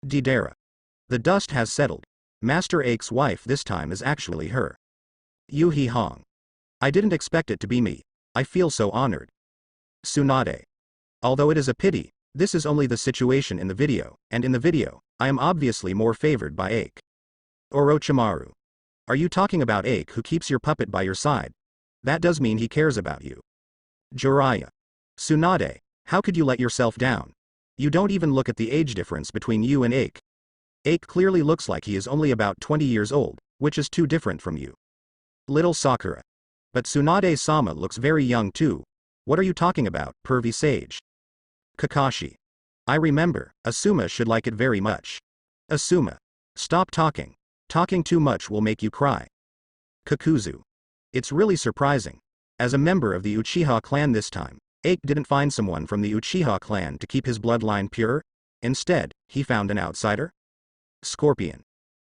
Didera. The dust has settled. Master Ake's wife this time is actually her. Yuhi Hong. I didn't expect it to be me. I feel so honored. Tsunade. Although it is a pity, this is only the situation in the video, and in the video, I am obviously more favored by Ake. Orochimaru. Are you talking about Ake who keeps your puppet by your side? That does mean he cares about you. Jiraiya. Tsunade, how could you let yourself down? You don't even look at the age difference between you and Ake. Ake clearly looks like he is only about 20 years old, which is too different from you. Little Sakura. But Tsunade-sama looks very young too. What are you talking about, pervy sage? Kakashi. I remember, Asuma should like it very much. Asuma. Stop talking. Talking too much will make you cry. Kakuzu. It's really surprising. As a member of the Uchiha clan this time, Ake didn't find someone from the Uchiha clan to keep his bloodline pure. Instead, he found an outsider? Scorpion.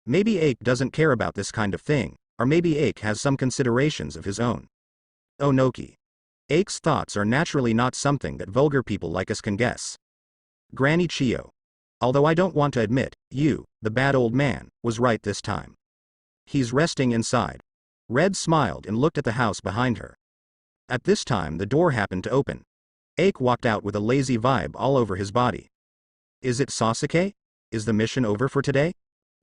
Maybe Ake doesn't care about this kind of thing, or maybe Ake has some considerations of his own. Onoki. Ake's thoughts are naturally not something that vulgar people like us can guess. Granny Chio. Although I don't want to admit, you, the bad old man, was right this time. He's resting inside. Red smiled and looked at the house behind her. At this time the door happened to open. Ake walked out with a lazy vibe all over his body. Is it Sasuke? Is the mission over for today?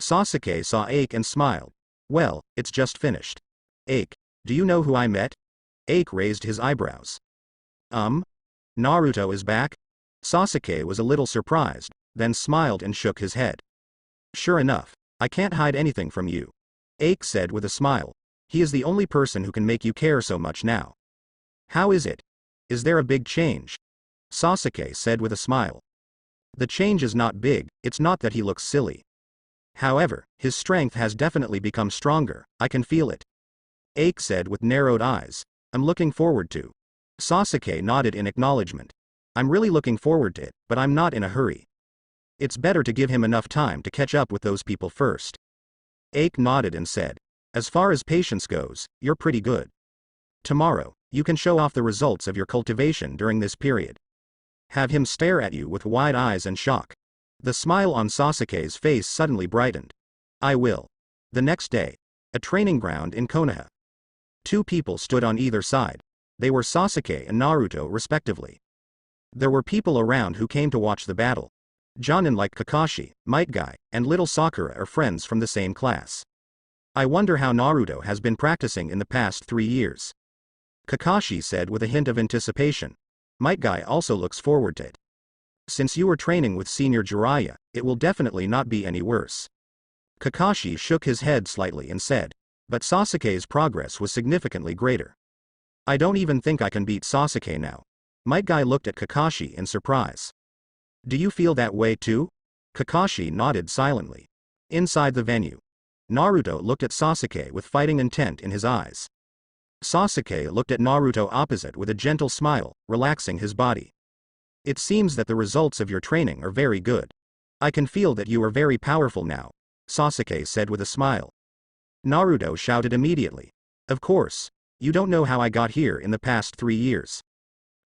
Sasuke saw Ake and smiled. Well, it's just finished. Ake, do you know who I met? Ake raised his eyebrows. Naruto is back? Sasuke was a little surprised, then smiled and shook his head. Sure enough, I can't hide anything from you. Ake said with a smile. He is the only person who can make you care so much now. How is it? Is there a big change? Sasuke said with a smile. The change is not big, it's not that he looks silly. However, his strength has definitely become stronger, I can feel it. Ake said with narrowed eyes. I'm looking forward to. Sasuke nodded in acknowledgement. I'm really looking forward to it, but I'm not in a hurry. It's better to give him enough time to catch up with those people first. Ake nodded and said. As far as patience goes, you're pretty good. Tomorrow, you can show off the results of your cultivation during this period. Have him stare at you with wide eyes and shock. The smile on Sasuke's face suddenly brightened. I will. The next day. A training ground in Konoha. Two people stood on either side. They were Sasuke and Naruto respectively. There were people around who came to watch the battle. Jonin like Kakashi, Might Guy, and little Sakura are friends from the same class. I wonder how Naruto has been practicing in the past 3 years. Kakashi said with a hint of anticipation. Might Guy also looks forward to it. Since you were training with Senior Jiraiya, it will definitely not be any worse. Kakashi shook his head slightly and said. But Sasuke's progress was significantly greater. I don't even think I can beat Sasuke now. Might Guy looked at Kakashi in surprise. Do you feel that way too? Kakashi nodded silently. Inside the venue. Naruto looked at Sasuke with fighting intent in his eyes. Sasuke looked at Naruto opposite with a gentle smile, relaxing his body. It seems that the results of your training are very good. I can feel that you are very powerful now, Sasuke said with a smile. Naruto shouted immediately. Of course. You don't know how I got here in the past 3 years.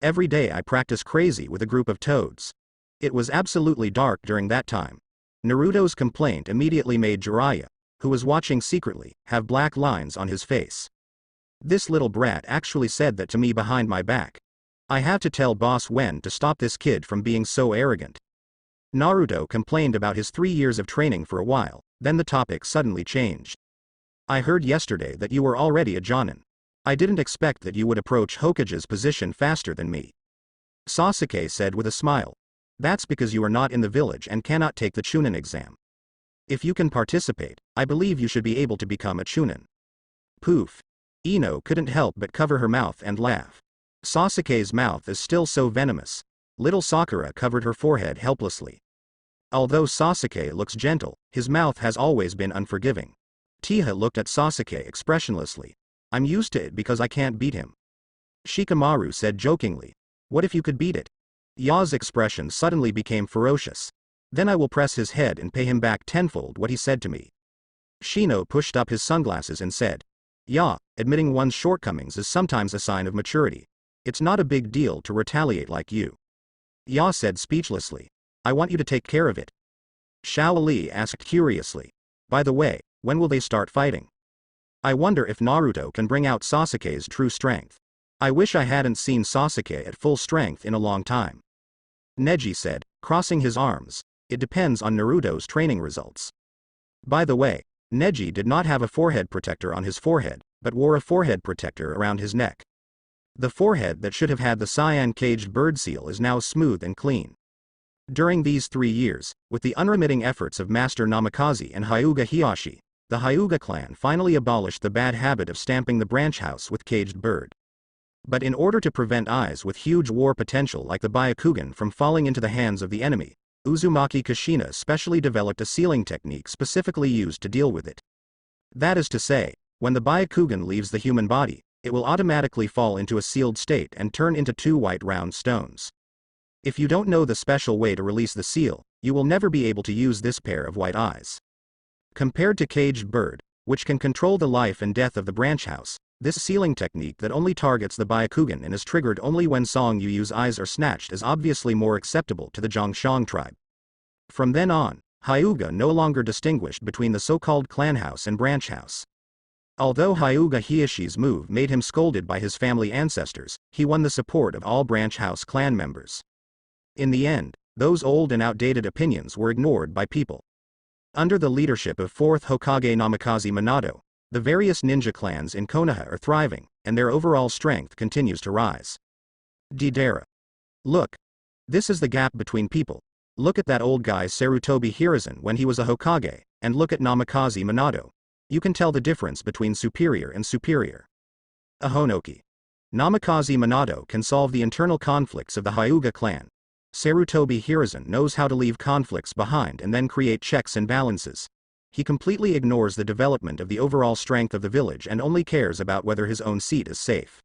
Every day I practice crazy with a group of toads. It was absolutely dark during that time. Naruto's complaint immediately made Jiraiya, who was watching secretly, have black lines on his face. This little brat actually said that to me behind my back. I have to tell Boss Wen to stop this kid from being so arrogant. Naruto complained about his 3 years of training for a while, then the topic suddenly changed. I heard yesterday that you were already a Jonin. I didn't expect that you would approach Hokage's position faster than me. Sasuke said with a smile. That's because you are not in the village and cannot take the Chunin exam. If you can participate, I believe you should be able to become a Chunin. Poof. Ino couldn't help but cover her mouth and laugh. Sasuke's mouth is still so venomous. Little Sakura covered her forehead helplessly. Although Sasuke looks gentle, his mouth has always been unforgiving. Tiha looked at Sasuke expressionlessly. I'm used to it because I can't beat him. Shikamaru said jokingly. What if you could beat it? Ya's expression suddenly became ferocious. Then I will press his head and pay him back tenfold what he said to me. Shino pushed up his sunglasses and said. Ya, admitting one's shortcomings is sometimes a sign of maturity. It's not a big deal to retaliate like you. Ya said speechlessly. I want you to take care of it. Xiao Li asked curiously. By the way, when will they start fighting? I wonder if Naruto can bring out Sasuke's true strength. I wish I hadn't seen Sasuke at full strength in a long time. Neji said, crossing his arms. It depends on Naruto's training results. By the way, Neji did not have a forehead protector on his forehead, but wore a forehead protector around his neck. The forehead that should have had the cyan caged bird seal is now smooth and clean. During these 3 years, with the unremitting efforts of Master Namikaze and Hyuga Hiyashi, the Hyuga clan finally abolished the bad habit of stamping the branch house with caged bird. But in order to prevent eyes with huge war potential like the Byakugan from falling into the hands of the enemy, Uzumaki Kushina specially developed a sealing technique specifically used to deal with it. That is to say, when the Byakugan leaves the human body, it will automatically fall into a sealed state and turn into 2 white round stones. If you don't know the special way to release the seal, you will never be able to use this pair of white eyes. Compared to caged bird, which can control the life and death of the branch house, this sealing technique that only targets the Byakugan and is triggered only when Song-Yu's eyes are snatched is obviously more acceptable to the Zhongshan tribe. From then on, Hyuga no longer distinguished between the so-called clan house and branch house. Although Hyuga Hiyashi's move made him scolded by his family ancestors, he won the support of all branch house clan members. In the end, those old and outdated opinions were ignored by people. Under the leadership of 4th Hokage Namikaze Minato, the various ninja clans in Konoha are thriving, and their overall strength continues to rise. Deidara. Look. This is the gap between people. Look at that old guy Sarutobi Hiruzen when he was a Hokage, and look at Namikaze Minato. You can tell the difference between superior and superior. Ahonoki. Namikaze Minato can solve the internal conflicts of the Hyuga clan. Sarutobi Hiruzen knows how to leave conflicts behind and then create checks and balances. He completely ignores the development of the overall strength of the village and only cares about whether his own seat is safe.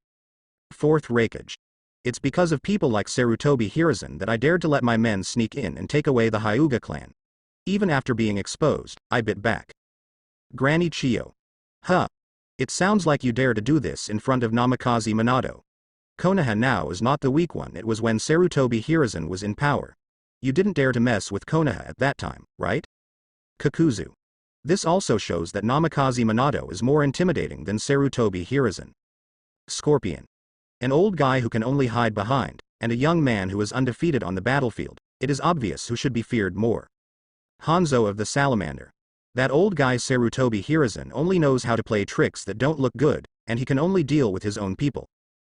4th Raikage. It's because of people like Sarutobi Hiruzen that I dared to let my men sneak in and take away the Hyuga clan. Even after being exposed, I bit back. Granny Chiyo. Huh. It sounds like you dare to do this in front of Namikaze Minato. Konoha now is not the weak one it was when Sarutobi Hiruzen was in power. You didn't dare to mess with Konoha at that time, right? Kakuzu. This also shows that Namikaze Minato is more intimidating than Sarutobi Hiruzen. Scorpion. An old guy who can only hide behind, and a young man who is undefeated on the battlefield, it is obvious who should be feared more. Hanzo of the Salamander. That old guy Sarutobi Hiruzen only knows how to play tricks that don't look good, and he can only deal with his own people.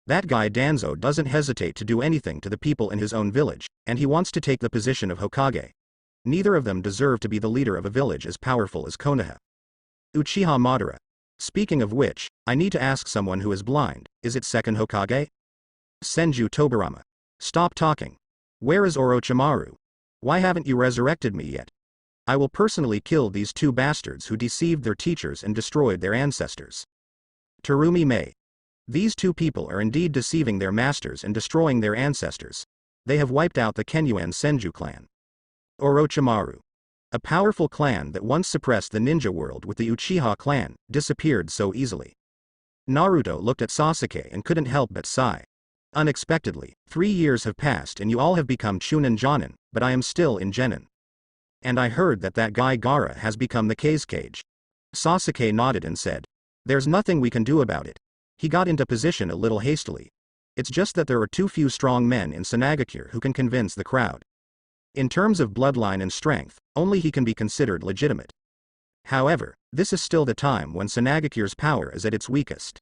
That guy Danzo doesn't hesitate to do anything to the people in his own village, and he wants to take the position of Hokage. Neither of them deserve to be the leader of a village as powerful as Konoha. Uchiha Madara. Speaking of which, I need to ask someone who is blind, is it second Hokage? Senju Tobirama. Stop talking. Where is Orochimaru? Why haven't you resurrected me yet? I will personally kill these 2 bastards who deceived their teachers and destroyed their ancestors. Terumi Mei. These 2 people are indeed deceiving their masters and destroying their ancestors. They have wiped out the Kenyuan Senju clan. Orochimaru. A powerful clan that once suppressed the ninja world with the Uchiha clan, disappeared so easily. Naruto looked at Sasuke and couldn't help but sigh. Unexpectedly, 3 years have passed and you all have become Chunin Jonin, but I am still in Genin. And I heard that guy Gaara has become the Kazekage. Sasuke nodded and said. There's nothing we can do about it. He got into position a little hastily. It's just that there are too few strong men in Sanagakure who can convince the crowd. In terms of bloodline and strength, only he can be considered legitimate. However, this is still the time when Sanagakure's power is at its weakest.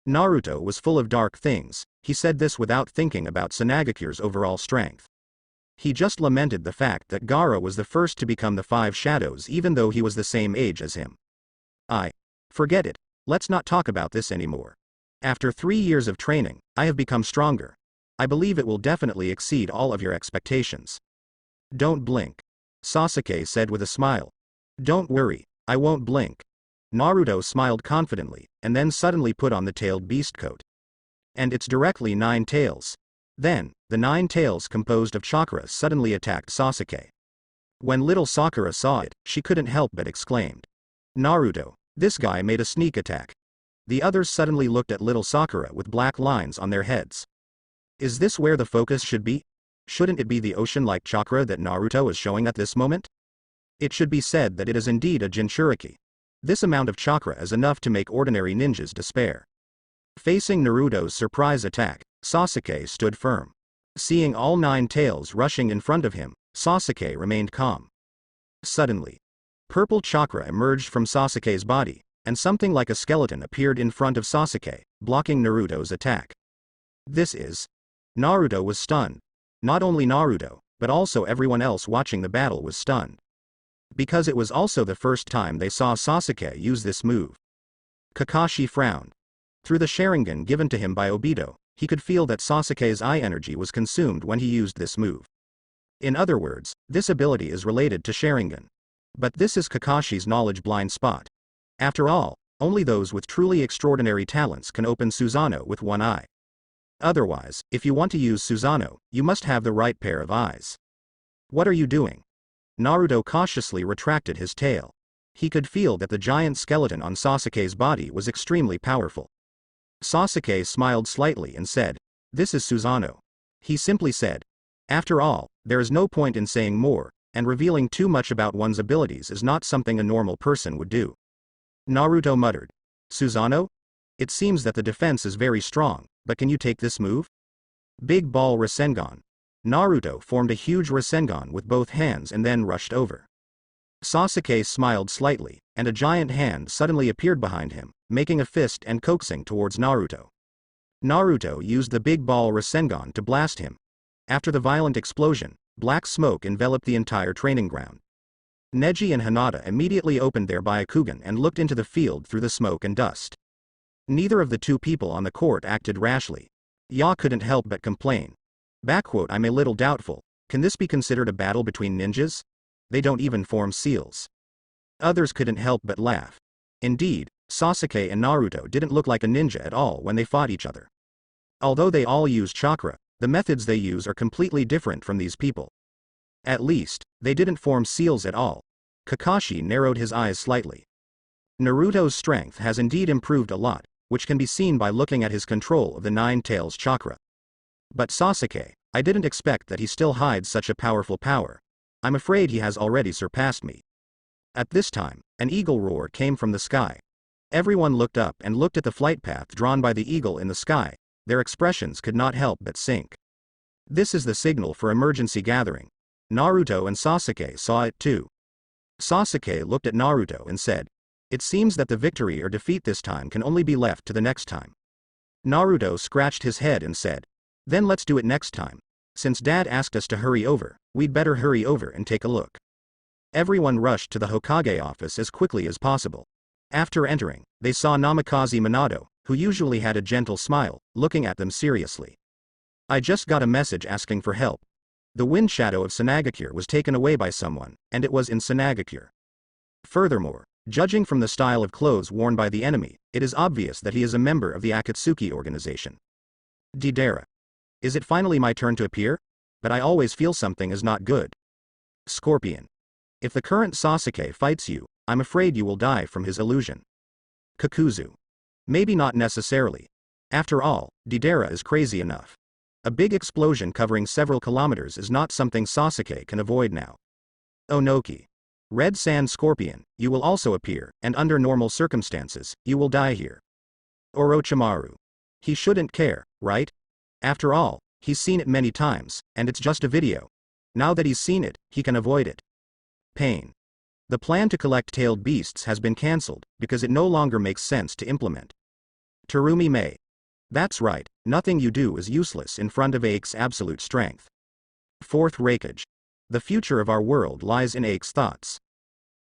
Naruto was full of dark things, he said this without thinking about Sanagakure's overall strength. He just lamented the fact that Gaara was the first to become the 5 shadows even though he was the same age as him. Forget it, let's not talk about this anymore. After 3 years of training, I have become stronger. I believe it will definitely exceed all of your expectations. Don't blink. Sasuke said with a smile. Don't worry, I won't blink. Naruto smiled confidently, and then suddenly put on the tailed beast coat. And it's directly 9 tails. Then, the 9 tails composed of chakra suddenly attacked Sasuke. When little Sakura saw it, she couldn't help but exclaimed. Naruto, this guy made a sneak attack. The others suddenly looked at little Sakura with black lines on their heads. Is this where the focus should be? Shouldn't it be the ocean-like chakra that Naruto is showing at this moment? It should be said that it is indeed a Jinchuriki. This amount of chakra is enough to make ordinary ninjas despair. Facing Naruto's surprise attack, Sasuke stood firm. Seeing all 9 tails rushing in front of him, Sasuke remained calm. Suddenly, purple chakra emerged from Sasuke's body, and something like a skeleton appeared in front of Sasuke, blocking Naruto's attack. Naruto was stunned. Not only Naruto, but also everyone else watching the battle was stunned. Because it was also the first time they saw Sasuke use this move. Kakashi frowned. Through the Sharingan given to him by Obito, he could feel that Sasuke's eye energy was consumed when he used this move. In other words, this ability is related to Sharingan. But this is Kakashi's knowledge blind spot. After all, only those with truly extraordinary talents can open Susanoo with one eye. Otherwise, if you want to use Susanoo, you must have the right pair of eyes. What are you doing? Naruto cautiously retracted his tail. He could feel that the giant skeleton on Sasuke's body was extremely powerful. Sasuke smiled slightly and said, "This is Susanoo." He simply said, "After all, there is no point in saying more, and revealing too much about one's abilities is not something a normal person would do." Naruto muttered, "Susanoo? It seems that the defense is very strong, but can you take this move?" Big Ball Rasengan. Naruto formed a huge Rasengan with both hands and then rushed over. Sasuke smiled slightly, and a giant hand suddenly appeared behind him, making a fist and coaxing towards Naruto. Naruto used the Big Ball Rasengan to blast him. After the violent explosion, black smoke enveloped the entire training ground. Neji and Hinata immediately opened their Byakugan and looked into the field through the smoke and dust. Neither of the 2 people on the court acted rashly. Ya couldn't help but complain. "I'm a little doubtful, can this be considered a battle between ninjas? They don't even form seals." Others couldn't help but laugh. Indeed, Sasuke and Naruto didn't look like a ninja at all when they fought each other. Although they all use chakra, the methods they use are completely different from these people. At least, they didn't form seals at all. Kakashi narrowed his eyes slightly. Naruto's strength has indeed improved a lot, which can be seen by looking at his control of the 9 tails chakra. But Sasuke, I didn't expect that he still hides such a powerful power. I'm afraid he has already surpassed me. At this time, an eagle roar came from the sky. Everyone looked up and looked at the flight path drawn by the eagle in the sky. Their expressions could not help but sink. This is the signal for emergency gathering. Naruto and Sasuke saw it too. Sasuke looked at Naruto and said, "It seems that the victory or defeat this time can only be left to the next time." Naruto scratched his head and said, "Then let's do it next time. Since Dad asked us to hurry over, we'd better hurry over and take a look." Everyone rushed to the Hokage office as quickly as possible. After entering, they saw Namikaze Minato, who usually had a gentle smile, looking at them seriously. "I just got a message asking for help. The wind shadow of Sanagakure was taken away by someone, and it was in Sanagakure. Furthermore, judging from the style of clothes worn by the enemy, it is obvious that he is a member of the Akatsuki organization." Deidara. "Is it finally my turn to appear? But I always feel something is not good." Scorpion. "If the current Sasuke fights you, I'm afraid you will die from his illusion." Kakuzu. "Maybe not necessarily. After all, Deidara is crazy enough. A big explosion covering several kilometers is not something Sasuke can avoid now." Onoki. "Red Sand Scorpion, you will also appear, and under normal circumstances, you will die here." Orochimaru. "He shouldn't care, right? After all, he's seen it many times, and it's just a video. Now that he's seen it, he can avoid it." Pain. "The plan to collect tailed beasts has been cancelled, because it no longer makes sense to implement." Terumi Mei. "That's right, nothing you do is useless in front of Ake's absolute strength." Fourth Raikage. "The future of our world lies in Ake's thoughts."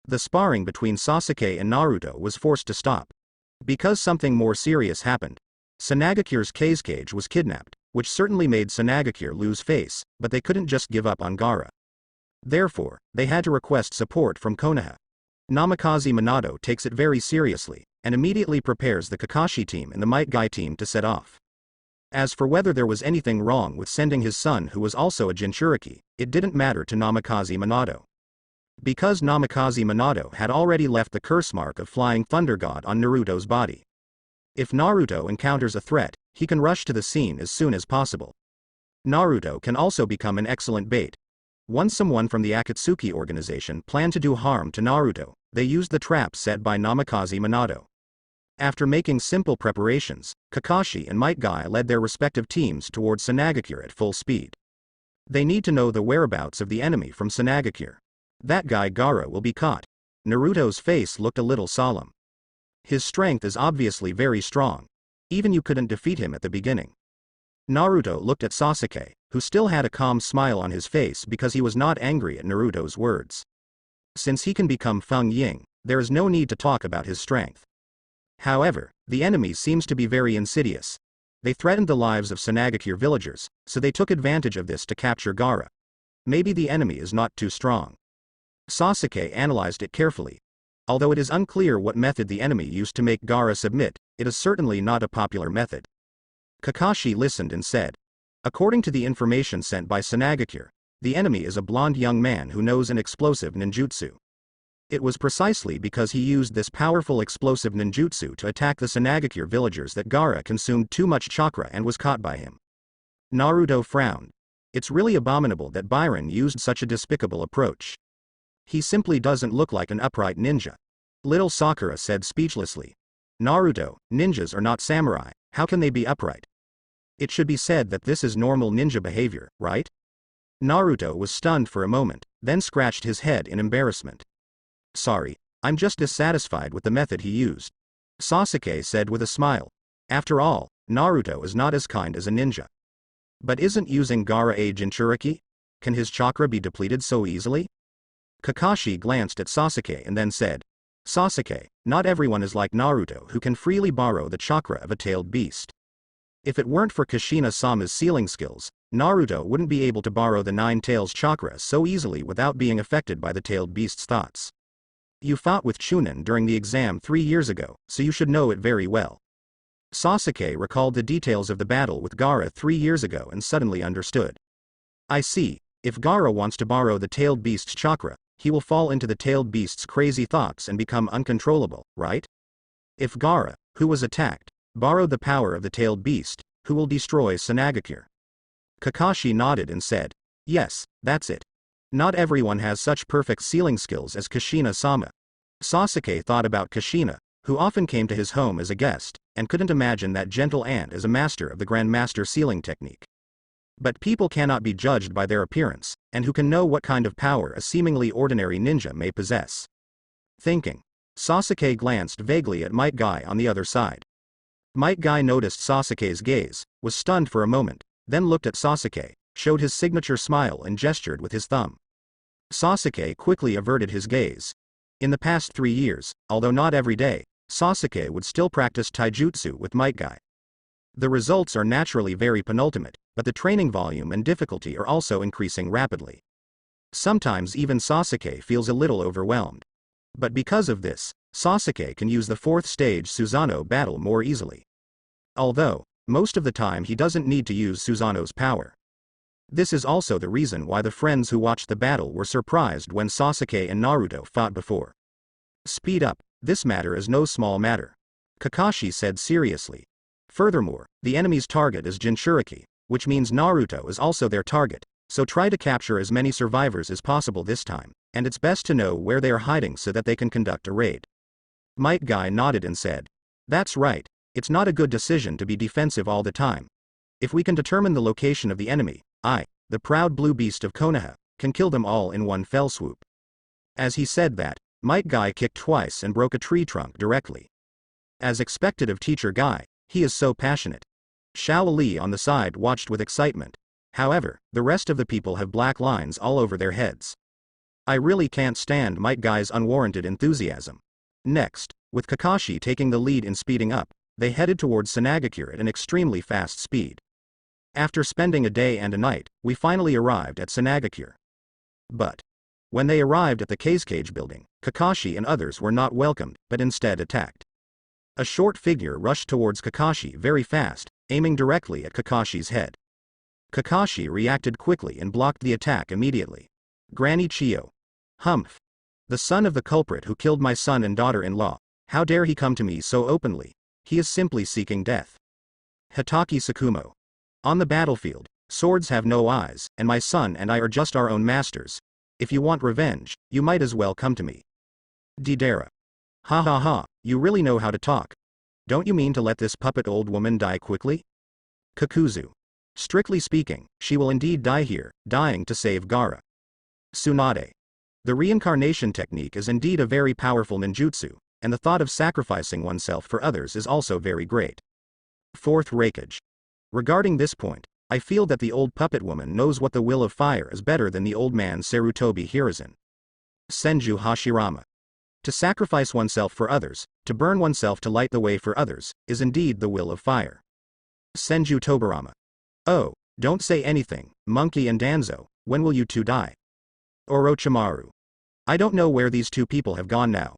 The sparring between Sasuke and Naruto was forced to stop. Because something more serious happened. Sanagakure's Kazekage was kidnapped, which certainly made Sanagakure lose face, but they couldn't just give up on Gaara. Therefore, they had to request support from Konoha. Namikaze Minato takes it very seriously, and immediately prepares the Kakashi team and the Might Guy team to set off. As for whether there was anything wrong with sending his son who was also a Jinchuriki, it didn't matter to Namikaze Minato. Because Namikaze Minato had already left the curse mark of Flying Thunder God on Naruto's body. If Naruto encounters a threat, he can rush to the scene as soon as possible. Naruto can also become an excellent bait. Once someone from the Akatsuki organization planned to do harm to Naruto, they used the trap set by Namikaze Minato. After making simple preparations, Kakashi and Might Guy led their respective teams towards Sanagakure at full speed. They need to know the whereabouts of the enemy from Sanagakure. That guy Gaara will be caught. Naruto's face looked a little solemn. His strength is obviously very strong. Even you couldn't defeat him at the beginning. Naruto looked at Sasuke, who still had a calm smile on his face because he was not angry at Naruto's words. Since he can become Feng Ying, there is no need to talk about his strength. However, the enemy seems to be very insidious. They threatened the lives of Sanagakure villagers, so they took advantage of this to capture Gaara. Maybe the enemy is not too strong. Sasuke analyzed it carefully. Although it is unclear what method the enemy used to make Gaara submit, it is certainly not a popular method. Kakashi listened and said, according to the information sent by Sanagakure, the enemy is a blonde young man who knows an explosive ninjutsu. It was precisely because he used this powerful explosive ninjutsu to attack the Sanagakure villagers that Gaara consumed too much chakra and was caught by him. Naruto frowned. It's really abominable that Byron used such a despicable approach. He simply doesn't look like an upright ninja. Little Sakura said speechlessly. Naruto, ninjas are not samurai, how can they be upright? It should be said that this is normal ninja behavior, right? Naruto was stunned for a moment, then scratched his head in embarrassment. Sorry, I'm just dissatisfied with the method he used. Sasuke said with a smile. After all, Naruto is not as kind as a ninja. But isn't using Gaara a Jinchuriki? Can his chakra be depleted so easily? Kakashi glanced at Sasuke and then said, Sasuke, not everyone is like Naruto who can freely borrow the chakra of a tailed beast. If it weren't for Kushina-sama's sealing skills, Naruto wouldn't be able to borrow the Nine Tails chakra so easily without being affected by the tailed beast's thoughts. You fought with Chunin during the exam 3 years ago, so you should know it very well. Sasuke recalled the details of the battle with Gaara 3 years ago and suddenly understood. I see, if Gaara wants to borrow the tailed beast's chakra, he will fall into the tailed beast's crazy thoughts and become uncontrollable, right? If Gaara, who was attacked, borrowed the power of the tailed beast, who will destroy Sanagakure? Kakashi nodded and said, yes, that's it. Not everyone has such perfect sealing skills as Kushina-sama. Sasuke thought about Kushina, who often came to his home as a guest, and couldn't imagine that gentle aunt as a master of the Grandmaster sealing technique. But people cannot be judged by their appearance, and who can know what kind of power a seemingly ordinary ninja may possess? Thinking, Sasuke glanced vaguely at Might Guy on the other side. Might Guy noticed Sasuke's gaze, was stunned for a moment, then looked at Sasuke, showed his signature smile and gestured with his thumb. Sasuke quickly averted his gaze. In the past 3 years, although not every day, Sasuke would still practice taijutsu with Might Guy. The results are naturally very penultimate, but the training volume and difficulty are also increasing rapidly. Sometimes even Sasuke feels a little overwhelmed. But because of this, Sasuke can use the 4th stage Susanoo battle more easily. Although, most of the time he doesn't need to use Susanoo's power. This is also the reason why the friends who watched the battle were surprised when Sasuke and Naruto fought before. Speed up, this matter is no small matter. Kakashi said seriously. Furthermore, the enemy's target is Jinchuriki, which means Naruto is also their target, so try to capture as many survivors as possible this time, and it's best to know where they are hiding so that they can conduct a raid. Might Guy nodded and said, that's right, it's not a good decision to be defensive all the time. If we can determine the location of the enemy, I, the proud blue beast of Konoha, can kill them all in one fell swoop. As he said that, Might Guy kicked twice and broke a tree trunk directly. As expected of Teacher Guy, he is so passionate. Xiao Li on the side watched with excitement. However, the rest of the people have black lines all over their heads. I really can't stand Might Guy's unwarranted enthusiasm. Next, with Kakashi taking the lead in speeding up, they headed towards Sanagakure at an extremely fast speed. After spending a day and a night, we finally arrived at Sanagakure. But when they arrived at the Cage building, Kakashi and others were not welcomed, but instead attacked. A short figure rushed towards Kakashi very fast, aiming directly at Kakashi's head. Kakashi reacted quickly and blocked the attack immediately. Granny Chiyo. Humph. The son of the culprit who killed my son and daughter-in-law. How dare he come to me so openly? He is simply seeking death. Hitaki Tsukumo. On the battlefield, Swords have no eyes, and my son and I are just our own masters. If you want revenge, you might as well come to me. Deidara. Ha ha ha, you really know how to talk. Don't you mean to let this puppet old woman die quickly? Kakuzu. Strictly speaking, she will indeed die here, dying to save Gaara. Tsunade. The reincarnation technique is indeed a very powerful ninjutsu, and the thought of sacrificing oneself for others is also very great. Fourth Raikage. Regarding this point, I feel that the old puppet woman knows what the will of fire is better than the old man Sarutobi Hiruzen. Senju Hashirama. To sacrifice oneself for others, to burn oneself to light the way for others, is indeed the will of fire. Senju Tobarama. Oh, don't say anything, Monkey and Danzo, when will you two die? Orochimaru. I don't know where these two people have gone now.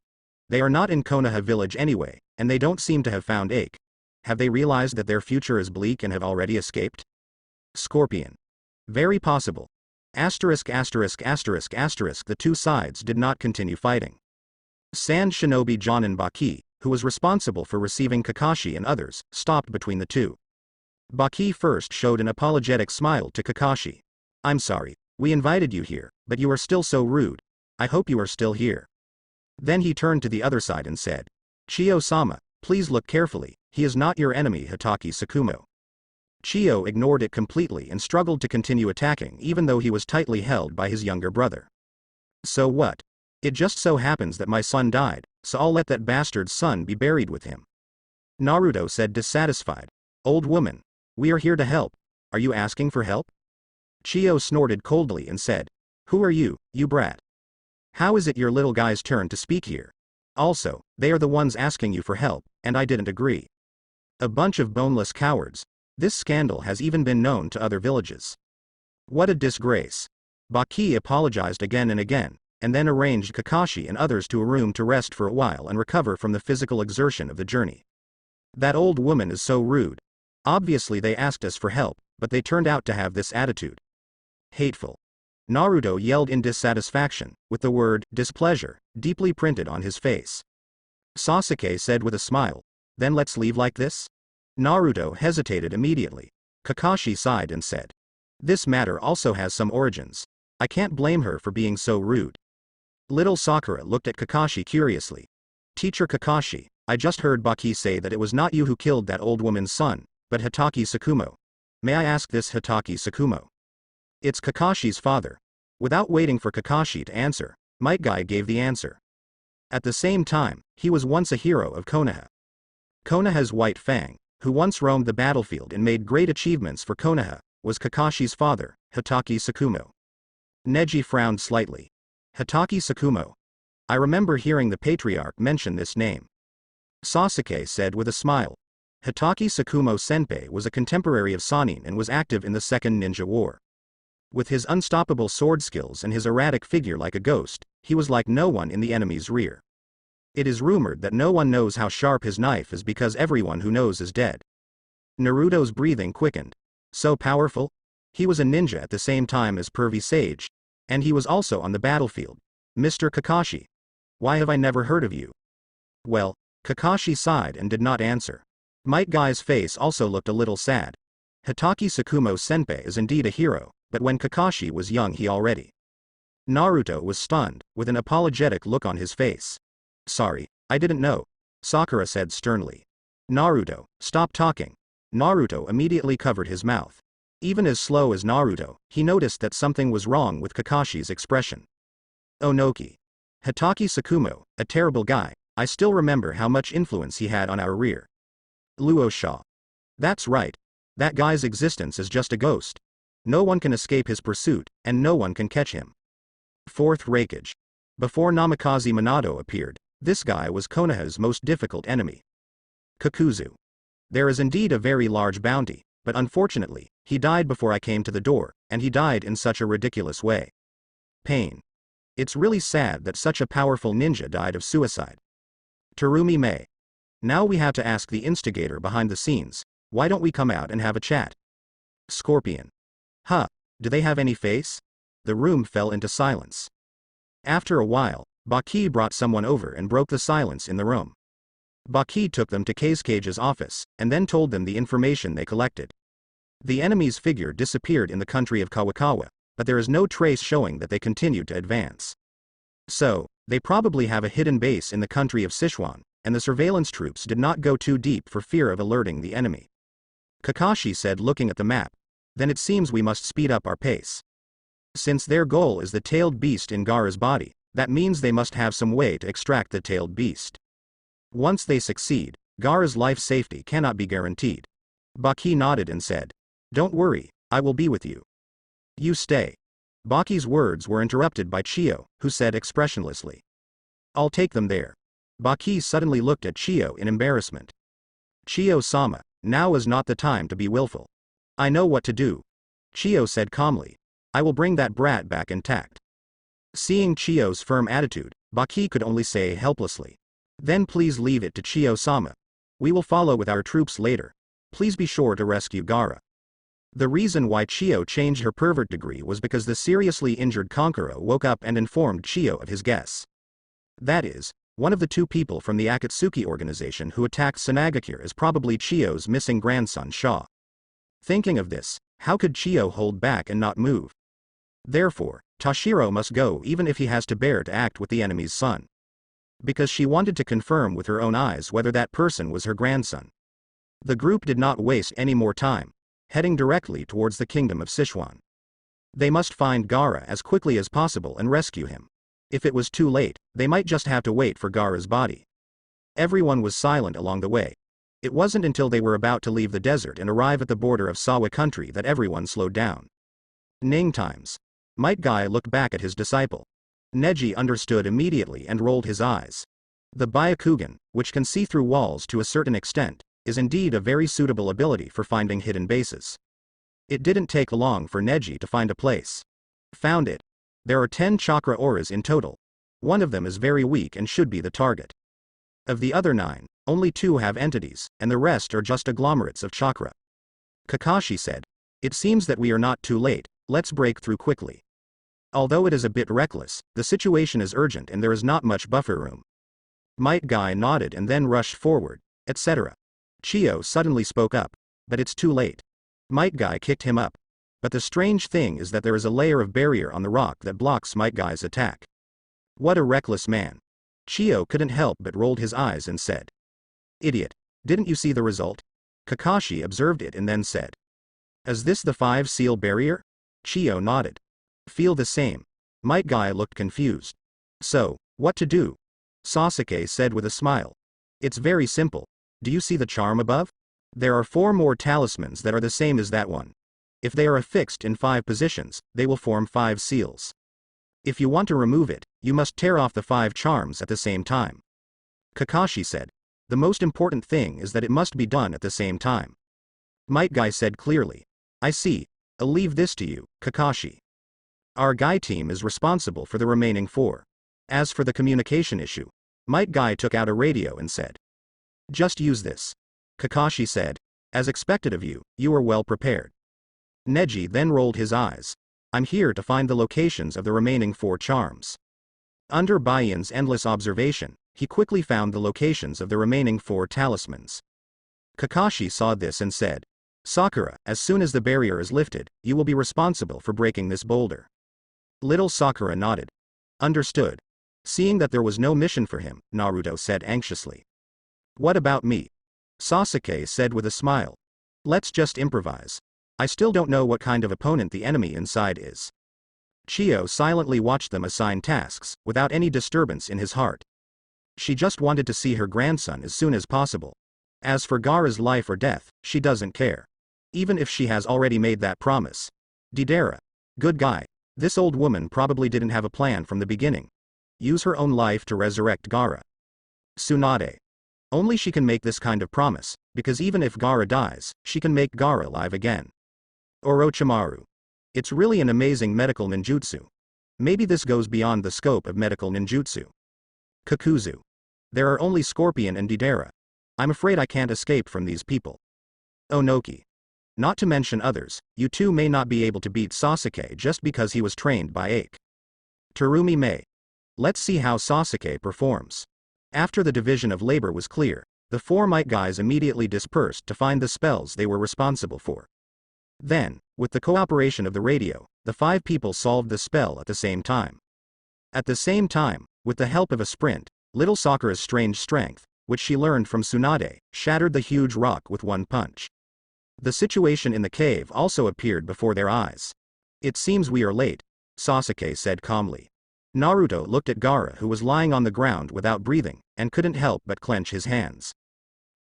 They are not in Konoha village anyway, and they don't seem to have found Ache. Have they realized that their future is bleak and have already escaped? Scorpion. Very possible. Asterisk asterisk asterisk asterisk. The two sides did not continue fighting. Sand Shinobi Jonin Baki, who was responsible for receiving Kakashi and others, stopped between the two. Baki first showed an apologetic smile to Kakashi. I'm sorry, we invited you here, but you are still so rude. I hope you are still here. Then he turned to the other side and said, Chiyo-sama, please look carefully, he is not your enemy Hitaki Tsukumo. Chiyo ignored it completely and struggled to continue attacking even though he was tightly held by his younger brother. So what? It just so happens that my son died, so I'll let that bastard's son be buried with him. Naruto said dissatisfied. Old woman. We are here to help. Are you asking for help? Chiyo snorted coldly and said, Who are you, you brat? How is it your little guy's turn to speak here? Also, they are the ones asking you for help, and I didn't agree. A bunch of boneless cowards. This scandal has even been known to other villages. What a disgrace. Baki apologized again and again, and then arranged Kakashi and others to a room to rest for a while and recover from the physical exertion of the journey. That old woman is so rude. Obviously they asked us for help, but they turned out to have this attitude. Hateful. Naruto yelled in dissatisfaction, with the word, displeasure, deeply printed on his face. Sasuke said with a smile, Then let's leave like this? Naruto hesitated immediately. Kakashi sighed and said, This matter also has some origins. I can't blame her for being so rude. Little Sakura looked at Kakashi curiously. Teacher Kakashi, I just heard Baki say that it was not you who killed that old woman's son, but Hitaki Tsukumo. May I ask this Hitaki Tsukumo? It's Kakashi's father. Without waiting for Kakashi to answer, Might Guy gave the answer. At the same time, he was once a hero of Konoha. Konoha's White Fang, who once roamed the battlefield and made great achievements for Konoha, was Kakashi's father, Hitaki Tsukumo. Neji frowned slightly. Hitaki Tsukumo. I remember hearing the patriarch mention this name. Sasuke said with a smile. Hitaki Tsukumo Senpai was a contemporary of Sannin and was active in the Second Ninja War. With his unstoppable sword skills and his erratic figure like a ghost, he was like no one in the enemy's rear. It is rumored that no one knows how sharp his knife is because everyone who knows is dead. Naruto's breathing quickened. So powerful? He was a ninja at the same time as Pervy Sage. And he was also on the battlefield. Mr. Kakashi. Why have I never heard of you? Well, Kakashi sighed and did not answer. Might Guy's face also looked a little sad. Hitaki Tsukumo Senpai is indeed a hero, but when Kakashi was young he already. Naruto was stunned, with an apologetic look on his face. Sorry, I didn't know, Sakura said sternly. Naruto, stop talking. Naruto immediately covered his mouth. Even as slow as Naruto, he noticed that something was wrong with Kakashi's expression. Onoki. Hitaki Tsukumo, a terrible guy, I still remember how much influence he had on our rear. Luo Sha. That's right. That guy's existence is just a ghost. No one can escape his pursuit, and no one can catch him. Fourth Raikage. Before Namikaze Minato appeared, this guy was Konoha's most difficult enemy. Kakuzu. There is indeed a very large bounty, but unfortunately, he died before I came to the door, and he died in such a ridiculous way. Pain. It's really sad that such a powerful ninja died of suicide. Terumi Mei. Now we have to ask the instigator behind the scenes, why don't we come out and have a chat? Scorpion. Huh, do they have any face? The room fell into silence. After a while, Baki brought someone over and broke the silence in the room. Baki took them to Cage's office, and then told them the information they collected. The enemy's figure disappeared in the country of Kawakawa, but there is no trace showing that they continued to advance. So, they probably have a hidden base in the country of Sichuan, and the surveillance troops did not go too deep for fear of alerting the enemy. Kakashi said, looking at the map. Then it seems we must speed up our pace. Since their goal is the tailed beast in Gaara's body, that means they must have some way to extract the tailed beast. Once they succeed, Gaara's life safety cannot be guaranteed. Baki nodded and said, "Don't worry, I will be with you." "You stay." Baki's words were interrupted by Chiyo, who said expressionlessly, "I'll take them there." Baki suddenly looked at Chiyo in embarrassment. "Chiyo-sama, now is not the time to be willful. I know what to do." Chiyo said calmly, "I will bring that brat back intact." Seeing Chiyo's firm attitude, Baki could only say helplessly, "Then please leave it to Chiyo-sama. We will follow with our troops later. Please be sure to rescue Gaara." The reason why Chiyo changed her pervert degree was because the seriously injured Kankuro woke up and informed Chiyo of his guess. That is, one of the two people from the Akatsuki organization who attacked Sanagakure is probably Chiyo's missing grandson Shaw. Thinking of this, how could Chiyo hold back and not move? Therefore, Tashiro must go even if he has to bear to act with the enemy's son. Because she wanted to confirm with her own eyes whether that person was her grandson. The group did not waste any more time, heading directly towards the kingdom of Sichuan. They must find Gaara as quickly as possible and rescue him. If it was too late, they might just have to wait for Gaara's body. Everyone was silent along the way. It wasn't until they were about to leave the desert and arrive at the border of Sawa country that everyone slowed down. Ning times. Might Guy looked back at his disciple. Neji understood immediately and rolled his eyes. The Byakugan, which can see through walls to a certain extent, is indeed a very suitable ability for finding hidden bases. It didn't take long for Neji to find a place. Found it. There are 10 chakra auras in total. One of them is very weak and should be the target. Of the other 9, only 2 have entities, and the rest are just agglomerates of chakra. Kakashi said, "It seems that we are not too late, let's break through quickly." Although it is a bit reckless, the situation is urgent and there is not much buffer room. Might Guy nodded and then rushed forward, etc. Chiyo suddenly spoke up, "But it's too late." Might Guy kicked him up. But the strange thing is that there is a layer of barrier on the rock that blocks Might Guy's attack. What a reckless man. Chiyo couldn't help but rolled his eyes and said, "Idiot, didn't you see the result?" Kakashi observed it and then said, "Is this the 5-seal barrier?" Chiyo nodded. "Feel the same." Might Guy looked confused. "So, what to do?" Sasuke said with a smile. "It's very simple. Do you see the charm above? There are 4 more talismans that are the same as that one. If they are affixed in 5 positions, they will form 5 seals. If you want to remove it, you must tear off the 5 charms at the same time." Kakashi said, "The most important thing is that it must be done at the same time." Might Guy said clearly, "I see. I'll leave this to you, Kakashi. Our Guy team is responsible for the remaining 4. As for the communication issue," Might Guy took out a radio and said, "Just use this." Kakashi said, "As expected of you, you are well prepared." Neji then rolled his eyes. "I'm here to find the locations of the remaining 4 charms." Under Bayan's endless observation, he quickly found the locations of the remaining 4 talismans. Kakashi saw this and said, "Sakura, as soon as the barrier is lifted, you will be responsible for breaking this boulder." Little Sakura nodded. "Understood." Seeing that there was no mission for him, Naruto said anxiously, "What about me?" Sasuke said with a smile, "Let's just improvise. I still don't know what kind of opponent the enemy inside is." Chiyo silently watched them assign tasks, without any disturbance in his heart. She just wanted to see her grandson as soon as possible. As for Gaara's life or death, she doesn't care. Even if she has already made that promise. Deidara. Good guy. This old woman probably didn't have a plan from the beginning. Use her own life to resurrect Gaara. Tsunade. Only she can make this kind of promise, because even if Gaara dies, she can make Gaara alive again. Orochimaru. It's really an amazing medical ninjutsu. Maybe this goes beyond the scope of medical ninjutsu. Kakuzu. There are only Scorpion and Deidara. I'm afraid I can't escape from these people. Onoki. Not to mention others, you two may not be able to beat Sasuke just because he was trained by Ike. Terumi Mei. Let's see how Sasuke performs. After the division of labor was clear, the 4 Might Guys immediately dispersed to find the spells they were responsible for. Then, with the cooperation of the radio, the 5 people solved the spell at the same time. At the same time, with the help of a sprint, little Sakura's strange strength, which she learned from Tsunade, shattered the huge rock with one punch. The situation in the cave also appeared before their eyes. "It seems we are late," Sasuke said calmly. Naruto looked at Gaara, who was lying on the ground without breathing, and couldn't help but clench his hands.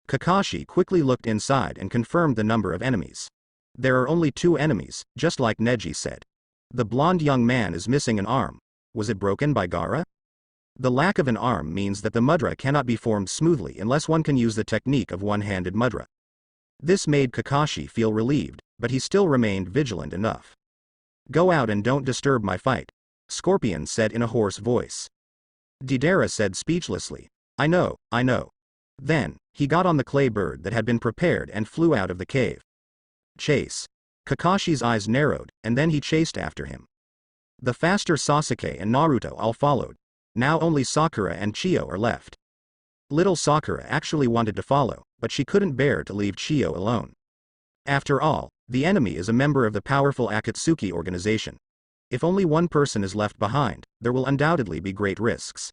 Kakashi quickly looked inside and confirmed the number of enemies. "There are only 2 enemies, just like Neji said. The blonde young man is missing an arm. Was it broken by Gaara? The lack of an arm means that the mudra cannot be formed smoothly unless one can use the technique of one-handed mudra." This made Kakashi feel relieved, but he still remained vigilant enough. "Go out and don't disturb my fight," Scorpion said in a hoarse voice. Deidara said speechlessly, I know. Then, he got on the clay bird that had been prepared and flew out of the cave. Chase. Kakashi's eyes narrowed, and then he chased after him. The faster Sasuke and Naruto all followed. Now only Sakura and Chiyo are left. Little Sakura actually wanted to follow, but she couldn't bear to leave Chiyo alone. After all, the enemy is a member of the powerful Akatsuki organization. If only one person is left behind, there will undoubtedly be great risks.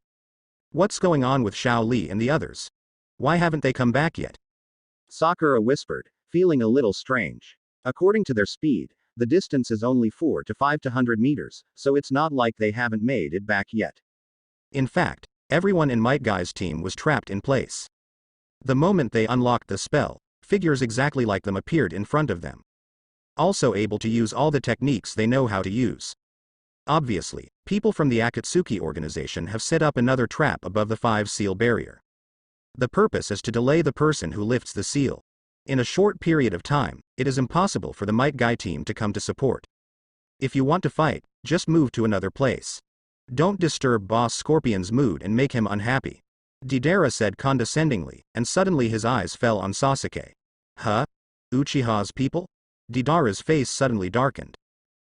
What's going on with Xiao Li and the others? Why haven't they come back yet? Sakura whispered, feeling a little strange. According to their speed, the distance is only 4 to 500 meters, so it's not like they haven't made it back yet. In fact, everyone in Might Guy's team was trapped in place. The moment they unlocked the spell, figures exactly like them appeared in front of them. Also able to use all the techniques they know how to use. Obviously, people from the Akatsuki organization have set up another trap above the 5-seal barrier. The purpose is to delay the person who lifts the seal. In a short period of time, it is impossible for the Might Guy team to come to support. If you want to fight, just move to another place. Don't disturb Boss Scorpion's mood and make him unhappy. Deidara said condescendingly, and suddenly his eyes fell on Sasuke. Huh? Uchiha's people? Deidara's face suddenly darkened.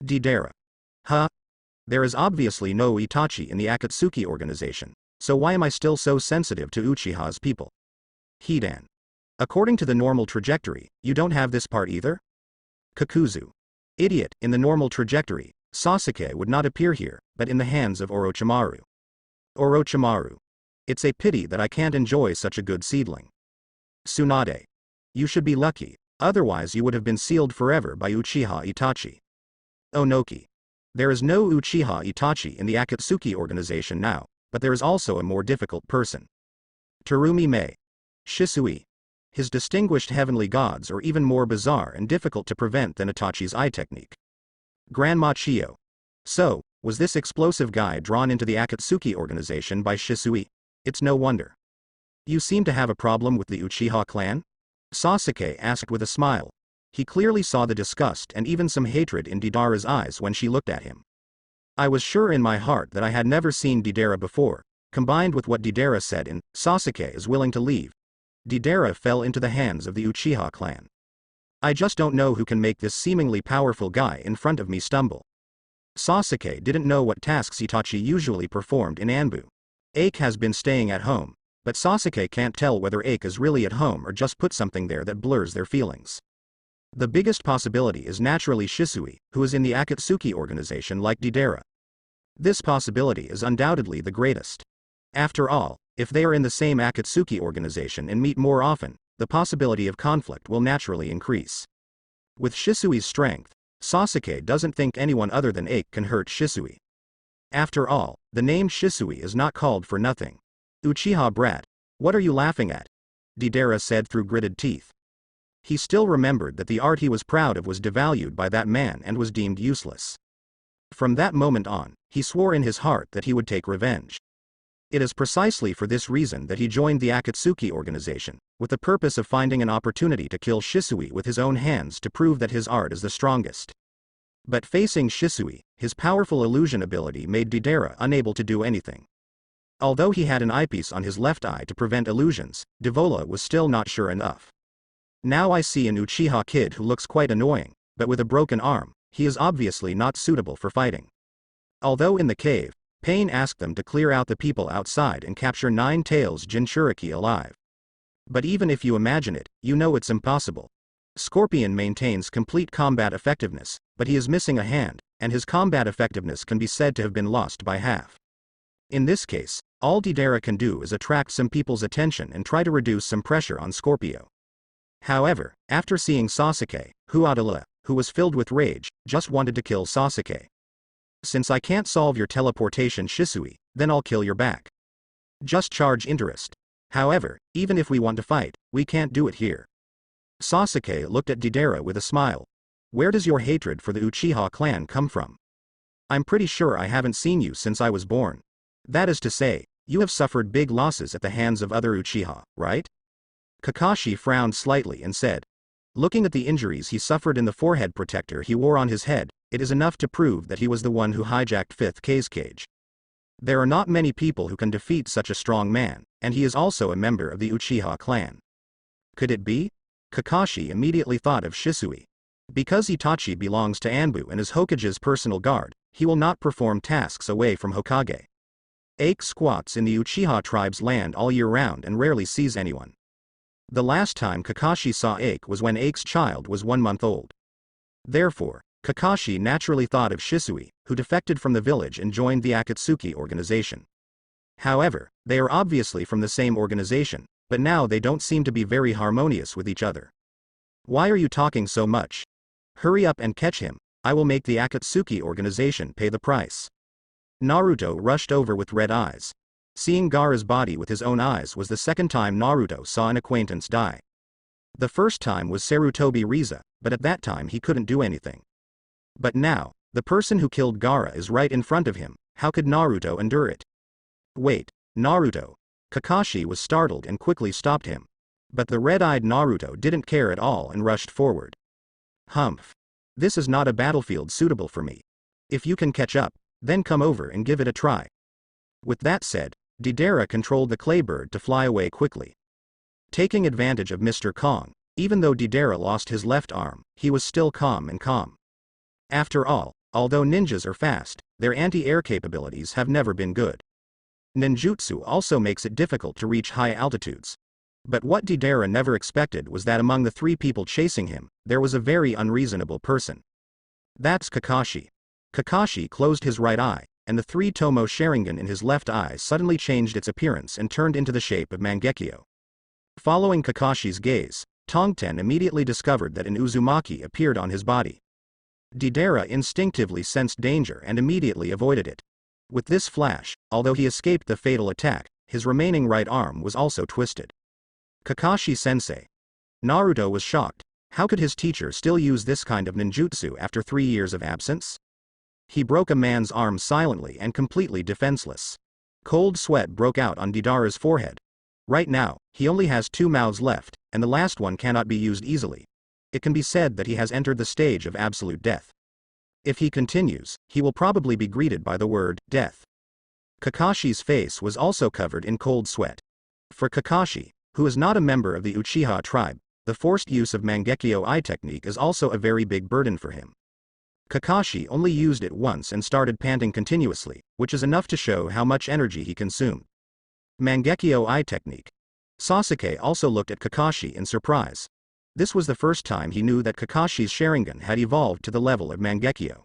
Deidara. Huh? There is obviously no Itachi in the Akatsuki organization, so why am I still so sensitive to Uchiha's people? Hidan. According to the normal trajectory, you don't have this part either? Kakuzu. Idiot, in the normal trajectory, Sasuke would not appear here, but in the hands of Orochimaru. Orochimaru. It's a pity that I can't enjoy such a good seedling. Tsunade. You should be lucky, otherwise you would have been sealed forever by Uchiha Itachi. Onoki. There is no Uchiha Itachi in the Akatsuki organization now, but there is also a more difficult person. Terumi Mei. Shisui. His distinguished heavenly gods are even more bizarre and difficult to prevent than Itachi's eye technique. Grandma Chiyo. So, was this explosive guy drawn into the Akatsuki organization by Shisui? It's no wonder. You seem to have a problem with the Uchiha clan? Sasuke asked with a smile. He clearly saw the disgust and even some hatred in Deidara's eyes when she looked at him. I was sure in my heart that I had never seen Deidara before, combined with what Deidara said in, Sasuke is willing to leave. Deidara fell into the hands of the Uchiha clan. I just don't know who can make this seemingly powerful guy in front of me stumble. Sasuke didn't know what tasks Itachi usually performed in Anbu. Aike has been staying at home, but Sasuke can't tell whether Aike is really at home or just put something there that blurs their feelings. The biggest possibility is naturally Shisui, who is in the Akatsuki organization like Deidara. This possibility is undoubtedly the greatest. After all, if they are in the same Akatsuki organization and meet more often, the possibility of conflict will naturally increase. With Shisui's strength, Sasuke doesn't think anyone other than Aike can hurt Shisui. After all, the name Shisui is not called for nothing. Uchiha brat, what are you laughing at? Deidara said through gritted teeth. He still remembered that the art he was proud of was devalued by that man and was deemed useless. From that moment on, he swore in his heart that he would take revenge. It is precisely for this reason that he joined the Akatsuki organization, with the purpose of finding an opportunity to kill Shisui with his own hands to prove that his art is the strongest. But facing Shisui, his powerful illusion ability made Deidara unable to do anything. Although he had an eyepiece on his left eye to prevent illusions, Devola was still not sure enough. Now I see an Uchiha kid who looks quite annoying, but with a broken arm, he is obviously not suitable for fighting. Although in the cave, Pain asked them to clear out the people outside and capture Nine Tails Jinchuriki alive. But even if you imagine it, you know it's impossible. Scorpion maintains complete combat effectiveness, but he is missing a hand, and his combat effectiveness can be said to have been lost by half. In this case, all Deidara can do is attract some people's attention and try to reduce some pressure on Scorpio. However, after seeing Sasuke, Huadala, who was filled with rage, just wanted to kill Sasuke. Since I can't solve your teleportation Shisui, then I'll kill your back. Just charge interest. However, even if we want to fight, we can't do it here. Sasuke looked at Deidara with a smile. Where does your hatred for the Uchiha clan come from? I'm pretty sure I haven't seen you since I was born. That is to say, you have suffered big losses at the hands of other Uchiha, right? Kakashi frowned slightly and said. Looking at the injuries he suffered in the forehead protector he wore on his head, it is enough to prove that he was the one who hijacked 5th K's cage. There are not many people who can defeat such a strong man, and he is also a member of the Uchiha clan. Could it be? Kakashi immediately thought of Shisui. Because Itachi belongs to Anbu and is Hokage's personal guard, he will not perform tasks away from Hokage. Aike squats in the Uchiha tribe's land all year round and rarely sees anyone. The last time Kakashi saw Aike was when Aike's child was 1 month old. Therefore, Kakashi naturally thought of Shisui, who defected from the village and joined the Akatsuki organization. However, they are obviously from the same organization, but now they don't seem to be very harmonious with each other. Why are you talking so much? Hurry up and catch him, I will make the Akatsuki organization pay the price. Naruto rushed over with red eyes. Seeing Gaara's body with his own eyes was the second time Naruto saw an acquaintance die. The first time was Sarutobi Riza, but at that time he couldn't do anything. But now, the person who killed Gaara is right in front of him, how could Naruto endure it? Wait, Naruto. Kakashi was startled and quickly stopped him. But the red-eyed Naruto didn't care at all and rushed forward. Humph. This is not a battlefield suitable for me. If you can catch up, then come over and give it a try. With that said, Deidara controlled the clay bird to fly away quickly. Taking advantage of Mr. Kong, even though Deidara lost his left arm, he was still calm. After all, although ninjas are fast, their anti-air capabilities have never been good. Ninjutsu also makes it difficult to reach high altitudes. But what Deidara never expected was that among the 3 people chasing him, there was a very unreasonable person. That's Kakashi. Kakashi closed his right eye, and the 3 Tomo Sharingan in his left eye suddenly changed its appearance and turned into the shape of Mangekyo. Following Kakashi's gaze, Tongten immediately discovered that an Uzumaki appeared on his body. Deidara instinctively sensed danger and immediately avoided it. With this flash, although he escaped the fatal attack, his remaining right arm was also twisted. Kakashi-sensei. Naruto was shocked. How could his teacher still use this kind of ninjutsu after 3 years of absence? He broke a man's arm silently and completely defenseless. Cold sweat broke out on Deidara's forehead. Right now, he only has 2 mouths left, and the last one cannot be used easily. It can be said that he has entered the stage of absolute death. If he continues, he will probably be greeted by the word, death. Kakashi's face was also covered in cold sweat. For Kakashi, who is not a member of the Uchiha tribe, the forced use of Mangekyo Eye technique is also a very big burden for him. Kakashi only used it once and started panting continuously, which is enough to show how much energy he consumed. Mangekyo Eye technique. Sasuke also looked at Kakashi in surprise. This was the first time he knew that Kakashi's Sharingan had evolved to the level of Mangekyo.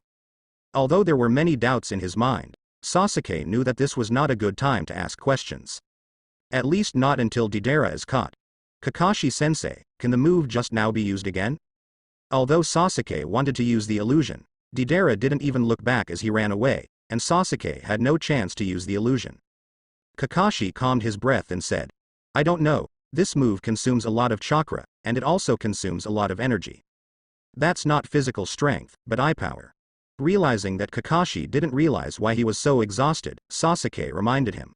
Although there were many doubts in his mind, Sasuke knew that this was not a good time to ask questions. At least not until Deidara is caught. Kakashi-sensei, can the move just now be used again? Although Sasuke wanted to use the illusion, Deidara didn't even look back as he ran away, and Sasuke had no chance to use the illusion. Kakashi calmed his breath and said, I don't know, this move consumes a lot of chakra, and it also consumes a lot of energy. That's not physical strength, but eye power. Realizing that Kakashi didn't realize why he was so exhausted, Sasuke reminded him.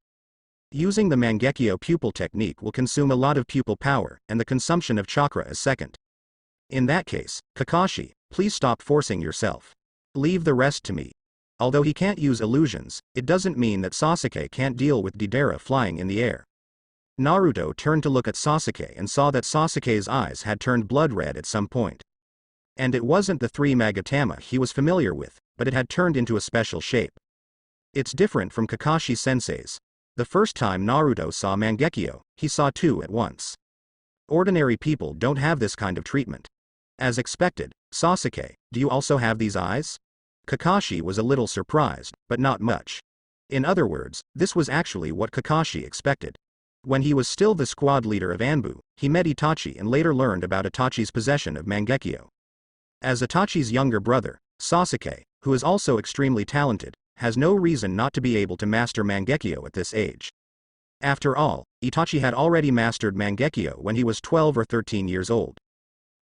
Using the Mangekyo pupil technique will consume a lot of pupil power, and the consumption of chakra is second. In that case, Kakashi, please stop forcing yourself. Leave the rest to me. Although he can't use illusions, it doesn't mean that Sasuke can't deal with Deidara flying in the air. Naruto turned to look at Sasuke and saw that Sasuke's eyes had turned blood red at some point. And it wasn't the 3 Magatama he was familiar with, but it had turned into a special shape. It's different from Kakashi-sensei's. The first time Naruto saw Mangekyo, he saw 2 at once. Ordinary people don't have this kind of treatment. As expected, Sasuke, do you also have these eyes? Kakashi was a little surprised, but not much. In other words, this was actually what Kakashi expected. When he was still the squad leader of Anbu, he met Itachi and later learned about Itachi's possession of Mangekyo. As Itachi's younger brother, Sasuke, who is also extremely talented, has no reason not to be able to master Mangekyo at this age. After all, Itachi had already mastered Mangekyo when he was 12 or 13 years old.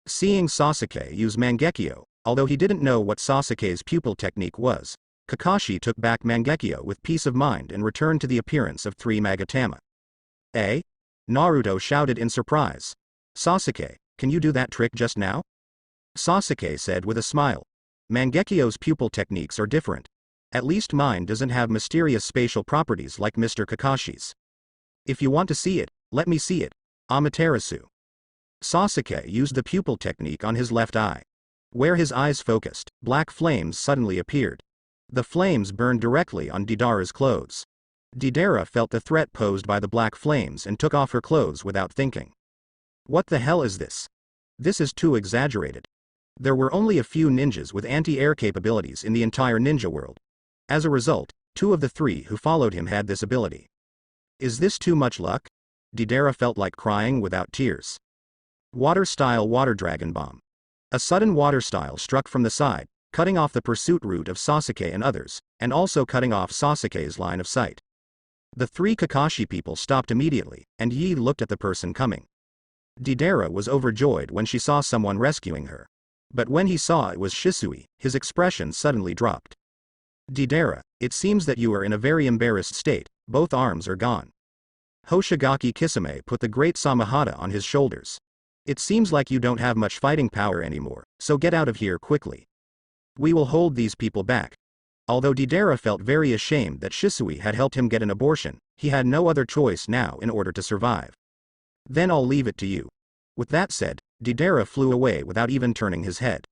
Seeing Sasuke use Mangekyo, although he didn't know what Sasuke's pupil technique was, Kakashi took back Mangekyo with peace of mind and returned to the appearance of 3 Magatama. Eh? Naruto shouted in surprise. Sasuke, can you do that trick just now? Sasuke said with a smile. Mangekyo's pupil techniques are different. At least mine doesn't have mysterious spatial properties like Mr. Kakashi's. If you want to see it, let me see it, Amaterasu. Sasuke used the pupil technique on his left eye. Where his eyes focused, black flames suddenly appeared. The flames burned directly on Deidara's clothes. Deidara felt the threat posed by the black flames and took off her clothes without thinking. What the hell is this? This is too exaggerated. There were only a few ninjas with anti-air capabilities in the entire ninja world. As a result, 2 of the 3 who followed him had this ability. Is this too much luck? Deidara felt like crying without tears. Water-style water dragon bomb. A sudden water style struck from the side, cutting off the pursuit route of Sasuke and others, and also cutting off Sasuke's line of sight. The 3 Kakashi people stopped immediately, and Yi looked at the person coming. Deidara was overjoyed when she saw someone rescuing her. But when he saw it was Shisui, his expression suddenly dropped. Deidara, it seems that you are in a very embarrassed state, both arms are gone. Hoshigaki Kisame put the great Samahata on his shoulders. It seems like you don't have much fighting power anymore, so get out of here quickly. We will hold these people back. Although Deidara felt very ashamed that Shisui had helped him get an abortion, he had no other choice now in order to survive. Then I'll leave it to you. With that said, Deidara flew away without even turning his head.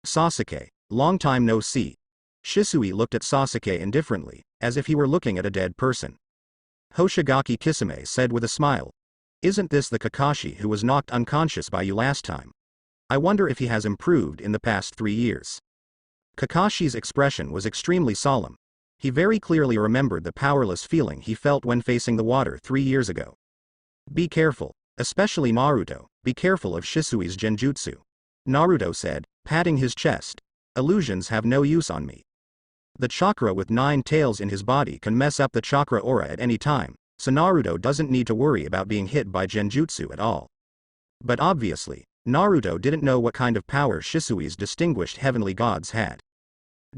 Sasuke, long time no see. Shisui looked at Sasuke indifferently, as if he were looking at a dead person. Hoshigaki Kisame said with a smile. Isn't this the Kakashi who was knocked unconscious by you last time? I wonder if he has improved in the past 3 years. Kakashi's expression was extremely solemn. He very clearly remembered the powerless feeling he felt when facing the water 3 years ago. Be careful, especially Naruto, be careful of Shisui's genjutsu. Naruto said, patting his chest. Illusions have no use on me. The chakra with 9 tails in his body can mess up the chakra aura at any time, so Naruto doesn't need to worry about being hit by genjutsu at all. But obviously, Naruto didn't know what kind of power Shisui's distinguished heavenly gods had.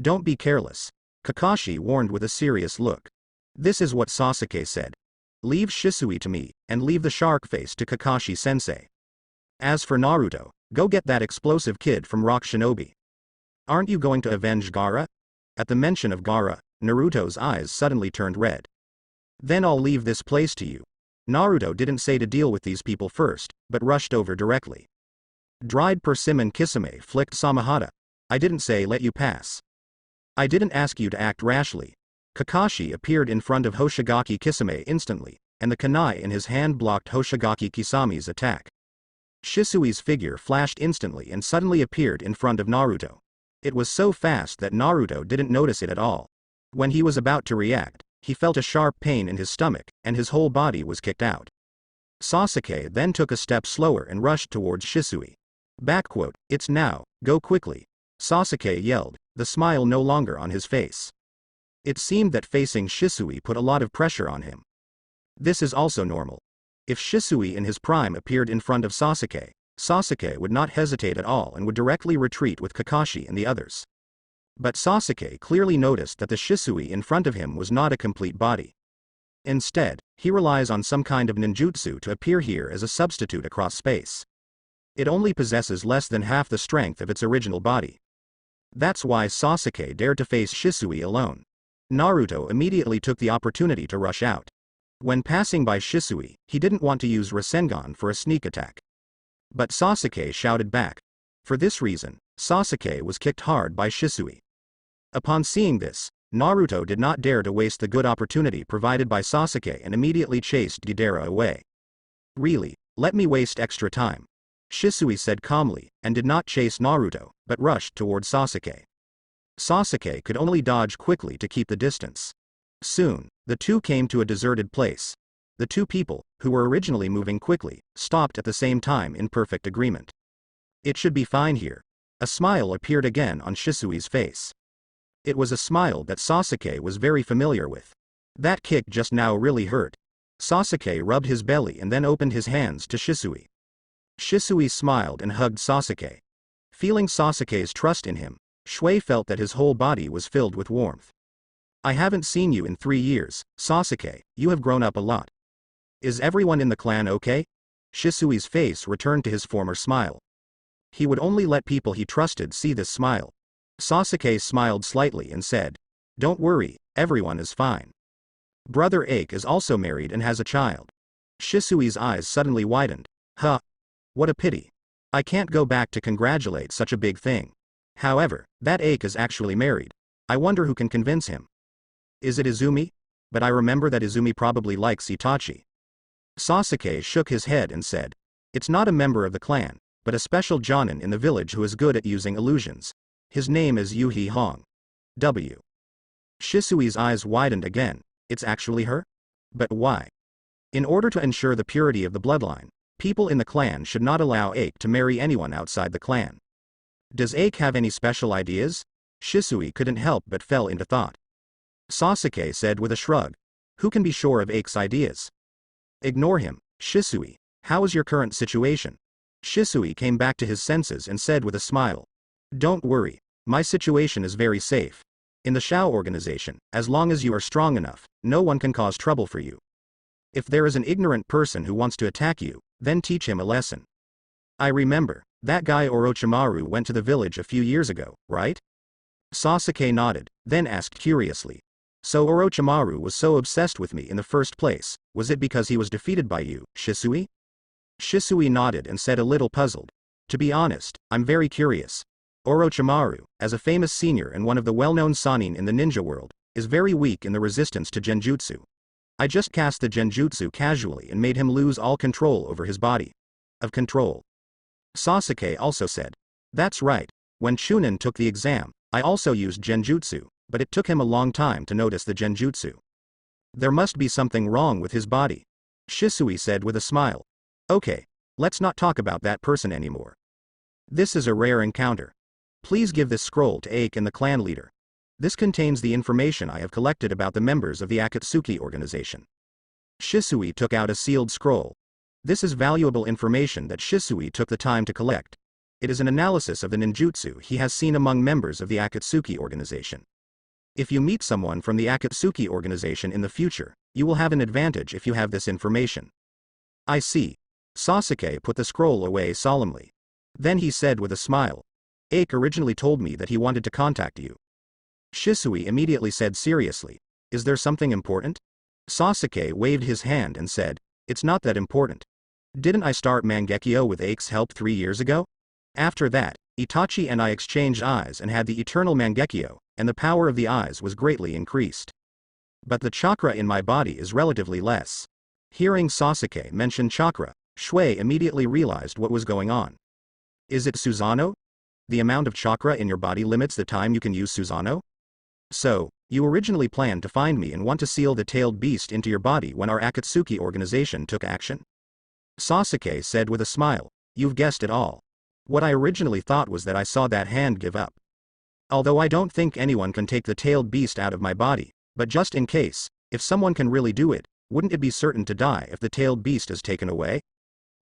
Don't be careless, Kakashi warned with a serious look. This is what Sasuke said. Leave Shisui to me, and leave the shark face to Kakashi-sensei. As for Naruto, go get that explosive kid from Rock Shinobi. Aren't you going to avenge Gaara? At the mention of Gaara, Naruto's eyes suddenly turned red. Then I'll leave this place to you. Naruto didn't say to deal with these people first, but rushed over directly. Dried persimmon Kisame flicked Samahata. I didn't say let you pass. I didn't ask you to act rashly. Kakashi appeared in front of Hoshigaki Kisame instantly, and the kunai in his hand blocked Hoshigaki Kisame's attack. Shisui's figure flashed instantly and suddenly appeared in front of Naruto. It was so fast that Naruto didn't notice it at all. When he was about to react, he felt a sharp pain in his stomach, and his whole body was kicked out. Sasuke then took a step slower and rushed towards Shisui. It's now, go quickly. Sasuke yelled, the smile no longer on his face. It seemed that facing Shisui put a lot of pressure on him. This is also normal. If Shisui in his prime appeared in front of Sasuke, Sasuke would not hesitate at all and would directly retreat with Kakashi and the others. But Sasuke clearly noticed that the Shisui in front of him was not a complete body. Instead, he relies on some kind of ninjutsu to appear here as a substitute across space. It only possesses less than half the strength of its original body. That's why Sasuke dared to face Shisui alone. Naruto immediately took the opportunity to rush out. When passing by Shisui, he didn't want to use Rasengan for a sneak attack. But Sasuke shouted back. For this reason, Sasuke was kicked hard by Shisui. Upon seeing this, Naruto did not dare to waste the good opportunity provided by Sasuke and immediately chased Deidara away. Really, let me waste extra time. Shisui said calmly, and did not chase Naruto, but rushed toward Sasuke. Sasuke could only dodge quickly to keep the distance. Soon, the two came to a deserted place. The two people, who were originally moving quickly, stopped at the same time in perfect agreement. It should be fine here. A smile appeared again on Shisui's face. It was a smile that Sasuke was very familiar with. That kick just now really hurt. Sasuke rubbed his belly and then opened his hands to Shisui. Shisui smiled and hugged Sasuke. Feeling Sasuke's trust in him, Shui felt that his whole body was filled with warmth. I haven't seen you in 3 years, Sasuke, you have grown up a lot. Is everyone in the clan okay? Shisui's face returned to his former smile. He would only let people he trusted see this smile. Sasuke smiled slightly and said, "Don't worry, everyone is fine. Brother Aike is also married and has a child." Shisui's eyes suddenly widened. Huh. What a pity. I can't go back to congratulate such a big thing. However, that Aike is actually married. I wonder who can convince him. Is it Izumi? But I remember that Izumi probably likes Itachi. Sasuke shook his head and said, "It's not a member of the clan, but a special jonin in the village who is good at using illusions. His name is Yuhi Hong. W." Shisui's eyes widened again. It's actually her? But why? In order to ensure the purity of the bloodline, people in the clan should not allow Aike to marry anyone outside the clan. Does Aike have any special ideas? Shisui couldn't help but fell into thought. Sasuke said with a shrug. Who can be sure of Aike's ideas? Ignore him, Shisui. How is your current situation? Shisui came back to his senses and said with a smile. Don't worry, my situation is very safe. In the Shao organization, as long as you are strong enough, no one can cause trouble for you. If there is an ignorant person who wants to attack you, then teach him a lesson. I remember, that guy Orochimaru went to the village a few years ago, right? Sasuke nodded, then asked curiously. So Orochimaru was so obsessed with me in the first place, was it because he was defeated by you, Shisui? Shisui nodded and said a little puzzled. To be honest, I'm very curious. Orochimaru, as a famous senior and one of the well-known Sannin in the ninja world, is very weak in the resistance to genjutsu. I just cast the genjutsu casually and made him lose all control over his body. Of control. Sasuke also said. That's right, when Chunin took the exam, I also used genjutsu, but it took him a long time to notice the genjutsu. There must be something wrong with his body. Shisui said with a smile. Okay, let's not talk about that person anymore. This is a rare encounter. Please give this scroll to Aike and the clan leader. This contains the information I have collected about the members of the Akatsuki organization. Shisui took out a sealed scroll. This is valuable information that Shisui took the time to collect. It is an analysis of the ninjutsu he has seen among members of the Akatsuki organization. If you meet someone from the Akatsuki organization in the future, you will have an advantage if you have this information. I see. Sasuke put the scroll away solemnly. Then he said with a smile. Aike originally told me that he wanted to contact you. Shisui immediately said seriously. Is there something important? Sasuke waved his hand and said, it's not that important. Didn't I start Mangekyo with Aike's help 3 years ago? After that, Itachi and I exchanged eyes and had the eternal Mangekyo, and the power of the eyes was greatly increased. But the chakra in my body is relatively less. Hearing Sasuke mention chakra, Shui immediately realized what was going on. Is it Susanoo? The amount of chakra in your body limits the time you can use Susanoo? So, you originally planned to find me and want to seal the tailed beast into your body when our Akatsuki organization took action? Sasuke said with a smile, you've guessed it all. What I originally thought was that I saw that hand give up. Although I don't think anyone can take the tailed beast out of my body, but just in case, if someone can really do it, wouldn't it be certain to die if the tailed beast is taken away?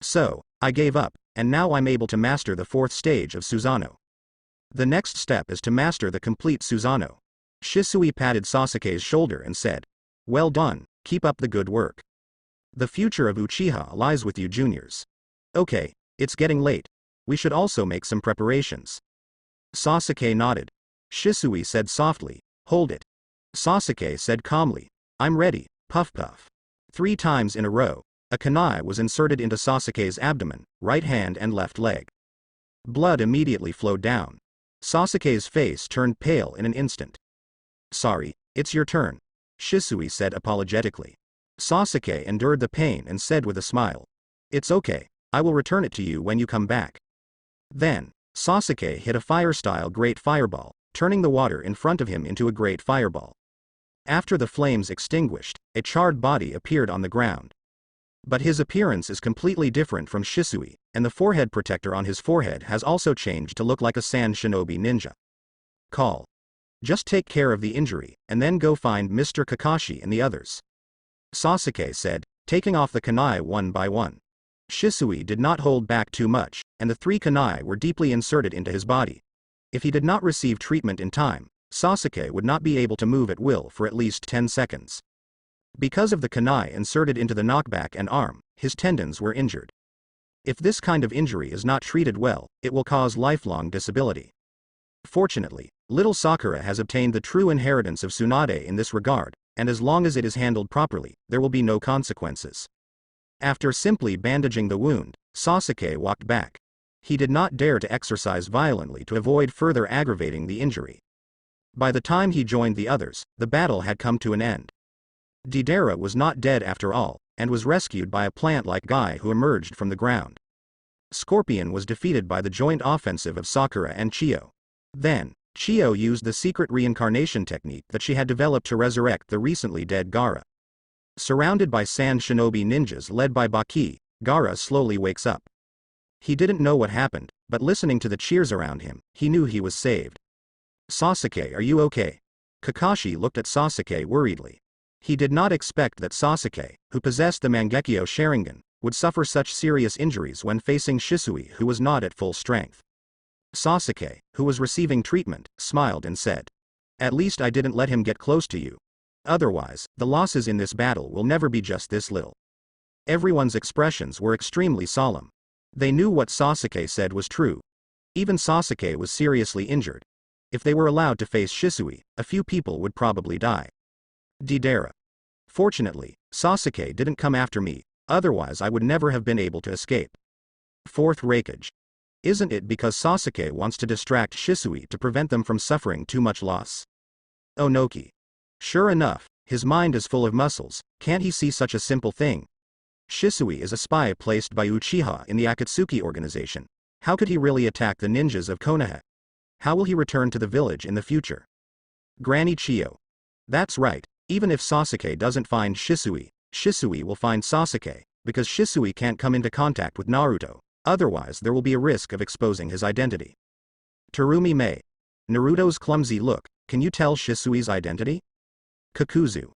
So, I gave up, and now I'm able to master the 4th stage of Susanoo. The next step is to master the complete Susanoo. Shisui patted Sasuke's shoulder and said, well done, keep up the good work. The future of Uchiha lies with you juniors. Okay, it's getting late. We should also make some preparations. Sasuke nodded. Shisui said softly, hold it. Sasuke said calmly, I'm ready, puff puff. 3 times in a row, a kunai was inserted into Sasuke's abdomen, right hand and left leg. Blood immediately flowed down. Sasuke's face turned pale in an instant. Sorry, it's your turn, Shisui said apologetically. Sasuke endured the pain and said with a smile. It's okay, I will return it to you when you come back. Then, Sasuke hit a fire-style great fireball, turning the water in front of him into a great fireball. After the flames extinguished, a charred body appeared on the ground. But his appearance is completely different from Shisui, and the forehead protector on his forehead has also changed to look like a sand shinobi ninja. Call. Just take care of the injury, and then go find Mr. Kakashi and the others. Sasuke said, taking off the kunai one by one. Shisui did not hold back too much, and the 3 kunai were deeply inserted into his body. If he did not receive treatment in time, Sasuke would not be able to move at will for at least 10 seconds. Because of the kunai inserted into the knockback and arm, his tendons were injured. If this kind of injury is not treated well, it will cause lifelong disability. Fortunately, little Sakura has obtained the true inheritance of Tsunade in this regard, and as long as it is handled properly, there will be no consequences. After simply bandaging the wound, Sasuke walked back. He did not dare to exercise violently to avoid further aggravating the injury. By the time he joined the others, the battle had come to an end. Deidara was not dead after all, and was rescued by a plant-like guy who emerged from the ground. Scorpion was defeated by the joint offensive of Sakura and Chio. Then, Chio used the secret reincarnation technique that she had developed to resurrect the recently dead Gaara. Surrounded by sand shinobi ninjas led by Baki, Gaara slowly wakes up. He didn't know what happened, but listening to the cheers around him, he knew he was saved. Sasuke, are you okay? Kakashi looked at Sasuke worriedly. He did not expect that Sasuke, who possessed the Mangekyo Sharingan, would suffer such serious injuries when facing Shisui, who was not at full strength. Sasuke, who was receiving treatment, smiled and said, "At least I didn't let him get close to you. Otherwise, the losses in this battle will never be just this little." Everyone's expressions were extremely solemn. They knew what Sasuke said was true. Even Sasuke was seriously injured. If they were allowed to face Shisui, a few people would probably die. Deidara. Fortunately, Sasuke didn't come after me, otherwise I would never have been able to escape. Fourth Raikage. Isn't it because Sasuke wants to distract Shisui to prevent them from suffering too much loss? Onoki. Sure enough, his mind is full of muscles, can't he see such a simple thing? Shisui is a spy placed by Uchiha in the Akatsuki organization. How could he really attack the ninjas of Konoha? How will he return to the village in the future? Granny Chio. That's right, even if Sasuke doesn't find Shisui, Shisui will find Sasuke, because Shisui can't come into contact with Naruto, otherwise there will be a risk of exposing his identity. Terumi Mei. Naruto's clumsy look, can you tell Shisui's identity? Kakuzu.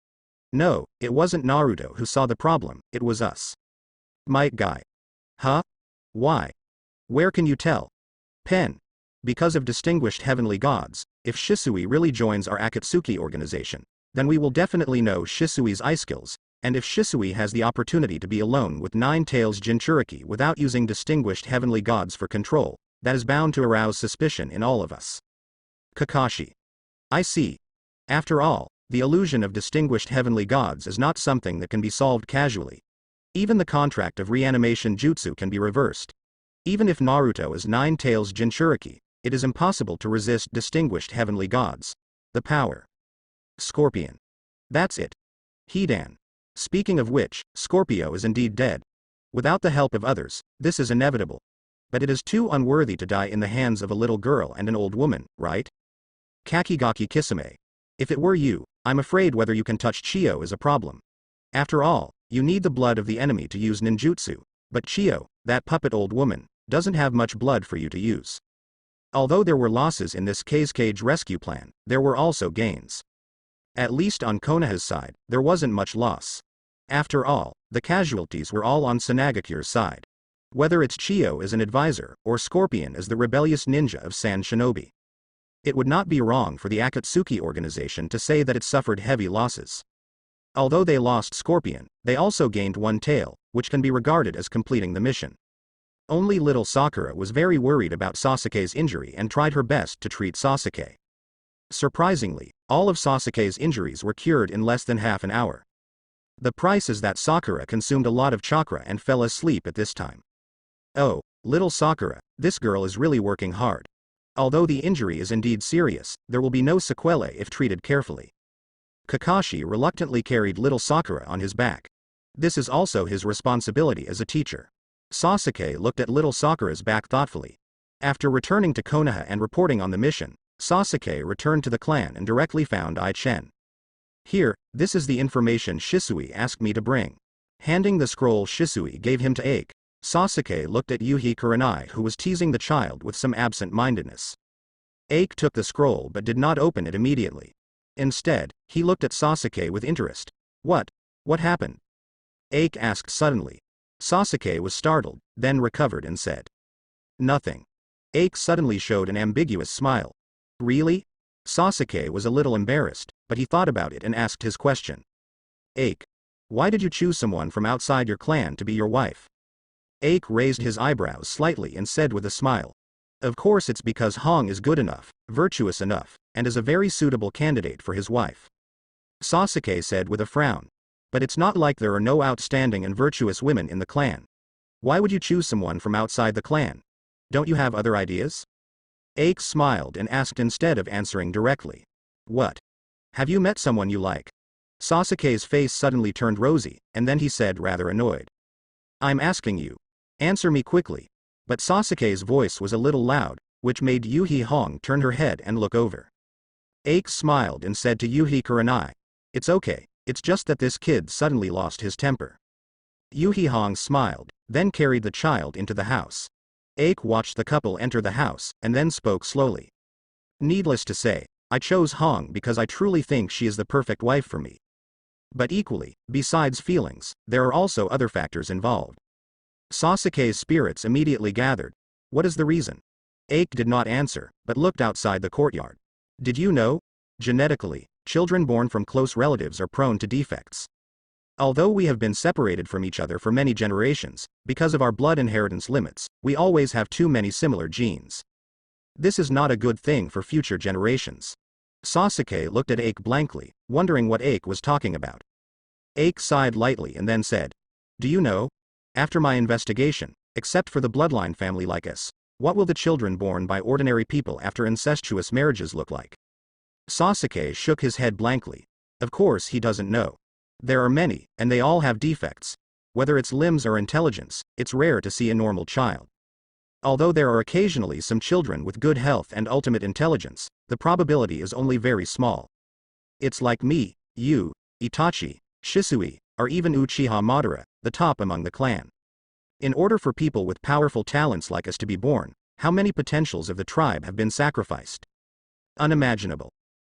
No, it wasn't Naruto who saw the problem, it was us. Might Guy. Huh? Why? Where can you tell? Pen. Because of distinguished heavenly gods, if Shisui really joins our Akatsuki organization, then we will definitely know Shisui's ice skills, and if Shisui has the opportunity to be alone with Nine Tails Jinchuriki without using distinguished heavenly gods for control, that is bound to arouse suspicion in all of us. Kakashi. I see. After all, the illusion of distinguished heavenly gods is not something that can be solved casually. Even the contract of reanimation jutsu can be reversed. Even if Naruto is Nine Tails Jinchuriki, it is impossible to resist distinguished heavenly gods. The power. Scorpion. That's it. Hidan. Speaking of which, Scorpio is indeed dead. Without the help of others, this is inevitable. But it is too unworthy to die in the hands of a little girl and an old woman, right? Kakigaki Kisame. If it were you, I'm afraid whether you can touch Chio is a problem. After all, you need the blood of the enemy to use ninjutsu, but Chio, that puppet old woman, doesn't have much blood for you to use. Although there were losses in this Cage rescue plan, there were also gains. At least on Konoha's side, there wasn't much loss. After all, the casualties were all on Sanagakure's side. Whether it's Chio as an advisor, or Scorpion as the rebellious ninja of Sand Shinobi. It would not be wrong for the Akatsuki organization to say that it suffered heavy losses. Although they lost Scorpion, they also gained one tail, which can be regarded as completing the mission. Only little Sakura was very worried about Sasuke's injury and tried her best to treat Sasuke. Surprisingly, all of Sasuke's injuries were cured in less than half an hour. The price is that Sakura consumed a lot of chakra and fell asleep at this time. Oh, little Sakura, this girl is really working hard. Although the injury is indeed serious, there will be no sequelae if treated carefully. Kakashi reluctantly carried little Sakura on his back. This is also his responsibility as a teacher. Sasuke looked at little Sakura's back thoughtfully. After returning to Konoha and reporting on the mission, Sasuke returned to the clan and directly found Ai-chen. Here, this is the information Shisui asked me to bring. Handing the scroll Shisui gave him to Ike, Sasuke looked at Yuhi Kurenai, who was teasing the child with some absent-mindedness. Ike took the scroll but did not open it immediately. Instead, he looked at Sasuke with interest. What happened? Ike asked suddenly. Sasuke was startled, then recovered and said, "Nothing." Ike suddenly showed an ambiguous smile. "Really?" Sasuke was a little embarrassed, but he thought about it and asked his question. "Ike, why did you choose someone from outside your clan to be your wife?" Ike raised his eyebrows slightly and said with a smile, "Of course it's because Hong is good enough, virtuous enough, and is a very suitable candidate for his wife." Sasuke said with a frown, "But it's not like there are no outstanding and virtuous women in the clan. Why would you choose someone from outside the clan? Don't you have other ideas?" Ike smiled and asked instead of answering directly, "What? Have you met someone you like?" Sasuke's face suddenly turned rosy, and then he said rather annoyed, "I'm asking you. Answer me quickly." But Sasuke's voice was a little loud, which made Yuhi Hong turn her head and look over. Ike smiled and said to Yuhi Kurenai, "It's okay, it's just that this kid suddenly lost his temper." Yuhi Hong smiled, then carried the child into the house. Ike watched the couple enter the house, and then spoke slowly. "Needless to say, I chose Hong because I truly think she is the perfect wife for me. But equally, besides feelings, there are also other factors involved." Sasuke's spirits immediately gathered. "What is the reason?" Ike did not answer, but looked outside the courtyard. "Did you know? Genetically, children born from close relatives are prone to defects. Although we have been separated from each other for many generations, because of our blood inheritance limits, we always have too many similar genes. This is not a good thing for future generations." Sasuke looked at Ike blankly, wondering what Ike was talking about. Ike sighed lightly and then said, "Do you know? After my investigation, except for the bloodline family like us, what will the children born by ordinary people after incestuous marriages look like?" Sasuke shook his head blankly. Of course he doesn't know. There are many, and they all have defects. Whether it's limbs or intelligence, it's rare to see a normal child. Although there are occasionally some children with good health and ultimate intelligence, the probability is only very small. It's like me, you, Itachi, Shisui, or even Uchiha Madara, the top among the clan. In order for people with powerful talents like us to be born, how many potentials of the tribe have been sacrificed? Unimaginable.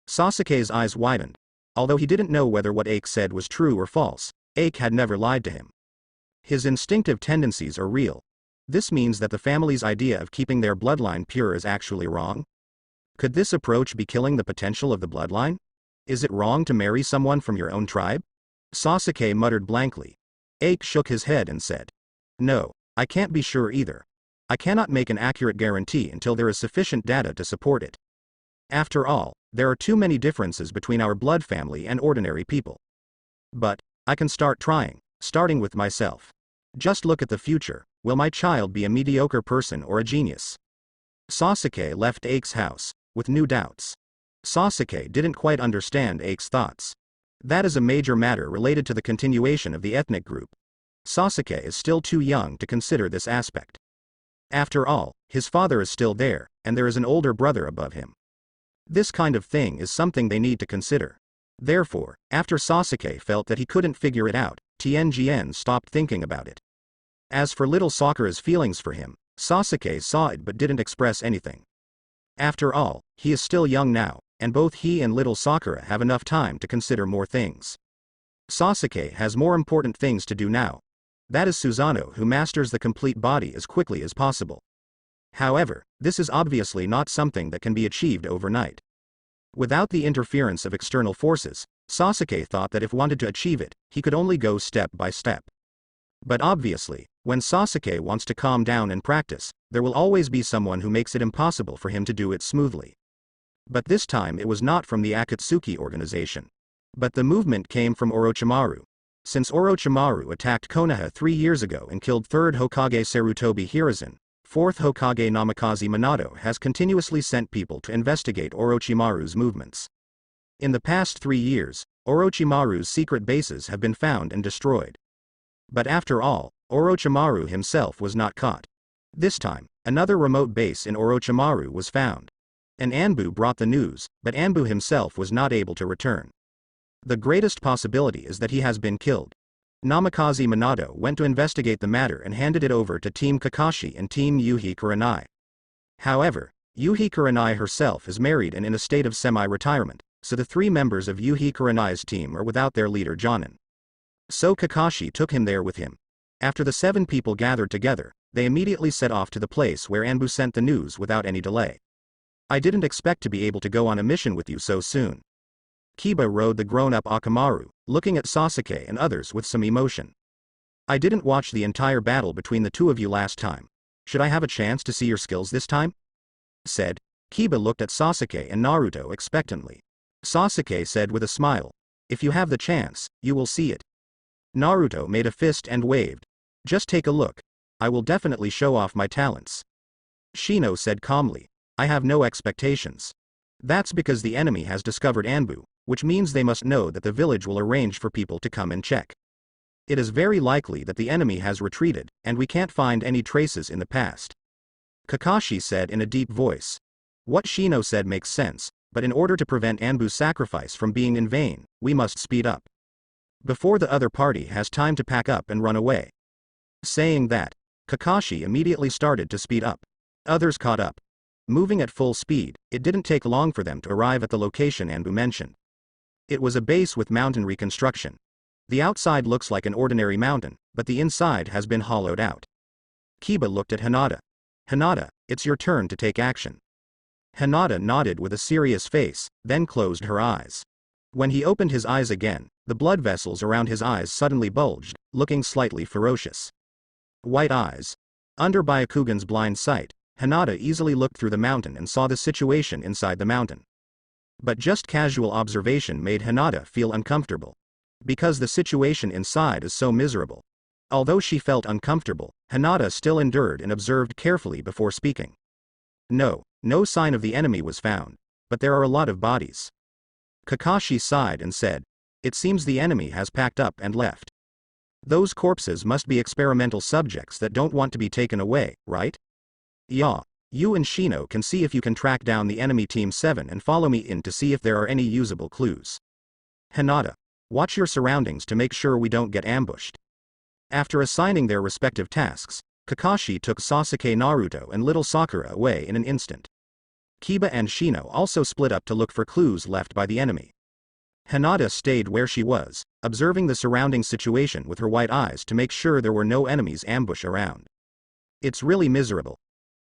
Sasuke's eyes widened. Although he didn't know whether what Ike said was true or false, Ike had never lied to him. His instinctive tendencies are real. This means that the family's idea of keeping their bloodline pure is actually wrong? Could this approach be killing the potential of the bloodline? Is it wrong to marry someone from your own tribe? Sasuke muttered blankly. Ike shook his head and said, "No, I can't be sure either. I cannot make an accurate guarantee until there is sufficient data to support it. After all, there are too many differences between our blood family and ordinary people. But I can start trying, starting with myself. Just look at the future. Will my child be a mediocre person or a genius?" Sasuke left Ike's house, with new doubts. Sasuke didn't quite understand Ike's thoughts. That is a major matter related to the continuation of the ethnic group. Sasuke is still too young to consider this aspect. After all, his father is still there, and there is an older brother above him. This kind of thing is something they need to consider. Therefore, after Sasuke felt that he couldn't figure it out, Tianjian stopped thinking about it. As for little Sakura's feelings for him, Sasuke saw it but didn't express anything. After all, he is still young now, and both he and little Sakura have enough time to consider more things. Sasuke has more important things to do now. That is Susanoo, who masters the complete body as quickly as possible. However, this is obviously not something that can be achieved overnight. Without the interference of external forces, Sasuke thought that if wanted to achieve it, he could only go step by step. But obviously, when Sasuke wants to calm down and practice, there will always be someone who makes it impossible for him to do it smoothly. But this time it was not from the Akatsuki organization. But the movement came from Orochimaru. Since Orochimaru attacked Konoha 3 years ago and killed 3rd Hokage Sarutobi Hiruzen, 4th Hokage Namikaze Minato has continuously sent people to investigate Orochimaru's movements. In the past 3 years, Orochimaru's secret bases have been found and destroyed. But after all, Orochimaru himself was not caught. This time, another remote base in Orochimaru was found. And Anbu brought the news, but Anbu himself was not able to return. The greatest possibility is that he has been killed. Namikaze Minato went to investigate the matter and handed it over to Team Kakashi and Team Yuhi Kurenai. However, Yuhi Kurenai herself is married and in a state of semi-retirement, so the 3 members of Yuhi Kurenai's team are without their leader Jonin. So Kakashi took him there with him. After the 7 people gathered together, they immediately set off to the place where Anbu sent the news without any delay. I didn't expect to be able to go on a mission with you so soon. Kiba rode the grown-up Akamaru, looking at Sasuke and others with some emotion. I didn't watch the entire battle between the 2 of you last time. Should I have a chance to see your skills this time? Said. Kiba looked at Sasuke and Naruto expectantly. Sasuke said with a smile. If you have the chance, you will see it. Naruto made a fist and waved. Just take a look. I will definitely show off my talents. Shino said calmly. I have no expectations. That's because the enemy has discovered Anbu, which means they must know that the village will arrange for people to come and check. It is very likely that the enemy has retreated, and we can't find any traces in the past. Kakashi said in a deep voice. What Shino said makes sense, but in order to prevent Anbu's sacrifice from being in vain, we must speed up. Before the other party has time to pack up and run away. Saying that, Kakashi immediately started to speed up. Others caught up. Moving at full speed, it didn't take long for them to arrive at the location Anbu mentioned. It was a base with mountain reconstruction. The outside looks like an ordinary mountain, but the inside has been hollowed out. Kiba looked at Hinata. Hinata, it's your turn to take action. Hinata nodded with a serious face, then closed her eyes. When he opened his eyes again, the blood vessels around his eyes suddenly bulged, looking slightly ferocious. White eyes. Under Byakugan's blind sight, Hinata easily looked through the mountain and saw the situation inside the mountain. But just casual observation made Hinata feel uncomfortable. Because the situation inside is so miserable. Although she felt uncomfortable, Hinata still endured and observed carefully before speaking. No sign of the enemy was found, but there are a lot of bodies. Kakashi sighed and said, it seems the enemy has packed up and left. Those corpses must be experimental subjects that don't want to be taken away, right? Yeah. You and Shino can see if you can track down the enemy Team 7 and follow me in to see if there are any usable clues. Hinata, watch your surroundings to make sure we don't get ambushed. After assigning their respective tasks, Kakashi took Sasuke, Naruto and little Sakura away in an instant. Kiba and Shino also split up to look for clues left by the enemy. Hinata stayed where she was, observing the surrounding situation with her white eyes to make sure there were no enemies ambush around. It's really miserable.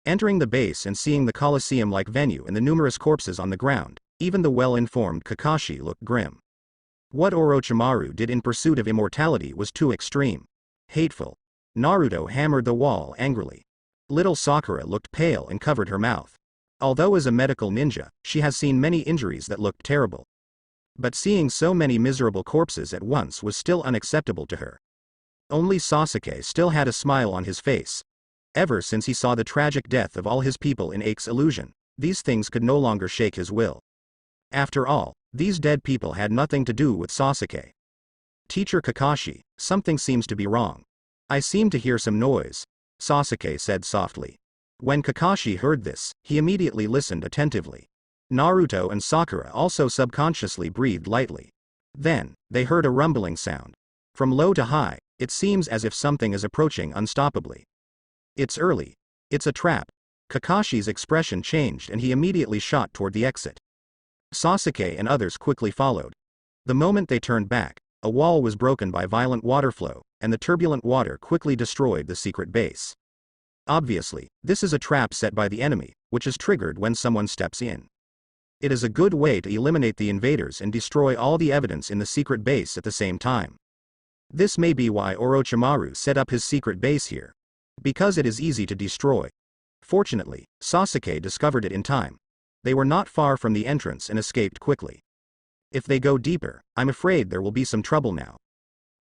Entering the base and seeing the Colosseum-like venue and the numerous corpses on the ground, even the well-informed Kakashi looked grim. What Orochimaru did in pursuit of immortality was too extreme. Hateful. Naruto hammered the wall angrily. Little Sakura looked pale and covered her mouth. Although as a medical ninja, she has seen many injuries that looked terrible. But seeing so many miserable corpses at once was still unacceptable to her. Only Sasuke still had a smile on his face. Ever since he saw the tragic death of all his people in Ake's illusion, these things could no longer shake his will. After all, these dead people had nothing to do with Sasuke. Teacher Kakashi, something seems to be wrong. I seem to hear some noise, Sasuke said softly. When Kakashi heard this, he immediately listened attentively. Naruto and Sakura also subconsciously breathed lightly. Then, they heard a rumbling sound. From low to high, it seems as if something is approaching unstoppably. It's early. It's a trap. Kakashi's expression changed and he immediately shot toward the exit. Sasuke and others quickly followed. The moment they turned back, a wall was broken by violent water flow, and the turbulent water quickly destroyed the secret base. Obviously, this is a trap set by the enemy, which is triggered when someone steps in. It is a good way to eliminate the invaders and destroy all the evidence in the secret base at the same time. This may be why Orochimaru set up his secret base here. Because it is easy to destroy. Fortunately, Sasuke discovered it in time. They were not far from the entrance and escaped quickly. If they go deeper, I'm afraid there will be some trouble now.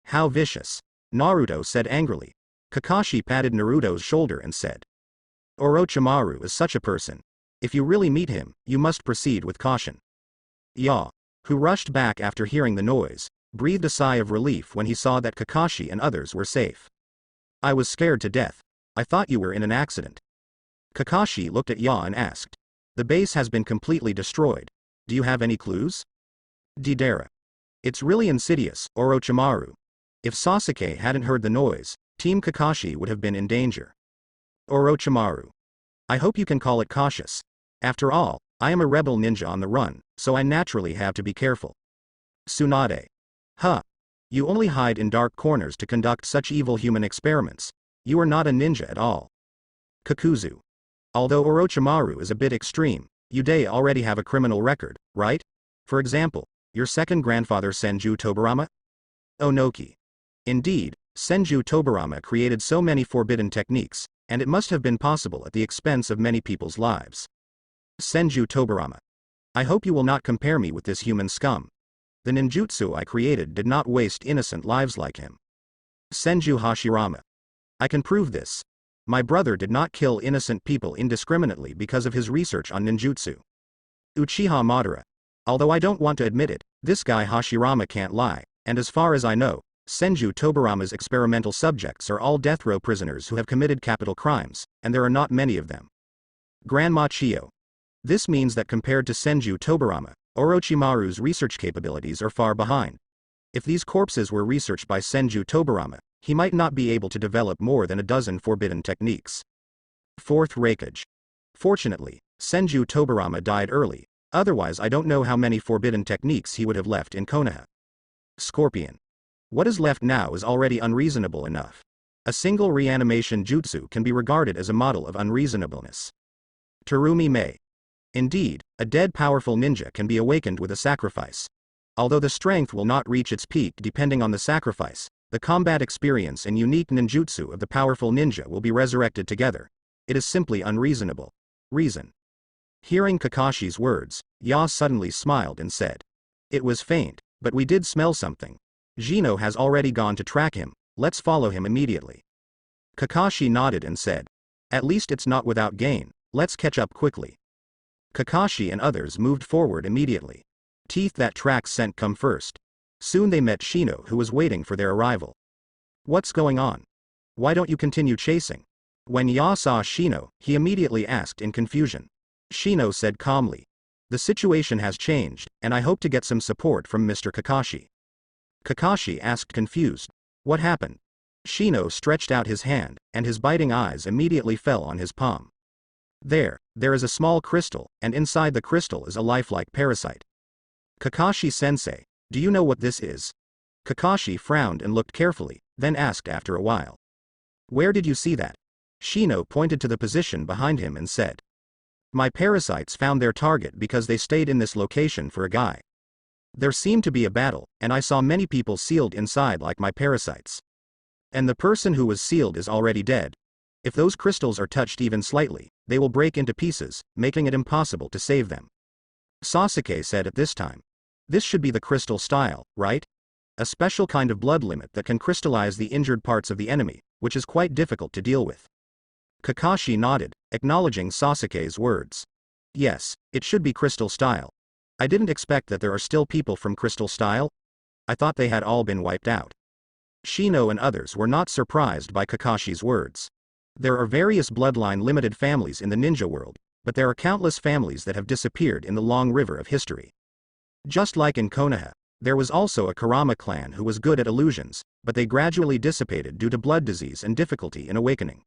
How vicious, Naruto said angrily. Kakashi patted Naruto's shoulder and said, Orochimaru is such a person. If you really meet him, you must proceed with caution. Ya, who rushed back after hearing the noise, breathed a sigh of relief when he saw that Kakashi and others were safe. I was scared to death. I thought you were in an accident. Kakashi looked at Ya and asked. The base has been completely destroyed. Do you have any clues? Deidara. It's really insidious, Orochimaru. If Sasuke hadn't heard the noise, Team Kakashi would have been in danger. Orochimaru. I hope you can call it cautious. After all, I am a rebel ninja on the run, so I naturally have to be careful. Tsunade. Huh. You only hide in dark corners to conduct such evil human experiments. You are not a ninja at all. Kakuzu. Although Orochimaru is a bit extreme, you already have a criminal record, right? For example, your second grandfather Senju Tobirama? Onoki. Indeed, Senju Tobirama created so many forbidden techniques, and it must have been possible at the expense of many people's lives. Senju Tobirama. I hope you will not compare me with this human scum. The ninjutsu I created did not waste innocent lives like him. Senju Hashirama. I can prove this. My brother did not kill innocent people indiscriminately because of his research on ninjutsu. Uchiha Madara. Although I don't want to admit it, this guy Hashirama can't lie, and as far as I know, Senju Tobirama's experimental subjects are all death row prisoners who have committed capital crimes, and there are not many of them. Grandma Chiyo. This means that compared to Senju Tobirama, Orochimaru's research capabilities are far behind. If these corpses were researched by Senju Tobirama, he might not be able to develop more than a dozen forbidden techniques. Fourth Raikage. Fortunately, Senju Tobirama died early, otherwise I don't know how many forbidden techniques he would have left in Konoha. Scorpion. What is left now is already unreasonable enough. A single reanimation jutsu can be regarded as a model of unreasonableness. Terumi Mei. Indeed, a dead powerful ninja can be awakened with a sacrifice. Although the strength will not reach its peak depending on the sacrifice, the combat experience and unique ninjutsu of the powerful ninja will be resurrected together. It is simply unreasonable. Reason. Hearing Kakashi's words, Ya suddenly smiled and said. It was faint, but we did smell something. Gino has already gone to track him, let's follow him immediately. Kakashi nodded and said. At least it's not without gain, let's catch up quickly. Kakashi and others moved forward immediately. Teeth that track scent come first. Soon they met Shino who was waiting for their arrival. What's going on? Why don't you continue chasing? When Ya saw Shino, he immediately asked in confusion. Shino said calmly. The situation has changed, and I hope to get some support from Mr. Kakashi. Kakashi asked confused. What happened? Shino stretched out his hand, and his biting eyes immediately fell on his palm. There is a small crystal, and inside the crystal is a lifelike parasite. Kakashi-sensei, do you know what this is? Kakashi frowned and looked carefully, then asked after a while. Where did you see that? Shino pointed to the position behind him and said. My parasites found their target because they stayed in this location for a guy. There seemed to be a battle, and I saw many people sealed inside like my parasites. And the person who was sealed is already dead. If those crystals are touched even slightly, they will break into pieces, making it impossible to save them. Sasuke said at this time. This should be the crystal style, right? A special kind of blood limit that can crystallize the injured parts of the enemy, which is quite difficult to deal with. Kakashi nodded, acknowledging Sasuke's words. Yes, it should be crystal style. I didn't expect that there are still people from crystal style. I thought they had all been wiped out. Shino and others were not surprised by Kakashi's words. There are various bloodline-limited families in the ninja world, but there are countless families that have disappeared in the long river of history. Just like in Konoha, there was also a Kurama clan who was good at illusions, but they gradually dissipated due to blood disease and difficulty in awakening.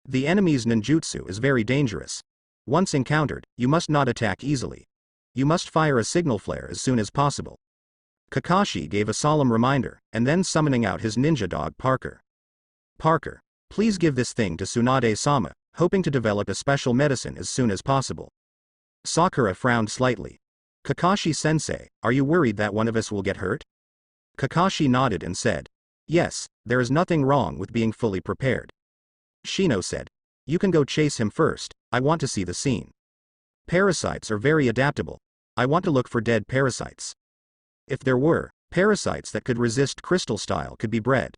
The enemy's ninjutsu is very dangerous. Once encountered, you must not attack easily. You must fire a signal flare as soon as possible. Kakashi gave a solemn reminder, and then summoning out his ninja dog Parker. Parker, please give this thing to Tsunade-sama, hoping to develop a special medicine as soon as possible. Sakura frowned slightly. Kakashi-sensei, are you worried that one of us will get hurt? Kakashi nodded and said. Yes, there is nothing wrong with being fully prepared. Shino said. You can go chase him first, I want to see the scene. Parasites are very adaptable. I want to look for dead parasites. If there were, parasites that could resist crystal style could be bred.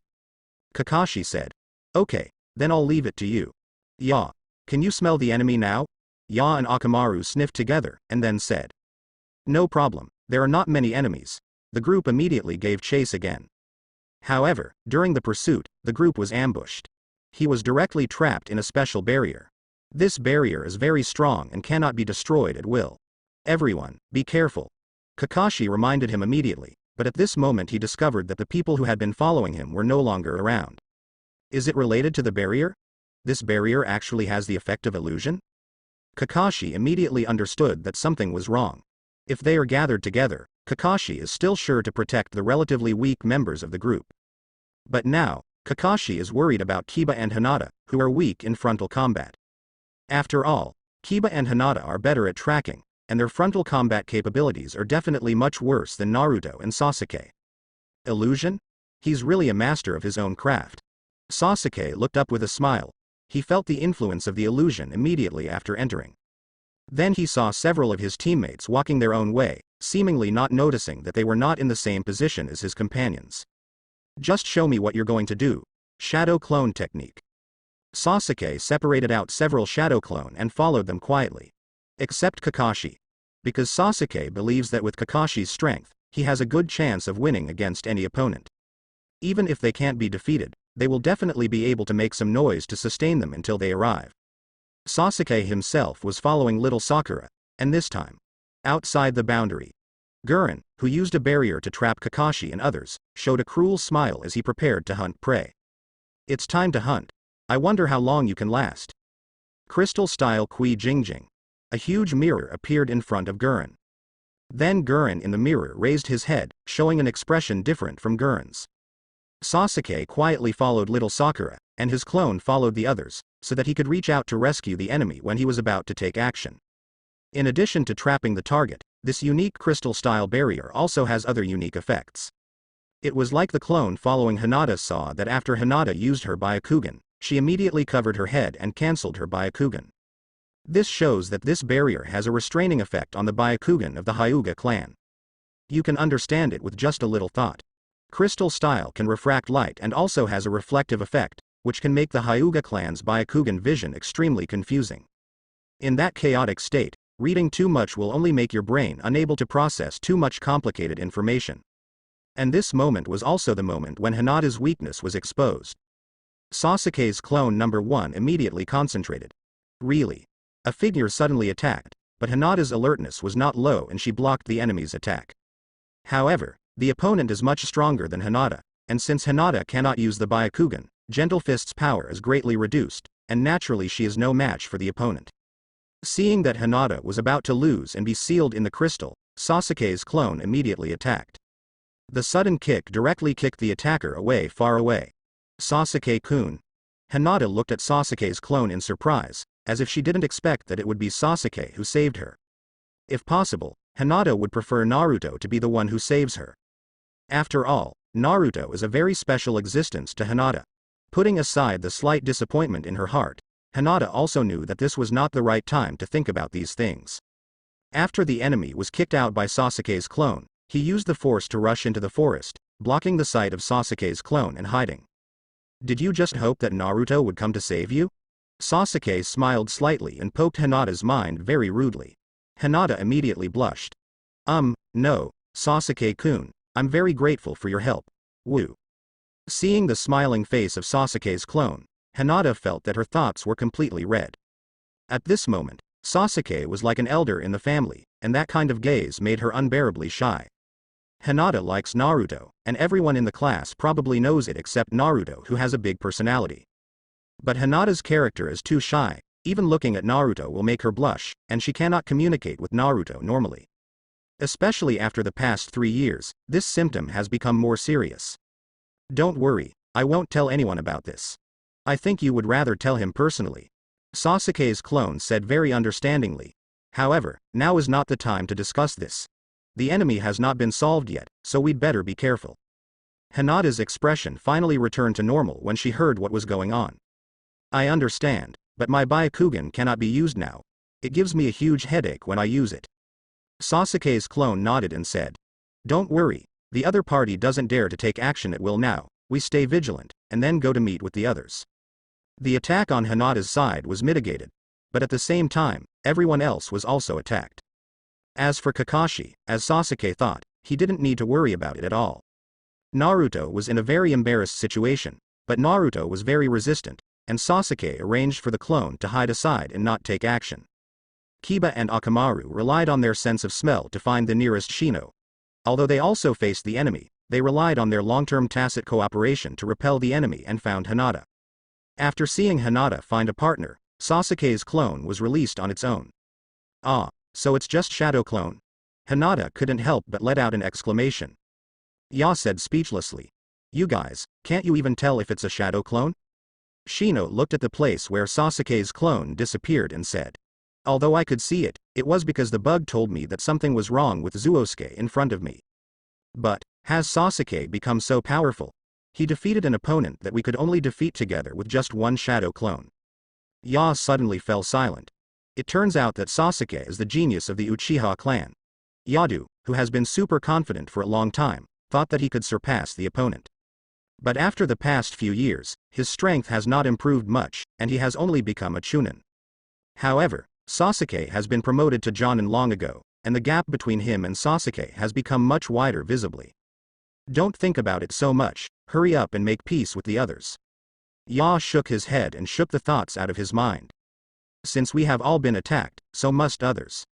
Kakashi said. Okay, then I'll leave it to you. Ya, can you smell the enemy now? Ya and Akamaru sniffed together, and then said. No problem, there are not many enemies. The group immediately gave chase again. However, during the pursuit, the group was ambushed. He was directly trapped in a special barrier. This barrier is very strong and cannot be destroyed at will. Everyone, be careful. Kakashi reminded him immediately, but at this moment he discovered that the people who had been following him were no longer around. Is it related to the barrier? This barrier actually has the effect of illusion? Kakashi immediately understood that something was wrong. If they are gathered together, Kakashi is still sure to protect the relatively weak members of the group. But now, Kakashi is worried about Kiba and Hinata, who are weak in frontal combat. After all, Kiba and Hinata are better at tracking, and their frontal combat capabilities are definitely much worse than Naruto and Sasuke. Illusion? He's really a master of his own craft. Sasuke looked up with a smile. He felt the influence of the illusion immediately after entering. Then he saw several of his teammates walking their own way, seemingly not noticing that they were not in the same position as his companions. Just show me what you're going to do. Shadow clone technique. Sasuke separated out several shadow clone and followed them quietly. Except Kakashi. Because Sasuke believes that with Kakashi's strength, he has a good chance of winning against any opponent. Even if they can't be defeated, they will definitely be able to make some noise to sustain them until they arrive. Sasuke himself was following little Sakura, and this time, outside the boundary, Gurren, who used a barrier to trap Kakashi and others, showed a cruel smile as he prepared to hunt prey. It's time to hunt. I wonder how long you can last. Crystal-style Kui Jingjing. A huge mirror appeared in front of Gurren. Then Gurren in the mirror raised his head, showing an expression different from Gurren's. Sasuke quietly followed little Sakura, and his clone followed the others, so that he could reach out to rescue the enemy when he was about to take action. In addition to trapping the target, this unique crystal-style barrier also has other unique effects. It was like the clone following Hinata saw that after Hinata used her Byakugan, she immediately covered her head and cancelled her Byakugan. This shows that this barrier has a restraining effect on the Byakugan of the Hyuga clan. You can understand it with just a little thought. Crystal style can refract light and also has a reflective effect, which can make the Hyuga clan's Byakugan vision extremely confusing. In that chaotic state, reading too much will only make your brain unable to process too much complicated information. And this moment was also the moment when Hinata's weakness was exposed. Sasuke's clone number 1 immediately concentrated. Really? A figure suddenly attacked, but Hinata's alertness was not low and she blocked the enemy's attack. However, the opponent is much stronger than Hinata, and since Hinata cannot use the Byakugan, Gentle Fist's power is greatly reduced, and naturally she is no match for the opponent. Seeing that Hinata was about to lose and be sealed in the crystal, Sasuke's clone immediately attacked. The sudden kick directly kicked the attacker away far away. Sasuke-kun. Hinata looked at Sasuke's clone in surprise, as if she didn't expect that it would be Sasuke who saved her. If possible, Hinata would prefer Naruto to be the one who saves her. After all, Naruto is a very special existence to Hinata. Putting aside the slight disappointment in her heart, Hinata also knew that this was not the right time to think about these things. After the enemy was kicked out by Sasuke's clone, he used the force to rush into the forest, blocking the sight of Sasuke's clone and hiding. Did you just hope that Naruto would come to save you? Sasuke smiled slightly and poked Hinata's mind very rudely. Hinata immediately blushed. No, Sasuke-kun, I'm very grateful for your help. Woo. Seeing the smiling face of Sasuke's clone, Hinata felt that her thoughts were completely read. At this moment, Sasuke was like an elder in the family, and that kind of gaze made her unbearably shy. Hinata likes Naruto, and everyone in the class probably knows it except Naruto, who has a big personality. But Hinata's character is too shy. Even looking at Naruto will make her blush, and she cannot communicate with Naruto normally. Especially after the past 3 years, this symptom has become more serious. Don't worry, I won't tell anyone about this. I think you would rather tell him personally. Sasuke's clone said very understandingly. However, now is not the time to discuss this. The enemy has not been solved yet, so we'd better be careful. Hinata's expression finally returned to normal when she heard what was going on. I understand, but my Byakugan cannot be used now. It gives me a huge headache when I use it. Sasuke's clone nodded and said, don't worry, the other party doesn't dare to take action at will now, we stay vigilant, and then go to meet with the others. The attack on Hinata's side was mitigated, but at the same time, everyone else was also attacked. As for Kakashi, as Sasuke thought, he didn't need to worry about it at all. Naruto was in a very embarrassed situation, but Naruto was very resistant, and Sasuke arranged for the clone to hide aside and not take action. Kiba and Akamaru relied on their sense of smell to find the nearest Shino. Although they also faced the enemy, they relied on their long-term tacit cooperation to repel the enemy and found Hinata. After seeing Hinata find a partner, Sasuke's clone was released on its own. Ah, so it's just Shadow Clone? Hinata couldn't help but let out an exclamation. Ya said speechlessly. You guys, can't you even tell if it's a Shadow Clone? Shino looked at the place where Sasuke's clone disappeared and said. Although I could see it, it was because the bug told me that something was wrong with Zuosuke in front of me. But, has Sasuke become so powerful? He defeated an opponent that we could only defeat together with just one Shadow Clone. Ya suddenly fell silent. It turns out that Sasuke is the genius of the Uchiha clan. Yadu, who has been super confident for a long time, thought that he could surpass the opponent. But after the past few years, his strength has not improved much, and he has only become a Chunin. However, Sasuke has been promoted to Jonin long ago, and the gap between him and Sasuke has become much wider visibly. Don't think about it so much, hurry up and make peace with the others. Ya shook his head and shook the thoughts out of his mind. Since we have all been attacked, so must others.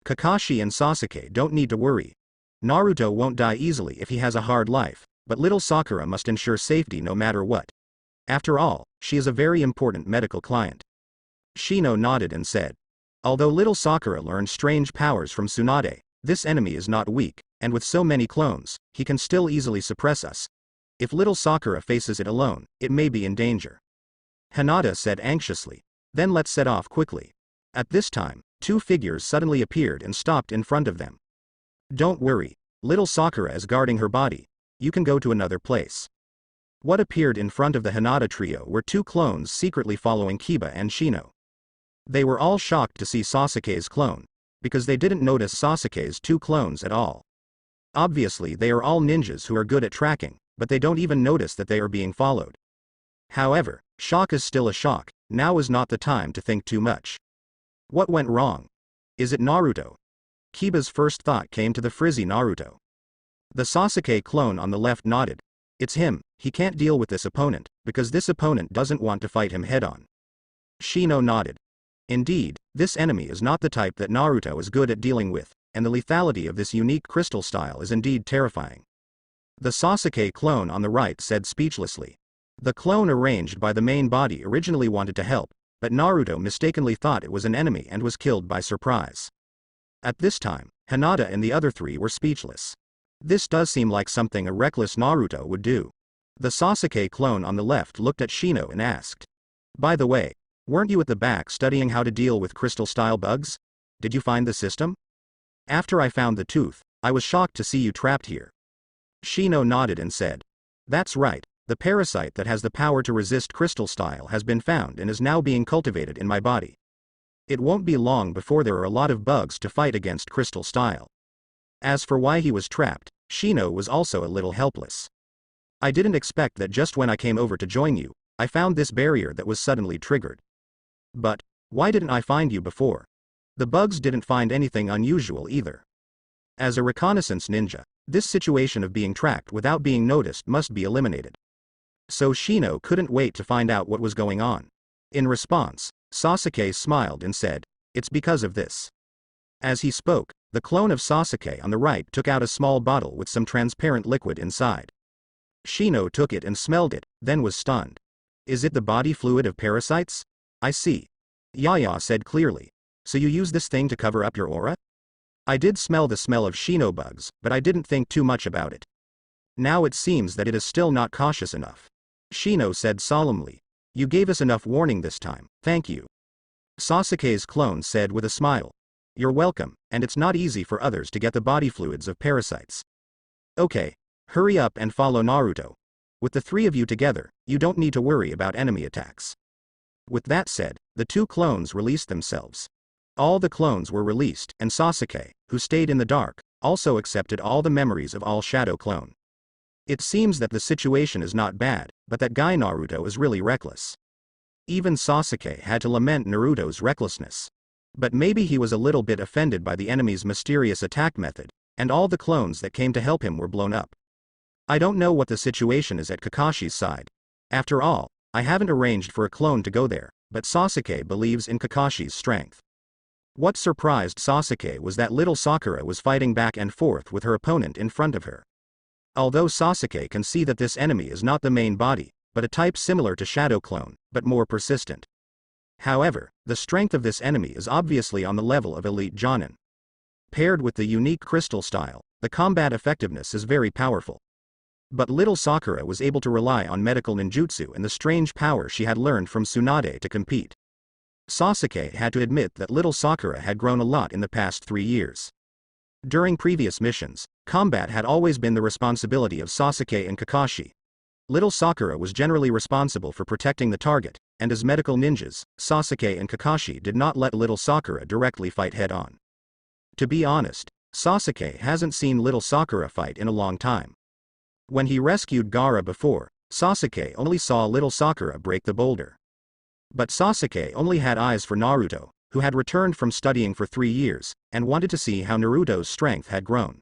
Kakashi and Sasuke don't need to worry. Naruto won't die easily if he has a hard life, but little Sakura must ensure safety no matter what. After all, she is a very important medical client. Shino nodded and said. Although little Sakura learned strange powers from Tsunade, this enemy is not weak, and with so many clones, he can still easily suppress us. If little Sakura faces it alone, it may be in danger. Hinata said anxiously. Then let's set off quickly. At this time, two figures suddenly appeared and stopped in front of them. Don't worry, little Sakura is guarding her body. You can go to another place. What appeared in front of the Hinata trio were two clones secretly following Kiba and Shino. They were all shocked to see Sasuke's clone, because they didn't notice Sasuke's two clones at all. Obviously they are all ninjas who are good at tracking, but they don't even notice that they are being followed. However, shock is still a shock, now is not the time to think too much. What went wrong? Is it Naruto? Kiba's first thought came to the frizzy Naruto. The Sasuke clone on the left nodded. It's him, he can't deal with this opponent, because this opponent doesn't want to fight him head-on. Shino nodded. Indeed, this enemy is not the type that Naruto is good at dealing with, and the lethality of this unique crystal style is indeed terrifying. The Sasuke clone on the right said speechlessly. The clone arranged by the main body originally wanted to help, but Naruto mistakenly thought it was an enemy and was killed by surprise. At this time, Hinata and the other three were speechless. This does seem like something a reckless Naruto would do. The Sasuke clone on the left looked at Shino and asked. By the way, weren't you at the back studying how to deal with crystal-style bugs? Did you find the system? After I found the tooth, I was shocked to see you trapped here. Shino nodded and said. That's right, the parasite that has the power to resist crystal style has been found and is now being cultivated in my body. It won't be long before there are a lot of bugs to fight against crystal style. As for why he was trapped, Shino was also a little helpless. I didn't expect that just when I came over to join you, I found this barrier that was suddenly triggered. But, why didn't I find you before? The bugs didn't find anything unusual either. As a reconnaissance ninja, this situation of being tracked without being noticed must be eliminated. So Shino couldn't wait to find out what was going on. In response, Sasuke smiled and said, it's because of this. As he spoke, the clone of Sasuke on the right took out a small bottle with some transparent liquid inside. Shino took it and smelled it, then was stunned. Is it the body fluid of parasites? I see. Yaya said clearly. So you use this thing to cover up your aura? I did smell the smell of Shino bugs, but I didn't think too much about it. Now it seems that it is still not cautious enough. Shino said solemnly. You gave us enough warning this time, thank you. Sasuke's clone said with a smile. You're welcome, and it's not easy for others to get the body fluids of parasites. Okay, hurry up and follow Naruto. With the three of you together, you don't need to worry about enemy attacks. With that said, the two clones released themselves. All the clones were released, and Sasuke, who stayed in the dark, also accepted all the memories of all Shadow Clone. It seems that the situation is not bad, but that guy Naruto is really reckless. Even Sasuke had to lament Naruto's recklessness. But maybe he was a little bit offended by the enemy's mysterious attack method, and all the clones that came to help him were blown up. I don't know what the situation is at Kakashi's side. After all, I haven't arranged for a clone to go there, but Sasuke believes in Kakashi's strength. What surprised Sasuke was that little Sakura was fighting back and forth with her opponent in front of her. Although Sasuke can see that this enemy is not the main body, but a type similar to Shadow Clone, but more persistent. However, the strength of this enemy is obviously on the level of Elite Jonin. Paired with the unique crystal style, the combat effectiveness is very powerful. But little Sakura was able to rely on medical ninjutsu and the strange power she had learned from Tsunade to compete. Sasuke had to admit that little Sakura had grown a lot in the past 3 years. During previous missions, combat had always been the responsibility of Sasuke and Kakashi. Little Sakura was generally responsible for protecting the target, and as medical ninjas, Sasuke and Kakashi did not let little Sakura directly fight head-on. To be honest, Sasuke hasn't seen little Sakura fight in a long time. When he rescued Gaara before, Sasuke only saw little Sakura break the boulder. But Sasuke only had eyes for Naruto, who had returned from studying for 3 years, and wanted to see how Naruto's strength had grown.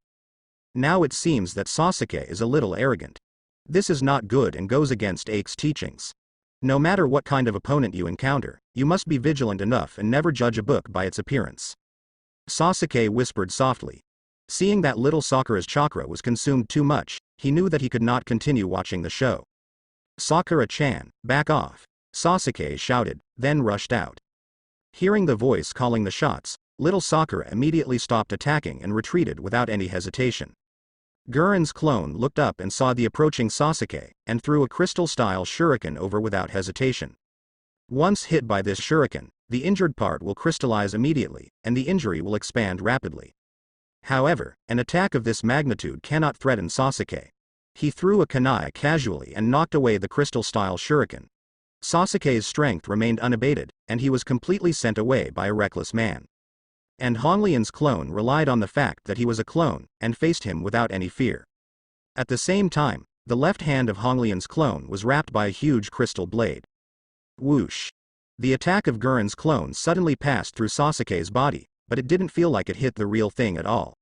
Now it seems that Sasuke is a little arrogant. This is not good and goes against Ike's teachings. No matter what kind of opponent you encounter, you must be vigilant enough and never judge a book by its appearance. Sasuke whispered softly. Seeing that little Sakura's chakra was consumed too much, he knew that he could not continue watching the show. Sakura-chan, back off, Sasuke shouted, then rushed out. Hearing the voice calling the shots, little Sakura immediately stopped attacking and retreated without any hesitation. Guren's clone looked up and saw the approaching Sasuke, and threw a crystal-style shuriken over without hesitation. Once hit by this shuriken, the injured part will crystallize immediately, and the injury will expand rapidly. However, an attack of this magnitude cannot threaten Sasuke. He threw a kunai casually and knocked away the crystal-style shuriken. Sasuke's strength remained unabated, and he was completely sent away by a reckless man. And Honglian's clone relied on the fact that he was a clone, and faced him without any fear. At the same time, the left hand of Honglian's clone was wrapped by a huge crystal blade. Whoosh! The attack of Guren's clone suddenly passed through Sasuke's body, but it didn't feel like it hit the real thing at all.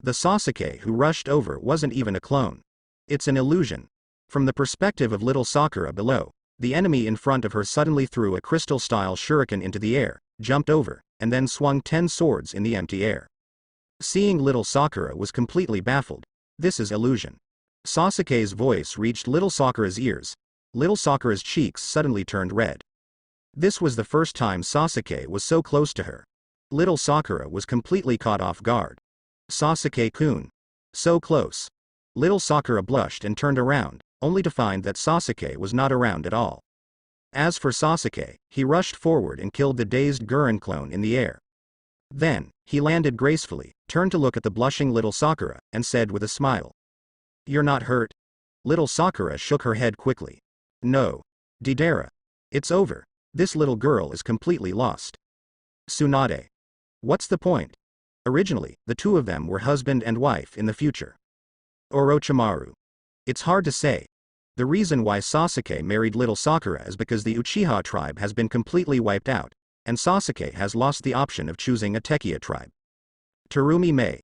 The Sasuke who rushed over wasn't even a clone. It's an illusion. From the perspective of little Sakura below, the enemy in front of her suddenly threw a crystal-style shuriken into the air, jumped over, and then swung 10 swords in the empty air. Seeing little Sakura was completely baffled. This is illusion. Sasuke's voice reached little Sakura's ears. Little Sakura's cheeks suddenly turned red. This was the first time Sasuke was so close to her. Little Sakura was completely caught off guard. Sasuke-kun. So close. Little Sakura blushed and turned around, only to find that Sasuke was not around at all. As for Sasuke, he rushed forward and killed the dazed Guren clone in the air. Then, he landed gracefully, turned to look at the blushing little Sakura, and said with a smile. You're not hurt? Little Sakura shook her head quickly. No. Deidara. It's over. This little girl is completely lost. Tsunade. What's the point? Originally, the two of them were husband and wife in the future. Orochimaru. It's hard to say. The reason why Sasuke married little Sakura is because the Uchiha tribe has been completely wiped out, and Sasuke has lost the option of choosing a Tekia tribe. Terumi Mei.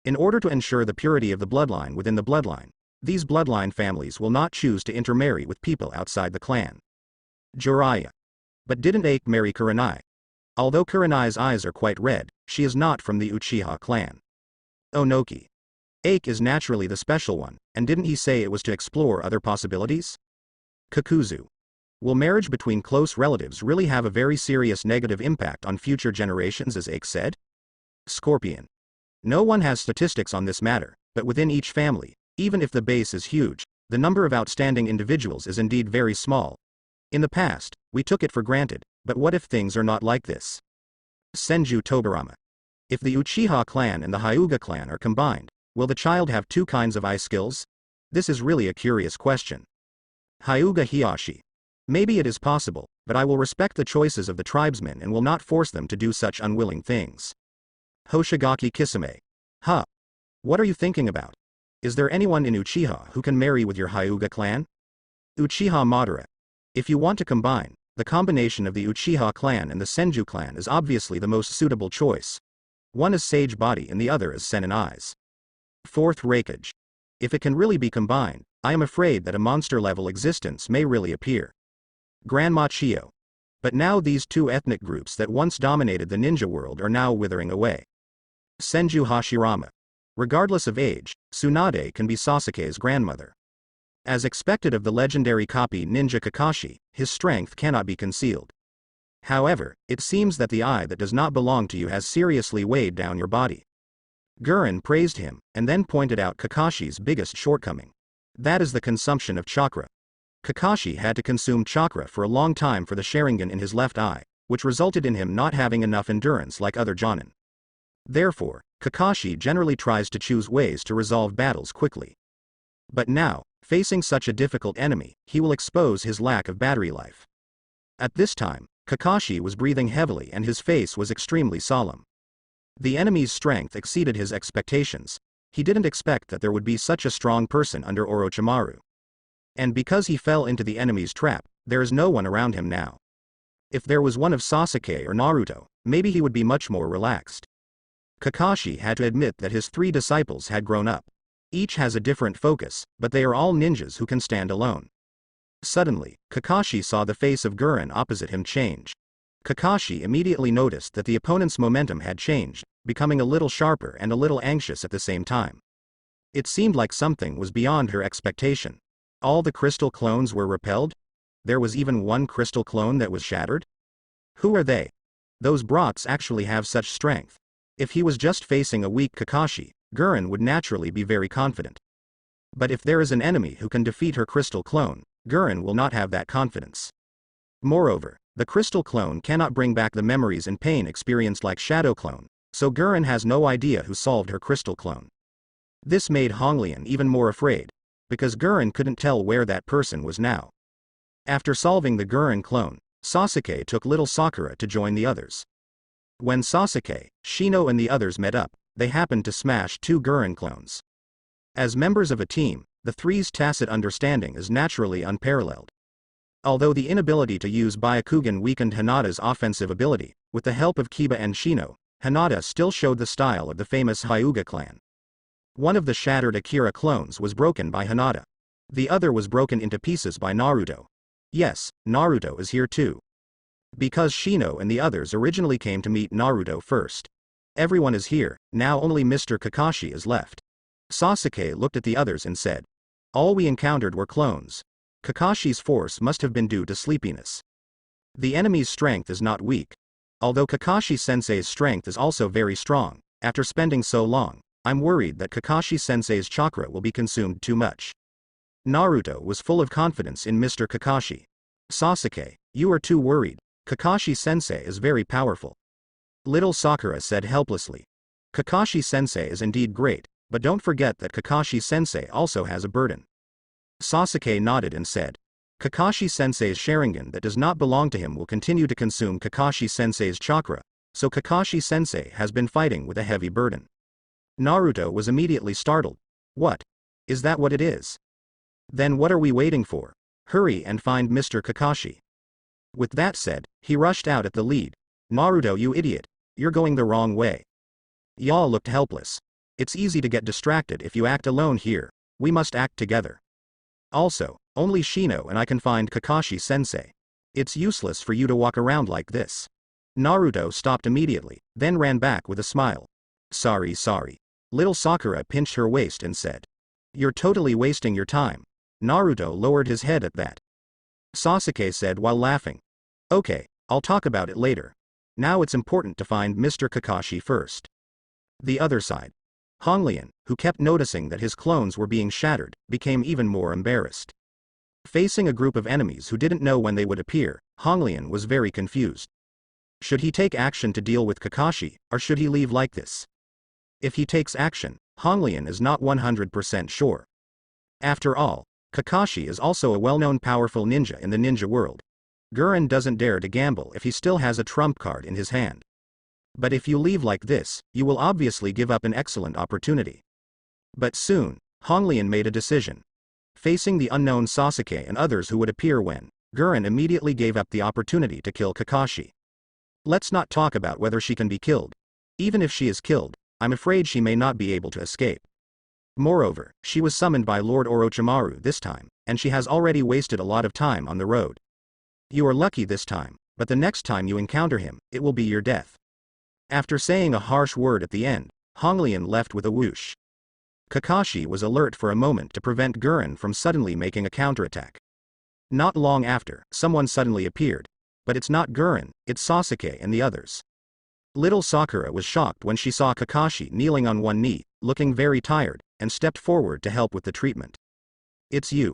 In order to ensure the purity of the bloodline within the bloodline, these bloodline families will not choose to intermarry with people outside the clan. Jiraiya. But didn't Ike marry Kurenai? Although Kurenai's eyes are quite red, she is not from the Uchiha clan. Onoki. Ike is naturally the special one, and didn't he say it was to explore other possibilities? Kakuzu. Will marriage between close relatives really have a very serious negative impact on future generations as Ike said? Scorpion. No one has statistics on this matter, but within each family, even if the base is huge, the number of outstanding individuals is indeed very small. In the past, we took it for granted, but what if things are not like this? Senju Tobirama. If the Uchiha clan and the Hyuga clan are combined, will the child have 2 kinds of eye skills? This is really a curious question. Hyuga Hiyashi. Maybe it is possible, but I will respect the choices of the tribesmen and will not force them to do such unwilling things. Hoshigaki Kisame. Huh. What are you thinking about? Is there anyone in Uchiha who can marry with your Hyuga clan? Uchiha Madara. If you want to combine, the combination of the Uchiha clan and the Senju clan is obviously the most suitable choice. One is Sage Body and the other is Senin Eyes. 4th Raikage. If it can really be combined, I am afraid that a monster-level existence may really appear. Grandma Chio. But now these two ethnic groups that once dominated the ninja world are now withering away. Senju Hashirama. Regardless of age, Tsunade can be Sasuke's grandmother. As expected of the legendary copy ninja Kakashi, his strength cannot be concealed. However, it seems that the eye that does not belong to you has seriously weighed down your body. Gurren praised him, and then pointed out Kakashi's biggest shortcoming. That is the consumption of chakra. Kakashi had to consume chakra for a long time for the Sharingan in his left eye, which resulted in him not having enough endurance like other Jonin. Therefore, Kakashi generally tries to choose ways to resolve battles quickly. But now, facing such a difficult enemy, he will expose his lack of battery life. At this time, Kakashi was breathing heavily and his face was extremely solemn. The enemy's strength exceeded his expectations. He didn't expect that there would be such a strong person under Orochimaru. And because he fell into the enemy's trap, there is no one around him now. If there was one of Sasuke or Naruto, maybe he would be much more relaxed. Kakashi had to admit that his three disciples had grown up. Each has a different focus, but they are all ninjas who can stand alone. Suddenly, Kakashi saw the face of Gurren opposite him change. Kakashi immediately noticed that the opponent's momentum had changed, becoming a little sharper and a little anxious at the same time. It seemed like something was beyond her expectation. All the crystal clones were repelled? There was even one crystal clone that was shattered? Who are they? Those brats actually have such strength. If he was just facing a weak Kakashi, Gurren would naturally be very confident. But if there is an enemy who can defeat her crystal clone, Gurren will not have that confidence. Moreover, the crystal clone cannot bring back the memories and pain experienced like Shadow Clone, so Gurren has no idea who solved her crystal clone. This made Honglian even more afraid, because Gurren couldn't tell where that person was now. After solving the Gurren clone, Sasuke took little Sakura to join the others. When Sasuke, Shino and the others met up, they happened to smash two Gurren clones. As members of a team, the three's tacit understanding is naturally unparalleled. Although the inability to use Byakugan weakened Hinata's offensive ability, with the help of Kiba and Shino, Hinata still showed the style of the famous Hyuga clan. One of the shattered Akira clones was broken by Hinata. The other was broken into pieces by Naruto. Yes, Naruto is here too. Because Shino and the others originally came to meet Naruto first. Everyone is here, now only Mr. Kakashi is left. Sasuke looked at the others and said, "All we encountered were clones. Kakashi's force must have been due to sleepiness. The enemy's strength is not weak. Although Kakashi-sensei's strength is also very strong, after spending so long, I'm worried that Kakashi-sensei's chakra will be consumed too much." Naruto was full of confidence in Mr. Kakashi. "Sasuke, you are too worried. Kakashi-sensei is very powerful." Little Sakura said helplessly. "Kakashi-sensei is indeed great, but don't forget that Kakashi-sensei also has a burden." Sasuke nodded and said, "Kakashi-sensei's Sharingan that does not belong to him will continue to consume Kakashi-sensei's chakra, so Kakashi-sensei has been fighting with a heavy burden." Naruto was immediately startled. "What? Is that what it is? Then what are we waiting for? Hurry and find Mr. Kakashi." With that said, he rushed out at the lead. "Naruto, you idiot, you're going the wrong way." Y'all looked helpless. "It's easy to get distracted if you act alone here, we must act together. Also, only Shino and I can find Kakashi-sensei. It's useless for you to walk around like this." Naruto stopped immediately, then ran back with a smile. Sorry. Little Sakura pinched her waist and said, "You're totally wasting your time." Naruto lowered his head at that. Sasuke said while laughing, "Okay, I'll talk about it later. Now it's important to find Mr. Kakashi first." The other side. Honglian, who kept noticing that his clones were being shattered, became even more embarrassed. Facing a group of enemies who didn't know when they would appear, Honglian was very confused. Should he take action to deal with Kakashi, or should he leave like this? If he takes action, Honglian is not 100% sure. After all, Kakashi is also a well-known powerful ninja in the ninja world. Gurren doesn't dare to gamble if he still has a trump card in his hand. But if you leave like this, you will obviously give up an excellent opportunity. But soon, Honglian made a decision. Facing the unknown Sasuke and others who would appear when, Gurren immediately gave up the opportunity to kill Kakashi. Let's not talk about whether she can be killed. Even if she is killed, I'm afraid she may not be able to escape. Moreover, she was summoned by Lord Orochimaru this time, and she has already wasted a lot of time on the road. You are lucky this time, but the next time you encounter him, it will be your death. After saying a harsh word at the end, Honglian left with a whoosh. Kakashi was alert for a moment to prevent Gurren from suddenly making a counterattack. Not long after, someone suddenly appeared. But it's not Gurren, it's Sasuke and the others. Little Sakura was shocked when she saw Kakashi kneeling on one knee, looking very tired, and stepped forward to help with the treatment. It's you.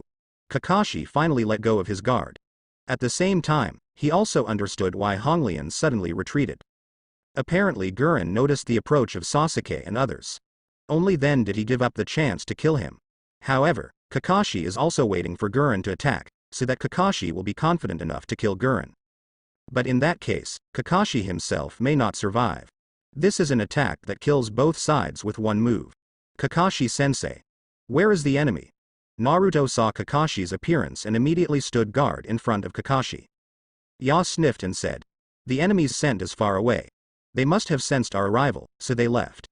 Kakashi finally let go of his guard. At the same time, he also understood why Honglian suddenly retreated. Apparently Gurren noticed the approach of Sasuke and others. Only then did he give up the chance to kill him. However, Kakashi is also waiting for Gurren to attack, so that Kakashi will be confident enough to kill Gurren. But in that case, Kakashi himself may not survive. This is an attack that kills both sides with one move. Kakashi-sensei. Where is the enemy? Naruto saw Kakashi's appearance and immediately stood guard in front of Kakashi. Ya sniffed and said, "The enemy's scent is far away. They must have sensed our arrival, so they left."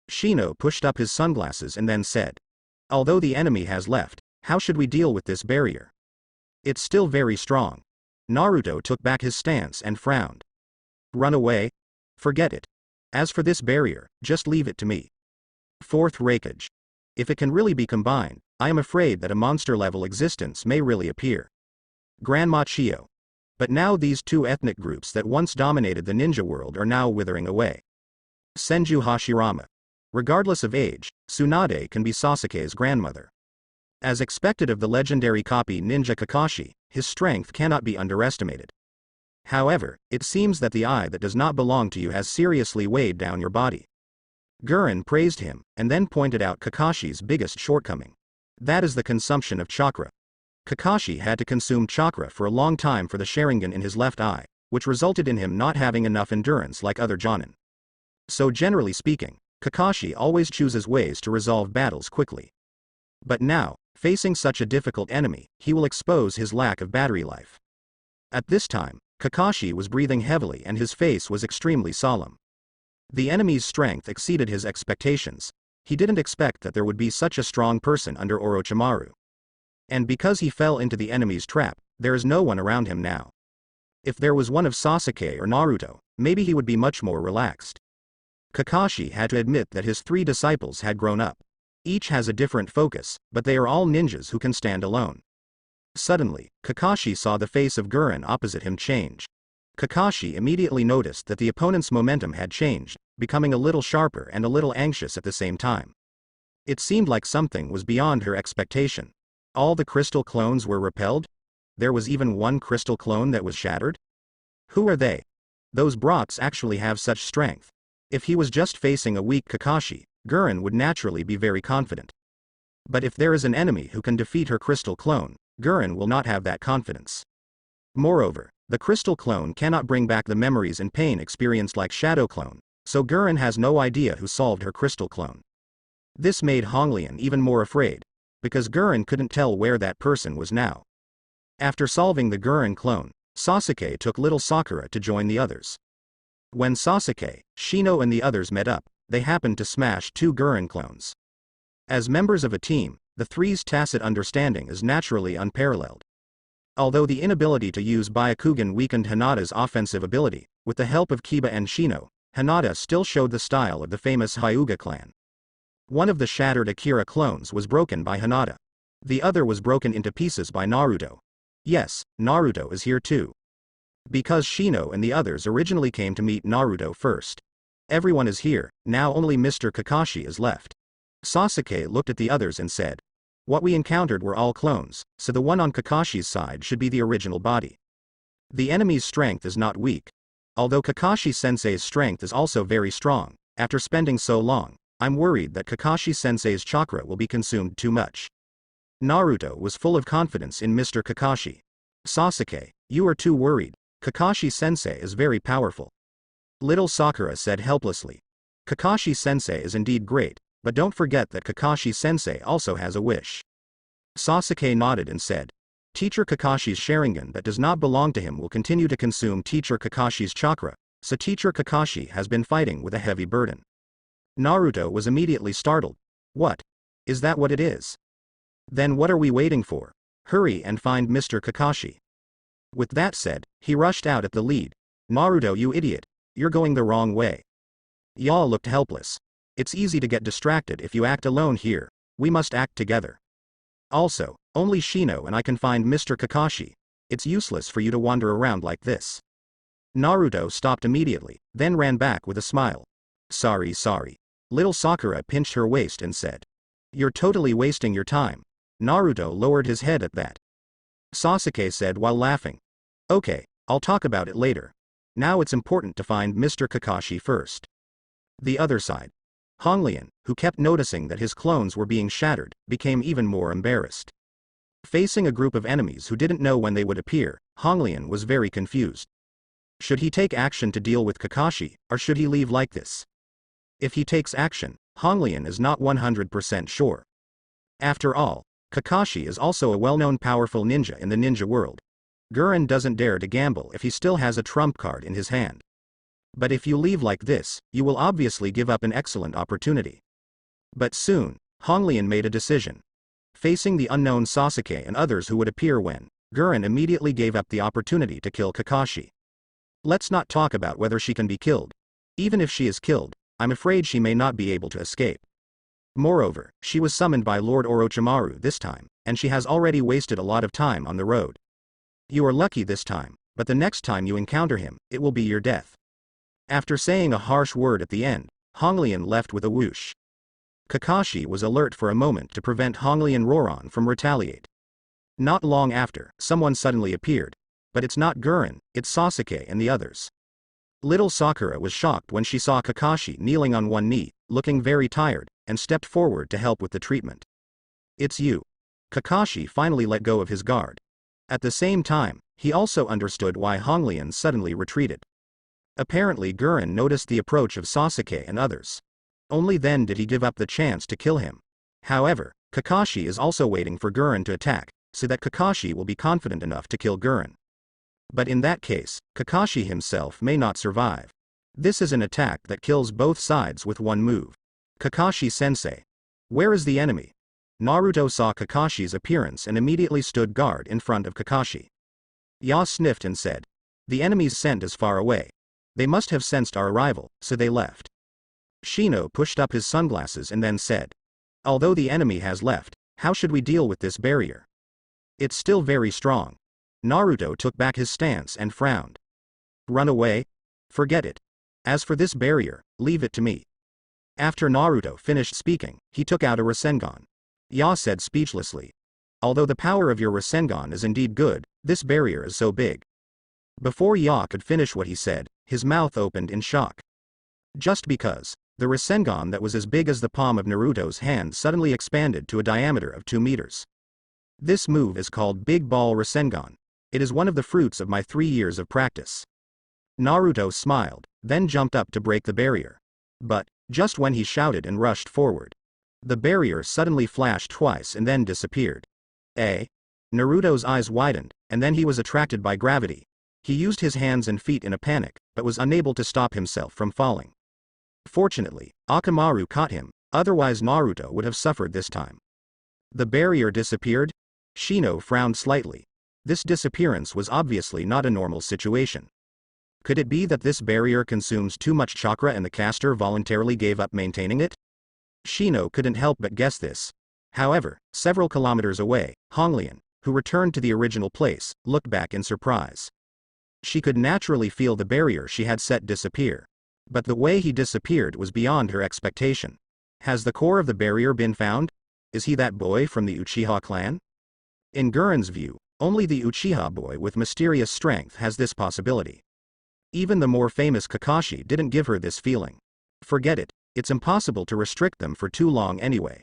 Shino pushed up his sunglasses and then said, "Although the enemy has left, how should we deal with this barrier? It's still very strong." Naruto took back his stance and frowned. "Run away? Forget it. As for this barrier, just leave it to me." Fourth Raikage. If it can really be combined, I am afraid that a monster-level existence may really appear. Grandma Chio. But now these two ethnic groups that once dominated the ninja world are now withering away. Senju Hashirama. Regardless of age, Tsunade can be Sasuke's grandmother. As expected of the legendary copy ninja Kakashi, his strength cannot be underestimated. However, it seems that the eye that does not belong to you has seriously weighed down your body. Gurren praised him, and then pointed out Kakashi's biggest shortcoming. That is the consumption of chakra. Kakashi had to consume chakra for a long time for the Sharingan in his left eye, which resulted in him not having enough endurance like other Jonin. So generally speaking, Kakashi always chooses ways to resolve battles quickly. But now, facing such a difficult enemy, he will expose his lack of battery life. At this time, Kakashi was breathing heavily and his face was extremely solemn. The enemy's strength exceeded his expectations. He didn't expect that there would be such a strong person under Orochimaru. And because he fell into the enemy's trap, there is no one around him now. If there was one of Sasuke or Naruto, maybe he would be much more relaxed. Kakashi had to admit that his three disciples had grown up. Each has a different focus, but they are all ninjas who can stand alone. Suddenly, Kakashi saw the face of Gurren opposite him change. Kakashi immediately noticed that the opponent's momentum had changed, becoming a little sharper and a little anxious at the same time. It seemed like something was beyond her expectation. All the crystal clones were repelled? There was even one crystal clone that was shattered? Who are they? Those brats actually have such strength. If he was just facing a weak Kakashi, Gurren would naturally be very confident. But if there is an enemy who can defeat her crystal clone, Gurren will not have that confidence. Moreover, the crystal clone cannot bring back the memories and pain experienced like Shadow Clone, so Gurren has no idea who solved her crystal clone. This made Honglian even more afraid, because Gurren couldn't tell where that person was now. After solving the Gurren clone, Sasuke took little Sakura to join the others. When Sasuke, Shino and the others met up, they happened to smash two Gurren clones. As members of a team, the three's tacit understanding is naturally unparalleled. Although the inability to use Byakugan weakened Hinata's offensive ability, with the help of Kiba and Shino, Hinata still showed the style of the famous Hyuga clan. One of the shattered Akira clones was broken by Hinata. The other was broken into pieces by Naruto. Yes, Naruto is here too. Because Shino and the others originally came to meet Naruto first. Everyone is here, now only Mr. Kakashi is left. Sasuke looked at the others and said, "What we encountered were all clones, so the one on Kakashi's side should be the original body. The enemy's strength is not weak. Although Kakashi-sensei's strength is also very strong, after spending so long, I'm worried that Kakashi-sensei's chakra will be consumed too much." Naruto was full of confidence in Mr. Kakashi. "Sasuke, you are too worried. Kakashi-sensei is very powerful." Little Sakura said helplessly. "Kakashi-sensei is indeed great, but don't forget that Kakashi-sensei also has a wish." Sasuke nodded and said, "Teacher Kakashi's Sharingan that does not belong to him will continue to consume Teacher Kakashi's chakra, so Teacher Kakashi has been fighting with a heavy burden." Naruto was immediately startled. "What? Is that what it is? Then what are we waiting for? Hurry and find Mr. Kakashi." With that said, he rushed out at the lead. Naruto, you idiot. You're going the wrong way. Yaw looked helpless. It's easy to get distracted if you act alone here. We must act together. Also, only Shino and I can find Mr. Kakashi. It's useless for you to wander around like this. Naruto stopped immediately, then ran back with a smile. Sorry. Little Sakura pinched her waist and said. You're totally wasting your time. Naruto lowered his head at that. Sasuke said while laughing. Okay, I'll talk about it later. Now it's important to find Mr. Kakashi first. The other side. Honglian, who kept noticing that his clones were being shattered, became even more embarrassed. Facing a group of enemies who didn't know when they would appear, Honglian was very confused. Should he take action to deal with Kakashi, or should he leave like this? If he takes action, Honglian is not 100% sure. After all, Kakashi is also a well-known powerful ninja in the ninja world. Gurren doesn't dare to gamble if he still has a trump card in his hand. But if you leave like this, you will obviously give up an excellent opportunity. But soon, Honglian made a decision. Facing the unknown Sasuke and others who would appear when, Gurren immediately gave up the opportunity to kill Kakashi. Let's not talk about whether she can be killed. Even if she is killed, I'm afraid she may not be able to escape. Moreover, she was summoned by Lord Orochimaru this time, and she has already wasted a lot of time on the road. You are lucky this time, but the next time you encounter him, it will be your death. After saying a harsh word at the end, Honglian left with a whoosh. Kakashi was alert for a moment to prevent Honglian Roron from retaliate. Not long after, someone suddenly appeared. But it's not Gurren, it's Sasuke and the others. Little Sakura was shocked when she saw Kakashi kneeling on one knee, looking very tired, and stepped forward to help with the treatment. It's you. Kakashi finally let go of his guard. At the same time, he also understood why Honglian suddenly retreated. Apparently Gurren noticed the approach of Sasuke and others. Only then did he give up the chance to kill him. However, Kakashi is also waiting for Gurren to attack, so that Kakashi will be confident enough to kill Gurren. But in that case, Kakashi himself may not survive. This is an attack that kills both sides with one move. Kakashi-sensei. Where is the enemy? Naruto saw Kakashi's appearance and immediately stood guard in front of Kakashi. Ya sniffed and said. The enemy's scent is far away. They must have sensed our arrival, so they left. Shino pushed up his sunglasses and then said. Although the enemy has left, how should we deal with this barrier? It's still very strong. Naruto took back his stance and frowned. Run away? Forget it. As for this barrier, leave it to me. After Naruto finished speaking, he took out a Rasengan. Ya said speechlessly. Although the power of your Rasengan is indeed good, this barrier is so big. Before Ya could finish what he said, his mouth opened in shock. Just because, the Rasengan that was as big as the palm of Naruto's hand suddenly expanded to a diameter of 2 meters. This move is called Big Ball Rasengan. It is one of the fruits of my 3 years of practice. Naruto smiled, then jumped up to break the barrier. But, just when he shouted and rushed forward, the barrier suddenly flashed twice and then disappeared. Naruto's eyes widened, and then he was attracted by gravity. He used his hands and feet in a panic, but was unable to stop himself from falling. Fortunately, Akamaru caught him, otherwise Naruto would have suffered this time. The barrier disappeared? Shino frowned slightly. This disappearance was obviously not a normal situation. Could it be that this barrier consumes too much chakra and the caster voluntarily gave up maintaining it? Shino couldn't help but guess this. However, several kilometers away, Honglian, who returned to the original place, looked back in surprise. She could naturally feel the barrier she had set disappear. But the way he disappeared was beyond her expectation. Has the core of the barrier been found? Is he that boy from the Uchiha clan? In Gurren's view, only the Uchiha boy with mysterious strength has this possibility. Even the more famous Kakashi didn't give her this feeling. Forget it, it's impossible to restrict them for too long anyway.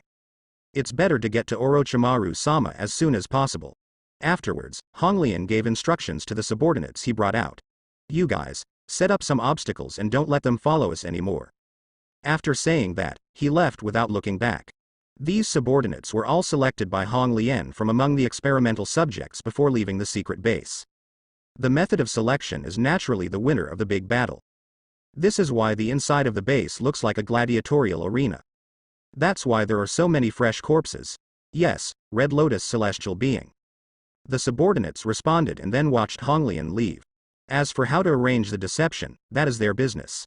It's better to get to Orochimaru-sama as soon as possible. Afterwards, Honglian gave instructions to the subordinates he brought out. You guys, set up some obstacles and don't let them follow us anymore. After saying that, he left without looking back. These subordinates were all selected by Honglian from among the experimental subjects before leaving the secret base. The method of selection is naturally the winner of the big battle. This is why the inside of the base looks like a gladiatorial arena. That's why there are so many fresh corpses. Yes, Red Lotus celestial being. The subordinates responded and then watched Honglian leave. As for how to arrange the deception, that is their business.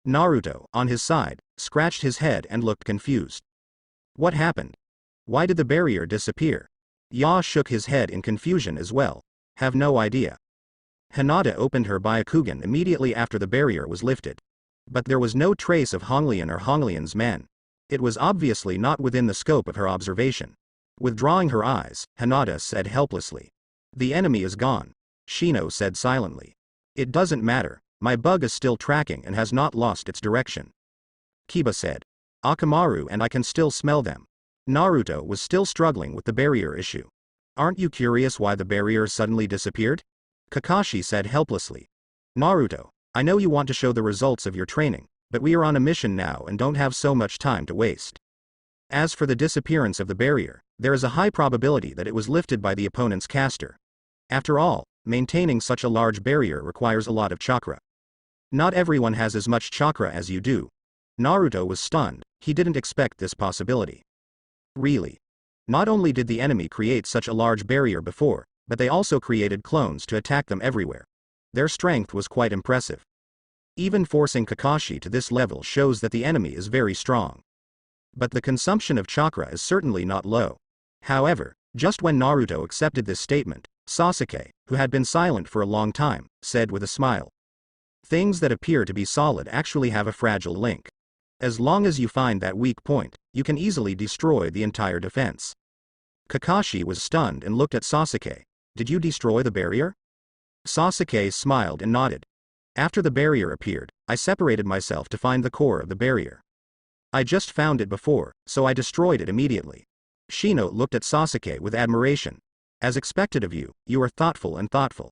Naruto, on his side, scratched his head and looked confused. What happened? Why did the barrier disappear? Ya shook his head in confusion as well. Have no idea. Hinata opened her Byakugan immediately after the barrier was lifted. But there was no trace of Honglian or Honglian's men. It was obviously not within the scope of her observation. Withdrawing her eyes, Hinata said helplessly. The enemy is gone. Shino said silently. It doesn't matter, my bug is still tracking and has not lost its direction. Kiba said. Akamaru and I can still smell them. Naruto was still struggling with the barrier issue. Aren't you curious why the barrier suddenly disappeared? Kakashi said helplessly. Naruto, I know you want to show the results of your training, but we are on a mission now and don't have so much time to waste. As for the disappearance of the barrier, there is a high probability that it was lifted by the opponent's caster. After all, maintaining such a large barrier requires a lot of chakra. Not everyone has as much chakra as you do. Naruto was stunned, he didn't expect this possibility. Really? Not only did the enemy create such a large barrier before, but they also created clones to attack them everywhere. Their strength was quite impressive. Even forcing Kakashi to this level shows that the enemy is very strong. But the consumption of chakra is certainly not low. However, just when Naruto accepted this statement, Sasuke, who had been silent for a long time, said with a smile. Things that appear to be solid actually have a fragile link. As long as you find that weak point, you can easily destroy the entire defense. Kakashi was stunned and looked at Sasuke. Did you destroy the barrier? Sasuke smiled and nodded. After the barrier appeared, I separated myself to find the core of the barrier. I just found it before, so I destroyed it immediately. Shino looked at Sasuke with admiration. As expected of you, you are thoughtful and thoughtful.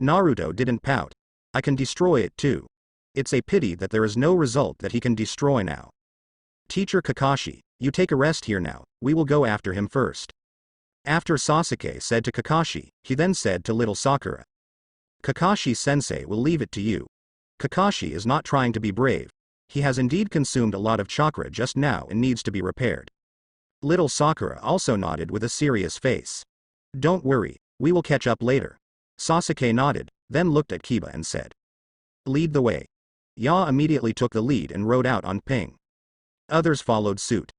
Naruto didn't pout. I can destroy it too. It's a pity that there is no result that he can destroy now. Teacher Kakashi, you take a rest here now, we will go after him first. After Sasuke said to Kakashi, he then said to little Sakura. Kakashi-sensei will leave it to you. Kakashi is not trying to be brave. He has indeed consumed a lot of chakra just now and needs to be repaired. Little Sakura also nodded with a serious face. Don't worry, we will catch up later. Sasuke nodded, then looked at Kiba and said. Lead the way. Ya immediately took the lead and rode out on Ping. Others followed suit.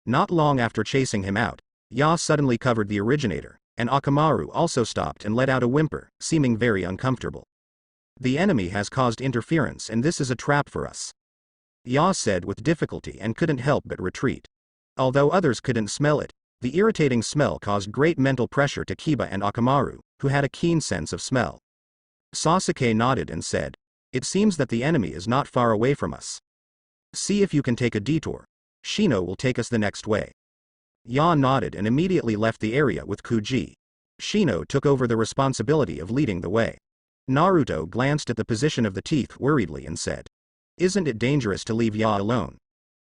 Not long after chasing him out, Ya suddenly covered the originator, and Akamaru also stopped and let out a whimper, seeming very uncomfortable. The enemy has caused interference and this is a trap for us. Ya said with difficulty and couldn't help but retreat. Although others couldn't smell it, the irritating smell caused great mental pressure to Kiba and Akamaru, who had a keen sense of smell. Sasuke nodded and said, it seems that the enemy is not far away from us. See if you can take a detour. Shino will take us the next way. Ya nodded and immediately left the area with Kuji. Shino took over the responsibility of leading the way. Naruto glanced at the position of the teeth worriedly and said, isn't it dangerous to leave Ya alone?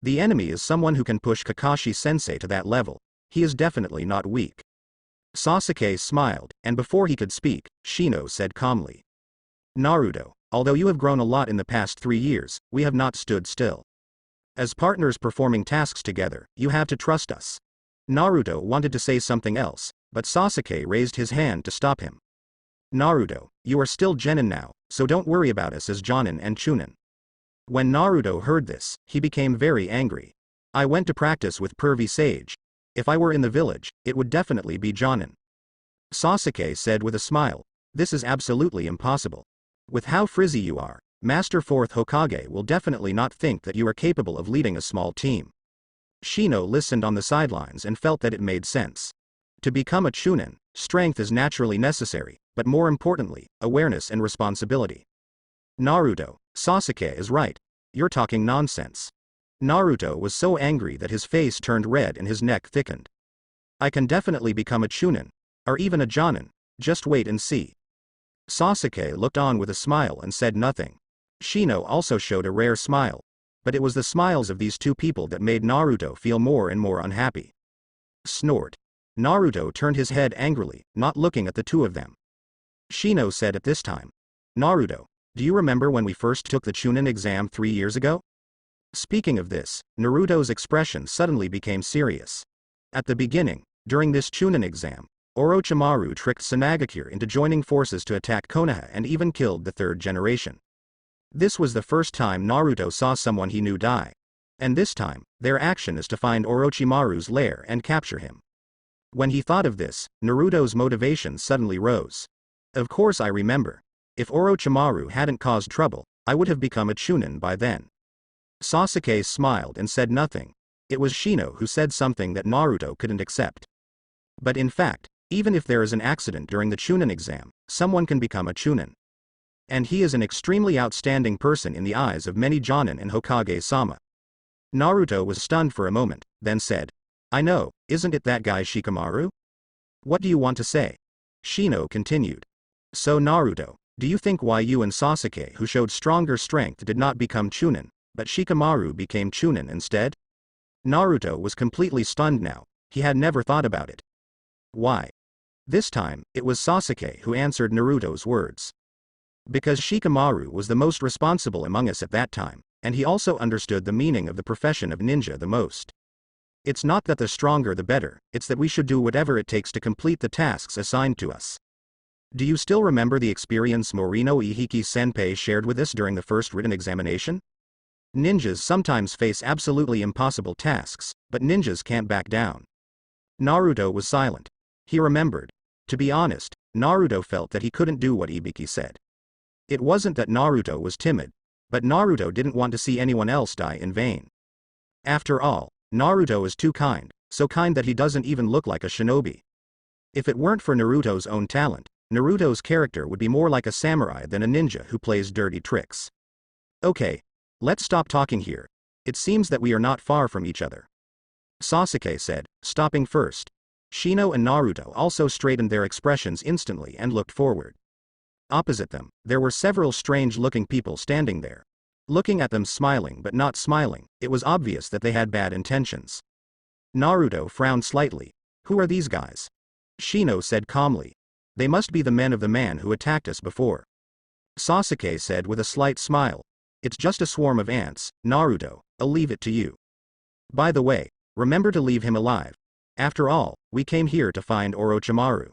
The enemy is someone who can push Kakashi-sensei to that level. He is definitely not weak. Sasuke smiled, and before he could speak, Shino said calmly. Naruto, although you have grown a lot in the past 3 years, we have not stood still. As partners performing tasks together, you have to trust us. Naruto wanted to say something else, but Sasuke raised his hand to stop him. Naruto, you are still Genin now, so don't worry about us as Jonin and Chunin. When Naruto heard this, he became very angry. I went to practice with Pervy Sage. If I were in the village, it would definitely be Jonin. Sasuke said with a smile, this is absolutely impossible. With how frizzy you are, Master 4th Hokage will definitely not think that you are capable of leading a small team. Shino listened on the sidelines and felt that it made sense. To become a Chunin, strength is naturally necessary, but more importantly, awareness and responsibility. Naruto, Sasuke is right. You're talking nonsense. Naruto was so angry that his face turned red and his neck thickened. I can definitely become a Chunin, or even a Jonin, just wait and see. Sasuke looked on with a smile and said nothing. Shino also showed a rare smile. But it was the smiles of these two people that made Naruto feel more and more unhappy. Snort. Naruto turned his head angrily, not looking at the two of them. Shino said at this time, Naruto, do you remember when we first took the Chunin exam 3 years ago? Speaking of this, Naruto's expression suddenly became serious. At the beginning, during this Chunin exam, Orochimaru tricked Tsunagakure into joining forces to attack Konoha and even killed the third generation. This was the first time Naruto saw someone he knew die. And this time, their action is to find Orochimaru's lair and capture him. When he thought of this, Naruto's motivation suddenly rose. Of course I remember. If Orochimaru hadn't caused trouble, I would have become a Chunin by then. Sasuke smiled and said nothing. It was Shino who said something that Naruto couldn't accept. But in fact, even if there is an accident during the Chunin exam, someone can become a Chunin. And he is an extremely outstanding person in the eyes of many Jonin and Hokage-sama. Naruto was stunned for a moment, then said, I know, isn't it that guy Shikamaru? What do you want to say? Shino continued. So Naruto, do you think why you and Sasuke who showed stronger strength did not become Chunin, but Shikamaru became Chunin instead? Naruto was completely stunned now, he had never thought about it. Why? This time, it was Sasuke who answered Naruto's words. Because Shikamaru was the most responsible among us at that time, and he also understood the meaning of the profession of ninja the most. It's not that the stronger the better, it's that we should do whatever it takes to complete the tasks assigned to us. Do you still remember the experience Morino Ihiki-senpai shared with us during the first written examination? Ninjas sometimes face absolutely impossible tasks, but ninjas can't back down. Naruto was silent. He remembered. To be honest, Naruto felt that he couldn't do what Ibiki said. It wasn't that Naruto was timid, but Naruto didn't want to see anyone else die in vain. After all, Naruto is too kind, so kind that he doesn't even look like a shinobi. If it weren't for Naruto's own talent, Naruto's character would be more like a samurai than a ninja who plays dirty tricks. Okay, let's stop talking here. It seems that we are not far from each other. Sasuke said, stopping first. Shino and Naruto also straightened their expressions instantly and looked forward. Opposite them, there were several strange-looking people standing there. Looking at them smiling but not smiling, it was obvious that they had bad intentions. Naruto frowned slightly. Who are these guys? Shino said calmly. They must be the men of the man who attacked us before. Sasuke said with a slight smile. It's just a swarm of ants, Naruto, I'll leave it to you. By the way, remember to leave him alive. After all, we came here to find Orochimaru.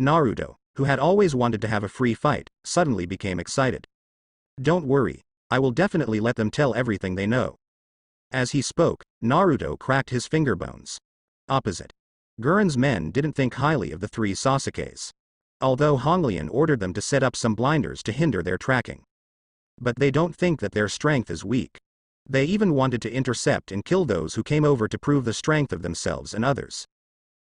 Naruto, who had always wanted to have a free fight, suddenly became excited. Don't worry, I will definitely let them tell everything they know. As he spoke, Naruto cracked his finger bones. Opposite. Guren's men didn't think highly of the three Sasukes. Although Honglian ordered them to set up some blinders to hinder their tracking. But they don't think that their strength is weak. They even wanted to intercept and kill those who came over to prove the strength of themselves and others.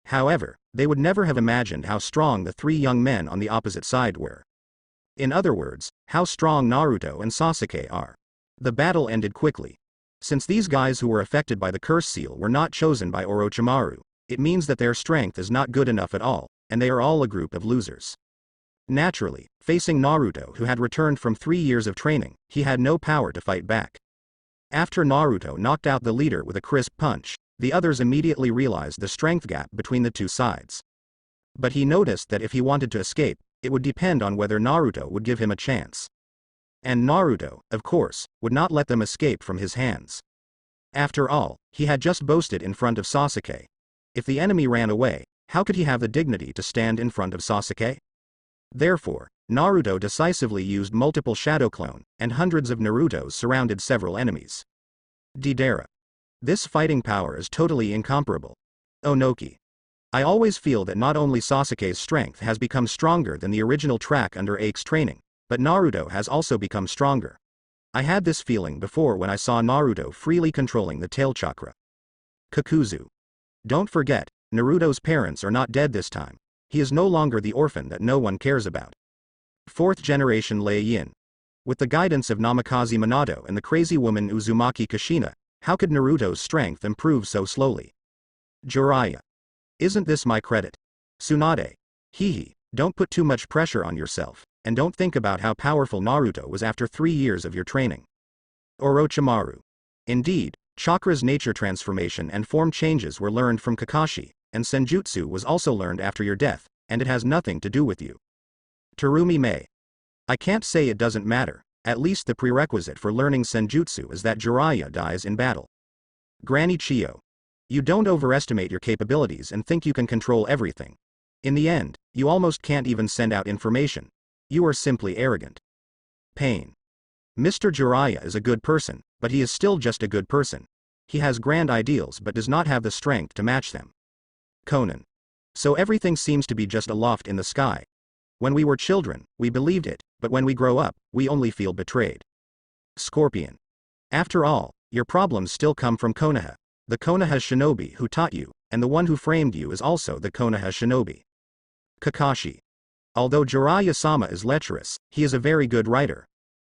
However, they would never have imagined how strong the three young men on the opposite side were. In other words, how strong Naruto and Sasuke are. The battle ended quickly. Since these guys who were affected by the curse seal were not chosen by Orochimaru, it means that their strength is not good enough at all, and they are all a group of losers. Naturally, facing Naruto who had returned from 3 years of training, he had no power to fight back. After Naruto knocked out the leader with a crisp punch, the others immediately realized the strength gap between the two sides. But he noticed that if he wanted to escape, it would depend on whether Naruto would give him a chance. And Naruto, of course, would not let them escape from his hands. After all, he had just boasted in front of Sasuke. If the enemy ran away, how could he have the dignity to stand in front of Sasuke? Therefore, Naruto decisively used multiple Shadow Clone, and hundreds of Narutos surrounded several enemies. Deidara. This fighting power is totally incomparable. Onoki. I always feel that not only Sasuke's strength has become stronger than the original track under Ake's training, but Naruto has also become stronger. I had this feeling before when I saw Naruto freely controlling the tail chakra. Kakuzu. Don't forget, Naruto's parents are not dead this time. He is no longer the orphan that no one cares about. 4th generation Lei Yin. With the guidance of Namikaze Minato and the crazy woman Uzumaki Kushina, how could Naruto's strength improve so slowly? Jiraiya. Isn't this my credit? Tsunade. Hehe, don't put too much pressure on yourself, and don't think about how powerful Naruto was after 3 years of your training. Orochimaru. Indeed, Chakra's nature transformation and form changes were learned from Kakashi, and Senjutsu was also learned after your death, and it has nothing to do with you. Terumi Mei. I can't say it doesn't matter, at least the prerequisite for learning Senjutsu is that Jiraiya dies in battle. Granny Chiyo. You don't overestimate your capabilities and think you can control everything. In the end, you almost can't even send out information. You are simply arrogant. Pain. Mr. Jiraiya is a good person, but he is still just a good person. He has grand ideals but does not have the strength to match them. Conan. So everything seems to be just aloft in the sky. When we were children, we believed it, but when we grow up, we only feel betrayed. Scorpion. After all, your problems still come from Konoha. The Konoha shinobi who taught you, and the one who framed you is also the Konoha shinobi. Kakashi. Although Jiraiya-sama is lecherous, he is a very good writer.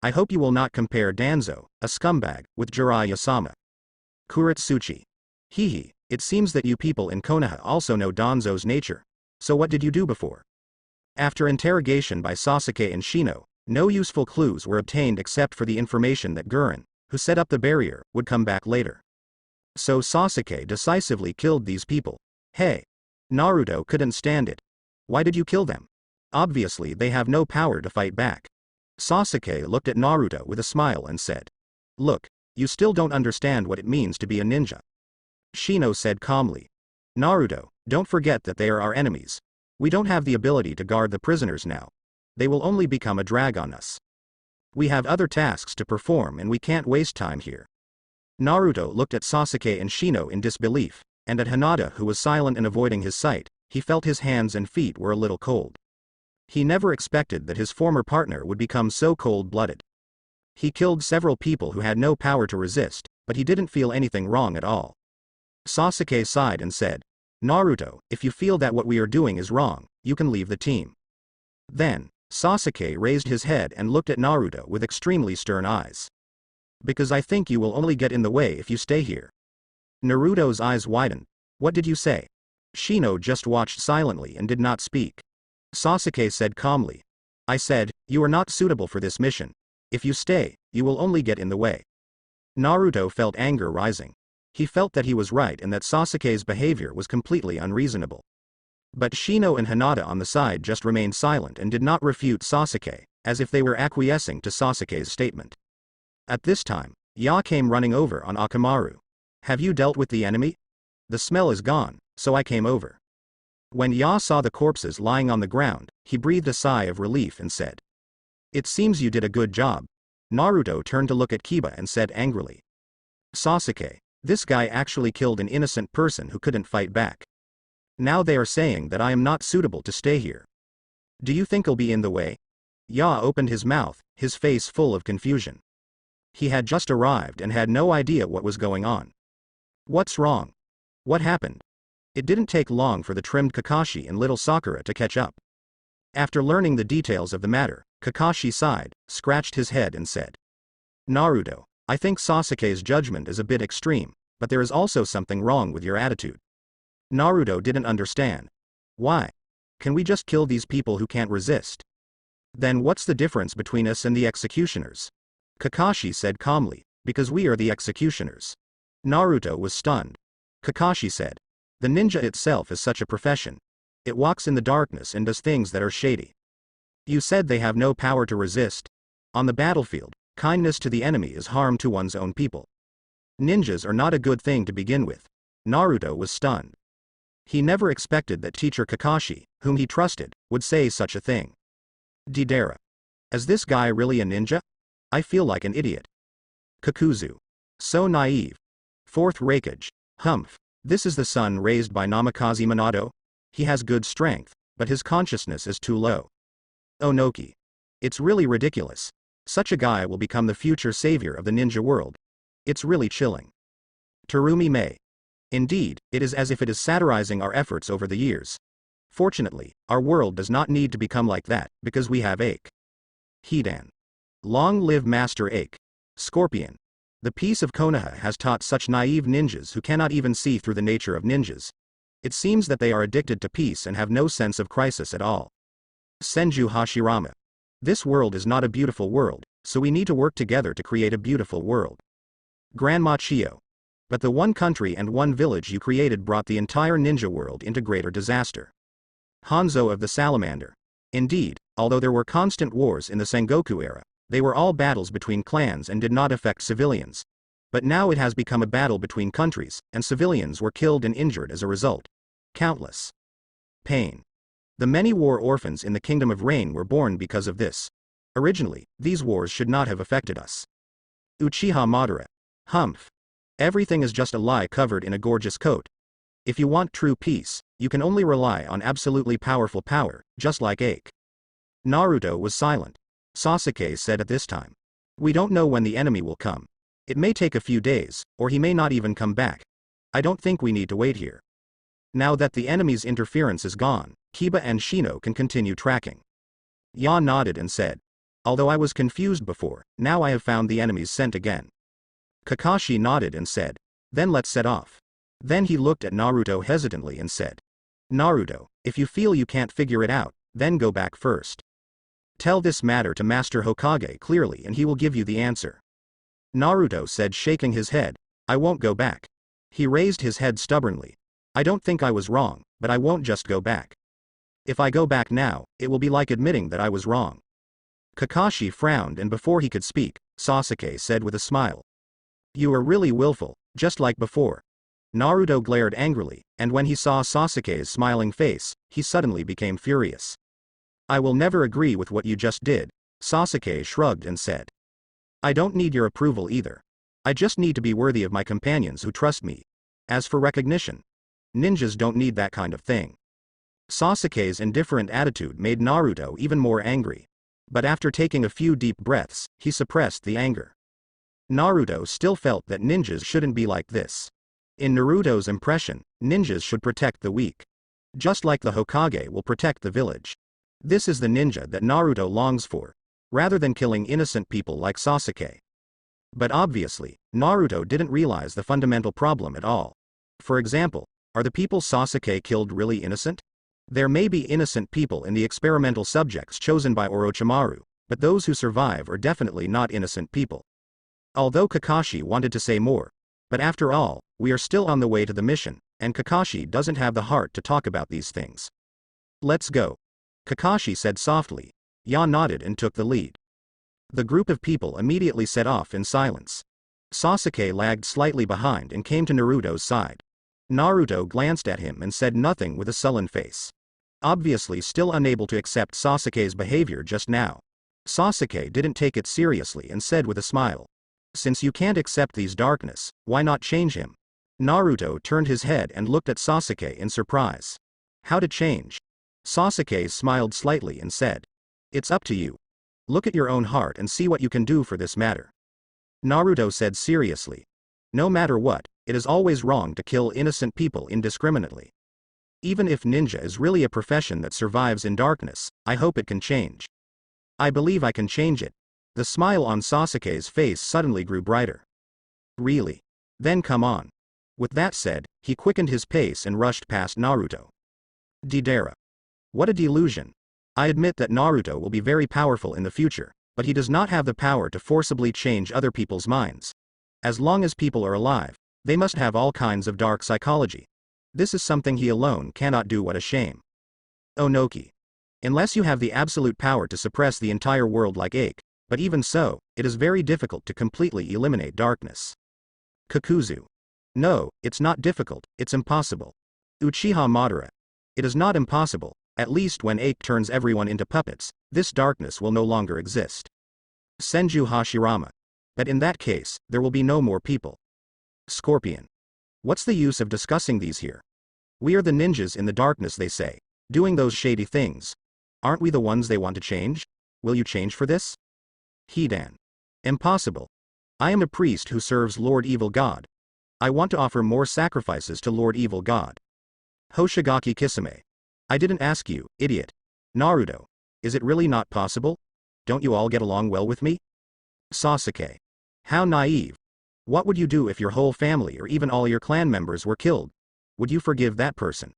I hope you will not compare Danzo, a scumbag, with Jiraiya-sama. Kuretsuchi. Hehe, it seems that you people in Konoha also know Danzo's nature. So what did you do before? After interrogation by Sasuke and Shino, no useful clues were obtained except for the information that Gurren, who set up the barrier, would come back later. So Sasuke decisively killed these people. Hey. Naruto couldn't stand it. Why did you kill them? Obviously they have no power to fight back. Sasuke looked at Naruto with a smile and said. Look, you still don't understand what it means to be a ninja. Shino said calmly. Naruto, don't forget that they are our enemies. We don't have the ability to guard the prisoners now. They will only become a drag on us. We have other tasks to perform and we can't waste time here. Naruto looked at Sasuke and Shino in disbelief, and at Hinata who was silent and avoiding his sight. He felt his hands and feet were a little cold. He never expected that his former partner would become so cold-blooded. He killed several people who had no power to resist, but he didn't feel anything wrong at all. Sasuke sighed and said, Naruto, if you feel that what we are doing is wrong, you can leave the team. Then, Sasuke raised his head and looked at Naruto with extremely stern eyes. Because I think you will only get in the way if you stay here. Naruto's eyes widened. What did you say? Shino just watched silently and did not speak. Sasuke said calmly. I said, you are not suitable for this mission. If you stay, you will only get in the way. Naruto felt anger rising. He felt that he was right and that Sasuke's behavior was completely unreasonable. But Shino and Hinata on the side just remained silent and did not refute Sasuke, as if they were acquiescing to Sasuke's statement. At this time, Ya came running over on Akamaru. Have you dealt with the enemy? The smell is gone, so I came over. When Ya saw the corpses lying on the ground, he breathed a sigh of relief and said. It seems you did a good job. Naruto turned to look at Kiba and said angrily. Sasuke, this guy actually killed an innocent person who couldn't fight back. Now they are saying that I am not suitable to stay here. Do you think I'll be in the way? Ya opened his mouth, his face full of confusion. He had just arrived and had no idea what was going on. What's wrong? What happened? It didn't take long for the trimmed Kakashi and little Sakura to catch up. After learning the details of the matter, Kakashi sighed, scratched his head and said. Naruto, I think Sasuke's judgment is a bit extreme, but there is also something wrong with your attitude. Naruto didn't understand. Why? Can we just kill these people who can't resist? Then what's the difference between us and the executioners? Kakashi said calmly, because we are the executioners. Naruto was stunned. Kakashi said. The ninja itself is such a profession. It walks in the darkness and does things that are shady. You said they have no power to resist. On the battlefield, kindness to the enemy is harm to one's own people. Ninjas are not a good thing to begin with. Naruto was stunned. He never expected that teacher Kakashi, whom he trusted, would say such a thing. Deidara. Is this guy really a ninja? I feel like an idiot. Kakuzu. So naive. Fourth Raikage. Humph. This is the son raised by Namikaze Minato? He has good strength, but his consciousness is too low. Onoki. It's really ridiculous. Such a guy will become the future savior of the ninja world. It's really chilling. Terumi Mei. Indeed, it is as if it is satirizing our efforts over the years. Fortunately, our world does not need to become like that, because we have Ache. Hidan. Long live Master Ache. Scorpion. The peace of Konoha has taught such naive ninjas who cannot even see through the nature of ninjas. It seems that they are addicted to peace and have no sense of crisis at all. Senju Hashirama. This world is not a beautiful world, so we need to work together to create a beautiful world. Grandma Chio. But the one country and one village you created brought the entire ninja world into greater disaster. Hanzo of the Salamander. Indeed, although there were constant wars in the Sengoku era, they were all battles between clans and did not affect civilians. But now it has become a battle between countries, and civilians were killed and injured as a result. Countless. Pain. The many war orphans in the Kingdom of Rain were born because of this. Originally, these wars should not have affected us. Uchiha Madara. Humph. Everything is just a lie covered in a gorgeous coat. If you want true peace, you can only rely on absolutely powerful power, just like Aike. Naruto was silent. Sasuke said at this time. We don't know when the enemy will come. It may take a few days, or he may not even come back. I don't think we need to wait here. Now that the enemy's interference is gone, Kiba and Shino can continue tracking. Ya nodded and said. Although I was confused before, now I have found the enemy's scent again. Kakashi nodded and said. Then let's set off. Then he looked at Naruto hesitantly and said. Naruto, if you feel you can't figure it out, then go back first. Tell this matter to Master Hokage clearly and he will give you the answer. Naruto said, shaking his head. I won't go back. He raised his head stubbornly. I don't think I was wrong, but I won't just go back. If I go back now, it will be like admitting that I was wrong. Kakashi frowned and before he could speak, Sasuke said with a smile. You are really willful, just like before. Naruto glared angrily, and when he saw Sasuke's smiling face, he suddenly became furious. I will never agree with what you just did, Sasuke shrugged and said. I don't need your approval either. I just need to be worthy of my companions who trust me. As for recognition, ninjas don't need that kind of thing. Sasuke's indifferent attitude made Naruto even more angry. But after taking a few deep breaths, he suppressed the anger. Naruto still felt that ninjas shouldn't be like this. In Naruto's impression, ninjas should protect the weak. Just like the Hokage will protect the village. This is the ninja that Naruto longs for, rather than killing innocent people like Sasuke. But obviously, Naruto didn't realize the fundamental problem at all. For example, are the people Sasuke killed really innocent? There may be innocent people in the experimental subjects chosen by Orochimaru, but those who survive are definitely not innocent people. Although Kakashi wanted to say more, but after all, we are still on the way to the mission, and Kakashi doesn't have the heart to talk about these things. Let's go. Kakashi said softly. Ya nodded and took the lead. The group of people immediately set off in silence. Sasuke lagged slightly behind and came to Naruto's side. Naruto glanced at him and said nothing with a sullen face. Obviously still unable to accept Sasuke's behavior just now. Sasuke didn't take it seriously and said with a smile. Since you can't accept these darkness, why not change him? Naruto turned his head and looked at Sasuke in surprise. How to change? Sasuke smiled slightly and said. It's up to you. Look at your own heart and see what you can do for this matter. Naruto said seriously. No matter what, it is always wrong to kill innocent people indiscriminately. Even if ninja is really a profession that survives in darkness, I hope it can change. I believe I can change it. The smile on Sasuke's face suddenly grew brighter. Really? Then come on. With that said, he quickened his pace and rushed past Naruto. Deidara. What a delusion. I admit that Naruto will be very powerful in the future, but he does not have the power to forcibly change other people's minds. As long as people are alive, they must have all kinds of dark psychology. This is something he alone cannot do. What a shame. Onoki. Unless you have the absolute power to suppress the entire world like Aike, but even so, it is very difficult to completely eliminate darkness. Kakuzu. No, it's not difficult, it's impossible. Uchiha Madara. It is not impossible, at least when Aike turns everyone into puppets, this darkness will no longer exist. Senju Hashirama. But in that case, there will be no more people. Scorpion. What's the use of discussing these here? We are the ninjas in the darkness, they say, doing those shady things. Aren't we the ones they want to change? Will you change for this? Hidan. Impossible. I am a priest who serves Lord Evil God. I want to offer more sacrifices to Lord Evil God. Hoshigaki Kisame. I didn't ask you, idiot. Naruto. Is it really not possible? Don't you all get along well with me? Sasuke. How naive. What would you do if your whole family or even all your clan members were killed? Would you forgive that person?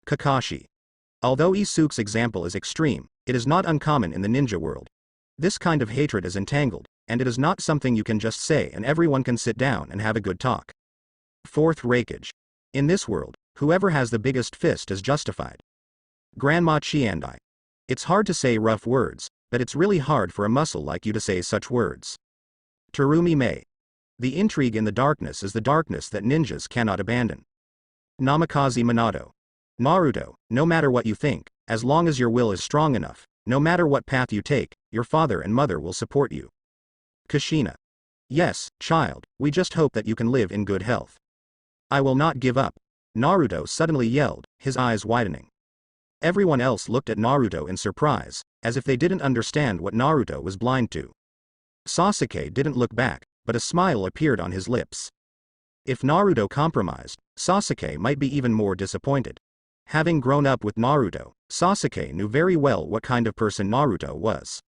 Kakashi. Although Isuke's example is extreme, it is not uncommon in the ninja world. This kind of hatred is entangled, and it is not something you can just say and everyone can sit down and have a good talk. Fourth Raikage. In this world, whoever has the biggest fist is justified. Grandma Chiandai. It's hard to say rough words, but it's really hard for a muscle like you to say such words. Terumi Mei. The intrigue in the darkness is the darkness that ninjas cannot abandon. Namikaze Minato. Naruto, no matter what you think, as long as your will is strong enough, no matter what path you take, your father and mother will support you. Kushina. Yes, child, we just hope that you can live in good health. I will not give up. Naruto suddenly yelled, his eyes widening. Everyone else looked at Naruto in surprise, as if they didn't understand what Naruto was blind to. Sasuke didn't look back, but a smile appeared on his lips. If Naruto compromised, Sasuke might be even more disappointed. Having grown up with Naruto, Sasuke knew very well what kind of person Naruto was.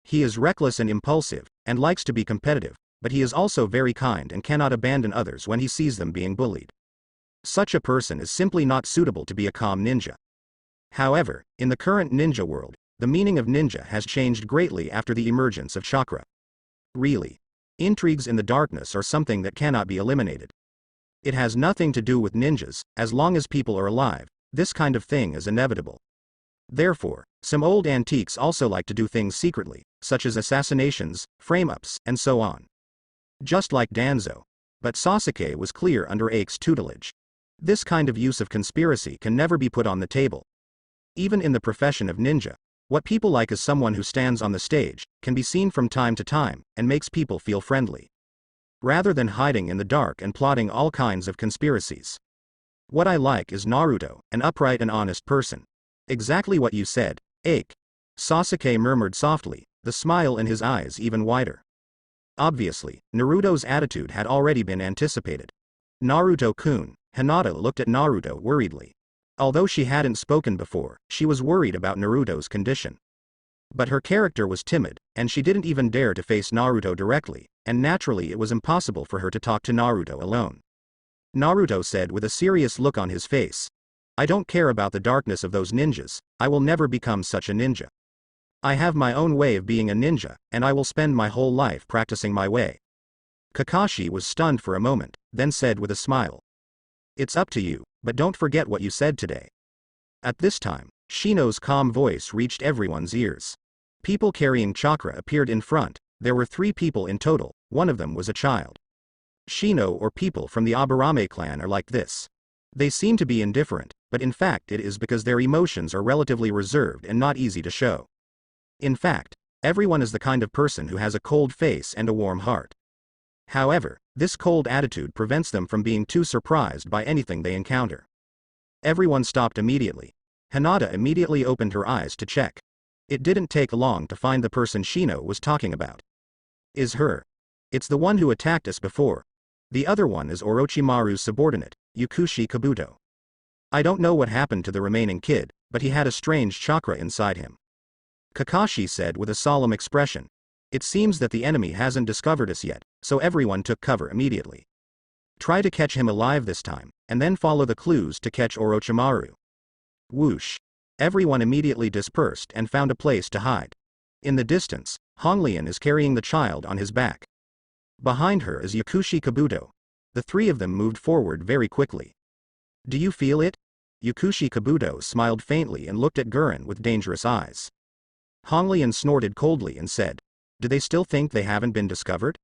He is reckless and impulsive, and likes to be competitive, but he is also very kind and cannot abandon others when he sees them being bullied. Such a person is simply not suitable to be a calm ninja. However, in the current ninja world, the meaning of ninja has changed greatly after the emergence of chakra. Really, intrigues in the darkness are something that cannot be eliminated. It has nothing to do with ninjas, as long as people are alive, this kind of thing is inevitable. Therefore, some old antiques also like to do things secretly, such as assassinations, frame-ups, and so on. Just like Danzo. But Sasuke was clear under Ike's tutelage. This kind of use of conspiracy can never be put on the table. Even in the profession of ninja, what people like is someone who stands on the stage, can be seen from time to time, and makes people feel friendly. Rather than hiding in the dark and plotting all kinds of conspiracies. What I like is Naruto, an upright and honest person. Exactly what you said, Ike. Sasuke murmured softly, the smile in his eyes even wider. Obviously, Naruto's attitude had already been anticipated. Naruto-kun, Hinata looked at Naruto worriedly. Although she hadn't spoken before, she was worried about Naruto's condition. But her character was timid, and she didn't even dare to face Naruto directly, and naturally it was impossible for her to talk to Naruto alone. Naruto said with a serious look on his face. I don't care about the darkness of those ninjas, I will never become such a ninja. I have my own way of being a ninja, and I will spend my whole life practicing my way. Kakashi was stunned for a moment, then said with a smile. It's up to you, but don't forget what you said today. At this time, Shino's calm voice reached everyone's ears. People carrying chakra appeared in front, there were 3 people in total, one of them was a child. Shino or people from the Aburame clan are like this. They seem to be indifferent, but in fact it is because their emotions are relatively reserved and not easy to show. In fact, everyone is the kind of person who has a cold face and a warm heart. However, this cold attitude prevents them from being too surprised by anything they encounter. Everyone stopped immediately. Hinata immediately opened her eyes to check. It didn't take long to find the person Shino was talking about. Is her. It's the one who attacked us before. The other one is Orochimaru's subordinate, Yukushi Kabuto. I don't know what happened to the remaining kid, but he had a strange chakra inside him. Kakashi said with a solemn expression. It seems that the enemy hasn't discovered us yet, so everyone took cover immediately. Try to catch him alive this time, and then follow the clues to catch Orochimaru. Whoosh. Everyone immediately dispersed and found a place to hide. In the distance, Honglian is carrying the child on his back. Behind her is Yukushi Kabuto. The 3 of them moved forward very quickly. Do you feel it? Yukushi Kabuto smiled faintly and looked at Gurren with dangerous eyes. Honglian snorted coldly and said, do they still think they haven't been discovered?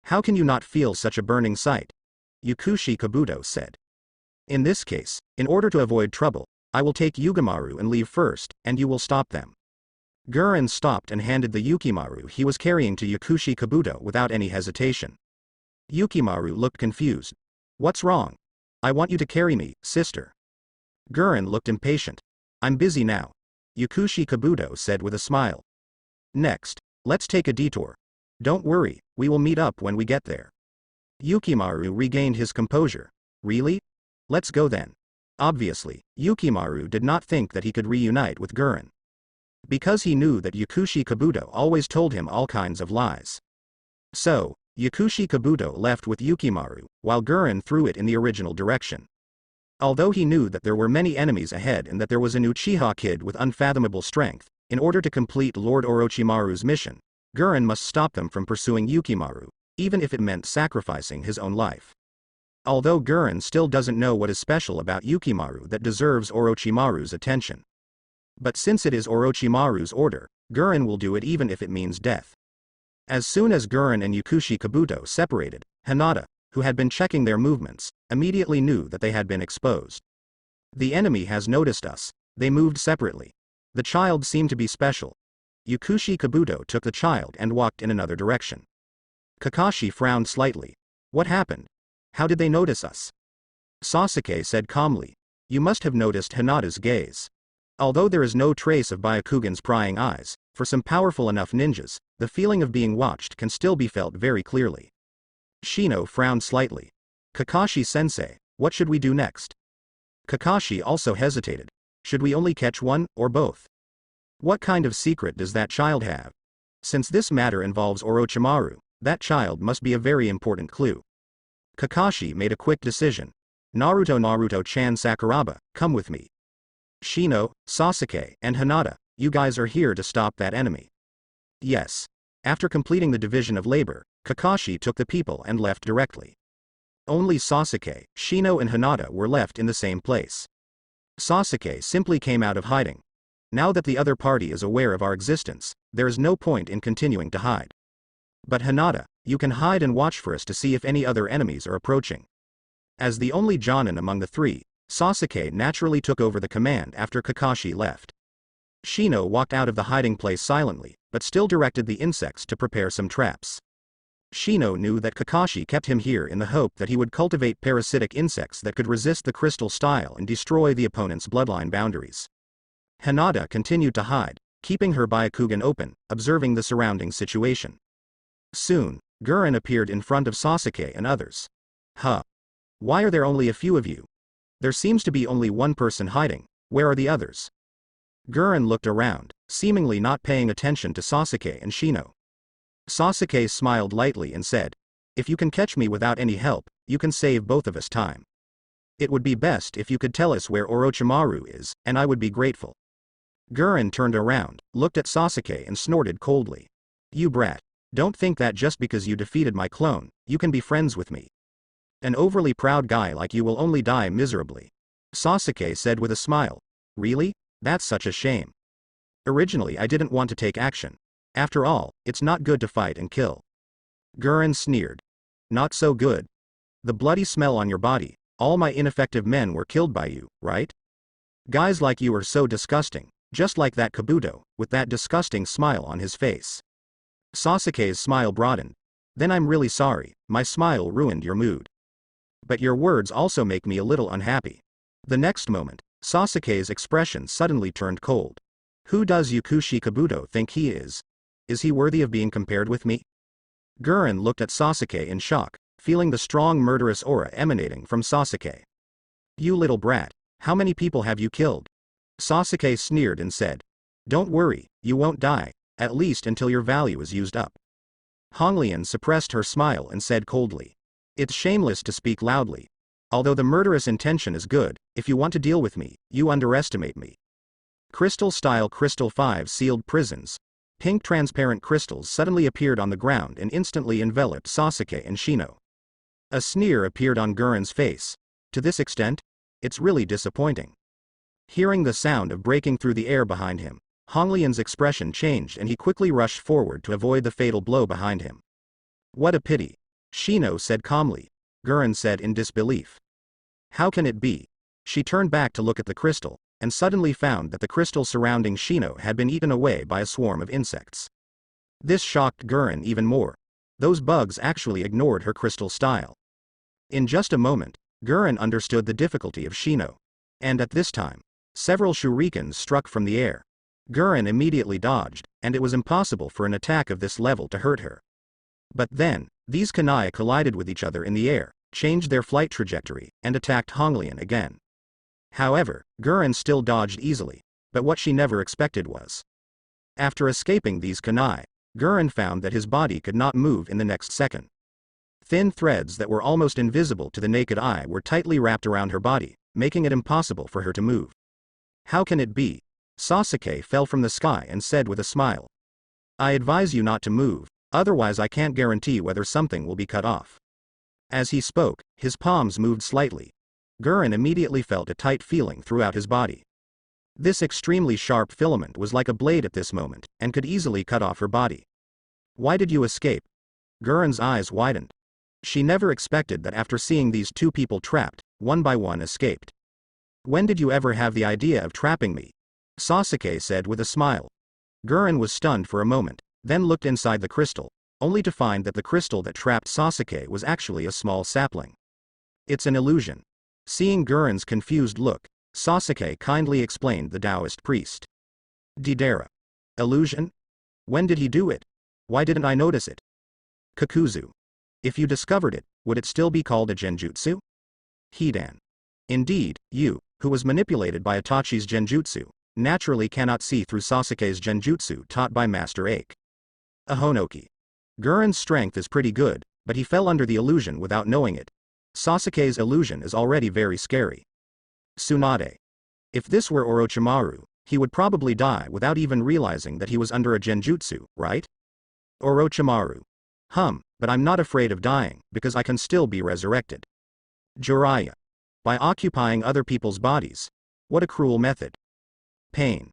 How can you not feel such a burning sight? Yukushi Kabuto said. In this case, in order to avoid trouble, I will take Yukimaru and leave first, and you will stop them. Gurren stopped and handed the Yukimaru he was carrying to Yukushi Kabuto without any hesitation. Yukimaru looked confused. What's wrong? I want you to carry me, sister. Gurren looked impatient. I'm busy now. Yukushi Kabuto said with a smile. Next, let's take a detour. Don't worry, we will meet up when we get there. Yukimaru regained his composure. Really? Let's go then. Obviously, Yukimaru did not think that he could reunite with Gurren. Because he knew that Yukushi Kabuto always told him all kinds of lies. So, Yukushi Kabuto left with Yukimaru, while Gurren threw it in the original direction. Although he knew that there were many enemies ahead and that there was an Uchiha kid with unfathomable strength, in order to complete Lord Orochimaru's mission, Gurren must stop them from pursuing Yukimaru, even if it meant sacrificing his own life. Although Gurren still doesn't know what is special about Yukimaru that deserves Orochimaru's attention. But since it is Orochimaru's order, Gurren will do it even if it means death. As soon as Gurren and Yukushi Kabuto separated, Hinata, who had been checking their movements, immediately knew that they had been exposed. The enemy has noticed us. They moved separately. The child seemed to be special. Yukushi Kabuto took the child and walked in another direction. Kakashi frowned slightly. What happened? How did they notice us? Sasuke said calmly. You must have noticed Hinata's gaze. Although there is no trace of Byakugan's prying eyes, for some powerful enough ninjas, the feeling of being watched can still be felt very clearly. Shino frowned slightly. Kakashi-sensei, what should we do next? Kakashi also hesitated. Should we only catch one, or both? What kind of secret does that child have? Since this matter involves Orochimaru, that child must be a very important clue. Kakashi made a quick decision. Naruto-chan Sakuraba, come with me. Shino, Sasuke, and Hinata, you guys are here to stop that enemy. Yes. After completing the division of labor, Kakashi took the people and left directly. Only Sasuke, Shino and Hinata were left in the same place. Sasuke simply came out of hiding. Now that the other party is aware of our existence, there is no point in continuing to hide. But Hinata, you can hide and watch for us to see if any other enemies are approaching. As the only Jonin among the three, Sasuke naturally took over the command after Kakashi left. Shino walked out of the hiding place silently, but still directed the insects to prepare some traps. Shino knew that Kakashi kept him here in the hope that he would cultivate parasitic insects that could resist the crystal style and destroy the opponent's bloodline boundaries. Hinata continued to hide, keeping her Byakugan open, observing the surrounding situation. Soon, Gurren appeared in front of Sasuke and others. Huh. Why are there only a few of you? There seems to be only one person hiding, where are the others? Gurren looked around, seemingly not paying attention to Sasuke and Shino. Sasuke smiled lightly and said, if you can catch me without any help, you can save both of us time. It would be best if you could tell us where Orochimaru is, and I would be grateful. Gurren turned around, looked at Sasuke and snorted coldly. You brat. Don't think that just because you defeated my clone, you can be friends with me. An overly proud guy like you will only die miserably. Sasuke said with a smile. Really? That's such a shame. Originally I didn't want to take action. After all, it's not good to fight and kill. Gurren sneered. Not so good. The bloody smell on your body, all my ineffective men were killed by you, right? Guys like you are so disgusting, just like that Kabuto, with that disgusting smile on his face. Sasuke's smile broadened. Then I'm really sorry, my smile ruined your mood. But your words also make me a little unhappy. The next moment, Sasuke's expression suddenly turned cold. Who does Yukushi Kabuto think he is? Is he worthy of being compared with me? Gurren looked at Sasuke in shock, feeling the strong murderous aura emanating from Sasuke. You little brat, how many people have you killed? Sasuke sneered and said. Don't worry, you won't die, at least until your value is used up. Honglian suppressed her smile and said coldly. It's shameless to speak loudly. Although the murderous intention is good, if you want to deal with me, you underestimate me. Crystal-style Crystal 5 sealed prisons. Pink transparent crystals suddenly appeared on the ground and instantly enveloped Sasuke and Shino. A sneer appeared on Gurren's face. To this extent? It's really disappointing. Hearing the sound of breaking through the air behind him, Honglian's expression changed and he quickly rushed forward to avoid the fatal blow behind him. What a pity. Shino said calmly. Gurren said in disbelief. How can it be? She turned back to look at the crystal, and suddenly found that the crystal surrounding Shino had been eaten away by a swarm of insects. This shocked Gurren even more. Those bugs actually ignored her crystal style. In just a moment, Gurren understood the difficulty of Shino. And at this time, several shurikens struck from the air. Gurren immediately dodged, and it was impossible for an attack of this level to hurt her. But then, these kunai collided with each other in the air, changed their flight trajectory, and attacked Honglian again. However, Gurren still dodged easily, but what she never expected was. After escaping these kunai, Gurren found that his body could not move in the next second. Thin threads that were almost invisible to the naked eye were tightly wrapped around her body, making it impossible for her to move. How can it be? Sasuke fell from the sky and said with a smile. I advise you not to move, otherwise I can't guarantee whether something will be cut off. As he spoke, his palms moved slightly. Gurren immediately felt a tight feeling throughout his body. This extremely sharp filament was like a blade at this moment, and could easily cut off her body. Why did you escape? Gurren's eyes widened. She never expected that after seeing these two people trapped, one by one escaped. When did you ever have the idea of trapping me? Sasuke said with a smile. Gurren was stunned for a moment, then looked inside the crystal, only to find that the crystal that trapped Sasuke was actually a small sapling. It's an illusion. Seeing Gurren's confused look, Sasuke kindly explained the Taoist priest. Deidara. Illusion? When did he do it? Why didn't I notice it? Kakuzu. If you discovered it, would it still be called a genjutsu? Hidan. Indeed, you, who was manipulated by Itachi's genjutsu, naturally cannot see through Sasuke's genjutsu taught by Master Ache. Ahonoki. Gurren's strength is pretty good, but he fell under the illusion without knowing it. Sasuke's illusion is already very scary. Tsunade. If this were Orochimaru, he would probably die without even realizing that he was under a genjutsu, right? Orochimaru. But I'm not afraid of dying, because I can still be resurrected. Jiraiya. By occupying other people's bodies. What a cruel method. Pain.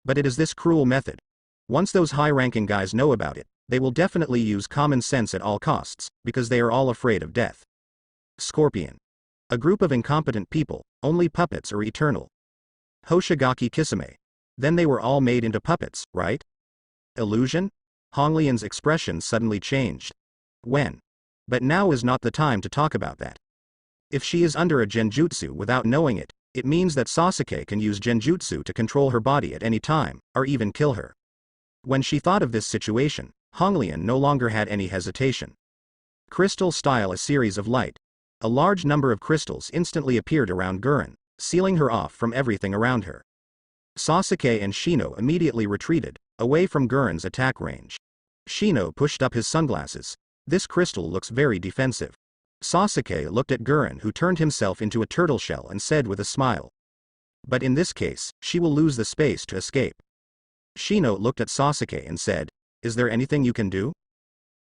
But it is this cruel method. Once those high-ranking guys know about it, they will definitely use common sense at all costs, because they are all afraid of death. Scorpion. A group of incompetent people, only puppets are eternal. Hoshigaki Kisame. Then they were all made into puppets, right? Illusion? Honglian's expression suddenly changed. When? But now is not the time to talk about that. If she is under a genjutsu without knowing it, it means that Sasuke can use genjutsu to control her body at any time, or even kill her. When she thought of this situation, Honglian no longer had any hesitation. Crystal style a series of light. A large number of crystals instantly appeared around Gurren, sealing her off from everything around her. Sasuke and Shino immediately retreated, away from Gurren's attack range. Shino pushed up his sunglasses. This crystal looks very defensive. Sasuke looked at Gurren, who turned himself into a turtle shell, and said with a smile. But in this case, she will lose the space to escape. Shino looked at Sasuke and said, "Is there anything you can do?"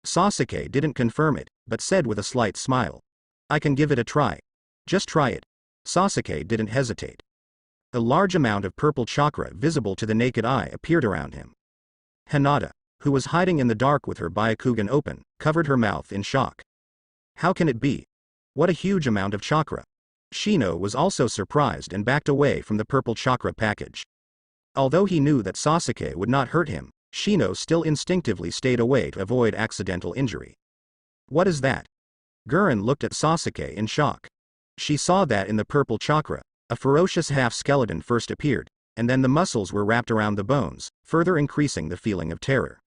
Sasuke didn't confirm it, but said with a slight smile. "I can give it a try. Just try it." Sasuke didn't hesitate. A large amount of purple chakra visible to the naked eye appeared around him. Hinata, who was hiding in the dark with her Byakugan open, covered her mouth in shock. How can it be? What a huge amount of chakra. Shino was also surprised and backed away from the purple chakra package. Although he knew that Sasuke would not hurt him, Shino still instinctively stayed away to avoid accidental injury. What is that? Gurren looked at Sasuke in shock. She saw that in the purple chakra, a ferocious half-skeleton first appeared, and then the muscles were wrapped around the bones, further increasing the feeling of terror.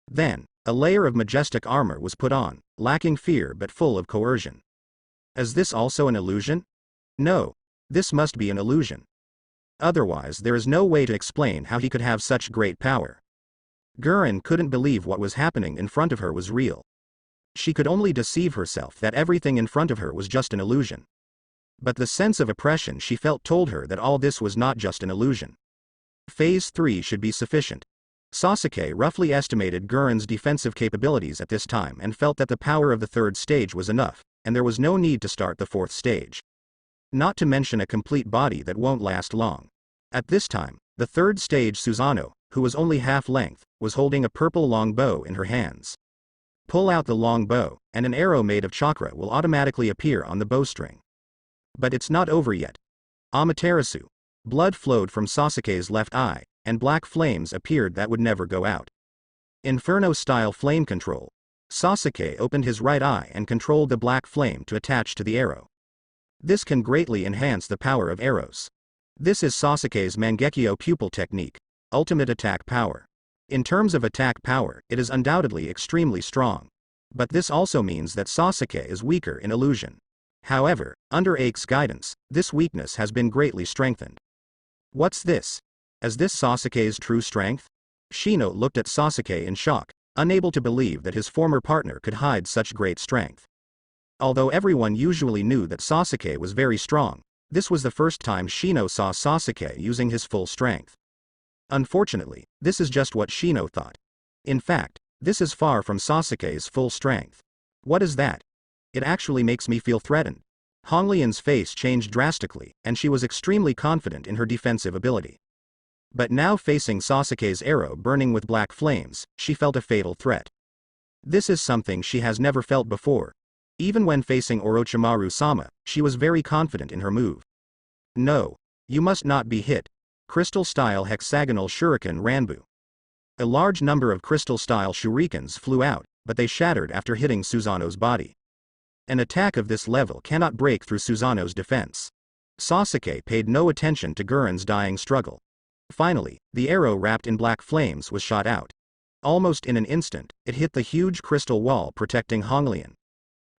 Then, a layer of majestic armor was put on, lacking fear but full of coercion. Is this also an illusion? No. This must be an illusion. Otherwise there is no way to explain how he could have such great power. Gurren couldn't believe what was happening in front of her was real. She could only deceive herself that everything in front of her was just an illusion. But the sense of oppression she felt told her that all this was not just an illusion. Phase 3 should be sufficient. Sasuke roughly estimated Gurren's defensive capabilities at this time and felt that the power of the third stage was enough, and there was no need to start the fourth stage. Not to mention a complete body that won't last long. At this time, the third stage Susanoo, who was only half length, was holding a purple long bow in her hands. Pull out the long bow, and an arrow made of chakra will automatically appear on the bowstring. But it's not over yet. Amaterasu. Blood flowed from Sasuke's left eye, and black flames appeared that would never go out. Inferno-style flame control. Sasuke opened his right eye and controlled the black flame to attach to the arrow. This can greatly enhance the power of arrows. This is Sasuke's Mangekyo pupil technique, ultimate attack power. In terms of attack power, it is undoubtedly extremely strong. But this also means that Sasuke is weaker in illusion. However, under Ake's guidance, this weakness has been greatly strengthened. What's this? Is this Sasuke's true strength? Shino looked at Sasuke in shock, unable to believe that his former partner could hide such great strength. Although everyone usually knew that Sasuke was very strong, this was the first time Shino saw Sasuke using his full strength. Unfortunately, this is just what Shino thought. In fact, this is far from Sasuke's full strength. What is that? It actually makes me feel threatened. Honglian's face changed drastically, and she was extremely confident in her defensive ability. But now facing Sasuke's arrow burning with black flames, she felt a fatal threat. This is something she has never felt before. Even when facing Orochimaru-sama, she was very confident in her move. No. You must not be hit. Crystal-style hexagonal shuriken Ranbu. A large number of crystal-style shurikens flew out, but they shattered after hitting Susanoo's body. An attack of this level cannot break through Susanoo's defense. Sasuke paid no attention to Guren's dying struggle. Finally, the arrow wrapped in black flames was shot out. Almost in an instant, it hit the huge crystal wall protecting Honglian.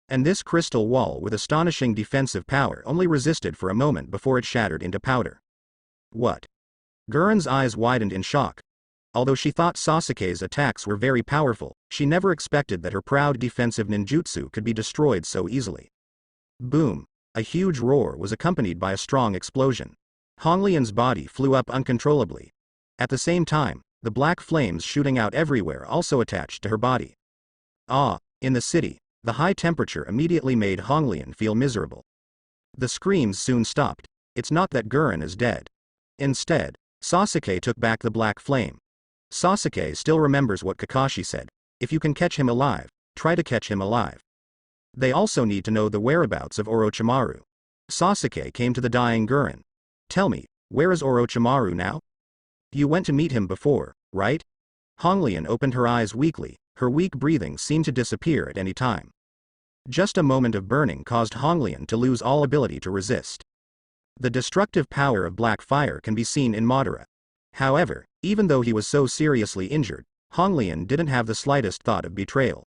And this crystal wall with astonishing defensive power only resisted for a moment before it shattered into powder. What? Guren's eyes widened in shock. Although she thought Sasuke's attacks were very powerful, she never expected that her proud defensive ninjutsu could be destroyed so easily. Boom! A huge roar was accompanied by a strong explosion. Honglian's body flew up uncontrollably. At the same time, the black flames shooting out everywhere also attached to her body. In the city, the high temperature immediately made Honglian feel miserable. The screams soon stopped. It's not that Guren is dead. Instead, Sasuke took back the black flame. Sasuke still remembers what Kakashi said. If you can catch him alive, try to catch him alive. They also need to know the whereabouts of Orochimaru. Sasuke came to the dying Guren. Tell me, where is Orochimaru now? You went to meet him before, right? Honglian opened her eyes weakly, her weak breathing seemed to disappear at any time. Just a moment of burning caused Honglian to lose all ability to resist. The destructive power of black fire can be seen in Madara. However, even though he was so seriously injured, Honglian didn't have the slightest thought of betrayal.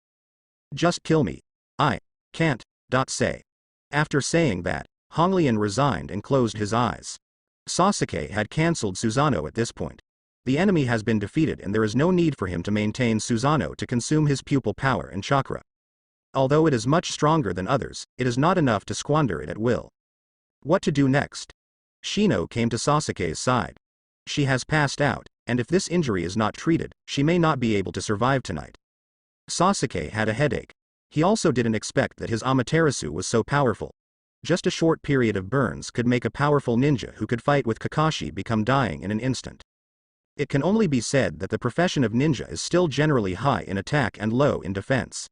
Just kill me. I can't say. After saying that, Honglian resigned and closed his eyes. Sasuke had cancelled Susanoo at this point. The enemy has been defeated and there is no need for him to maintain Susanoo to consume his pupil power and chakra. Although it is much stronger than others, it is not enough to squander it at will. What to do next? Shino came to Sasuke's side. She has passed out, and if this injury is not treated, she may not be able to survive tonight. Sasuke had a headache. He also didn't expect that his Amaterasu was so powerful. Just a short period of burns could make a powerful ninja who could fight with Kakashi become dying in an instant. It can only be said that the profession of ninja is still generally high in attack and low in defense.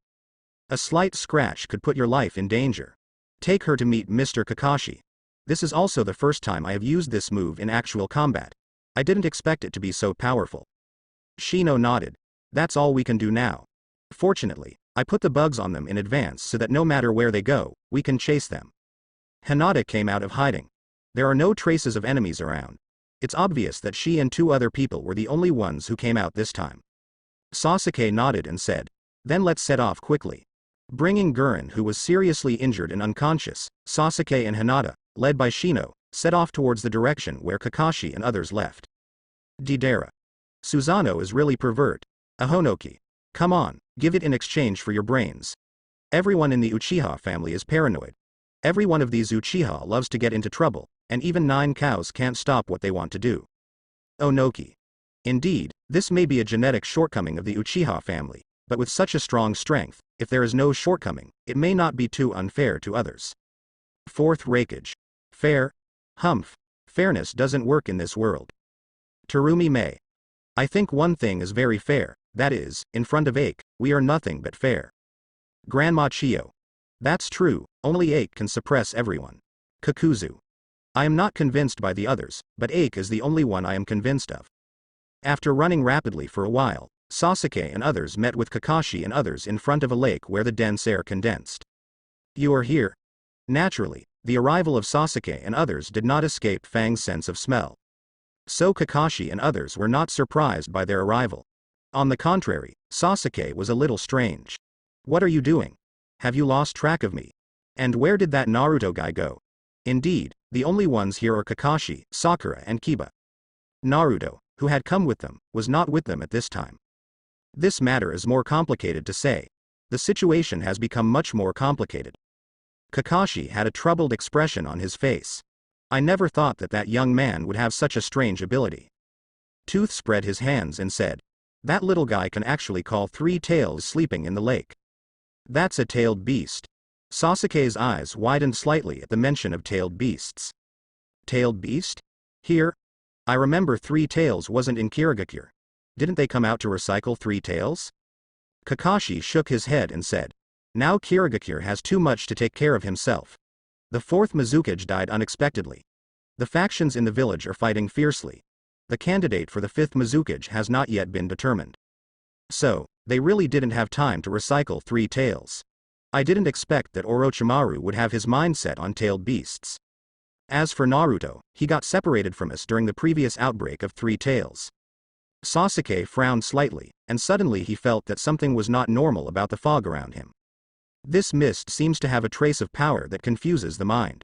A slight scratch could put your life in danger. Take her to meet Mr. Kakashi. This is also the first time I have used this move in actual combat. I didn't expect it to be so powerful. Shino nodded. That's all we can do now. Fortunately, I put the bugs on them in advance so that no matter where they go, we can chase them. Hinata came out of hiding. There are no traces of enemies around. It's obvious that she and two other people were the only ones who came out this time. Sasuke nodded and said, then let's set off quickly. Bringing Guren, who was seriously injured and unconscious, Sasuke and Hinata, led by Shino, set off towards the direction where Kakashi and others left. Deidara. Susanoo is really pervert. Ahonoki. Come on, give it in exchange for your brains. Everyone in the Uchiha family is paranoid. Every one of these Uchiha loves to get into trouble, and even 9 cows can't stop what they want to do. Onoki. Indeed, this may be a genetic shortcoming of the Uchiha family, but with such a strong strength, if there is no shortcoming, it may not be too unfair to others. Fourth Raikage. Fair? Humph. Fairness doesn't work in this world. Terumi May. I think one thing is very fair, that is, in front of Ache, we are nothing but fair. Grandma Chio. That's true, only Ache can suppress everyone. Kakuzu. I am not convinced by the others, but Ache is the only one I am convinced of. After running rapidly for a while, Sasuke and others met with Kakashi and others in front of a lake where the dense air condensed. You are here? Naturally, the arrival of Sasuke and others did not escape Fang's sense of smell. So Kakashi and others were not surprised by their arrival. On the contrary, Sasuke was a little strange. What are you doing? Have you lost track of me? And where did that Naruto guy go? Indeed, the only ones here are Kakashi, Sakura and Kiba. Naruto, who had come with them, was not with them at this time. This matter is more complicated to say. The situation has become much more complicated. Kakashi had a troubled expression on his face. I never thought that that young man would have such a strange ability. Tooth spread his hands and said, that little guy can actually call 3 tails sleeping in the lake. That's a tailed beast. Sasuke's eyes widened slightly at the mention of tailed beasts. Tailed beast? Here? I remember 3 tails wasn't in Kirigakure. Didn't they come out to recycle 3 tails? Kakashi shook his head and said, now Kirigakure has too much to take care of himself. The 4th Mizukage died unexpectedly. The factions in the village are fighting fiercely. The candidate for the 5th Mizukage has not yet been determined. So, they really didn't have time to recycle 3 tails. I didn't expect that Orochimaru would have his mind set on tailed beasts. As for Naruto, he got separated from us during the previous outbreak of 3 tails. Sasuke frowned slightly, and suddenly he felt that something was not normal about the fog around him. This mist seems to have a trace of power that confuses the mind.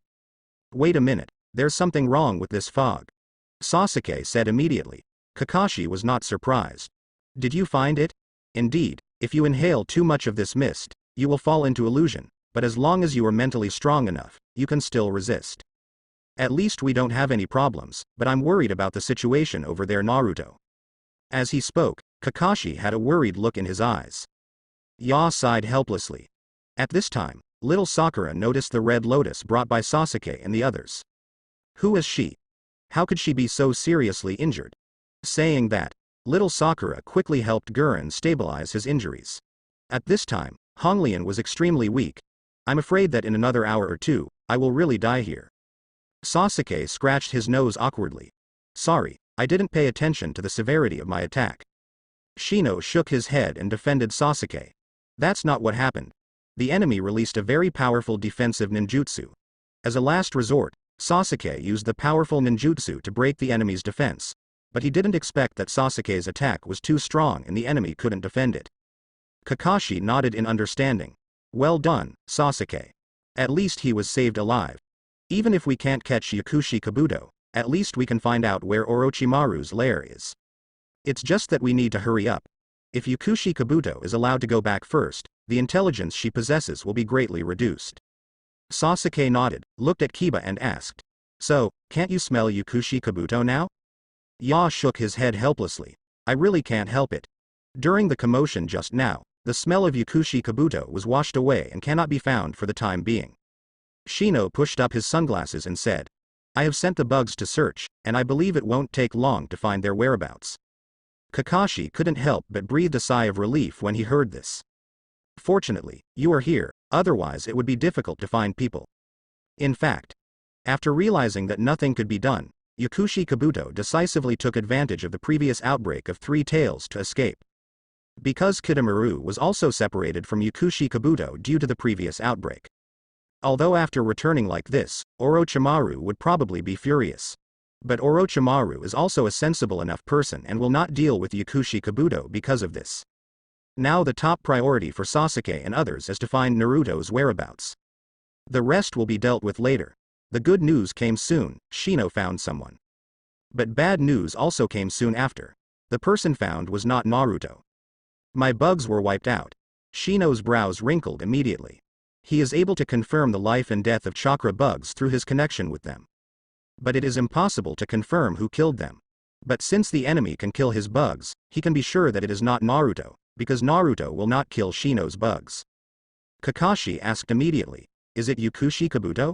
Wait a minute, there's something wrong with this fog. Sasuke said immediately. Kakashi was not surprised. Did you find it? Indeed, if you inhale too much of this mist, you will fall into illusion, but as long as you are mentally strong enough, you can still resist. At least we don't have any problems, but I'm worried about the situation over there, Naruto. As he spoke, Kakashi had a worried look in his eyes. Ya sighed helplessly. At this time, little Sakura noticed the red lotus brought by Sasuke and the others. Who is she? How could she be so seriously injured? Saying that, little Sakura quickly helped Gurren stabilize his injuries. At this time, Honglian was extremely weak. I'm afraid that in another hour or 2, I will really die here. Sasuke scratched his nose awkwardly. Sorry, I didn't pay attention to the severity of my attack. Shino shook his head and defended Sasuke. That's not what happened. The enemy released a very powerful defensive ninjutsu. As a last resort, Sasuke used the powerful ninjutsu to break the enemy's defense, but he didn't expect that Sasuke's attack was too strong and the enemy couldn't defend it. Kakashi nodded in understanding. Well done, Sasuke. At least he was saved alive. Even if we can't catch Yakushi Kabuto, at least we can find out where Orochimaru's lair is. It's just that we need to hurry up. If Yakushi Kabuto is allowed to go back first, the intelligence she possesses will be greatly reduced. Sasuke nodded, looked at Kiba and asked. So, can't you smell Yakushi Kabuto now? Ya shook his head helplessly. I really can't help it. During the commotion just now, the smell of Yakushi Kabuto was washed away and cannot be found for the time being. Shino pushed up his sunglasses and said. I have sent the bugs to search, and I believe it won't take long to find their whereabouts. Kakashi couldn't help but breathe a sigh of relief when he heard this. Fortunately, you are here, otherwise it would be difficult to find people. In fact, after realizing that nothing could be done, Yakushi Kabuto decisively took advantage of the previous outbreak of 3 tails to escape. Because Kitamura was also separated from Yakushi Kabuto due to the previous outbreak. Although after returning like this, Orochimaru would probably be furious. But Orochimaru is also a sensible enough person and will not deal with Yakushi Kabuto because of this. Now the top priority for Sasuke and others is to find Naruto's whereabouts. The rest will be dealt with later. The good news came soon, Shino found someone. But bad news also came soon after. The person found was not Naruto. My bugs were wiped out. Shino's brows wrinkled immediately. He is able to confirm the life and death of chakra bugs through his connection with them. But it is impossible to confirm who killed them. But since the enemy can kill his bugs, he can be sure that it is not Naruto, because Naruto will not kill Shino's bugs. Kakashi asked immediately, is it Yakushi Kabuto?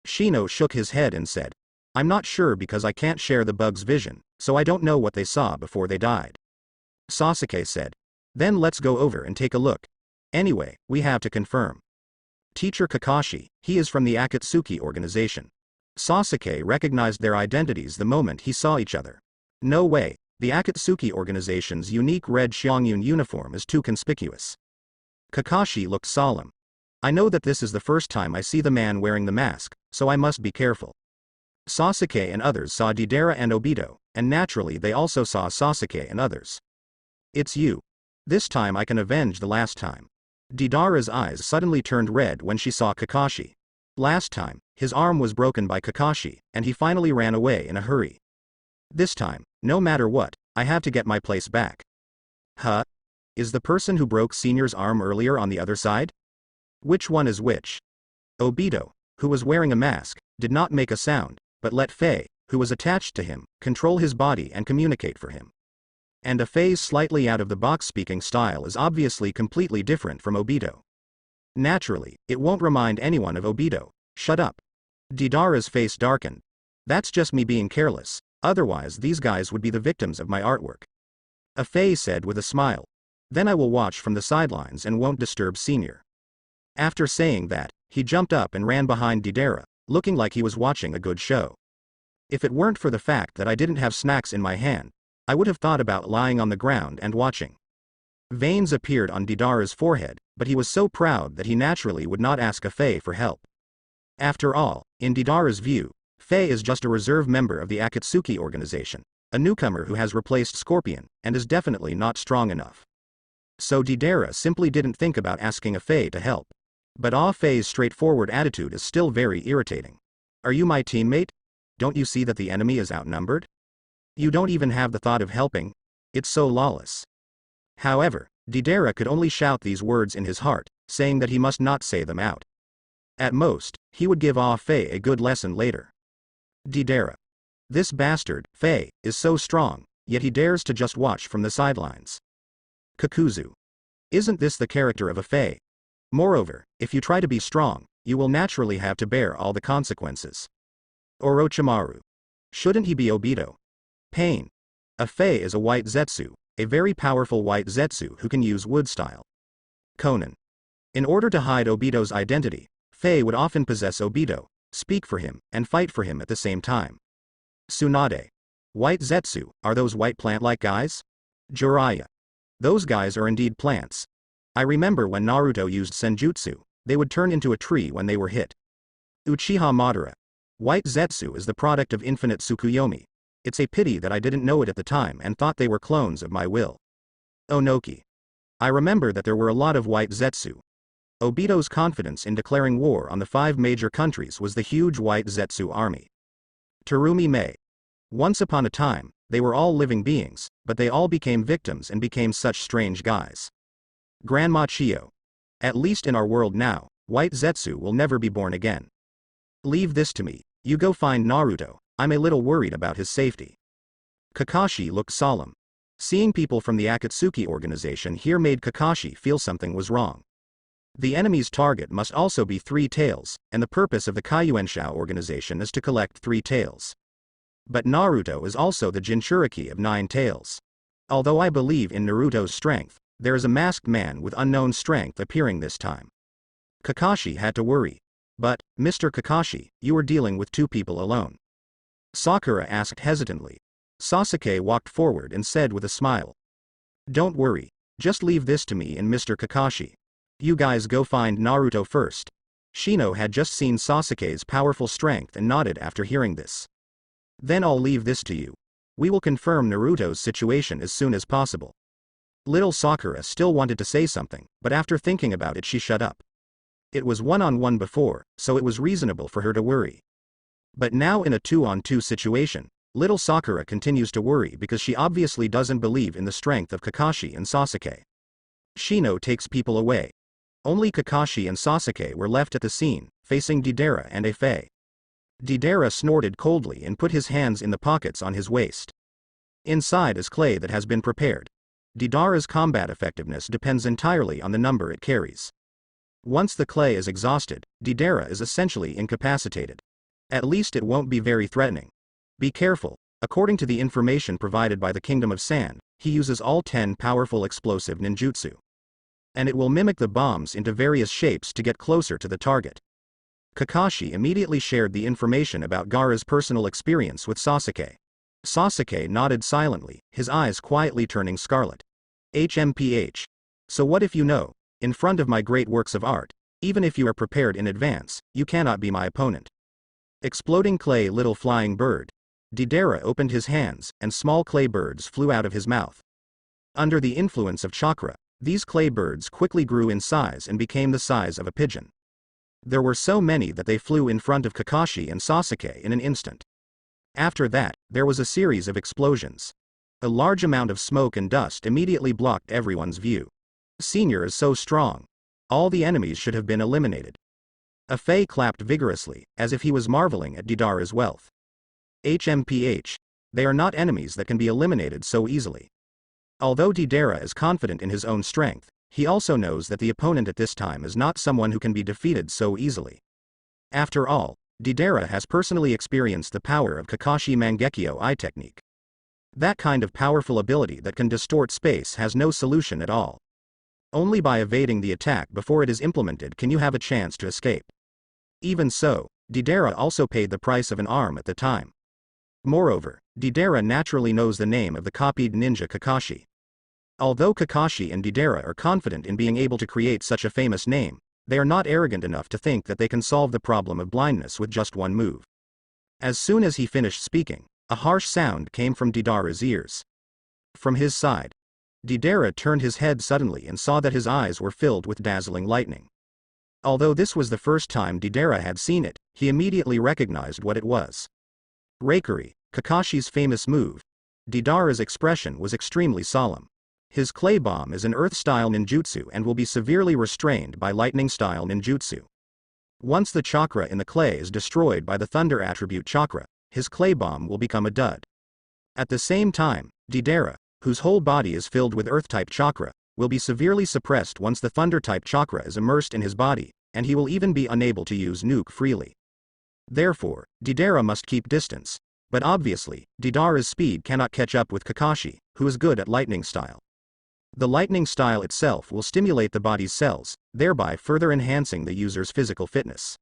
Shino shook his head and said, I'm not sure because I can't share the bugs' vision, so I don't know what they saw before they died. Sasuke said, then let's go over and take a look. Anyway, we have to confirm. Teacher Kakashi, he is from the Akatsuki organization. Sasuke recognized their identities the moment he saw each other. No way, the Akatsuki organization's unique red Xiangyun uniform is too conspicuous. Kakashi looked solemn. I know that this is the first time I see the man wearing the mask, so I must be careful. Sasuke and others saw Deidara and Obito, and naturally they also saw Sasuke and others. It's you. This time I can avenge the last time. Deidara's eyes suddenly turned red when she saw Kakashi. Last time, his arm was broken by Kakashi, and he finally ran away in a hurry. This time, no matter what, I have to get my place back. Huh? Is the person who broke Senior's arm earlier on the other side? Which one is which? Obito, who was wearing a mask, did not make a sound, but let Faye, who was attached to him, control his body and communicate for him. And a Faye's slightly out-of-the-box speaking style is obviously completely different from Obito. Naturally, it won't remind anyone of Obito. Shut up. Deidara's face darkened. That's just me being careless, otherwise these guys would be the victims of my artwork. A Faye said with a smile. Then I will watch from the sidelines and won't disturb Senior. After saying that, he jumped up and ran behind Deidara, looking like he was watching a good show. If it weren't for the fact that I didn't have snacks in my hand, I would have thought about lying on the ground and watching. Veins appeared on Deidara's forehead, but he was so proud that he naturally would not ask a Fae for help. After all, in Deidara's view, Fae is just a reserve member of the Akatsuki organization, a newcomer who has replaced Scorpion, and is definitely not strong enough. So Deidara simply didn't think about asking a Fae to help. But Fae's straightforward attitude is still very irritating. Are you my teammate? Don't you see that the enemy is outnumbered? You don't even have the thought of helping? It's so lawless. However, Deidara could only shout these words in his heart, saying that he must not say them out. At most, he would give Fae a good lesson later. Deidara. This bastard, Fae, is so strong, yet he dares to just watch from the sidelines. Kakuzu. Isn't this the character of a Fae? Moreover, if you try to be strong, you will naturally have to bear all the consequences. Orochimaru. Shouldn't he be Obito? Pain. A Fae is a white Zetsu, a very powerful white Zetsu who can use wood style. Conan. In order to hide Obito's identity, Fae would often possess Obito, speak for him, and fight for him at the same time. Tsunade. White Zetsu, are those white plant-like guys? Jiraiya. Those guys are indeed plants. I remember when Naruto used Senjutsu, they would turn into a tree when they were hit. Uchiha Madara. White Zetsu is the product of infinite Tsukuyomi. It's a pity that I didn't know it at the time and thought they were clones of my will. Onoki. I remember that there were a lot of white Zetsu. Obito's confidence in declaring war on the 5 major countries was the huge white Zetsu army. Terumi Mei. Once upon a time, they were all living beings, but they all became victims and became such strange guys. Grandma Chio. At least in our world now, white Zetsu will never be born again. Leave this to me, you go find Naruto, I'm a little worried about his safety. Kakashi looked solemn. Seeing people from the Akatsuki organization here made Kakashi feel something was wrong. The enemy's target must also be 3 tails, and the purpose of the Kaiuenshao organization is to collect 3 tails. But Naruto is also the Jinchuriki of 9 tails. Although I believe in Naruto's strength, there is a masked man with unknown strength appearing this time. Kakashi had to worry. But, Mr. Kakashi, you are dealing with 2 people alone. Sakura asked hesitantly. Sasuke walked forward and said with a smile. Don't worry, just leave this to me and Mr. Kakashi. You guys go find Naruto first. Shino had just seen Sasuke's powerful strength and nodded after hearing this. Then I'll leave this to you. We will confirm Naruto's situation as soon as possible. Little Sakura still wanted to say something, but after thinking about it she shut up. It was 1-on-1 before, so it was reasonable for her to worry. But now in a 2-on-2 situation, little Sakura continues to worry because she obviously doesn't believe in the strength of Kakashi and Sasuke. Shino takes people away. Only Kakashi and Sasuke were left at the scene, facing Deidara and a Fae. Deidara snorted coldly and put his hands in the pockets on his waist. Inside is clay that has been prepared. Deidara's combat effectiveness depends entirely on the number it carries. Once the clay is exhausted, Deidara is essentially incapacitated. At least it won't be very threatening. Be careful, according to the information provided by the Kingdom of Sand, he uses all 10 powerful explosive ninjutsu. And it will mimic the bombs into various shapes to get closer to the target. Kakashi immediately shared the information about Gaara's personal experience with Sasuke. Sasuke nodded silently, his eyes quietly turning scarlet. HMPH. So what if you know? In front of my great works of art, even if you are prepared in advance, you cannot be my opponent. Exploding clay little flying bird. Deidara opened his hands, and small clay birds flew out of his mouth. Under the influence of chakra, these clay birds quickly grew in size and became the size of a pigeon. There were so many that they flew in front of Kakashi and Sasuke in an instant. After that, there was a series of explosions. A large amount of smoke and dust immediately blocked everyone's view. Senior is so strong. All the enemies should have been eliminated. A Fae clapped vigorously, as if he was marveling at Deidara's wealth. HMPH. They are not enemies that can be eliminated so easily. Although Deidara is confident in his own strength, he also knows that the opponent at this time is not someone who can be defeated so easily. After all, Deidara has personally experienced the power of Kakashi Mangekyo Eye technique. That kind of powerful ability that can distort space has no solution at all. Only by evading the attack before it is implemented can you have a chance to escape. Even so, Deidara also paid the price of an arm at the time. Moreover, Deidara naturally knows the name of the copied ninja Kakashi. Although Kakashi and Deidara are confident in being able to create such a famous name, they are not arrogant enough to think that they can solve the problem of blindness with just one move. As soon as he finished speaking, a harsh sound came from Deidara's ears. From his side, Deidara turned his head suddenly and saw that his eyes were filled with dazzling lightning. Although this was the first time Deidara had seen it, he immediately recognized what it was. Reikiri, Kakashi's famous move. Deidara's expression was extremely solemn. His clay bomb is an earth-style ninjutsu and will be severely restrained by lightning-style ninjutsu. Once the chakra in the clay is destroyed by the thunder attribute chakra, his clay bomb will become a dud. At the same time, Deidara, whose whole body is filled with earth-type chakra, will be severely suppressed once the thunder-type chakra is immersed in his body, and he will even be unable to use nuke freely. Therefore, Deidara must keep distance, but obviously, Deidara's speed cannot catch up with Kakashi, who is good at lightning style. The lightning style itself will stimulate the body's cells, thereby further enhancing the user's physical fitness.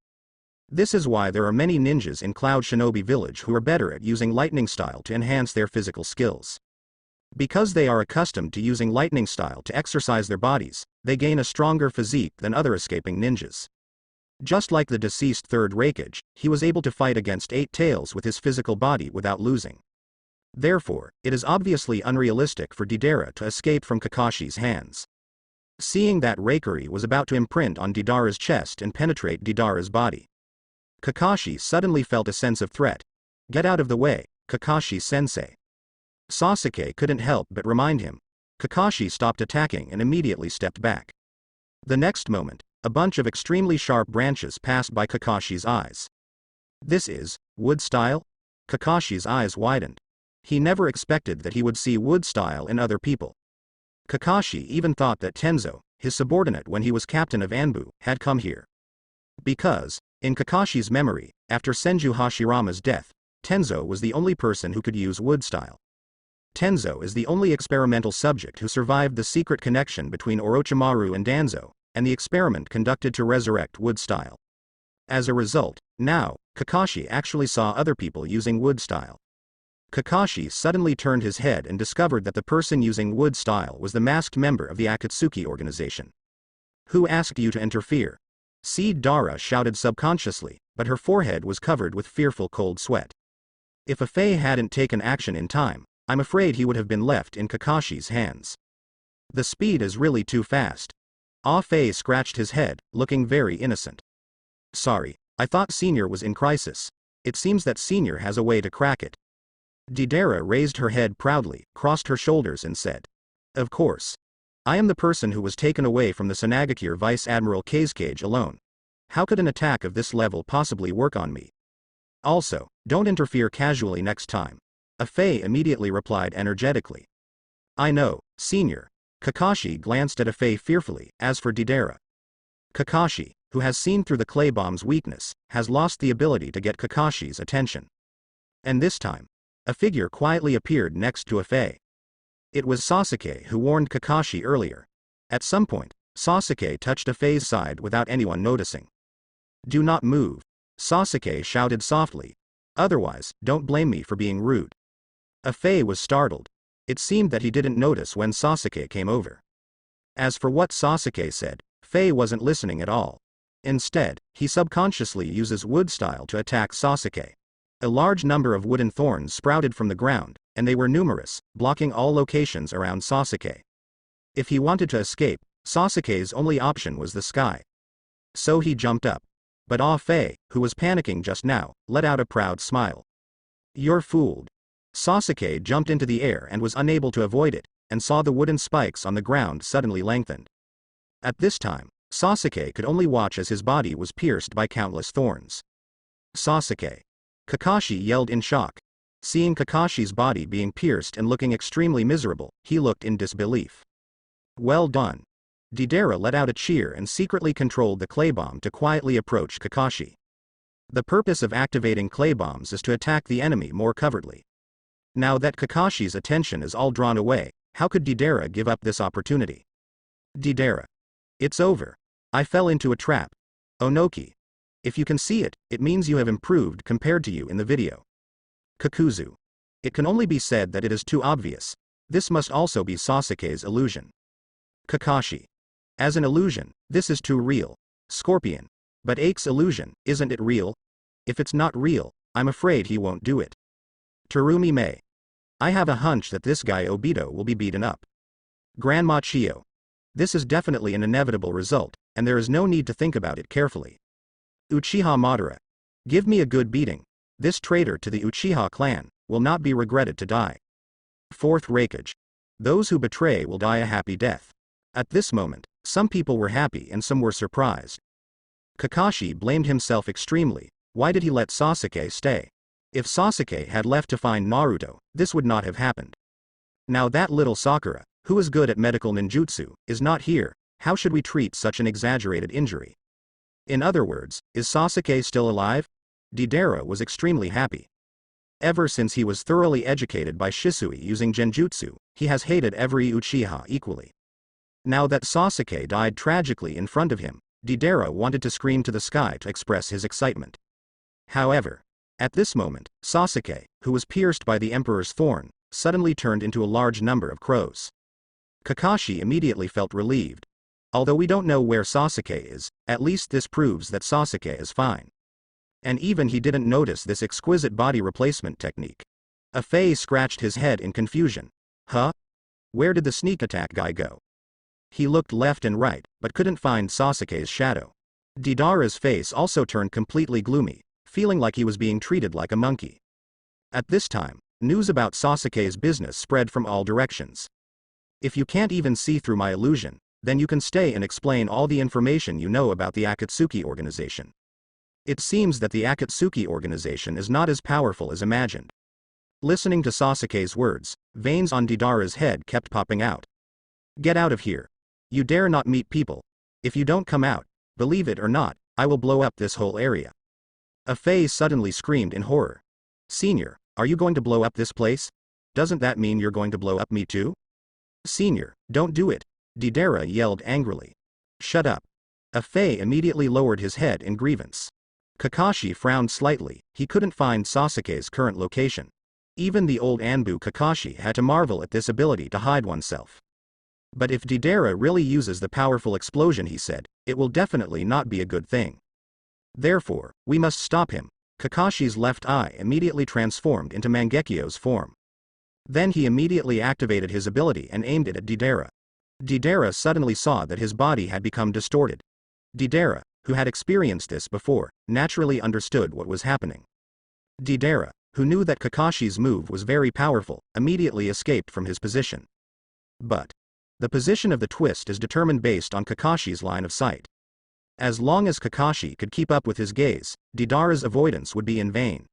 This is why there are many ninjas in Cloud Shinobi Village who are better at using lightning style to enhance their physical skills. Because they are accustomed to using lightning style to exercise their bodies, they gain a stronger physique than other escaping ninjas. Just like the deceased third Raikage, he was able to fight against 8 tails with his physical body without losing. Therefore, it is obviously unrealistic for Deidara to escape from Kakashi's hands. Seeing that Reikiri was about to imprint on Deidara's chest and penetrate Deidara's body, Kakashi suddenly felt a sense of threat. Get out of the way, Kakashi-sensei. Sasuke couldn't help but remind him. Kakashi stopped attacking and immediately stepped back. The next moment, a bunch of extremely sharp branches passed by Kakashi's eyes. This is wood style? Kakashi's eyes widened. He never expected that he would see wood style in other people. Kakashi even thought that Tenzo, his subordinate when he was captain of Anbu, had come here. Because, in Kakashi's memory, after Senju Hashirama's death, Tenzo was the only person who could use wood style. Tenzo is the only experimental subject who survived the secret connection between Orochimaru and Danzo, and the experiment conducted to resurrect wood style. As a result, now, Kakashi actually saw other people using wood style. Kakashi suddenly turned his head and discovered that the person using wood style was the masked member of the Akatsuki organization. Who asked you to interfere? Deidara shouted subconsciously, but her forehead was covered with fearful cold sweat. If Afei hadn't taken action in time, I'm afraid he would have been left in Kakashi's hands. The speed is really too fast. Afei scratched his head, looking very innocent. Sorry, I thought Senior was in crisis. It seems that Senior has a way to crack it. Deidara raised her head proudly, crossed her shoulders and said, of course. I am the person who was taken away from the Sanagakure Vice Admiral Kazekage alone. How could an attack of this level possibly work on me? Also, don't interfere casually next time. Afei immediately replied energetically. I know, Senior. Kakashi glanced at Afei fearfully. As for Deidara, Kakashi, who has seen through the clay bomb's weakness, has lost the ability to get Kakashi's attention. And this time, a figure quietly appeared next to Afei. It was Sasuke who warned Kakashi earlier. At some point, Sasuke touched Afei's side without anyone noticing. Do not move. Sasuke shouted softly. Otherwise, don't blame me for being rude. Afei was startled. It seemed that he didn't notice when Sasuke came over. As for what Sasuke said, Afei wasn't listening at all. Instead, he subconsciously uses wood style to attack Sasuke. A large number of wooden thorns sprouted from the ground, and they were numerous, blocking all locations around Sasuke. If he wanted to escape, Sasuke's only option was the sky. So he jumped up. But Afei, who was panicking just now, let out a proud smile. You're fooled. Sasuke jumped into the air and was unable to avoid it, and saw the wooden spikes on the ground suddenly lengthened. At this time, Sasuke could only watch as his body was pierced by countless thorns. Sasuke. Kakashi yelled in shock. Seeing Kakashi's body being pierced and looking extremely miserable, he looked in disbelief. Well done. Deidara let out a cheer and secretly controlled the clay bomb to quietly approach Kakashi. The purpose of activating clay bombs is to attack the enemy more covertly. Now that Kakashi's attention is all drawn away, how could Deidara give up this opportunity? Deidara. It's over. I fell into a trap. Onoki. If you can see it, it means you have improved compared to you in the video. Kakuzu. It can only be said that it is too obvious. This must also be Sasuke's illusion. Kakashi. As an illusion, this is too real. Scorpion. But Ake's illusion, isn't it real? If it's not real, I'm afraid he won't do it. Terumi May. I have a hunch that this guy Obito will be beaten up. Grandma Chio. This is definitely an inevitable result, and there is no need to think about it carefully. Uchiha Madara. Give me a good beating. This traitor to the Uchiha clan will not be regretted to die. Fourth Raikage. Those who betray will die a happy death. At this moment, some people were happy and some were surprised. Kakashi blamed himself extremely. Why did he let Sasuke stay? If Sasuke had left to find Naruto, this would not have happened. Now that little Sakura, who is good at medical ninjutsu, is not here, how should we treat such an exaggerated injury? In other words, is Sasuke still alive? Deidara was extremely happy. Ever since he was thoroughly educated by Shisui using genjutsu, he has hated every Uchiha equally. Now that Sasuke died tragically in front of him, Deidara wanted to scream to the sky to express his excitement. However, at this moment, Sasuke, who was pierced by the Emperor's thorn, suddenly turned into a large number of crows. Kakashi immediately felt relieved. Although we don't know where Sasuke is, at least this proves that Sasuke is fine. And even he didn't notice this exquisite body replacement technique. Afei scratched his head in confusion. Huh? Where did the sneak attack guy go? He looked left and right, but couldn't find Sasuke's shadow. Deidara's face also turned completely gloomy, feeling like he was being treated like a monkey. At this time, news about Sasuke's business spread from all directions. If you can't even see through my illusion, then you can stay and explain all the information you know about the Akatsuki organization. It seems that the Akatsuki organization is not as powerful as imagined. Listening to Sasuke's words, veins on Deidara's head kept popping out. Get out of here. You dare not meet people. If you don't come out, believe it or not, I will blow up this whole area. Afei suddenly screamed in horror. Senior, are you going to blow up this place? Doesn't that mean you're going to blow up me too? Senior, don't do it. Deidara yelled angrily. Shut up. Afei immediately lowered his head in grievance. Kakashi frowned slightly, he couldn't find Sasuke's current location. Even the old Anbu Kakashi had to marvel at this ability to hide oneself. But if Deidara really uses the powerful explosion he said, it will definitely not be a good thing. Therefore, we must stop him. Kakashi's left eye immediately transformed into Mangekyo's form. Then he immediately activated his ability and aimed it at Deidara. Deidara suddenly saw that his body had become distorted. Deidara, who had experienced this before, naturally understood what was happening. Deidara, who knew that Kakashi's move was very powerful, immediately escaped from his position. But the position of the twist is determined based on Kakashi's line of sight. As long as Kakashi could keep up with his gaze, Deidara's avoidance would be in vain.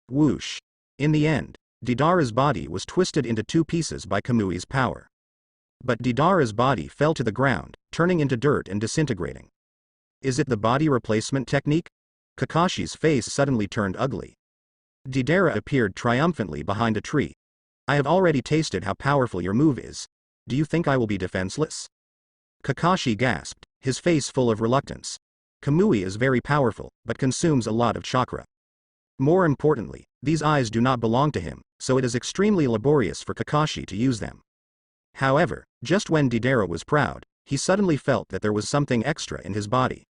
Whoosh. In the end, Deidara's body was twisted into two pieces by Kamui's power. But Deidara's body fell to the ground, turning into dirt and disintegrating. Is it the body replacement technique? Kakashi's face suddenly turned ugly. Deidara appeared triumphantly behind a tree. I have already tasted how powerful your move is. Do you think I will be defenseless? Kakashi gasped, his face full of reluctance. Kamui is very powerful, but consumes a lot of chakra. More importantly, these eyes do not belong to him, so it is extremely laborious for Kakashi to use them. However, just when Deidara was proud, he suddenly felt that there was something extra in his body.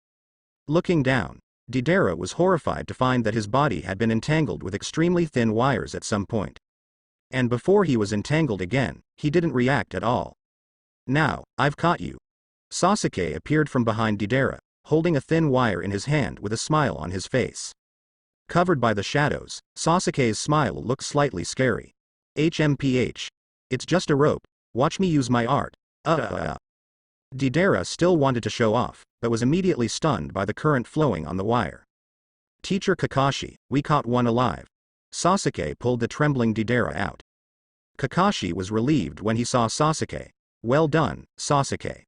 Looking down, Deidara was horrified to find that his body had been entangled with extremely thin wires at some point. And before he was entangled again, he didn't react at all. Now, I've caught you. Sasuke appeared from behind Deidara, holding a thin wire in his hand with a smile on his face. Covered by the shadows, Sasuke's smile looked slightly scary. HMPH. It's just a rope, watch me use my art. Deidara still wanted to show off, but was immediately stunned by the current flowing on the wire. Teacher Kakashi, we caught one alive. Sasuke pulled the trembling Deidara out. Kakashi was relieved when he saw Sasuke. Well done, Sasuke.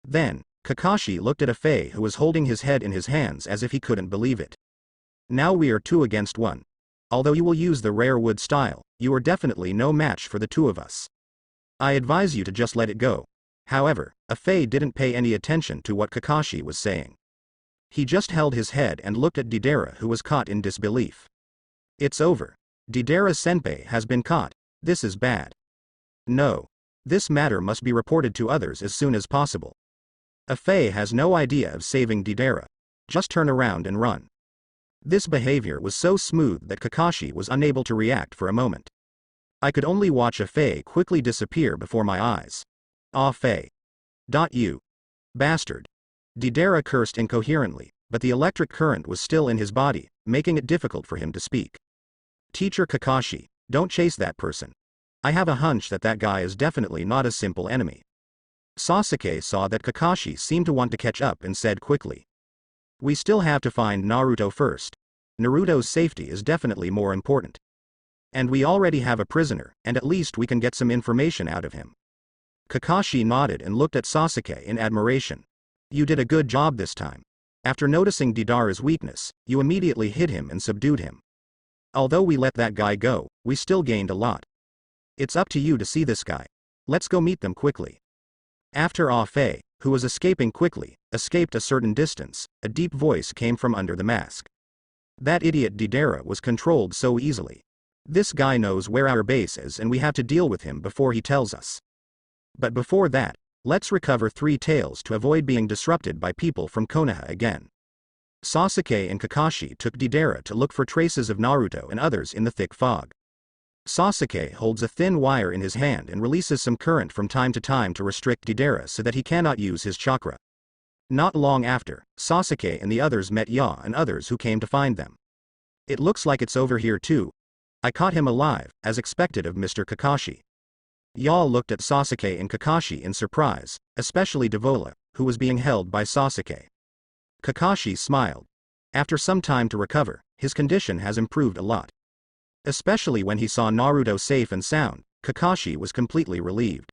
Then, Kakashi looked at Afei who was holding his head in his hands as if he couldn't believe it. Now we are 2 against 1. Although you will use the rare wood style, you are definitely no match for the two of us. I advise you to just let it go. However, Afei didn't pay any attention to what Kakashi was saying. He just held his head and looked at Deidara who was caught in disbelief. It's over. Deidara-senpai has been caught. This is bad. No. This matter must be reported to others as soon as possible. A Fae has no idea of saving Deidara. Just turn around and run. This behavior was so smooth that Kakashi was unable to react for a moment. I could only watch a Fae quickly disappear before my eyes. Ah, Fae. You. Bastard. Deidara cursed incoherently, but the electric current was still in his body, making it difficult for him to speak. Teacher Kakashi, don't chase that person. I have a hunch that that guy is definitely not a simple enemy. Sasuke saw that Kakashi seemed to want to catch up and said quickly. We still have to find Naruto first. Naruto's safety is definitely more important. And we already have a prisoner, and at least we can get some information out of him. Kakashi nodded and looked at Sasuke in admiration. You did a good job this time. After noticing Deidara's weakness, you immediately hit him and subdued him. Although we let that guy go, we still gained a lot. It's up to you to see this guy. Let's go meet them quickly. After Ah Fei, who was escaping quickly, escaped a certain distance, a deep voice came from under the mask. That idiot Deidara was controlled so easily. This guy knows where our base is and we have to deal with him before he tells us. But before that, let's recover 3 tails to avoid being disrupted by people from Konoha again. Sasuke and Kakashi took Deidara to look for traces of Naruto and others in the thick fog. Sasuke holds a thin wire in his hand and releases some current from time to time to restrict Deidara so that he cannot use his chakra. Not long after, Sasuke and the others met Ya and others who came to find them. It looks like it's over here too. I caught him alive, as expected of Mr. Kakashi. Ya looked at Sasuke and Kakashi in surprise, especially Devola, who was being held by Sasuke. Kakashi smiled. After some time to recover, his condition has improved a lot. Especially when he saw Naruto safe and sound, Kakashi was completely relieved.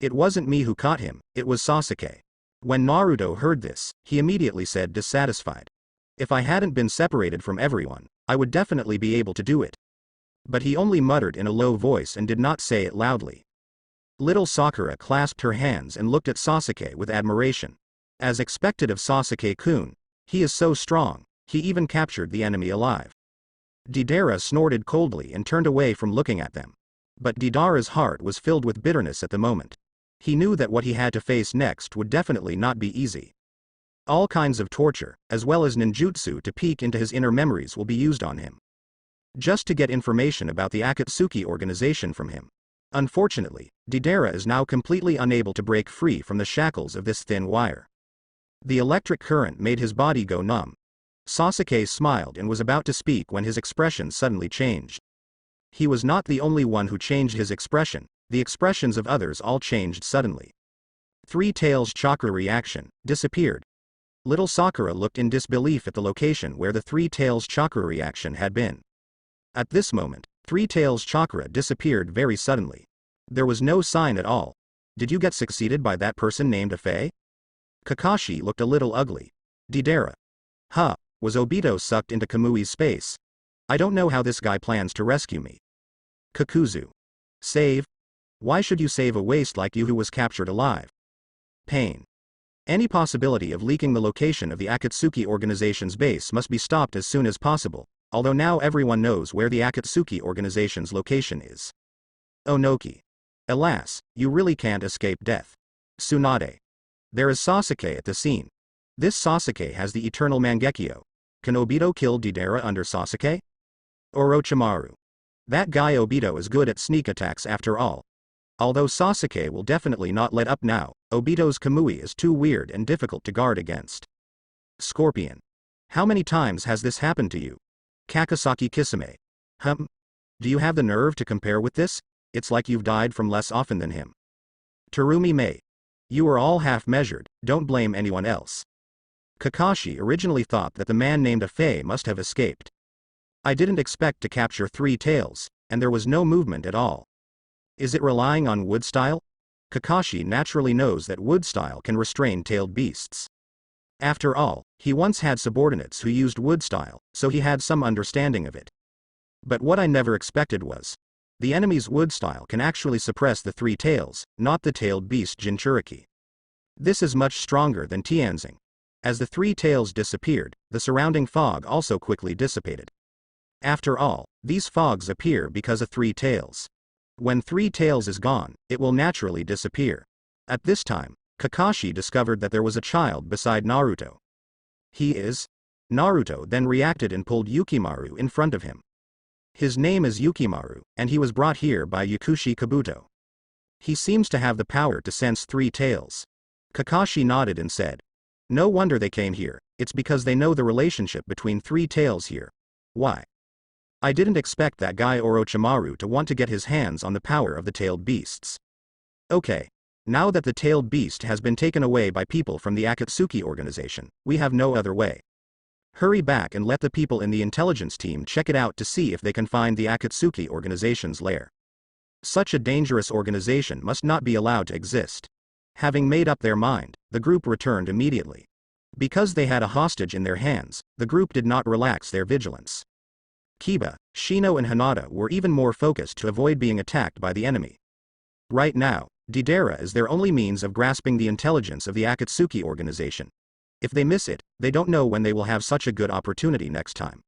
It wasn't me who caught him, it was Sasuke. When Naruto heard this, he immediately said dissatisfied. If I hadn't been separated from everyone, I would definitely be able to do it. But he only muttered in a low voice and did not say it loudly. Little Sakura clasped her hands and looked at Sasuke with admiration. As expected of Sasuke-kun, he is so strong, he even captured the enemy alive. Deidara snorted coldly and turned away from looking at them. But Deidara's heart was filled with bitterness at the moment. He knew that what he had to face next would definitely not be easy. All kinds of torture, as well as ninjutsu to peek into his inner memories will be used on him. Just to get information about the Akatsuki organization from him. Unfortunately, Deidara is now completely unable to break free from the shackles of this thin wire. The electric current made his body go numb. Sasuke smiled and was about to speak when his expression suddenly changed. He was not the only one who changed his expression, the expressions of others all changed suddenly. 3 Tails' chakra reaction disappeared. Little Sakura looked in disbelief at the location where the 3 Tails' chakra reaction had been. At this moment, 3 Tails' chakra disappeared very suddenly. There was no sign at all. Did you get succeeded by that person named Afe? Kakashi looked a little ugly. Deidara. Huh, was Obito sucked into Kamui's space? I don't know how this guy plans to rescue me. Kakuzu. Save? Why should you save a waste like you who was captured alive? Pain. Any possibility of leaking the location of the Akatsuki organization's base must be stopped as soon as possible, although now everyone knows where the Akatsuki organization's location is. Onoki. Alas, you really can't escape death. Tsunade. There is Sasuke at the scene. This Sasuke has the eternal Mangekyo. Can Obito kill Deidara under Sasuke? Orochimaru. That guy Obito is good at sneak attacks after all. Although Sasuke will definitely not let up now, Obito's Kamui is too weird and difficult to guard against. Scorpion. How many times has this happened to you? Kakasaki Kisame. Do you have the nerve to compare with this? It's like you've died from less often than him. Terumi Mei. You were all half-measured, don't blame anyone else. Kakashi originally thought that the man named Afe must have escaped. I didn't expect to capture 3 tails, and there was no movement at all. Is it relying on wood style? Kakashi naturally knows that wood style can restrain tailed beasts. After all, he once had subordinates who used wood style, so he had some understanding of it. But what I never expected was, the enemy's wood style can actually suppress the 3 tails, not the tailed beast Jinchuriki. This is much stronger than Tianzing. As the 3 tails disappeared, the surrounding fog also quickly dissipated. After all, These fogs appear because of Three Tails. When Three Tails is gone, it will naturally disappear. At this time, Kakashi discovered that there was a child beside Naruto. He is? Naruto then reacted and pulled Yukimaru in front of him. His name is Yukimaru, and he was brought here by Yakushi Kabuto. He seems to have the power to sense Three Tails. Kakashi nodded and said, "No wonder they came here, it's because they know the relationship between Three Tails here. Why? I didn't expect that guy Orochimaru to want to get his hands on the power of the tailed beasts. Okay. Now that the tailed beast has been taken away by people from the Akatsuki organization, we have no other way. Hurry back and let the people in the intelligence team check it out to see if they can find the Akatsuki organization's lair. Such a dangerous organization must not be allowed to exist." Having made up their mind, the group returned immediately. Because they had a hostage in their hands, the group did not relax their vigilance. Kiba, Shino and Hinata were even more focused to avoid being attacked by the enemy. Right now, Deidara is their only means of grasping the intelligence of the Akatsuki organization. If they miss it, they don't know when they will have such a good opportunity next time.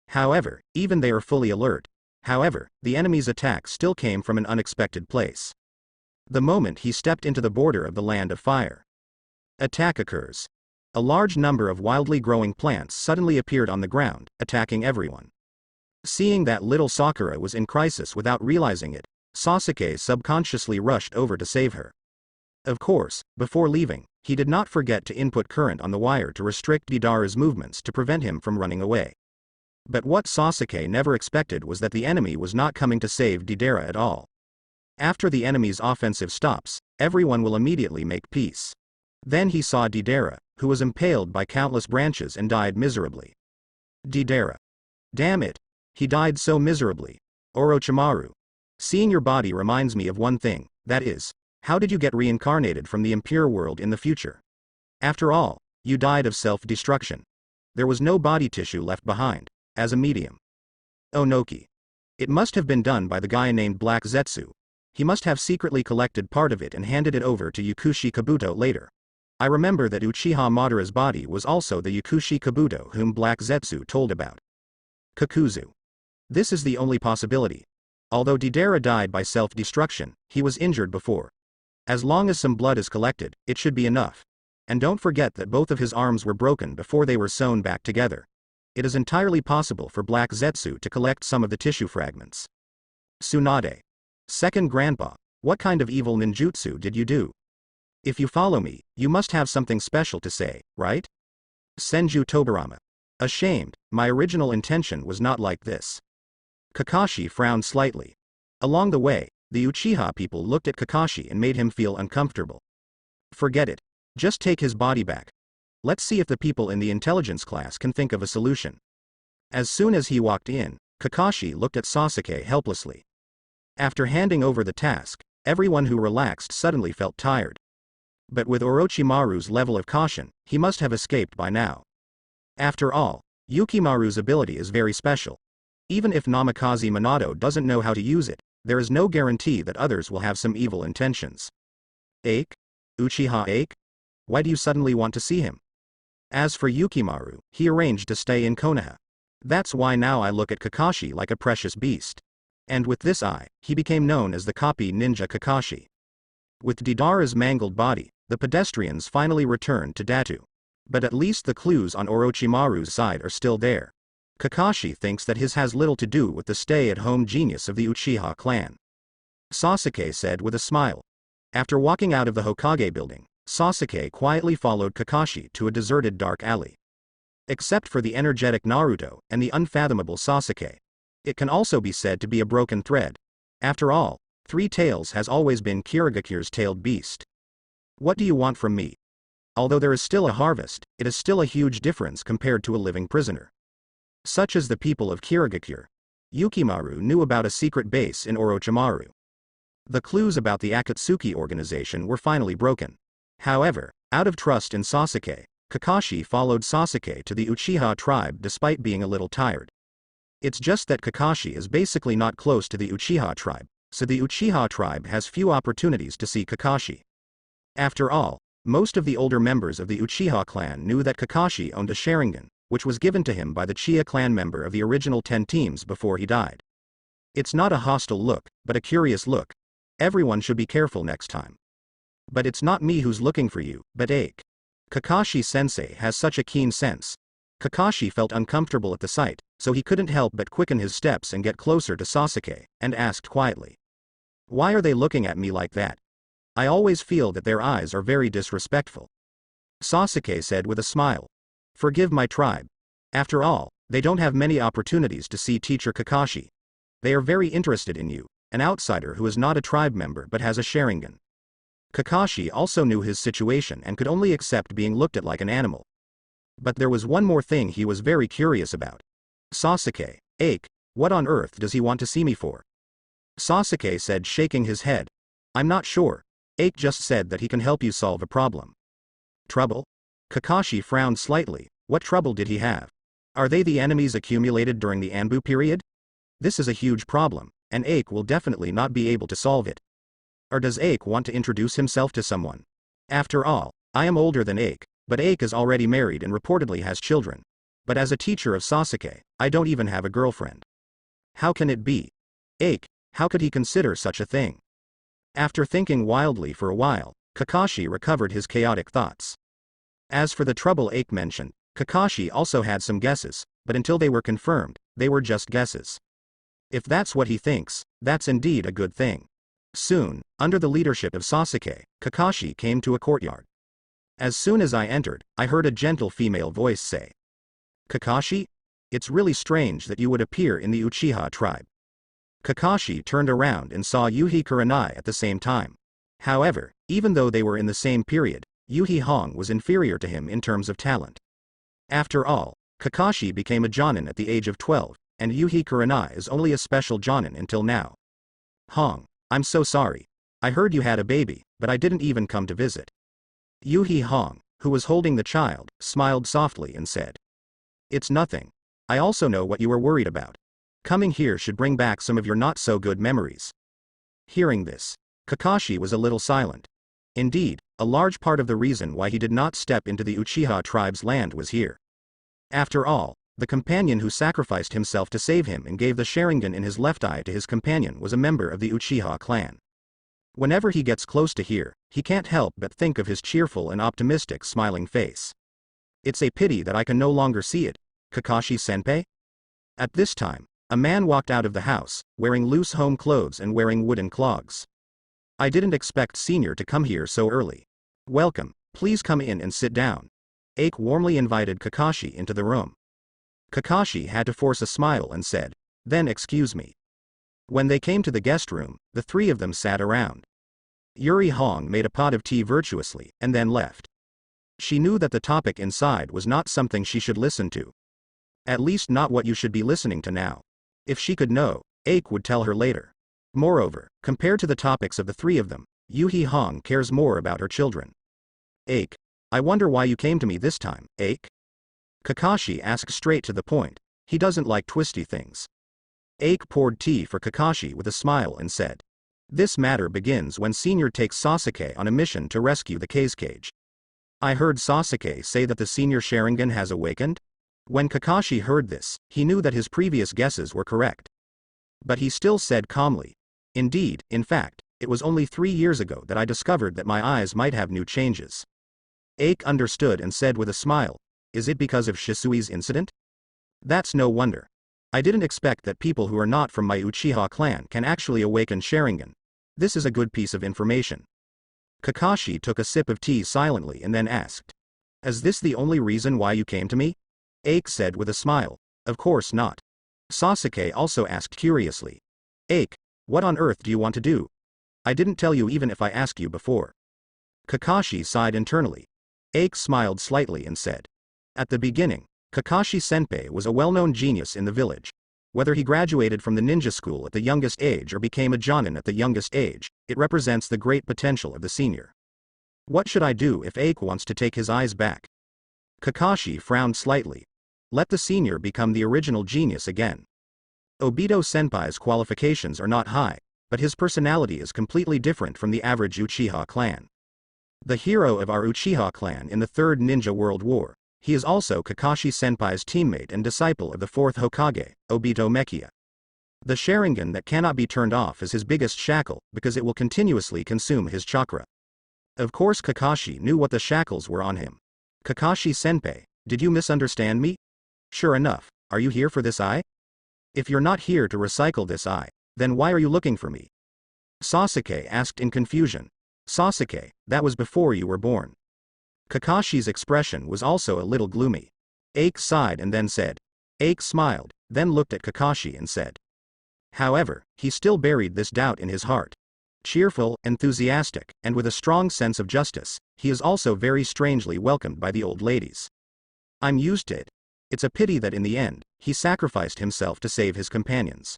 However, even they are fully alert. However, the enemy's attack still came from an unexpected place. The moment he stepped into the border of the land of fire. Attack occurs. A large number of wildly growing plants suddenly appeared on the ground, attacking everyone. Seeing that little Sakura was in crisis without realizing it, Sasuke subconsciously rushed over to save her. Of course, before leaving, he did not forget to input current on the wire to restrict Deidara's movements to prevent him from running away. But what Sasuke never expected was that the enemy was not coming to save Deidara at all. After the enemy's offensive stops, everyone will immediately make peace. Then he saw Deidara, who was impaled by countless branches and died miserably. Deidara. Damn it. He died so miserably. Orochimaru. Seeing your body reminds me of one thing, that is, how did you get reincarnated from the impure world in the future? After all, you died of self-destruction. There was no body tissue left behind, as a medium. Onoki. It must have been done by the guy named Black Zetsu. He must have secretly collected part of it and handed it over to Yakushi Kabuto later. I remember that Uchiha Madara's body was also the Yakushi Kabuto whom Black Zetsu told about. Kakuzu. This is the only possibility. Although Deidara died by self-destruction, he was injured before. As long as some blood is collected, it should be enough. And don't forget that both of his arms were broken before they were sewn back together. It is entirely possible for Black Zetsu to collect some of the tissue fragments. Tsunade. Second Grandpa, what kind of evil ninjutsu did you do? If you follow me, you must have something special to say, right? Senju Tobirama. Ashamed, my original intention was not like this. Kakashi frowned slightly. Along the way, the Uchiha people looked at Kakashi and made him feel uncomfortable. Forget it. Just take his body back. Let's see if the people in the intelligence class can think of a solution. As soon as he walked in, Kakashi looked at Sasuke helplessly. After handing over the task, everyone who relaxed suddenly felt tired. But with Orochimaru's level of caution, he must have escaped by now. After all, Yukimaru's ability is very special. Even if Namikaze Minato doesn't know how to use it, there is no guarantee that others will have some evil intentions. Ache? Uchiha Ache? Why do you suddenly want to see him? As for Yukimaru, he arranged to stay in Konoha. That's why now I look at Kakashi like a precious beast. And with this eye, he became known as the copy ninja Kakashi. With Deidara's mangled body, the pedestrians finally returned to Datu. But at least the clues on Orochimaru's side are still there. Kakashi thinks that his has little to do with the stay-at-home genius of the Uchiha clan. Sasuke said with a smile. After walking out of the Hokage building, Sasuke quietly followed Kakashi to a deserted dark alley. Except for the energetic Naruto and the unfathomable Sasuke. It can also be said to be a broken thread. After all, Three Tails has always been Kirigakure's tailed beast. What do you want from me? Although there is still a harvest, it is still a huge difference compared to a living prisoner. Such as the people of Kirigakure. Yukimaru knew about a secret base in Orochimaru. The clues about the Akatsuki organization were finally broken. However, out of trust in Sasuke, Kakashi followed Sasuke to the Uchiha tribe despite being a little tired. It's just that Kakashi is basically not close to the Uchiha tribe, so the Uchiha tribe has few opportunities to see Kakashi. After all, most of the older members of the Uchiha clan knew that Kakashi owned a Sharingan, which was given to him by the Chia clan member of the original 10 teams before he died. It's not a hostile look, but a curious look. Everyone should be careful next time. But it's not me who's looking for you, but Ake. Kakashi-sensei has such a keen sense. Kakashi felt uncomfortable at the sight, so he couldn't help but quicken his steps and get closer to Sasuke, and asked quietly. Why are they looking at me like that? I always feel that their eyes are very disrespectful. Sasuke said with a smile. Forgive my tribe. After all, they don't have many opportunities to see Teacher Kakashi. They are very interested in you, an outsider who is not a tribe member but has a Sharingan. Kakashi also knew his situation and could only accept being looked at like an animal. But there was one more thing he was very curious about. Sasuke, Ake, what on earth does he want to see me for? Sasuke said, shaking his head. I'm not sure. Ake just said that he can help you solve a problem. Trouble? Kakashi frowned slightly. What trouble did he have? Are they the enemies accumulated during the Anbu period? This is a huge problem, and Ake will definitely not be able to solve it. Or does Ake want to introduce himself to someone? After all, I am older than Ake, but Ake is already married and reportedly has children. But as a teacher of Sasuke, I don't even have a girlfriend. How can it be? Ake, how could he consider such a thing? After thinking wildly for a while, Kakashi recovered his chaotic thoughts. As for the trouble Ake mentioned, Kakashi also had some guesses, but until they were confirmed, they were just guesses. If that's what he thinks, that's indeed a good thing. Soon, under the leadership of Sasuke, Kakashi came to a courtyard. As soon as I entered, I heard a gentle female voice say, Kakashi? It's really strange that you would appear in the Uchiha tribe. Kakashi turned around and saw Yuhi Kurenai at the same time. However, even though they were in the same period, Yuhi Hong was inferior to him in terms of talent. After all, Kakashi became a Jonin at the age of 12, and Yuhi Kurenai is only a special Jonin until now. Hong, I'm so sorry. I heard you had a baby, but I didn't even come to visit. Yuhi Hong, who was holding the child, smiled softly and said. It's nothing. I also know what you were worried about. Coming here should bring back some of your not-so-good memories. Hearing this, Kakashi was a little silent. Indeed, a large part of the reason why he did not step into the Uchiha tribe's land was here. After all, the companion who sacrificed himself to save him and gave the Sharingan in his left eye to his companion was a member of the Uchiha clan. Whenever he gets close to here, he can't help but think of his cheerful and optimistic smiling face. It's a pity that I can no longer see it, Kakashi-senpai? At this time, a man walked out of the house, wearing loose home clothes and wearing wooden clogs. I didn't expect Senior to come here so early. Welcome, please come in and sit down. Ake warmly invited Kakashi into the room. Kakashi had to force a smile and said, then excuse me. When they came to the guest room, the three of them sat around. Yuri Hong made a pot of tea virtuously, and then left. She knew that the topic inside was not something she should listen to. At least not what you should be listening to now. If she could know, Ake would tell her later. Moreover, compared to the topics of the three of them, Yuhi Hong cares more about her children. Ake, I wonder why you came to me this time, Ake? Kakashi asked straight to the point. He doesn't like twisty things. Ake poured tea for Kakashi with a smile and said. This matter begins when Senior takes Sasuke on a mission to rescue the Cage. I heard Sasuke say that the Senior Sharingan has awakened? When Kakashi heard this, he knew that his previous guesses were correct. But he still said calmly. Indeed, in fact, it was only 3 years ago that I discovered that my eyes might have new changes. Ake understood and said with a smile, is it because of Shisui's incident? That's no wonder. I didn't expect that people who are not from my Uchiha clan can actually awaken Sharingan. This is a good piece of information. Kakashi took a sip of tea silently and then asked. Is this the only reason why you came to me? Ake said with a smile, of course not. Sasuke also asked curiously. Ake, what on earth do you want to do? I didn't tell you even if I asked you before. Kakashi sighed internally. Ake smiled slightly and said. At the beginning, Kakashi-senpai was a well-known genius in the village. Whether he graduated from the ninja school at the youngest age or became a Jonin at the youngest age, it represents the great potential of the senior. What should I do if Ake wants to take his eyes back? Kakashi frowned slightly. Let the senior become the original genius again. Obito-senpai's qualifications are not high, but his personality is completely different from the average Uchiha clan. The hero of our Uchiha clan in the Third Ninja World War, He is also Kakashi-senpai's teammate and disciple of the 4th Hokage, Obito Mekia. The Sharingan that cannot be turned off is his biggest shackle because it will continuously consume his chakra. Of course Kakashi knew what the shackles were on him. Kakashi-senpai, did you misunderstand me? Sure enough, are you here for this eye? If you're not here to recycle this eye, then why are you looking for me? Sasuke asked in confusion. Sasuke, that was before you were born. Kakashi's expression was also a little gloomy. Ike sighed and then said. Ike smiled, then looked at Kakashi and said. However, he still buried this doubt in his heart. Cheerful, enthusiastic, and with a strong sense of justice, he is also very strangely welcomed by the old ladies. I'm used to it. It's a pity that in the end, he sacrificed himself to save his companions.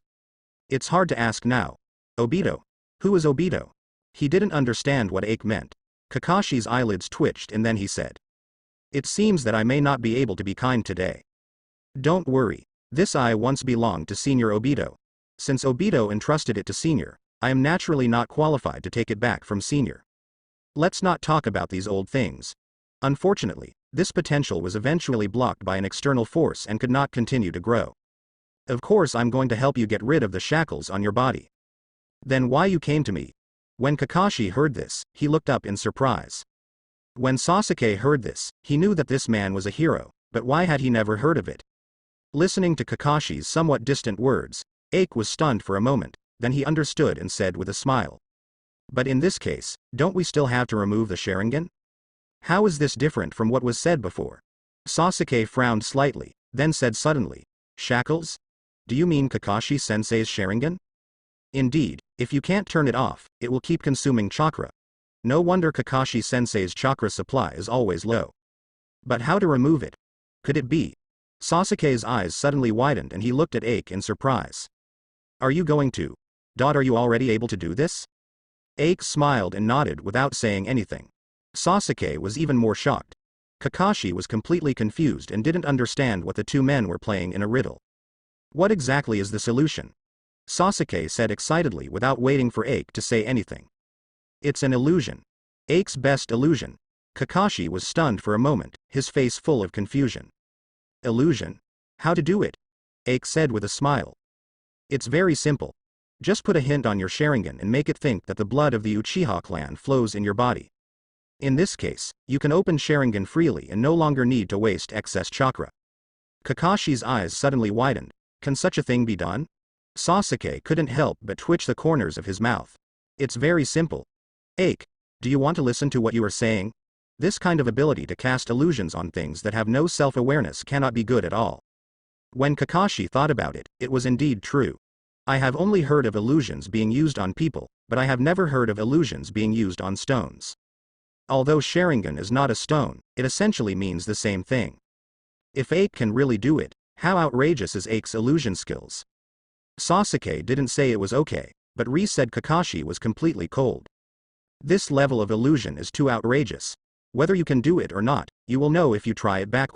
It's hard to ask now. Obito? Who is Obito? He didn't understand what Ike meant. Kakashi's eyelids twitched and then he said. It seems that I may not be able to be kind today. Don't worry. This eye once belonged to Senior Obito. Since Obito entrusted it to Senior, I am naturally not qualified to take it back from Senior. Let's not talk about these old things. Unfortunately, this potential was eventually blocked by an external force and could not continue to grow. Of course I'm going to help you get rid of the shackles on your body. Then why you came to me? When Kakashi heard this, he looked up in surprise. When Sasuke heard this, he knew that this man was a hero, but why had he never heard of it? Listening to Kakashi's somewhat distant words, Ike was stunned for a moment, then he understood and said with a smile. But in this case, don't we still have to remove the Sharingan? How is this different from what was said before? Sasuke frowned slightly, then said suddenly, shackles? Do you mean Kakashi-sensei's Sharingan? Indeed, if you can't turn it off, it will keep consuming chakra. No wonder Kakashi-sensei's chakra supply is always low. But how to remove it? Could it be? Sasuke's eyes suddenly widened and he looked at Ike in surprise. Are you going to? Are you already able to do this? Ike smiled and nodded without saying anything. Sasuke was even more shocked. Kakashi was completely confused and didn't understand what the two men were playing in a riddle. What exactly is the solution? Sasuke said excitedly without waiting for Ike to say anything. It's an illusion. Ike's best illusion. Kakashi was stunned for a moment, his face full of confusion. Illusion? How to do it? Ike said with a smile. It's very simple. Just put a hint on your Sharingan and make it think that the blood of the Uchiha clan flows in your body. In this case, you can open Sharingan freely and no longer need to waste excess chakra. Kakashi's eyes suddenly widened. Can such a thing be done? Sasuke couldn't help but twitch the corners of his mouth. It's very simple. Ike, do you want to listen to what you are saying? This kind of ability to cast illusions on things that have no self-awareness cannot be good at all. When Kakashi thought about it, it was indeed true. I have only heard of illusions being used on people, but I have never heard of illusions being used on stones. Although Sharingan is not a stone, it essentially means the same thing. If Ike can really do it, how outrageous is Ike's illusion skills? Sasuke didn't say it was okay, but said Kakashi was completely cold. This level of illusion is too outrageous. Whether you can do it or not, you will know if you try it back.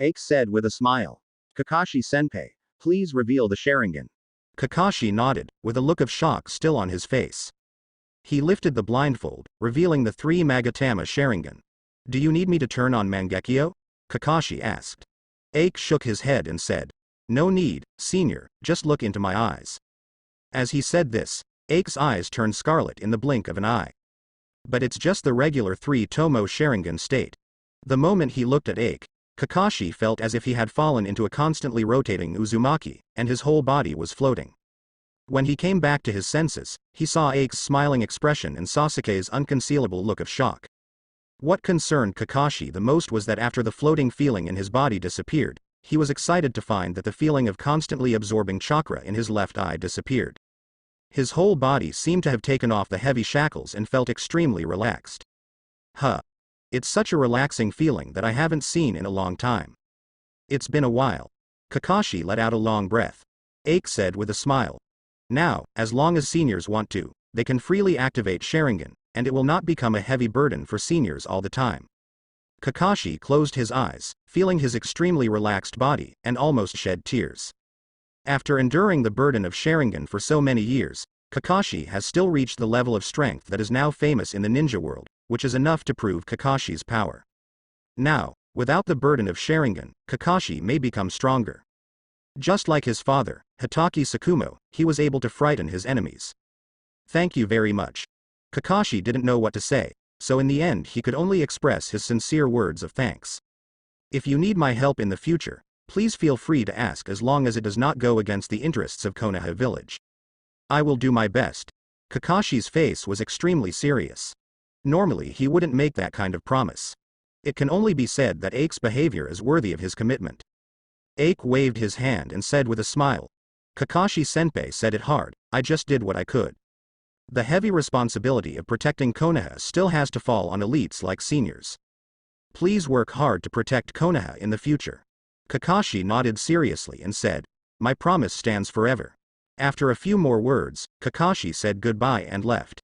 Ike said with a smile. Kakashi-senpai, please reveal the Sharingan. Kakashi nodded, with a look of shock still on his face. He lifted the blindfold, revealing the 3 Magatama Sharingan. Do you need me to turn on Mangekyo? Kakashi asked. Ike shook his head and said. No need, Senior, just look into my eyes. As he said this, Ike's eyes turned scarlet in the blink of an eye. But it's just the regular 3 Tomo Sharingan state. The moment he looked at Ike, Kakashi felt as if he had fallen into a constantly rotating Uzumaki, and his whole body was floating. When he came back to his senses, he saw Ike's smiling expression and Sasuke's unconcealable look of shock. What concerned Kakashi the most was that after the floating feeling in his body disappeared, he was excited to find that the feeling of constantly absorbing chakra in his left eye disappeared. His whole body seemed to have taken off the heavy shackles and felt extremely relaxed. It's such a relaxing feeling that I haven't seen in a long time. It's been a while. Kakashi let out a long breath. Ike said with a smile. Now, as long as seniors want to, they can freely activate Sharingan, and it will not become a heavy burden for seniors all the time. Kakashi closed his eyes, feeling his extremely relaxed body, and almost shed tears. After enduring the burden of Sharingan for so many years, Kakashi has still reached the level of strength that is now famous in the ninja world, which is enough to prove Kakashi's power. Now, Without the burden of Sharingan, Kakashi may become stronger. Just like his father, Hitaki Tsukumo, he was able to frighten his enemies. Thank you very much. Kakashi didn't know what to say, so in the end he could only express his sincere words of thanks. If you need my help in the future, please feel free to ask as long as it does not go against the interests of Konoha village. I will do my best. Kakashi's face was extremely serious. Normally he wouldn't make that kind of promise. It can only be said that Ake's behavior is worthy of his commitment. Ake waved his hand and said with a smile, Kakashi-senpai said it hard, I just did what I could. The heavy responsibility of protecting Konoha still has to fall on elites like seniors. Please work hard to protect Konoha in the future. Kakashi nodded seriously and said, my promise stands forever. After a few more words, Kakashi said goodbye and left.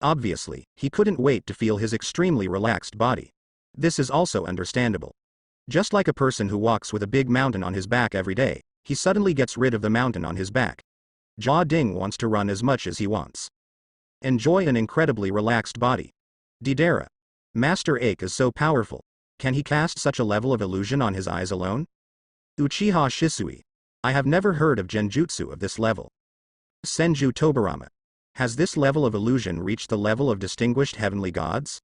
Obviously, he couldn't wait to feel his extremely relaxed body. This is also understandable. Just like a person who walks with a big mountain on his back every day, he suddenly gets rid of the mountain on his back. Ja Ding wants to run as much as he wants. Enjoy an incredibly relaxed body. Deidara. Master Ake is so powerful. Can he cast such a level of illusion on his eyes alone? Uchiha Shisui. I have never heard of genjutsu of this level. Senju Tobarama. Has this level of illusion reached the level of distinguished heavenly gods?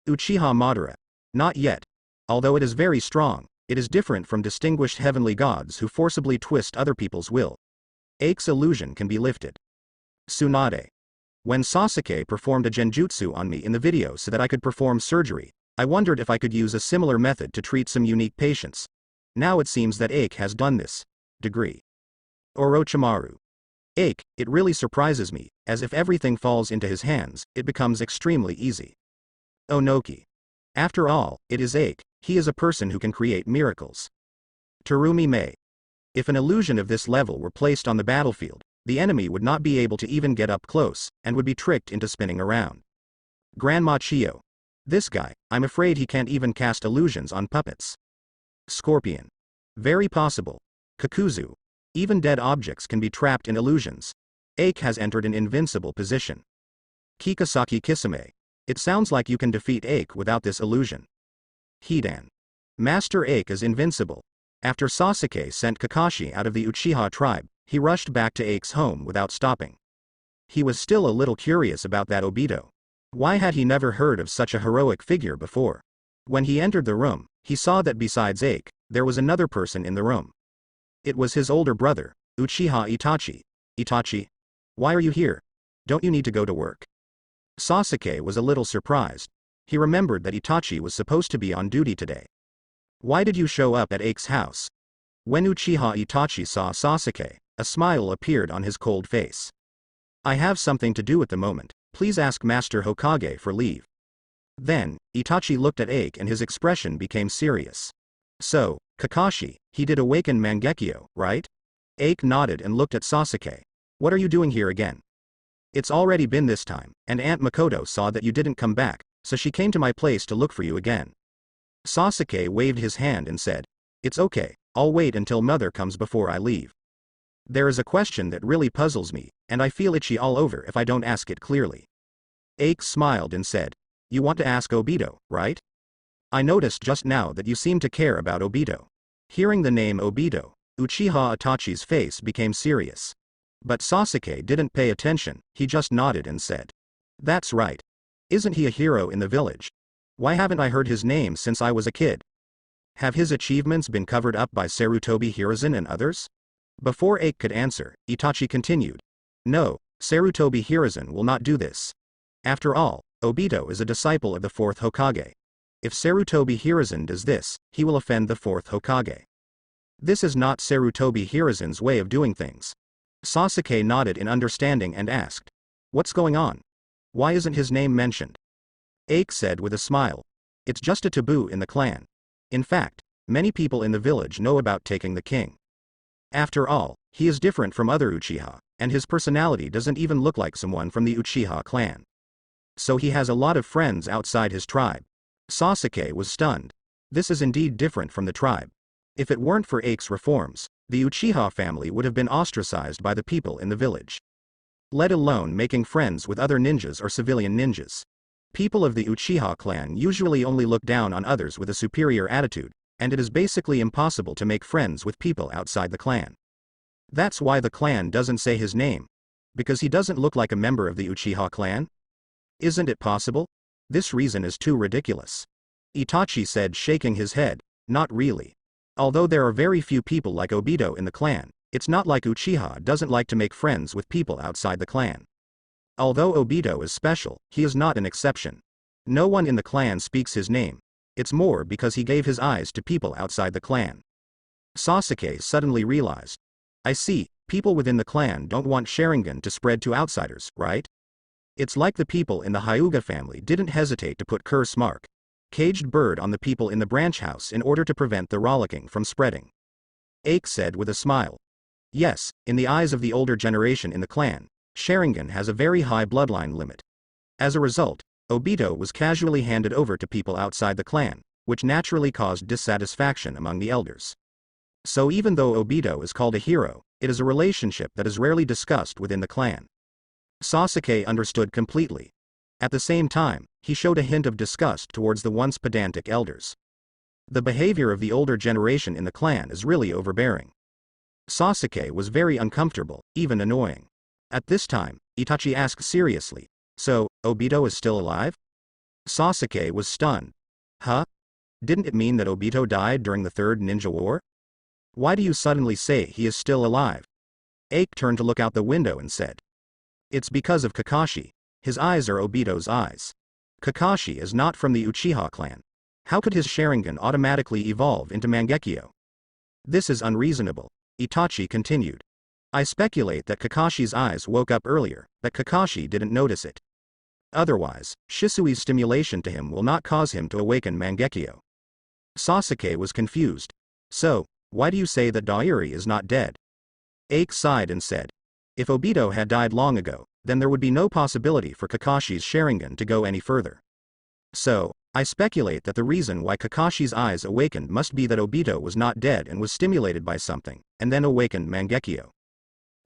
Uchiha Madara. Not yet. Although it is very strong, it is different from distinguished heavenly gods who forcibly twist other people's will. Ake's illusion can be lifted. Tsunade. When Sasuke performed a genjutsu on me in the video so that I could perform surgery, I wondered if I could use a similar method to treat some unique patients. Now it seems that Ake has done this. Degree. Orochimaru. Ake, it really surprises me, as if everything falls into his hands, it becomes extremely easy. Onoki. After all, it is Ake, he is a person who can create miracles. Terumi Mei. If an illusion of this level were placed on the battlefield, the enemy would not be able to even get up close, and would be tricked into spinning around. Grandma Chio. This guy, I'm afraid he can't even cast illusions on puppets. Scorpion. Very possible. Kakuzu. Even dead objects can be trapped in illusions. Ake has entered an invincible position. Kikasaki Kisame. It sounds like you can defeat Ake without this illusion. Hidan. Master Ake is invincible. After Sasuke sent Kakashi out of the Uchiha tribe, he rushed back to Ake's home without stopping. He was still a little curious about that Obito. Why had he never heard of such a heroic figure before? When he entered the room, he saw that besides Ake, there was another person in the room. It was his older brother, Uchiha Itachi. Itachi? Why are you here? Don't you need to go to work? Sasuke was a little surprised. He remembered that Itachi was supposed to be on duty today. Why did you show up at Ake's house? When Uchiha Itachi saw Sasuke, a smile appeared on his cold face. I have something to do at the moment, please ask Master Hokage for leave. Then, Itachi looked at Ake and his expression became serious. So, Kakashi, he did awaken Mangekyo, right? Ake nodded and looked at Sasuke. What are you doing here again? It's already been this time, and Aunt Makoto saw that you didn't come back, so she came to my place to look for you again. Sasuke waved his hand and said, it's okay, I'll wait until mother comes before I leave. There is a question that really puzzles me, and I feel itchy all over if I don't ask it clearly. Ake smiled and said, you want to ask Obito, right? I noticed just now that you seem to care about Obito. Hearing the name Obito, Uchiha Itachi's face became serious. But Sasuke didn't pay attention, he just nodded and said, that's right. Isn't he a hero in the village? Why haven't I heard his name since I was a kid? Have his achievements been covered up by Sarutobi Hiruzen and others? Before Ake could answer, Itachi continued. No, Sarutobi Hiruzen will not do this. After all, Obito is a disciple of the 4th Hokage. If Sarutobi Hiruzen does this, he will offend the 4th Hokage. This is not Sarutobi Hiruzen's way of doing things. Sasuke nodded in understanding and asked, what's going on? Why isn't his name mentioned? Ake said with a smile. It's just a taboo in the clan. In fact, many people in the village know about taking the king. After all, he is different from other Uchiha, and his personality doesn't even look like someone from the Uchiha clan. So he has a lot of friends outside his tribe. Sasuke was stunned. This is indeed different from the tribe. If it weren't for Ake's reforms, the Uchiha family would have been ostracized by the people in the village. Let alone making friends with other ninjas or civilian ninjas. People of the Uchiha clan usually only look down on others with a superior attitude, and it is basically impossible to make friends with people outside the clan. That's why the clan doesn't say his name. Because he doesn't look like a member of the Uchiha clan? Isn't it possible? This reason is too ridiculous. Itachi said, shaking his head. Not really. Although there are very few people like Obito in the clan, it's not like Uchiha doesn't like to make friends with people outside the clan. Although Obito is special, he is not an exception. No one in the clan speaks his name. It's more because he gave his eyes to people outside the clan. Sasuke suddenly realized. I see, people within the clan don't want Sharingan to spread to outsiders, right? It's like the people in the Hyuga family didn't hesitate to put curse mark, caged bird on the people in the branch house in order to prevent the rollicking from spreading. Aike said with a smile. Yes, in the eyes of the older generation in the clan, Sharingan has a very high bloodline limit. As a result, Obito was casually handed over to people outside the clan, which naturally caused dissatisfaction among the elders. So even though Obito is called a hero, it is a relationship that is rarely discussed within the clan. Sasuke understood completely. At the same time, he showed a hint of disgust towards the once pedantic elders. The behavior of the older generation in the clan is really overbearing. Sasuke was very uncomfortable, even annoying. At this time, Itachi asked seriously, so, Obito is still alive? Sasuke was stunned. Huh? Didn't it mean that Obito died during the Third Ninja War? Why do you suddenly say he is still alive? Aike turned to look out the window and said. It's because of Kakashi. His eyes are Obito's eyes. Kakashi is not from the Uchiha clan. How could his Sharingan automatically evolve into Mangekyo? This is unreasonable, Itachi continued. I speculate that Kakashi's eyes woke up earlier, that Kakashi didn't notice it. Otherwise, Shisui's stimulation to him will not cause him to awaken Mangekyo. Sasuke was confused. So, why do you say that Dairi is not dead? Aike sighed and said. If Obito had died long ago, then there would be no possibility for Kakashi's Sharingan to go any further. So, I speculate that the reason why Kakashi's eyes awakened must be that Obito was not dead and was stimulated by something, and then awakened Mangekyo.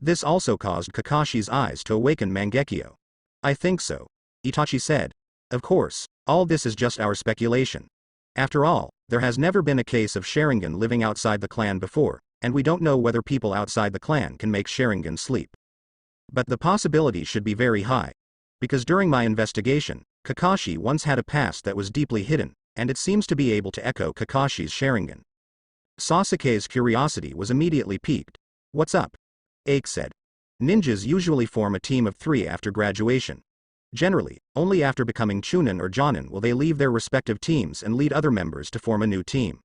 This also caused Kakashi's eyes to awaken Mangekyo. I think so, Itachi said. Of course, all this is just our speculation. After all, there has never been a case of Sharingan living outside the clan before, and we don't know whether people outside the clan can make Sharingan sleep. But the possibility should be very high. Because during my investigation, Kakashi once had a past that was deeply hidden, and it seems to be able to echo Kakashi's Sharingan. Sasuke's curiosity was immediately piqued. What's up? Aike said. Ninjas usually form a team of 3 after graduation. Generally, only after becoming Chunin or Jonin will they leave their respective teams and lead other members to form a new team.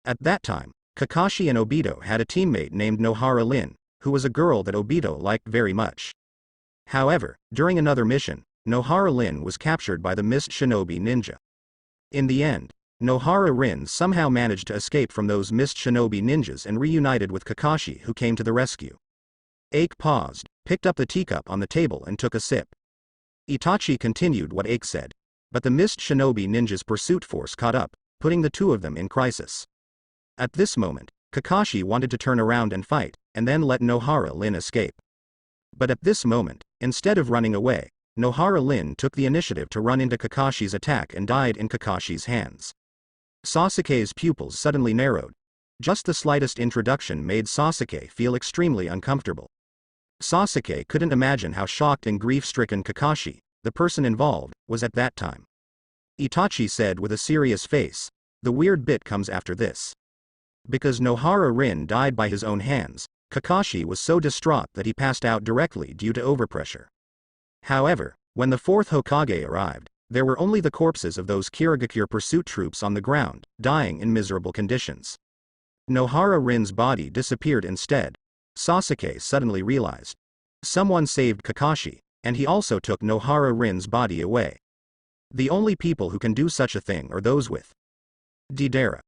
At that time, Kakashi and Obito had a teammate named Nohara Lin, who was a girl that Obito liked very much. However, during another mission, Nohara Lin was captured by the Mist Shinobi ninja. In the end, Nohara Rin somehow managed to escape from those Mist Shinobi ninjas and reunited with Kakashi, who came to the rescue. Aike paused, picked up the teacup on the table and took a sip. Itachi continued what Aike said. But the Mist Shinobi ninjas' pursuit force caught up, putting the two of them in crisis. At this moment, Kakashi wanted to turn around and fight, and then let Nohara Lin escape. But at this moment, instead of running away, Nohara Lin took the initiative to run into Kakashi's attack and died in Kakashi's hands. Sasuke's pupils suddenly narrowed. Just the slightest introduction made Sasuke feel extremely uncomfortable. Sasuke couldn't imagine how shocked and grief-stricken Kakashi, the person involved, was at that time. Itachi said with a serious face, the weird bit comes after this. Because Nohara Rin died by his own hands, Kakashi was so distraught that he passed out directly due to overpressure. However, when the 4th Hokage arrived, there were only the corpses of those Kirigakure pursuit troops on the ground, dying in miserable conditions. Nohara Rin's body disappeared instead. Sasuke suddenly realized. Someone saved Kakashi, and he also took Nohara Rin's body away. The only people who can do such a thing are those with Deidara.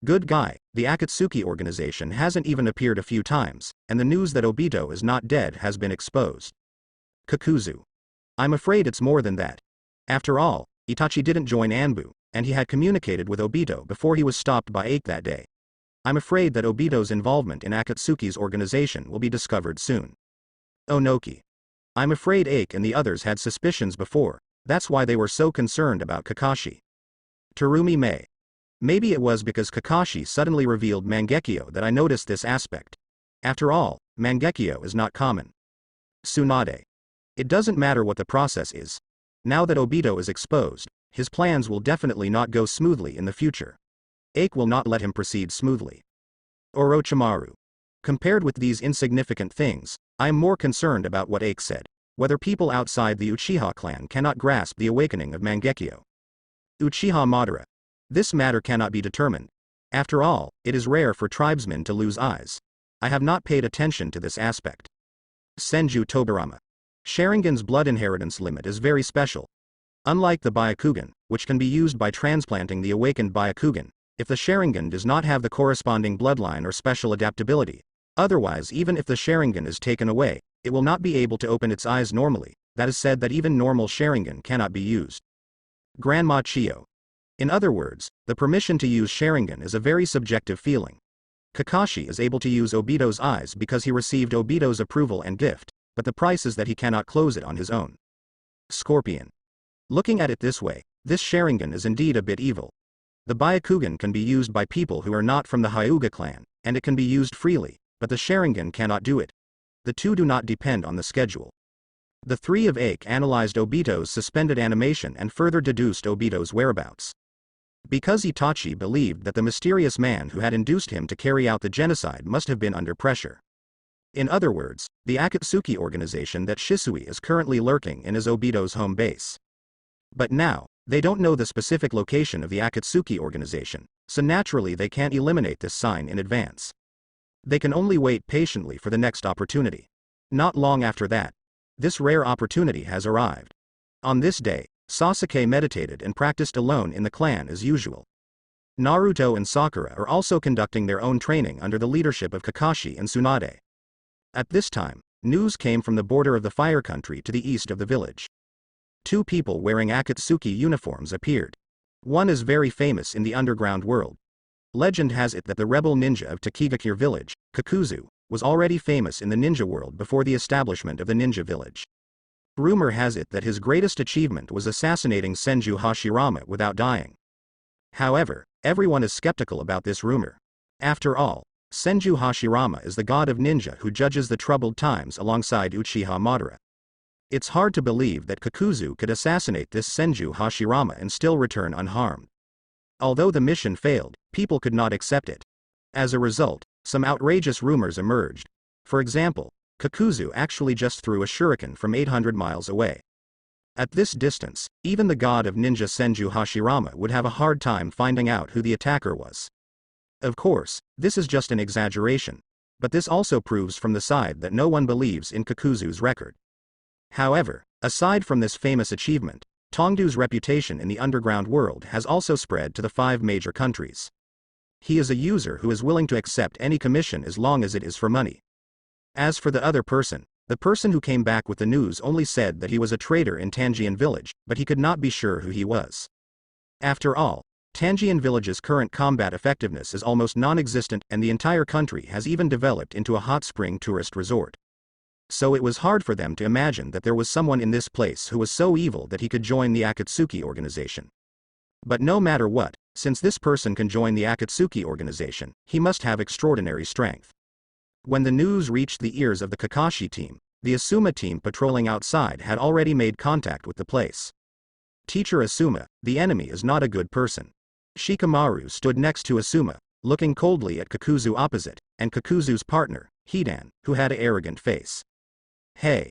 Good guy, the Akatsuki organization hasn't even appeared a few times, and the news that Obito is not dead has been exposed. Kakuzu. I'm afraid it's more than that. After all, Itachi didn't join Anbu, and he had communicated with Obito before he was stopped by Aike that day. I'm afraid that Obito's involvement in Akatsuki's organization will be discovered soon. Onoki. I'm afraid Aike and the others had suspicions before, That's why they were so concerned about Kakashi. Terumi May. Maybe it was because Kakashi suddenly revealed Mangekyo that I noticed this aspect. After all, Mangekyo is not common. Tsunade. It doesn't matter what the process is. Now that Obito is exposed, his plans will definitely not go smoothly in the future. Aike will not let him proceed smoothly. Orochimaru. Compared with these insignificant things, I am more concerned about what Aike said, whether people outside the Uchiha clan cannot grasp the awakening of Mangekyo. Uchiha Madara. This matter cannot be determined. After all, it is rare for tribesmen to lose eyes. I have not paid attention to this aspect. Senju Tobirama. Sharingan's blood inheritance limit is very special. Unlike the Byakugan, which can be used by transplanting the awakened Byakugan, if the Sharingan does not have the corresponding bloodline or special adaptability. Otherwise, even if the Sharingan is taken away, it will not be able to open its eyes normally. That is said that even normal Sharingan cannot be used. Grandma Chiyo. In other words, the permission to use Sharingan is a very subjective feeling. Kakashi is able to use Obito's eyes because he received Obito's approval and gift, but the price is that he cannot close it on his own. Scorpion. Looking at it this way, this Sharingan is indeed a bit evil. The Byakugan can be used by people who are not from the Hyuga clan, and it can be used freely, but the Sharingan cannot do it. The two do not depend on the schedule. The three of Aike analyzed Obito's suspended animation and further deduced Obito's whereabouts. Because Itachi believed that the mysterious man who had induced him to carry out the genocide must have been under pressure. In other words, the Akatsuki organization that Shisui is currently lurking in is Obito's home base. But now, they don't know the specific location of the Akatsuki organization, so naturally they can't eliminate this sign in advance. They can only wait patiently for the next opportunity. Not long after that, this rare opportunity has arrived. On this day, Sasuke meditated and practiced alone in the clan as usual. Naruto and Sakura are also conducting their own training under the leadership of Kakashi and Tsunade. At this time, news came from the border of the Fire Country to the east of the village. Two people wearing Akatsuki uniforms appeared. One is very famous in the underground world. Legend has it that the rebel ninja of Takigakure village, Kakuzu, was already famous in the ninja world before the establishment of the ninja village. Rumor has it that his greatest achievement was assassinating Senju Hashirama without dying. However, everyone is skeptical about this rumor. After all, Senju Hashirama is the god of ninja who judges the troubled times alongside Uchiha Madara. It's hard to believe that Kakuzu could assassinate this Senju Hashirama and still return unharmed. Although the mission failed, people could not accept it. As a result, some outrageous rumors emerged. For example, Kakuzu actually just threw a shuriken from 800 miles away. At this distance, even the god of ninja Senju Hashirama would have a hard time finding out who the attacker was. Of course, this is just an exaggeration, but this also proves from the side that no one believes in Kakuzu's record. However, aside from this famous achievement, Tongdu's reputation in the underground world has also spread to the 5 major countries. He is a user who is willing to accept any commission as long as it is for money. As for the other person, the person who came back with the news only said that he was a trader in Tangian village, but he could not be sure who he was. After all, Tangian village's current combat effectiveness is almost non-existent and the entire country has even developed into a hot spring tourist resort. So it was hard for them to imagine that there was someone in this place who was so evil that he could join the Akatsuki organization. But no matter what, since this person can join the Akatsuki organization, he must have extraordinary strength. When the news reached the ears of the Kakashi team, the Asuma team patrolling outside had already made contact with the place. Teacher Asuma, the enemy is not a good person. Shikamaru stood next to Asuma, looking coldly at Kakuzu opposite, and Kakuzu's partner, Hidan, who had an arrogant face. Hey!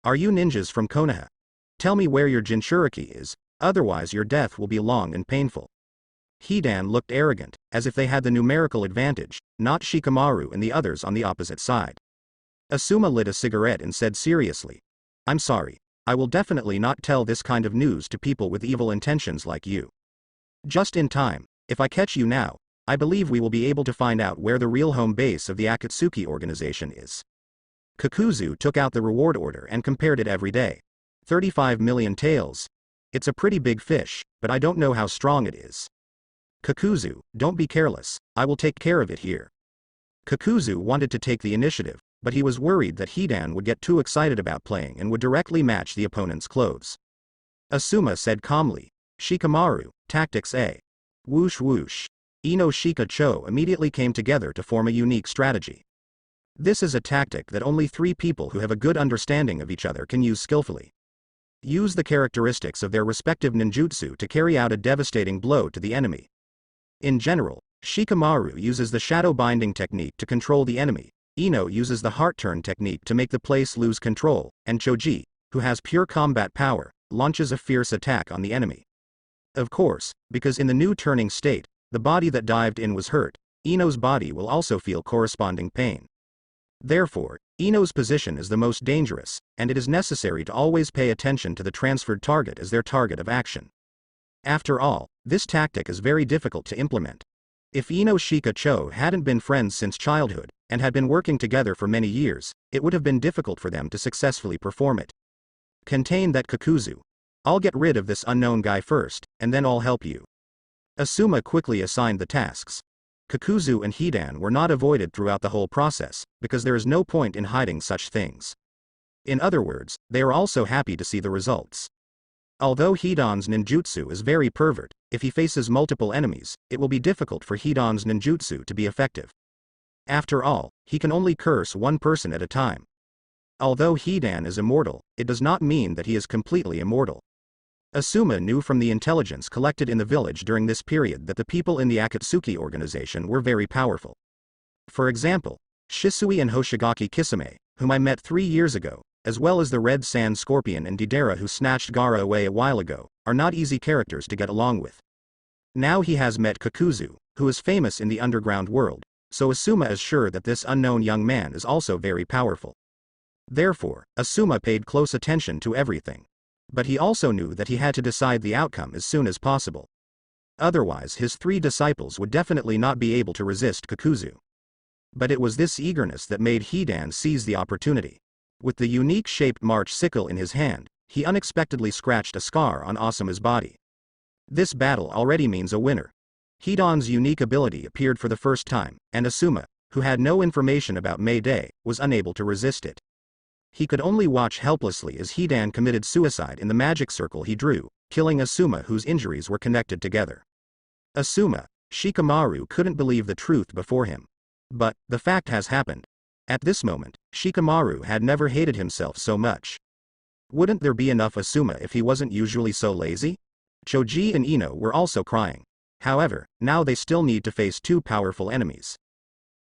Are you ninjas from Konoha? Tell me where your Jinchuriki is, otherwise your death will be long and painful. Hidan looked arrogant, as if they had the numerical advantage, not Shikamaru and the others on the opposite side. Asuma lit a cigarette and said seriously, I'm sorry, I will definitely not tell this kind of news to people with evil intentions like you. Just in time, if I catch you now, I believe we will be able to find out where the real home base of the Akatsuki organization is. Kakuzu took out the reward order and compared it every day. 35 million taels. It's a pretty big fish, but I don't know how strong it is. Kakuzu, don't be careless, I will take care of it here. Kakuzu wanted to take the initiative, but he was worried that Hidan would get too excited about playing and would directly match the opponent's clothes. Asuma said calmly. Shikamaru, Tactics A. Whoosh whoosh. Ino Shika Cho immediately came together to form a unique strategy. This is a tactic that only 3 people who have a good understanding of each other can use skillfully. Use the characteristics of their respective ninjutsu to carry out a devastating blow to the enemy. In general, Shikamaru uses the shadow binding technique to control the enemy, Ino uses the heart turn technique to make the place lose control, and Choji, who has pure combat power, launches a fierce attack on the enemy. Of course, because in the new turning state, the body that dived in was hurt, Ino's body will also feel corresponding pain. Therefore, Ino's position is the most dangerous, and it is necessary to always pay attention to the transferred target as their target of action. After all, this tactic is very difficult to implement. If Ino Shika Cho hadn't been friends since childhood, and had been working together for many years, it would have been difficult for them to successfully perform it. Contain that Kakuzu. I'll get rid of this unknown guy first, and then I'll help you. Asuma quickly assigned the tasks. Kakuzu and Hidan were not avoided throughout the whole process, because there is no point in hiding such things. In other words, they are also happy to see the results. Although Hidan's ninjutsu is very pervert, if he faces multiple enemies, it will be difficult for Hidan's ninjutsu to be effective. After all, he can only curse one person at a time. Although Hidan is immortal, it does not mean that he is completely immortal. Asuma knew from the intelligence collected in the village during this period that the people in the Akatsuki organization were very powerful. For example, Shisui and Hoshigaki Kisame, whom I met 3 years ago, as well as the Red Sand Scorpion and Deidara who snatched Gaara away a while ago, are not easy characters to get along with. Now he has met Kakuzu, who is famous in the underground world, so Asuma is sure that this unknown young man is also very powerful. Therefore, Asuma paid close attention to everything. But he also knew that he had to decide the outcome as soon as possible. Otherwise his 3 disciples would definitely not be able to resist Kakuzu. But it was this eagerness that made Hidan seize the opportunity. With the unique shaped March sickle in his hand, he unexpectedly scratched a scar on Asuma's body. This battle already means a winner. Hidan's unique ability appeared for the first time, and Asuma, who had no information about Mayday, was unable to resist it. He could only watch helplessly as Hidan committed suicide in the magic circle he drew, killing Asuma whose injuries were connected together. Asuma, Shikamaru couldn't believe the truth before him. But, the fact has happened. At this moment, Shikamaru had never hated himself so much. Wouldn't there be enough Asuma if he wasn't usually so lazy? Choji and Ino were also crying. However, now they still need to face 2 powerful enemies.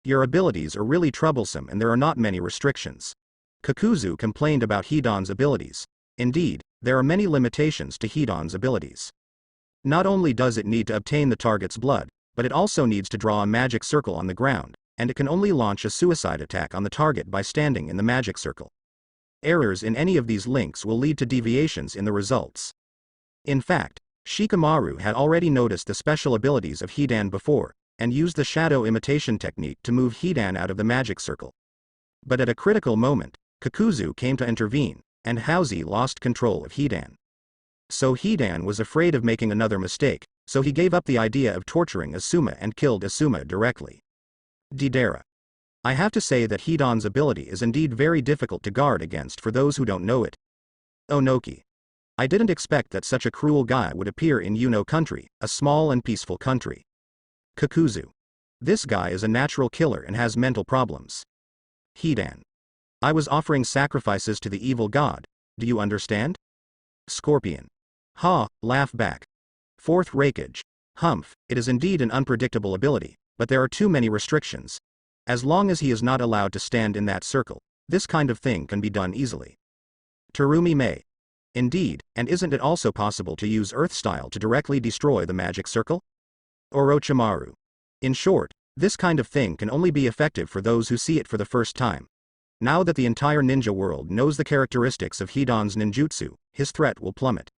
Your abilities are really troublesome and there are not many restrictions. Kakuzu complained about Hidan's abilities. Indeed, there are many limitations to Hidan's abilities. Not only does it need to obtain the target's blood, but it also needs to draw a magic circle on the ground, and it can only launch a suicide attack on the target by standing in the magic circle. Errors in any of these links will lead to deviations in the results. In fact, Shikamaru had already noticed the special abilities of Hidan before, and used the shadow imitation technique to move Hidan out of the magic circle. But at a critical moment, Kakuzu came to intervene, and Hauzi lost control of Hidan. So Hidan was afraid of making another mistake, so he gave up the idea of torturing Asuma and killed Asuma directly. Deidara. I have to say that Hidan's ability is indeed very difficult to guard against for those who don't know it. Onoki. I didn't expect that such a cruel guy would appear in Yuno country, a small and peaceful country. Kakuzu. This guy is a natural killer and has mental problems. Hidan. I was offering sacrifices to the evil god, do you understand? Scorpion. Ha, laugh back. 4th Raikage. Humph, it is indeed an unpredictable ability, but there are too many restrictions. As long as he is not allowed to stand in that circle, this kind of thing can be done easily. Terumi Mei. Indeed, and isn't it also possible to use Earth style to directly destroy the magic circle? Orochimaru. In short, this kind of thing can only be effective for those who see it for the first time. Now that the entire ninja world knows the characteristics of Hidan's ninjutsu, his threat will plummet.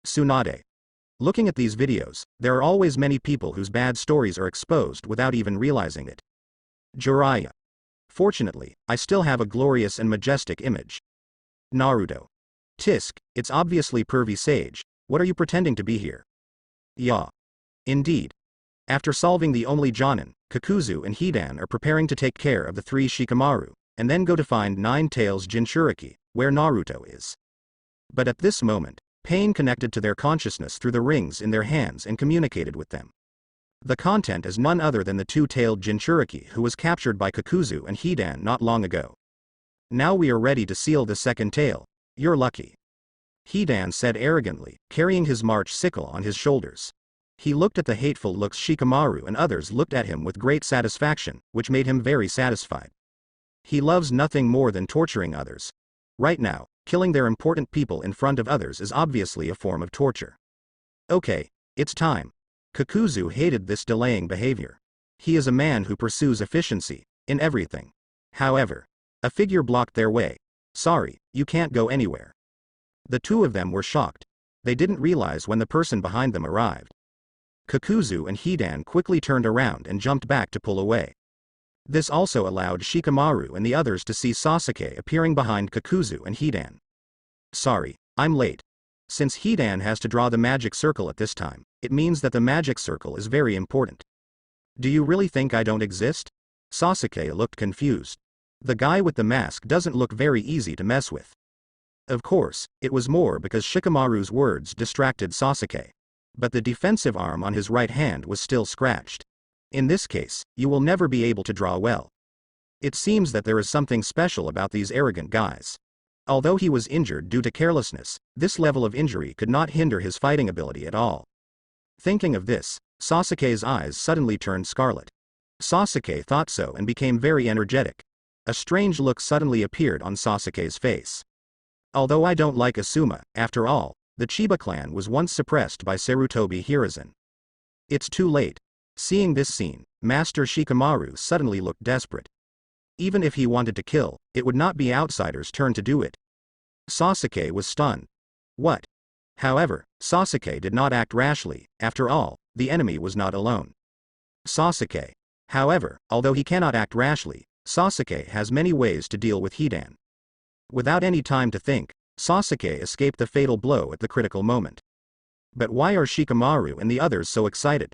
Tsunade. Looking at these videos, there are always many people whose bad stories are exposed without even realizing it. Jiraiya. Fortunately, I still have a glorious and majestic image. Naruto. Tisk, it's obviously pervy sage, what are you pretending to be here? Yeah. Indeed. After solving the only Jonin, Kakuzu and Hidan are preparing to take care of the 3 Shikamaru, and then go to find Nine Tails Jinchuriki, where Naruto is. But at this moment, Pain connected to their consciousness through the rings in their hands and communicated with them. The content is none other than the two-tailed Jinchuriki who was captured by Kakuzu and Hidan not long ago. Now we are ready to seal the second tail. You're lucky. Hidan said arrogantly, carrying his March sickle on his shoulders. He looked at the hateful looks Shikamaru and others looked at him with great satisfaction, which made him very satisfied. He loves nothing more than torturing others. Right now, killing their important people in front of others is obviously a form of torture. Okay, it's time. Kakuzu hated this delaying behavior. He is a man who pursues efficiency in everything. However, a figure blocked their way. Sorry, you can't go anywhere. The two of them were shocked. They didn't realize when the person behind them arrived. Kakuzu and Hidan quickly turned around and jumped back to pull away. This also allowed Shikamaru and the others to see Sasuke appearing behind Kakuzu and Hidan. Sorry, I'm late. Since Hidan has to draw the magic circle at this time, it means that the magic circle is very important. Do you really think I don't exist? Sasuke looked confused. The guy with the mask doesn't look very easy to mess with. Of course, it was more because Shikamaru's words distracted Sasuke. But the defensive arm on his right hand was still scratched. In this case, you will never be able to draw well. It seems that there is something special about these arrogant guys. Although he was injured due to carelessness, this level of injury could not hinder his fighting ability at all. Thinking of this, Sasuke's eyes suddenly turned scarlet. Sasuke thought so and became very energetic. A strange look suddenly appeared on Sasuke's face. Although I don't like Asuma, after all, the Chiba clan was once suppressed by Sarutobi Hiruzen. It's too late. Seeing this scene, Master Shikamaru suddenly looked desperate. Even if he wanted to kill, it would not be outsiders' turn to do it. Sasuke was stunned. What? However, Sasuke did not act rashly. After all, the enemy was not alone. Sasuke. However, although he cannot act rashly, Sasuke has many ways to deal with Hidan. Without any time to think, Sasuke escaped the fatal blow at the critical moment. But why are Shikamaru and the others so excited?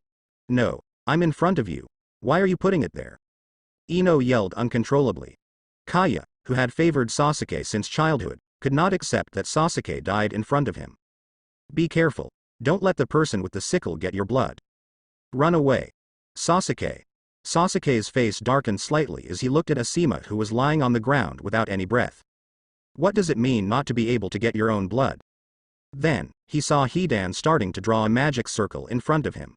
No, I'm in front of you. Why are you putting it there? Ino yelled uncontrollably. Kaya, who had favored Sasuke since childhood, could not accept that Sasuke died in front of him. Be careful. Don't let the person with the sickle get your blood. Run away. Sasuke. Sasuke's face darkened slightly as he looked at Asuma who was lying on the ground without any breath. What does it mean not to be able to get your own blood? Then, he saw Hidan starting to draw a magic circle in front of him.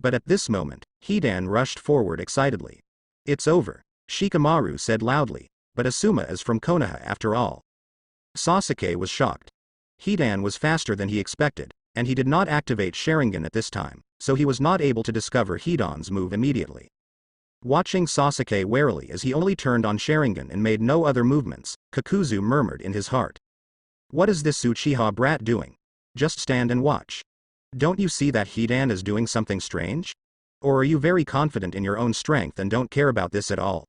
But at this moment, Hidan rushed forward excitedly. It's over, Shikamaru said loudly, but Asuma is from Konoha after all. Sasuke was shocked. Hidan was faster than he expected, and he did not activate Sharingan at this time, so he was not able to discover Hidan's move immediately. Watching Sasuke warily as he only turned on Sharingan and made no other movements, Kakuzu murmured in his heart. What is this Uchiha brat doing? Just stand and watch. Don't you see that Hidan is doing something strange? Or are you very confident in your own strength and don't care about this at all?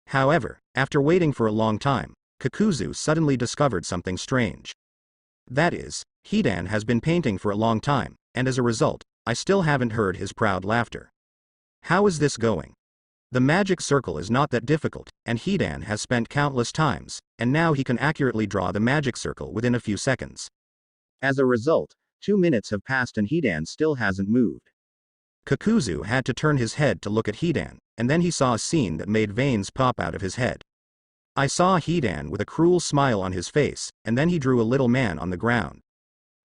However, after waiting for a long time, Kakuzu suddenly discovered something strange. That is, Hidan has been painting for a long time, and as a result, I still haven't heard his proud laughter. How is this going? The magic circle is not that difficult, and Hidan has spent countless times, and now he can accurately draw the magic circle within a few seconds. As a result, 2 minutes have passed and Hidan still hasn't moved. Kakuzu had to turn his head to look at Hidan, and then he saw a scene that made veins pop out of his head. I saw Hidan with a cruel smile on his face, and then he drew a little man on the ground.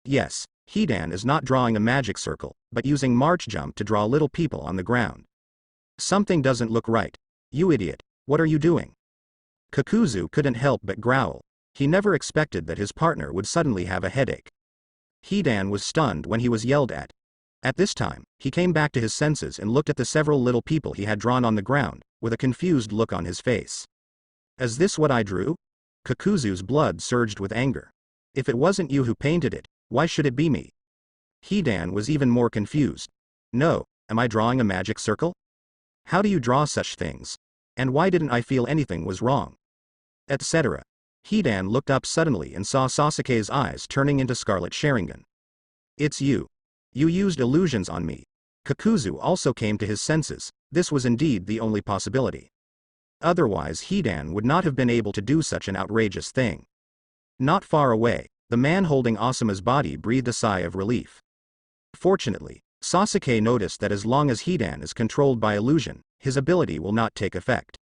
Yes, Hidan is not drawing a magic circle, but using March Jump to draw little people on the ground. Something doesn't look right. You idiot, what are you doing? Kakuzu couldn't help but growl. He never expected that his partner would suddenly have a headache. Hidan was stunned when he was yelled at. At this time, he came back to his senses and looked at the several little people he had drawn on the ground, with a confused look on his face. Is this what I drew? Kakuzu's blood surged with anger. If it wasn't you who painted it, why should it be me? Hidan was even more confused. No, am I drawing a magic circle? How do you draw such things? And why didn't I feel anything was wrong? Etc. Hidan looked up suddenly and saw Sasuke's eyes turning into scarlet Sharingan. It's you. You used illusions on me. Kakuzu also came to his senses. This was indeed the only possibility. Otherwise Hidan would not have been able to do such an outrageous thing. Not far away, The man holding Asuma's body breathed a sigh of relief. Fortunately, Sasuke noticed that as long as Hidan is controlled by illusion, his ability will not take effect.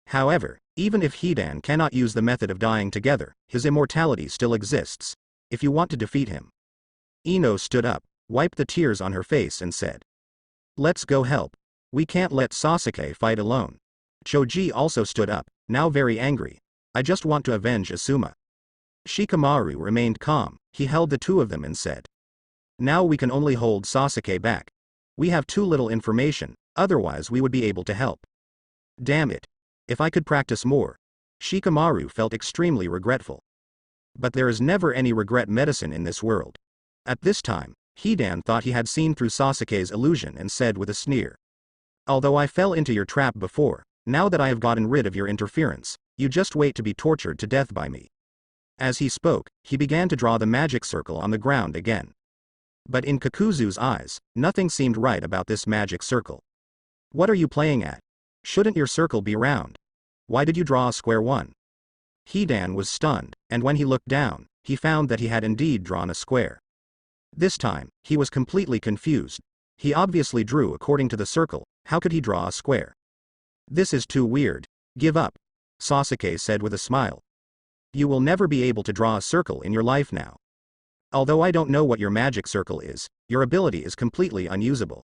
However, even if Hidan cannot use the method of dying together, his immortality still exists, if you want to defeat him. Ino stood up, wiped the tears on her face and said, "Let's go help. We can't let Sasuke fight alone." Choji also stood up, now very angry. "I just want to avenge Asuma." Shikamaru remained calm, he held the two of them and said, "Now we can only hold Sasuke back. We have too little information, otherwise we would be able to help. Damn it. If I could practice more." Shikamaru felt extremely regretful. But there is never any regret medicine in this world. At this time, Hidan thought he had seen through Sasuke's illusion and said with a sneer, "Although I fell into your trap before, now that I have gotten rid of your interference, you just wait to be tortured to death by me." As he spoke, he began to draw the magic circle on the ground again. But in Kakuzu's eyes, nothing seemed right about this magic circle. "What are you playing at? Shouldn't your circle be round? Why did you draw a square one?" Hidan was stunned, and when he looked down, he found that he had indeed drawn a square. This time, he was completely confused. He obviously drew according to the circle, how could he draw a square? "This is too weird. Give up," Sasuke said with a smile. "You will never be able to draw a circle in your life now. Although I don't know what your magic circle is, your ability is completely unusable.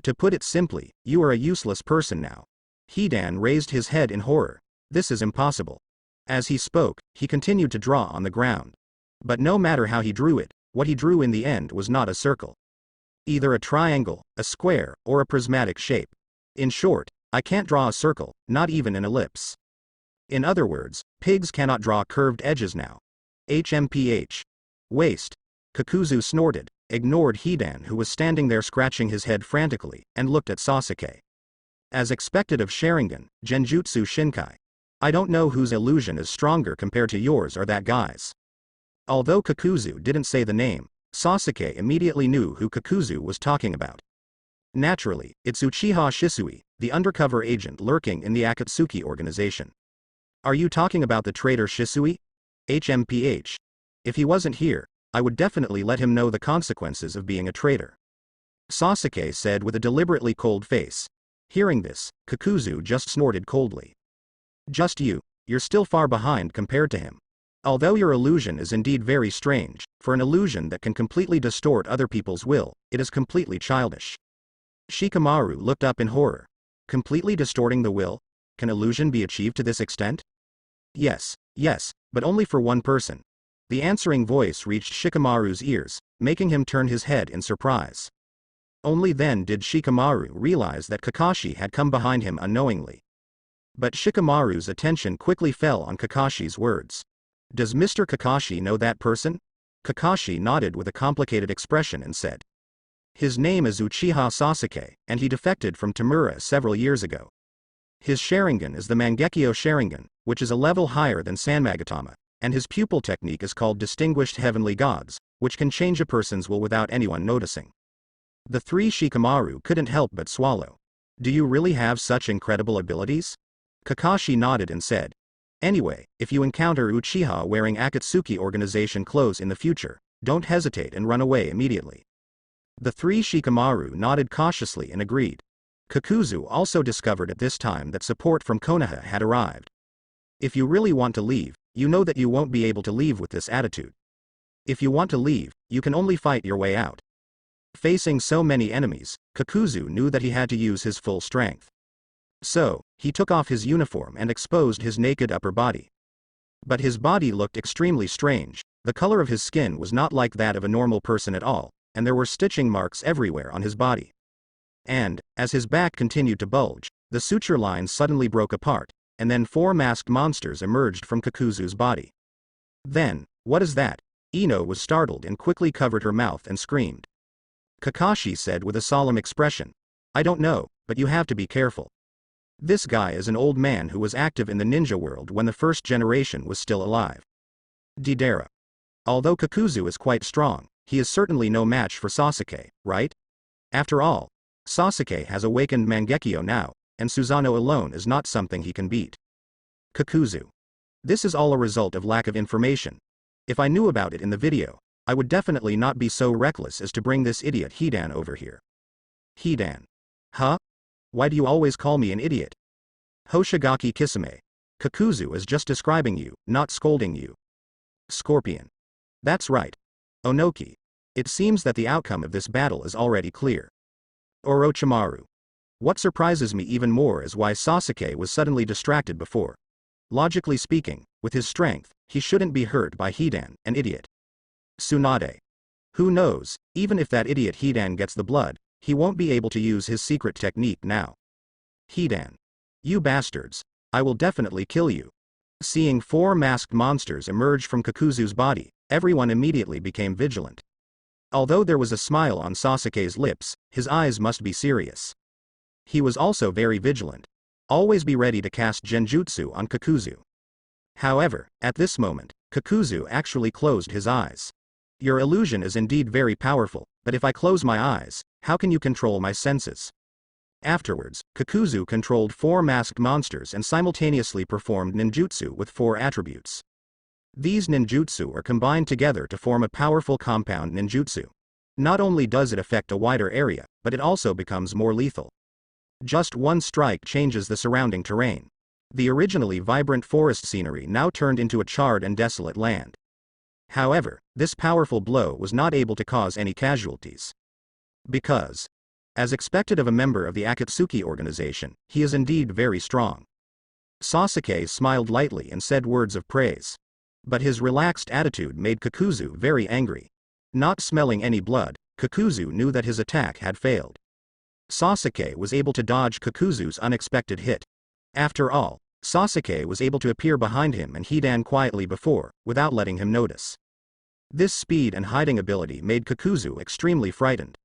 To put it simply, you are a useless person now." Hidan raised his head in horror. "This is impossible." As he spoke, he continued to draw on the ground. But no matter how he drew it, what he drew in the end was not a circle. Either a triangle, a square, or a prismatic shape. In short, I can't draw a circle, not even an ellipse. In other words, pigs cannot draw curved edges now. HMPH. Waste. Kakuzu snorted, ignored Hidan who was standing there scratching his head frantically, and looked at Sasuke. As expected of Sharingan, Genjutsu Shinkai. I don't know whose illusion is stronger compared to yours or that guy's. Although Kakuzu didn't say the name, Sasuke immediately knew who Kakuzu was talking about. Naturally, it's Uchiha Shisui, the undercover agent lurking in the Akatsuki organization. Are you talking about the traitor Shisui? HMPH. If he wasn't here, I would definitely let him know the consequences of being a traitor. Sasuke said with a deliberately cold face. Hearing this, Kakuzu just snorted coldly. Just you're still far behind compared to him. Although your illusion is indeed very strange, for an illusion that can completely distort other people's will, it is completely childish. Shikamaru looked up in horror. Completely distorting the will? Can illusion be achieved to this extent? Yes, but only for one person. The answering voice reached Shikamaru's ears, making him turn his head in surprise. Only then did Shikamaru realize that Kakashi had come behind him unknowingly. But Shikamaru's attention quickly fell on Kakashi's words. Does Mr. Kakashi know that person? Kakashi nodded with a complicated expression and said. His name is Uchiha Sasuke, and he defected from Tamura several years ago. His Sharingan is the Mangekyo Sharingan, which is a level higher than Sanmagatama, and his pupil technique is called Distinguished Heavenly Gods, which can change a person's will without anyone noticing. The three Shikamaru couldn't help but swallow. Do you really have such incredible abilities? Kakashi nodded and said. Anyway, if you encounter Uchiha wearing Akatsuki organization clothes in the future, don't hesitate and run away immediately. The three Shikamaru nodded cautiously and agreed. Kakuzu also discovered at this time that support from Konoha had arrived. If you really want to leave, you know that you won't be able to leave with this attitude. If you want to leave, you can only fight your way out. Facing so many enemies, Kakuzu knew that he had to use his full strength. So, he took off his uniform and exposed his naked upper body. But his body looked extremely strange, the color of his skin was not like that of a normal person at all, and there were stitching marks everywhere on his body. And, as his back continued to bulge, the suture lines suddenly broke apart, and then four masked monsters emerged from Kakuzu's body. Then, what is that? Ino was startled and quickly covered her mouth and screamed. Kakashi said with a solemn expression. I don't know, but you have to be careful. This guy is an old man who was active in the ninja world when the first generation was still alive. Deidara. Although Kakuzu is quite strong, he is certainly no match for Sasuke, right? After all, Sasuke has awakened Mangekyo now, and Susanoo alone is not something he can beat. Kakuzu. This is all a result of lack of information. If I knew about it in the video, I would definitely not be so reckless as to bring this idiot Hidan over here. Hidan. Huh? Why do you always call me an idiot? Hoshigaki Kisame. Kakuzu is just describing you, not scolding you. Scorpion. That's right. Onoki. It seems that the outcome of this battle is already clear. Orochimaru. What surprises me even more is why Sasuke was suddenly distracted before. Logically speaking, with his strength, he shouldn't be hurt by Hidan, an idiot. Tsunade. Who knows, even if that idiot Hidan gets the blood, he won't be able to use his secret technique now. Hidan. You bastards. I will definitely kill you. Seeing 4 masked monsters emerge from Kakuzu's body, everyone immediately became vigilant. Although there was a smile on Sasuke's lips, his eyes must be serious. He was also very vigilant. Always be ready to cast genjutsu on Kakuzu. However, at this moment, Kakuzu actually closed his eyes. Your illusion is indeed very powerful, but if I close my eyes, how can you control my senses? Afterwards, Kakuzu controlled 4 masked monsters and simultaneously performed ninjutsu with 4 attributes. These ninjutsu are combined together to form a powerful compound ninjutsu. Not only does it affect a wider area, but it also becomes more lethal. Just one strike changes the surrounding terrain. The originally vibrant forest scenery now turned into a charred and desolate land. However, this powerful blow was not able to cause any casualties. Because, as expected of a member of the Akatsuki organization, he is indeed very strong. Sasuke smiled lightly and said words of praise. But his relaxed attitude made Kakuzu very angry. Not smelling any blood, Kakuzu knew that his attack had failed. Sasuke was able to dodge Kakuzu's unexpected hit. After all, Sasuke was able to appear behind him and Hidan quietly before, without letting him notice. This speed and hiding ability made Kakuzu extremely frightened.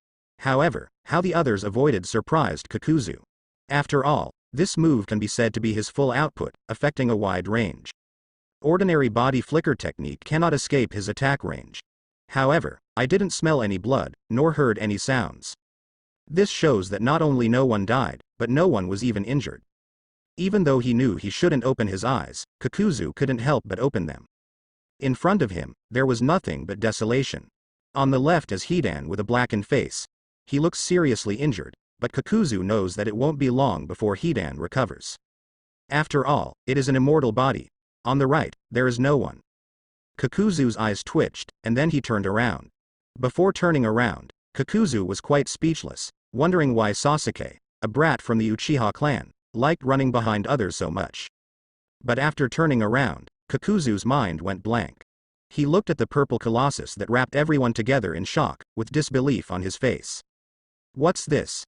However, how the others avoided surprised Kakuzu. After all, this move can be said to be his full output, affecting a wide range. Ordinary body flicker technique cannot escape his attack range. However, I didn't smell any blood, nor heard any sounds. This shows that not only no one died, but no one was even injured. Even though he knew he shouldn't open his eyes, Kakuzu couldn't help but open them. In front of him, there was nothing but desolation. On the left is Hidan with a blackened face. He looks seriously injured, but Kakuzu knows that it won't be long before Hidan recovers. After all, it is an immortal body. On the right, there is no one. Kakuzu's eyes twitched, and then he turned around. Before turning around, Kakuzu was quite speechless, wondering why Sasuke, a brat from the Uchiha clan, liked running behind others so much. But after turning around, Kakuzu's mind went blank. He looked at the purple colossus that wrapped everyone together in shock, with disbelief on his face. What's this?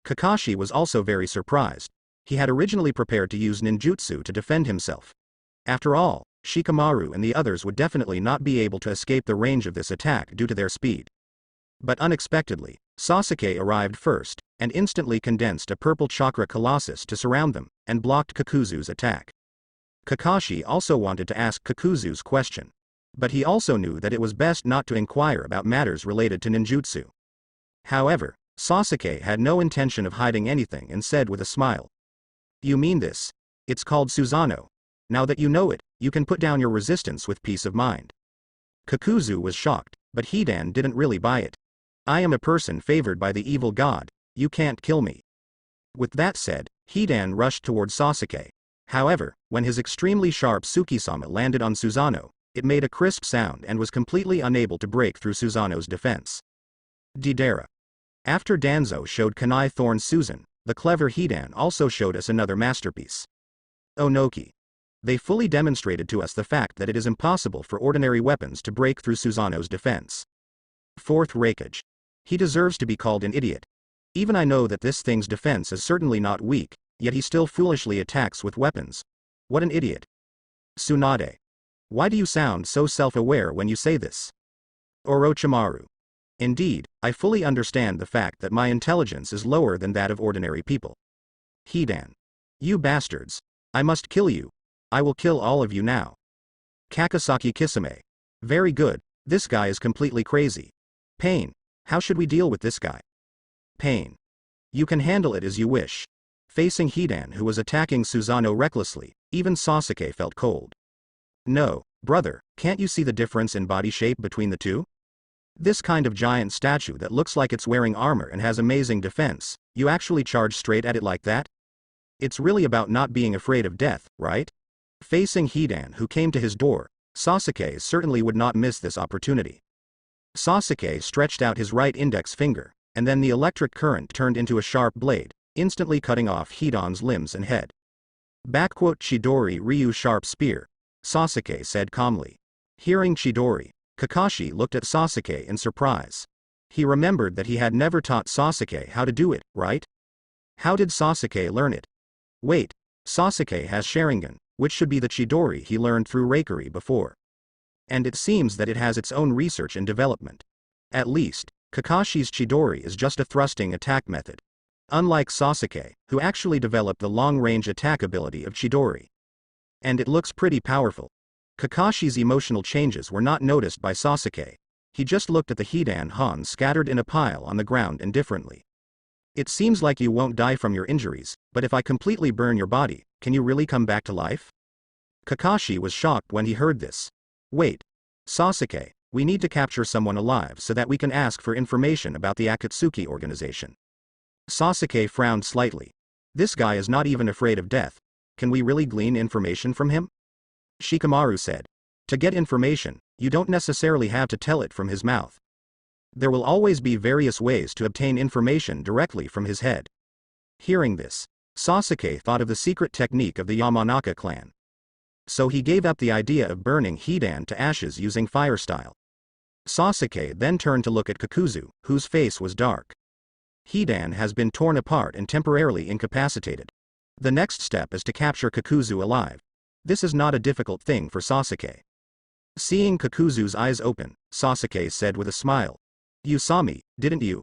Kakashi was also very surprised. He had originally prepared to use ninjutsu to defend himself. After all, Shikamaru and the others would definitely not be able to escape the range of this attack due to their speed. But unexpectedly, Sasuke arrived first, and instantly condensed a purple chakra colossus to surround them, and blocked Kakuzu's attack. Kakashi also wanted to ask Kakuzu's question. But he also knew that it was best not to inquire about matters related to ninjutsu. However, Sasuke had no intention of hiding anything and said with a smile. You mean this? It's called Susanoo. Now that you know it, you can put down your resistance with peace of mind. Kakuzu was shocked, but Hidan didn't really buy it. I am a person favored by the evil god, you can't kill me. With that said, Hidan rushed toward Sasuke. However, when his extremely sharp Tsukisama landed on Susanoo, it made a crisp sound and was completely unable to break through Susanoo's defense. Deidara. After Danzo showed Kunai Thorn Susan, the clever Hidan also showed us another masterpiece. Onoki. They fully demonstrated to us the fact that it is impossible for ordinary weapons to break through Susanoo's defense. Fourth Raikage. He deserves to be called an idiot. Even I know that this thing's defense is certainly not weak, yet he still foolishly attacks with weapons. What an idiot. Tsunade. Why do you sound so self-aware when you say this? Orochimaru. Indeed, I fully understand the fact that my intelligence is lower than that of ordinary people. Hidan. You bastards. I must kill you. I will kill all of you now. Kakasaki Kisame. Very good, this guy is completely crazy. Pain. How should we deal with this guy? Pain. You can handle it as you wish. Facing Hidan who was attacking Susanoo recklessly, even Sasuke felt cold. No, Brother, can't you see the difference in body shape between the two? This kind of giant statue that looks like it's wearing armor and has amazing defense, you actually charge straight at it like that? It's really about not being afraid of death, right? Facing Hidan, who came to his door, Sasuke certainly would not miss this opportunity. Sasuke stretched out his right index finger, and then the electric current turned into a sharp blade, instantly cutting off Hidan's limbs and head. Chidori Ryu sharp spear, Sasuke said calmly. Hearing Chidori, Kakashi looked at Sasuke in surprise. He remembered that he had never taught Sasuke how to do it, right? How did Sasuke learn it? Wait, Sasuke has Sharingan, which should be the Chidori he learned through Reikari before. And it seems that it has its own research and development. At least, Kakashi's Chidori is just a thrusting attack method. Unlike Sasuke, who actually developed the long-range attack ability of Chidori. And it looks pretty powerful. Kakashi's emotional changes were not noticed by Sasuke. He just looked at the Hidan Han scattered in a pile on the ground indifferently. It seems like you won't die from your injuries, but if I completely burn your body, can you really come back to life? Kakashi was shocked when he heard this. Wait. Sasuke, we need to capture someone alive so that we can ask for information about the Akatsuki organization. Sasuke frowned slightly. This guy is not even afraid of death. Can we really glean information from him? Shikamaru said. To get information, you don't necessarily have to tell it from his mouth. There will always be various ways to obtain information directly from his head. Hearing this, Sasuke thought of the secret technique of the Yamanaka clan. So he gave up the idea of burning Hidan to ashes using fire style. Sasuke then turned to look at Kakuzu, whose face was dark. Hidan has been torn apart and temporarily incapacitated. The next step is to capture Kakuzu alive. This is not a difficult thing for Sasuke. Seeing Kakuzu's eyes open, Sasuke said with a smile. You saw me, didn't you?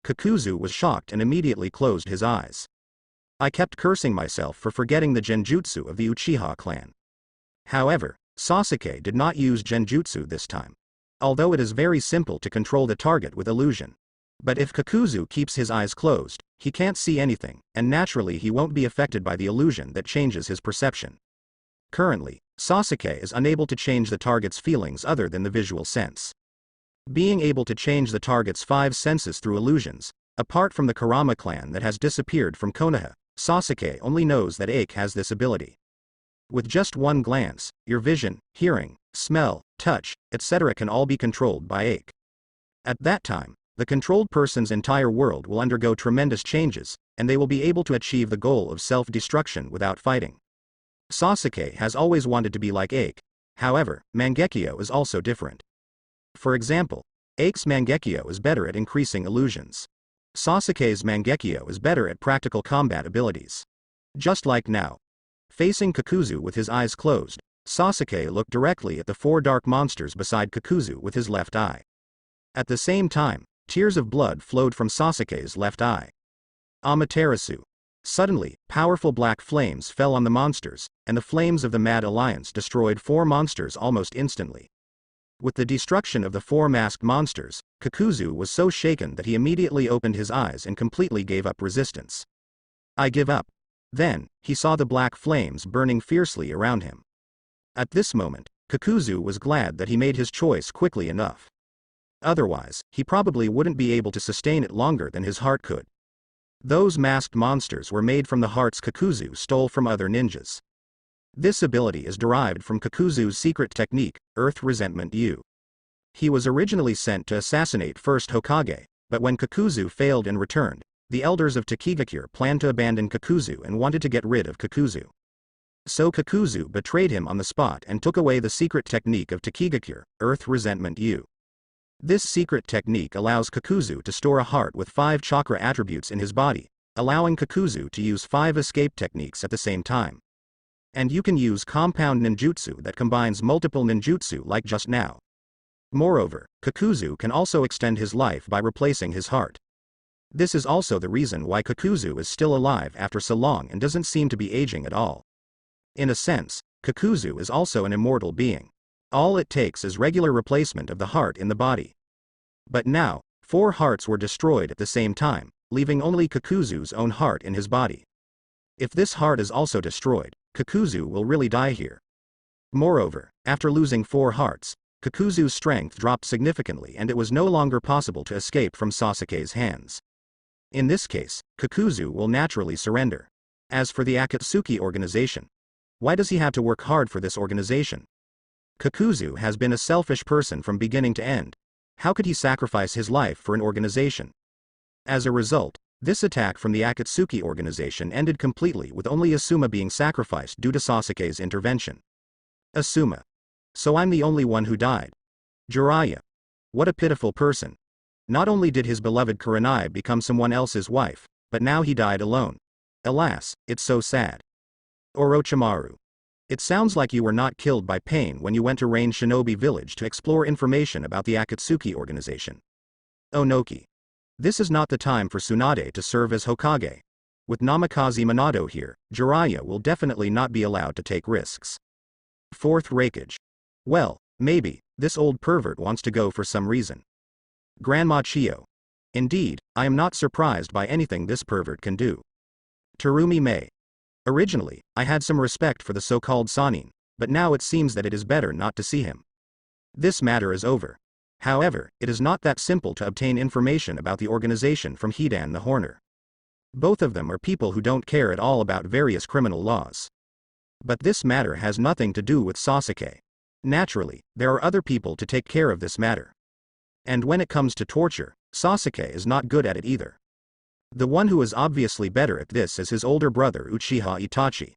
Kakuzu was shocked and immediately closed his eyes. I kept cursing myself for forgetting the genjutsu of the Uchiha clan. However, Sasuke did not use genjutsu this time. Although it is very simple to control the target with illusion. But if Kakuzu keeps his eyes closed, he can't see anything, and naturally he won't be affected by the illusion that changes his perception. Currently, Sasuke is unable to change the target's feelings other than the visual sense. Being able to change the target's 5 senses through illusions, apart from the Kurama clan that has disappeared from Konoha, Sasuke only knows that Ike has this ability. With just one glance, your vision, hearing, smell, touch, etc. can all be controlled by Ike. At that time, the controlled person's entire world will undergo tremendous changes, and they will be able to achieve the goal of self-destruction without fighting. Sasuke has always wanted to be like Ike. However, Mangekyo is also different. For example, Ike's Mangekyo is better at increasing illusions. Sasuke's Mangekyo is better at practical combat abilities. Just like now. Facing Kakuzu with his eyes closed, Sasuke looked directly at the 4 dark monsters beside Kakuzu with his left eye. At the same time, tears of blood flowed from Sasuke's left eye. Amaterasu. Suddenly, powerful black flames fell on the monsters, and the flames of the Mad Alliance destroyed 4 monsters almost instantly. With the destruction of the 4 masked monsters, Kakuzu was so shaken that he immediately opened his eyes and completely gave up resistance. I give up. Then, he saw the black flames burning fiercely around him. At this moment, Kakuzu was glad that he made his choice quickly enough. Otherwise, he probably wouldn't be able to sustain it longer than his heart could. Those masked monsters were made from the hearts Kakuzu stole from other ninjas. This ability is derived from Kakuzu's secret technique, Earth Resentment U. He was originally sent to assassinate first Hokage, but when Kakuzu failed and returned, the elders of Takigakure planned to abandon Kakuzu and wanted to get rid of Kakuzu. So Kakuzu betrayed him on the spot and took away the secret technique of Takigakure, Earth Resentment U. This secret technique allows Kakuzu to store a heart with 5 chakra attributes in his body, allowing Kakuzu to use 5 escape techniques at the same time. And you can use compound ninjutsu that combines multiple ninjutsu like just now. Moreover, Kakuzu can also extend his life by replacing his heart. This is also the reason why Kakuzu is still alive after so long and doesn't seem to be aging at all. In a sense, Kakuzu is also an immortal being. All it takes is regular replacement of the heart in the body. But now, 4 hearts were destroyed at the same time, leaving only Kakuzu's own heart in his body. If this heart is also destroyed, Kakuzu will really die here. Moreover, after losing 4 hearts, Kakuzu's strength dropped significantly and it was no longer possible to escape from Sasuke's hands. In this case, Kakuzu will naturally surrender. As for the Akatsuki organization, why does he have to work hard for this organization? Kakuzu has been a selfish person from beginning to end. How could he sacrifice his life for an organization? As a result, this attack from the Akatsuki organization ended completely with only Asuma being sacrificed due to Sasuke's intervention. Asuma. So I'm the only one who died. Jiraiya. What a pitiful person. Not only did his beloved Kurenai become someone else's wife, but now he died alone. Alas, it's so sad. Orochimaru. It sounds like you were not killed by pain when you went to Rain Shinobi Village to explore information about the Akatsuki organization. Onoki. This is not the time for Tsunade to serve as Hokage. With Namikaze Minato here, Jiraiya will definitely not be allowed to take risks. Fourth Raikage. Well, maybe, this old pervert wants to go for some reason. Grandma Chio. Indeed, I am not surprised by anything this pervert can do. Terumi Mei. Originally, I had some respect for the so-called Sannin, but now it seems that it is better not to see him. This matter is over. However, it is not that simple to obtain information about the organization from Hidan the Horner. Both of them are people who don't care at all about various criminal laws. But this matter has nothing to do with Sasuke. Naturally, there are other people to take care of this matter. And when it comes to torture, Sasuke is not good at it either. The one who is obviously better at this is his older brother Uchiha Itachi.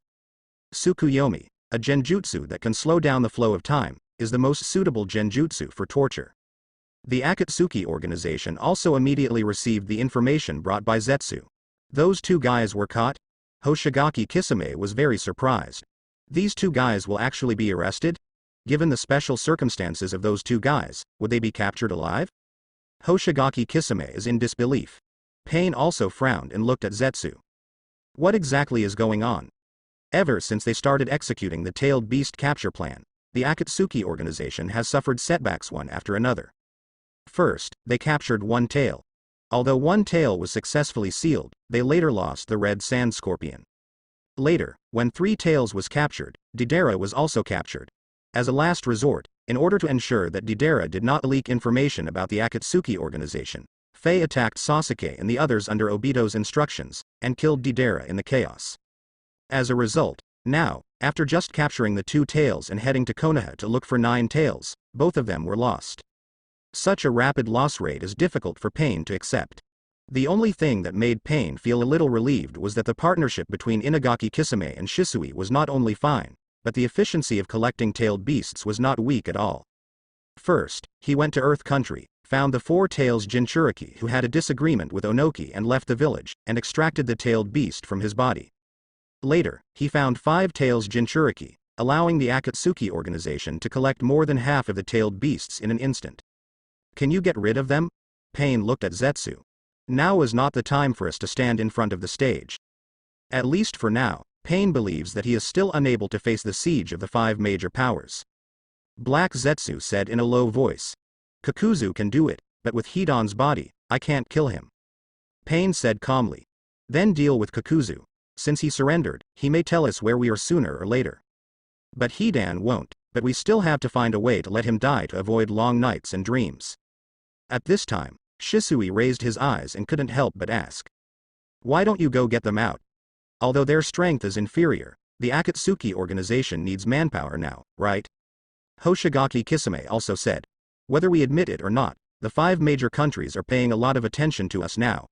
Tsukuyomi, a genjutsu that can slow down the flow of time, is the most suitable genjutsu for torture. The Akatsuki organization also immediately received the information brought by Zetsu. Those 2 guys were caught? Hoshigaki Kisame was very surprised. These 2 guys will actually be arrested? Given the special circumstances of those 2 guys, would they be captured alive? Hoshigaki Kisame is in disbelief. Pain also frowned and looked at Zetsu. What exactly is going on? Ever since they started executing the tailed beast capture plan, the Akatsuki organization has suffered setbacks one after another. First, they captured one tail. Although one tail was successfully sealed, they later lost the red sand scorpion. Later, when 3 tails was captured, Deidara was also captured. As a last resort, in order to ensure that Deidara did not leak information about the Akatsuki organization, Faye attacked Sasuke and the others under Obito's instructions, and killed Deidara in the chaos. As a result, now, after just capturing the 2 tails and heading to Konoha to look for 9 tails, both of them were lost. Such a rapid loss rate is difficult for Pain to accept. The only thing that made Pain feel a little relieved was that the partnership between Inagaki Kisame and Shisui was not only fine, but the efficiency of collecting tailed beasts was not weak at all. First, he went to Earth Country, found the 4 tails Jinchuriki who had a disagreement with Onoki and left the village, and extracted the tailed beast from his body. Later, he found 5 tails Jinchuriki, allowing the Akatsuki organization to collect more than half of the tailed beasts in an instant. Can you get rid of them? Pain looked at Zetsu. Now is not the time for us to stand in front of the stage. At least for now, Pain believes that he is still unable to face the siege of the 5 major powers. Black Zetsu said in a low voice. Kakuzu can do it, but with Hidan's body, I can't kill him. Pain said calmly. Then deal with Kakuzu. Since he surrendered, he may tell us where we are sooner or later. But Hidan won't, but we still have to find a way to let him die to avoid long nights and dreams. At this time, Shisui raised his eyes and couldn't help but ask. Why don't you go get them out? Although their strength is inferior, the Akatsuki organization needs manpower now, right? Hoshigaki Kisame also said. Whether we admit it or not, the 5 major countries are paying a lot of attention to us now.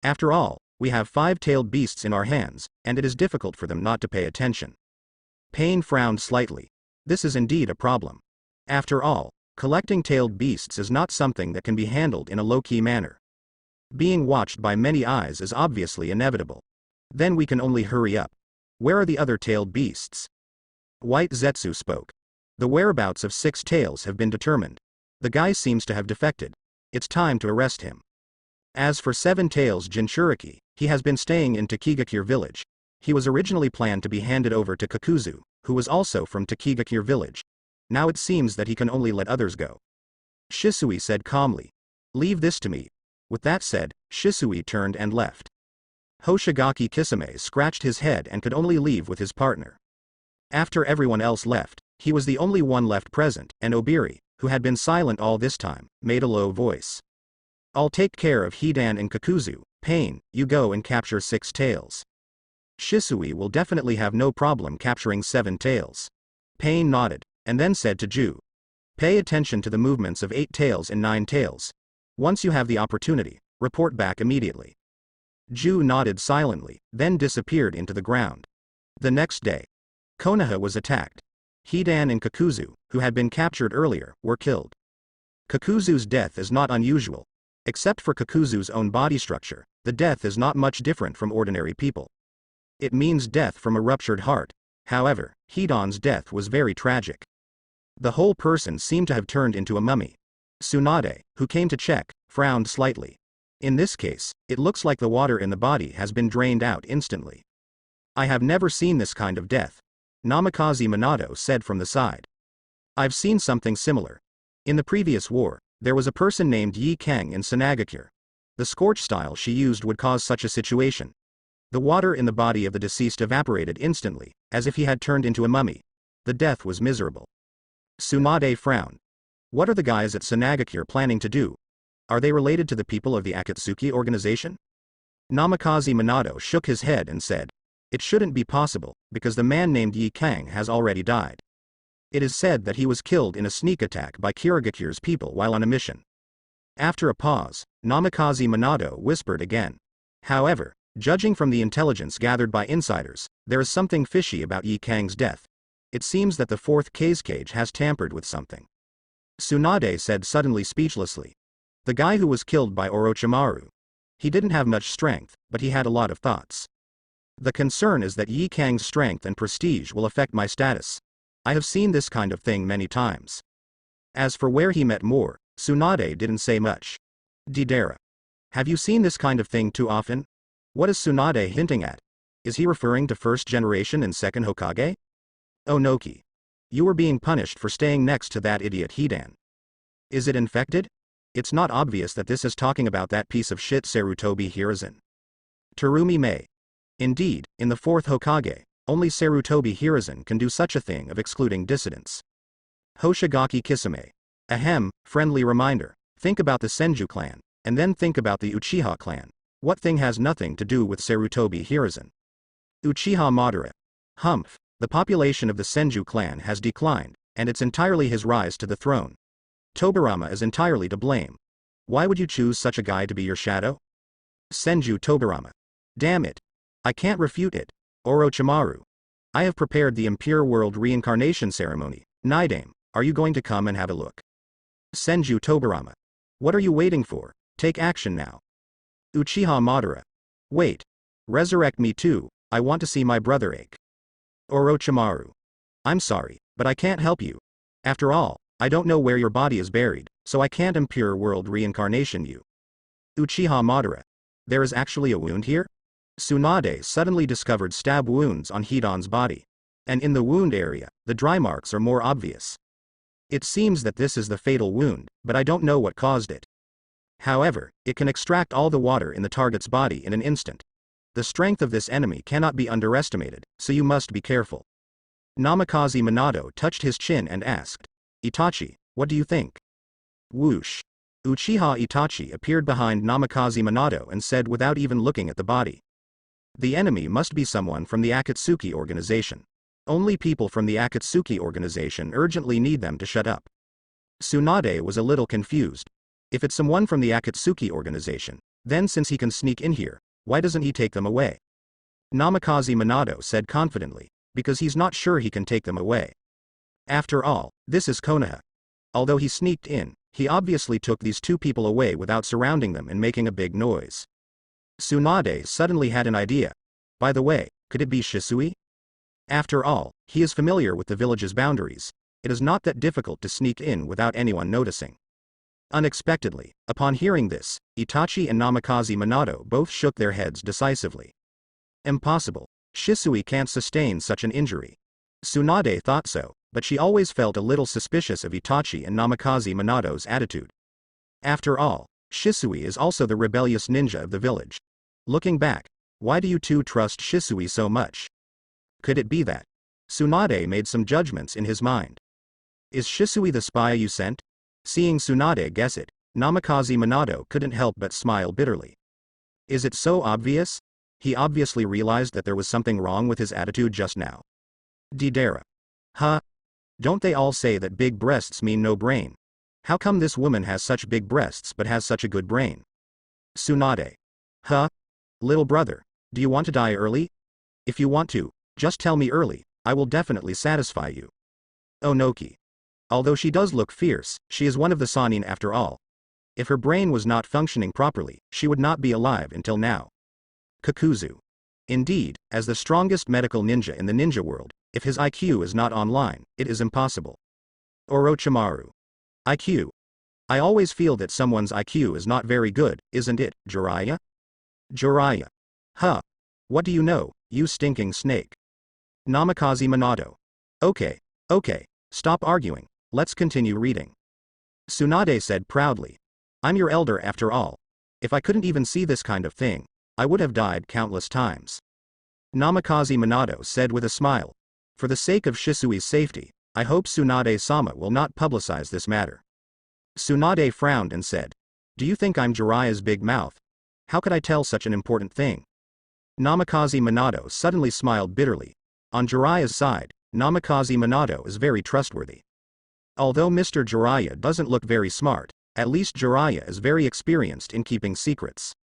After all, we have 5-tailed beasts in our hands, and it is difficult for them not to pay attention. Pain frowned slightly. This is indeed a problem. After all, collecting tailed beasts is not something that can be handled in a low-key manner. Being watched by many eyes is obviously inevitable. Then we can only hurry up. Where are the other tailed beasts? White Zetsu spoke. The whereabouts of 6 tails have been determined. The guy seems to have defected. It's time to arrest him. As for 7 tails Jinchuriki, he has been staying in Takigakure village. He was originally planned to be handed over to Kakuzu, who was also from Takigakure village. Now it seems that he can only let others go. Shisui said calmly. Leave this to me. With that said, Shisui turned and left. Hoshigaki Kisame scratched his head and could only leave with his partner. After everyone else left, He was the only one left present, and Obiri, who had been silent all this time, made a low voice. I'll take care of Hidan and Kakuzu. Pain, you go and capture 6 tails. Shisui will definitely have no problem capturing 7 tails. Pain nodded, and then said to Ju. Pay attention to the movements of 8 tails and 9 tails. Once you have the opportunity, report back immediately. Ju nodded silently, then disappeared into the ground. The next day, Konoha was attacked. Hidan and Kakuzu, who had been captured earlier, were killed. Kakuzu's death is not unusual. Except for Kakuzu's own body structure, the death is not much different from ordinary people. It means death from a ruptured heart. However, Hidan's death was very tragic. The whole person seemed to have turned into a mummy. Tsunade, who came to check, frowned slightly. In this case, it looks like the water in the body has been drained out instantly. I have never seen this kind of death, Namikaze Minato said from the side. I've seen something similar. In the previous war, there was a person named Yi Kang in Sanagakure. The scorch style she used would cause such a situation. The water in the body of the deceased evaporated instantly, as if he had turned into a mummy. The death was miserable. Tsunade frowned. What are the guys at Sanagakure planning to do? Are they related to the people of the Akatsuki organization? Namikaze Minato shook his head and said, it shouldn't be possible, because the man named Yi Kang has already died. It is said that he was killed in a sneak attack by Kiragakure's people while on a mission. After a pause, Namikaze Minato whispered again. However, judging from the intelligence gathered by insiders, there is something fishy about Yi Kang's death. It seems that the 4th cage has tampered with something. Tsunade said suddenly speechlessly. The guy who was killed by Orochimaru. He didn't have much strength, but he had a lot of thoughts. The concern is that Yi Kang's strength and prestige will affect my status. I have seen this kind of thing many times. As for where he met more, Tsunade didn't say much. Deidara. Have you seen this kind of thing too often? What is Tsunade hinting at? Is he referring to 1st generation and 2nd Hokage? Onoki. You were being punished for staying next to that idiot Hidan. Is it infected? It's not obvious that this is talking about that piece of shit Sarutobi Hiruzen. Terumi Mei. Indeed, in the 4th Hokage, only Sarutobi Hiruzen can do such a thing of excluding dissidents. Hoshigaki Kisame. Ahem, friendly reminder. Think about the Senju clan, and then think about the Uchiha clan. What thing has nothing to do with Sarutobi Hiruzen? Uchiha Madara. Humph, the population of the Senju clan has declined, and it's entirely his rise to the throne. Tobirama is entirely to blame. Why would you choose such a guy to be your shadow? Senju Tobirama. Damn it. I can't refute it. Orochimaru. I have prepared the Impure World reincarnation ceremony. Nidame, are you going to come and have a look? Senju Tobirama. What are you waiting for? Take action now. Uchiha Madara. Wait. Resurrect me too, I want to see my brother ache. Orochimaru. I'm sorry, but I can't help you. After all, I don't know where your body is buried, so I can't Impure World reincarnation you. Uchiha Madara. There is actually a wound here? Tsunade suddenly discovered stab wounds on Hidan's body. And in the wound area, the dry marks are more obvious. It seems that this is the fatal wound, but I don't know what caused it. However, it can extract all the water in the target's body in an instant. The strength of this enemy cannot be underestimated, so you must be careful. Namikaze Minato touched his chin and asked, Itachi, what do you think? Whoosh. Uchiha Itachi appeared behind Namikaze Minato and said without even looking at the body. The enemy must be someone from the Akatsuki organization. Only people from the Akatsuki organization urgently need them to shut up. Tsunade was a little confused. If it's someone from the Akatsuki organization, then since he can sneak in here, why doesn't he take them away? Namikaze Minato said confidently, because he's not sure he can take them away. After all, this is Konoha. Although he sneaked in, he obviously took these 2 people away without surrounding them and making a big noise. Tsunade suddenly had an idea. By the way, could it be Shisui? After all, he is familiar with the village's boundaries. It is not that difficult to sneak in without anyone noticing. Unexpectedly, upon hearing this, Itachi and Namikaze Minato both shook their heads decisively. Impossible. Shisui can't sustain such an injury. Tsunade thought so, but she always felt a little suspicious of Itachi and Namikaze Minato's attitude. After all, Shisui is also the rebellious ninja of the village. Looking back, why do you 2 trust Shisui so much? Could it be that Tsunade made some judgments in his mind. Is Shisui the spy you sent? Seeing Tsunade guess it, Namikaze Minato couldn't help but smile bitterly. Is it so obvious? He obviously realized that there was something wrong with his attitude just now. Deidara. Huh? Don't they all say that big breasts mean no brain? How come this woman has such big breasts but has such a good brain? Tsunade. Huh? Little brother, do you want to die early? If you want to, just tell me early, I will definitely satisfy you. Onoki. Although she does look fierce, she is one of the Sannin after all. If her brain was not functioning properly, she would not be alive until now. Kakuzu. Indeed, as the strongest medical ninja in the ninja world, if his IQ is not online, it is impossible. Orochimaru. IQ. I always feel that someone's IQ is not very good, isn't it, Jiraiya? Jiraiya. Huh. What do you know, you stinking snake? Namikaze Minato. Okay, stop arguing, let's continue reading. Tsunade said proudly. I'm your elder after all. If I couldn't even see this kind of thing, I would have died countless times. Namikaze Minato said with a smile. For the sake of Shisui's safety, I hope Tsunade-sama will not publicize this matter. Tsunade frowned and said. Do you think I'm Jiraiya's big mouth? How could I tell such an important thing? Namikaze Minato suddenly smiled bitterly. On Jiraiya's side, Namikaze Minato is very trustworthy. Although Mr. Jiraiya doesn't look very smart, at least Jiraiya is very experienced in keeping secrets.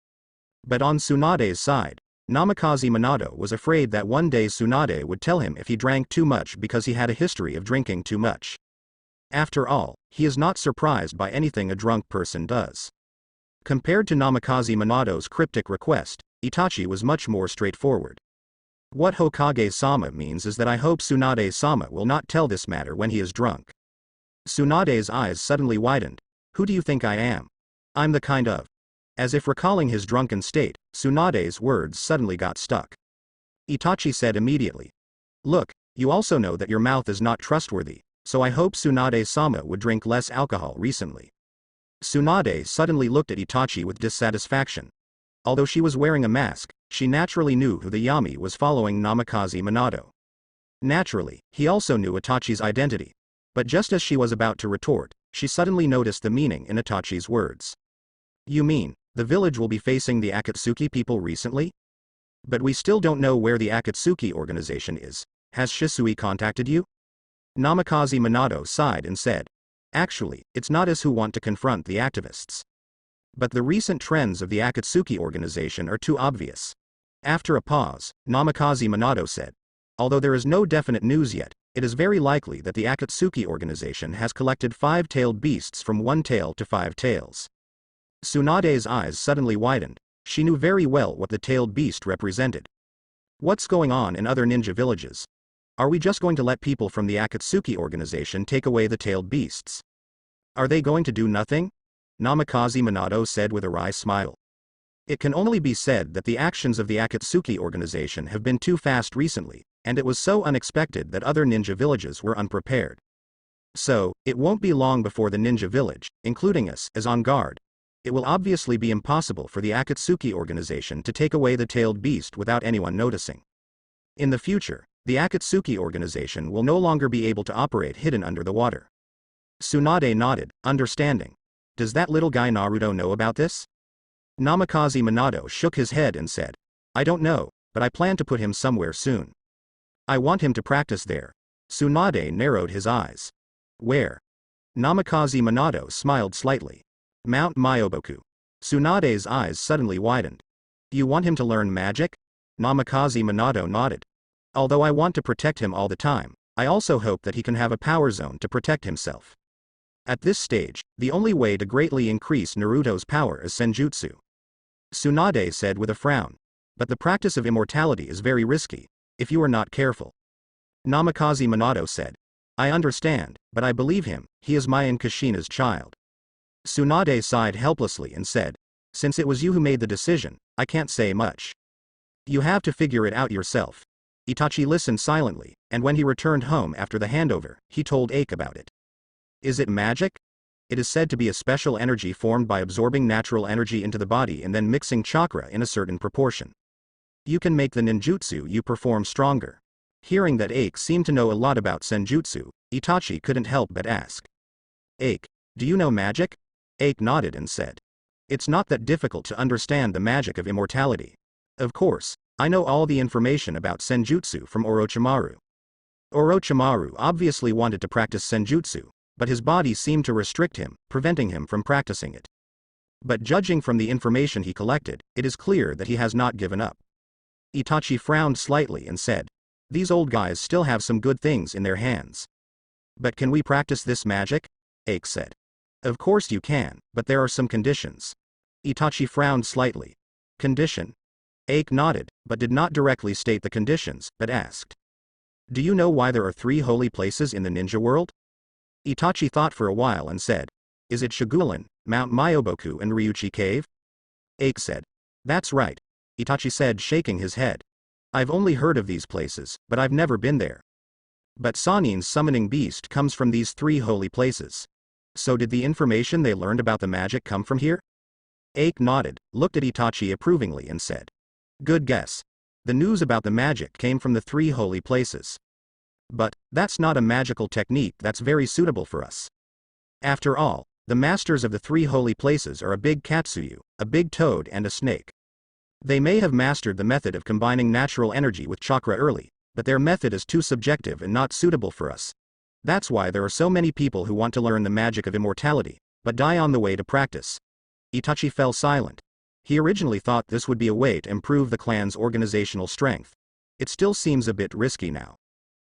But on Tsunade's side, Namikaze Minato was afraid that one day Tsunade would tell him if he drank too much because he had a history of drinking too much. After all, he is not surprised by anything a drunk person does. Compared to Namikaze Minato's cryptic request, Itachi was much more straightforward. What Hokage-sama means is that I hope Tsunade-sama will not tell this matter when he is drunk. Tsunade's eyes suddenly widened. Who do you think I am? I'm the kind of. As if recalling his drunken state, Tsunade's words suddenly got stuck. Itachi said immediately. Look, you also know that your mouth is not trustworthy, so I hope Tsunade-sama would drink less alcohol recently. Tsunade suddenly looked at Itachi with dissatisfaction. Although she was wearing a mask, she naturally knew who the Yami was following Namikaze Minato. Naturally, he also knew Itachi's identity. But just as she was about to retort, she suddenly noticed the meaning in Itachi's words. You mean, the village will be facing the Akatsuki people recently? But we still don't know where the Akatsuki organization is. Has Shisui contacted you? Namikaze Minato sighed and said. Actually, it's not us who want to confront the activists. But the recent trends of the Akatsuki organization are too obvious. After a pause, Namikaze Minato said. Although there is no definite news yet, it is very likely that the Akatsuki organization has collected 5-tailed beasts from 1 tail to 5 tails. Tsunade's eyes suddenly widened. She knew very well what the tailed beast represented. What's going on in other ninja villages? Are we just going to let people from the Akatsuki organization take away the tailed beasts? Are they going to do nothing? Namikaze Minato said with a wry smile. It can only be said that the actions of the Akatsuki organization have been too fast recently, and it was so unexpected that other ninja villages were unprepared. So, it won't be long before the ninja village, including us, is on guard. It will obviously be impossible for the Akatsuki organization to take away the tailed beast without anyone noticing. In the future, the Akatsuki organization will no longer be able to operate hidden under the water. Tsunade nodded, understanding. Does that little guy Naruto know about this? Namikaze Minato shook his head and said. I don't know, but I plan to put him somewhere soon. I want him to practice there. Tsunade narrowed his eyes. Where? Namikaze Minato smiled slightly. Mount Myoboku. Tsunade's eyes suddenly widened. You want him to learn magic? Namikaze Minato nodded. Although I want to protect him all the time, I also hope that he can have a power zone to protect himself. At this stage, the only way to greatly increase Naruto's power is senjutsu. Tsunade said with a frown. But the practice of immortality is very risky, if you are not careful. Namikaze Minato said. I understand, but I believe him, he is my and Kushina's child. Tsunade sighed helplessly and said. Since it was you who made the decision, I can't say much. You have to figure it out yourself. Itachi listened silently, and when he returned home after the handover, he told Ake about it. Is it magic? It is said to be a special energy formed by absorbing natural energy into the body and then mixing chakra in a certain proportion. You can make the ninjutsu you perform stronger. Hearing that Ake seemed to know a lot about senjutsu, Itachi couldn't help but ask. Ake, do you know magic? Ake nodded and said. It's not that difficult to understand the magic of immortality. Of course, I know all the information about senjutsu from Orochimaru. Orochimaru obviously wanted to practice senjutsu, but his body seemed to restrict him, preventing him from practicing it. But judging from the information he collected, it is clear that he has not given up. Itachi frowned slightly and said, these old guys still have some good things in their hands. But can we practice this magic? Ake said. Of course you can, but there are some conditions. Itachi frowned slightly. Condition? Ake nodded, but did not directly state the conditions, but asked. Do you know why there are 3 holy places in the ninja world? Itachi thought for a while and said. Is it Shigulan, Mount Myoboku and Ryuchi Cave? Ake said. That's right. Itachi said, shaking his head. I've only heard of these places, but I've never been there. But Sanin's summoning beast comes from these 3 holy places. So did the information they learned about the magic come from here? Ake nodded, looked at Itachi approvingly and said. Good guess. The news about the magic came from the 3 holy places. But, that's not a magical technique that's very suitable for us. After all, the masters of the 3 holy places are a big Katsuyu, a big toad and a snake. They may have mastered the method of combining natural energy with chakra early, but their method is too subjective and not suitable for us. That's why there are so many people who want to learn the magic of immortality, but die on the way to practice. Itachi fell silent. He originally thought this would be a way to improve the clan's organizational strength. It still seems a bit risky now.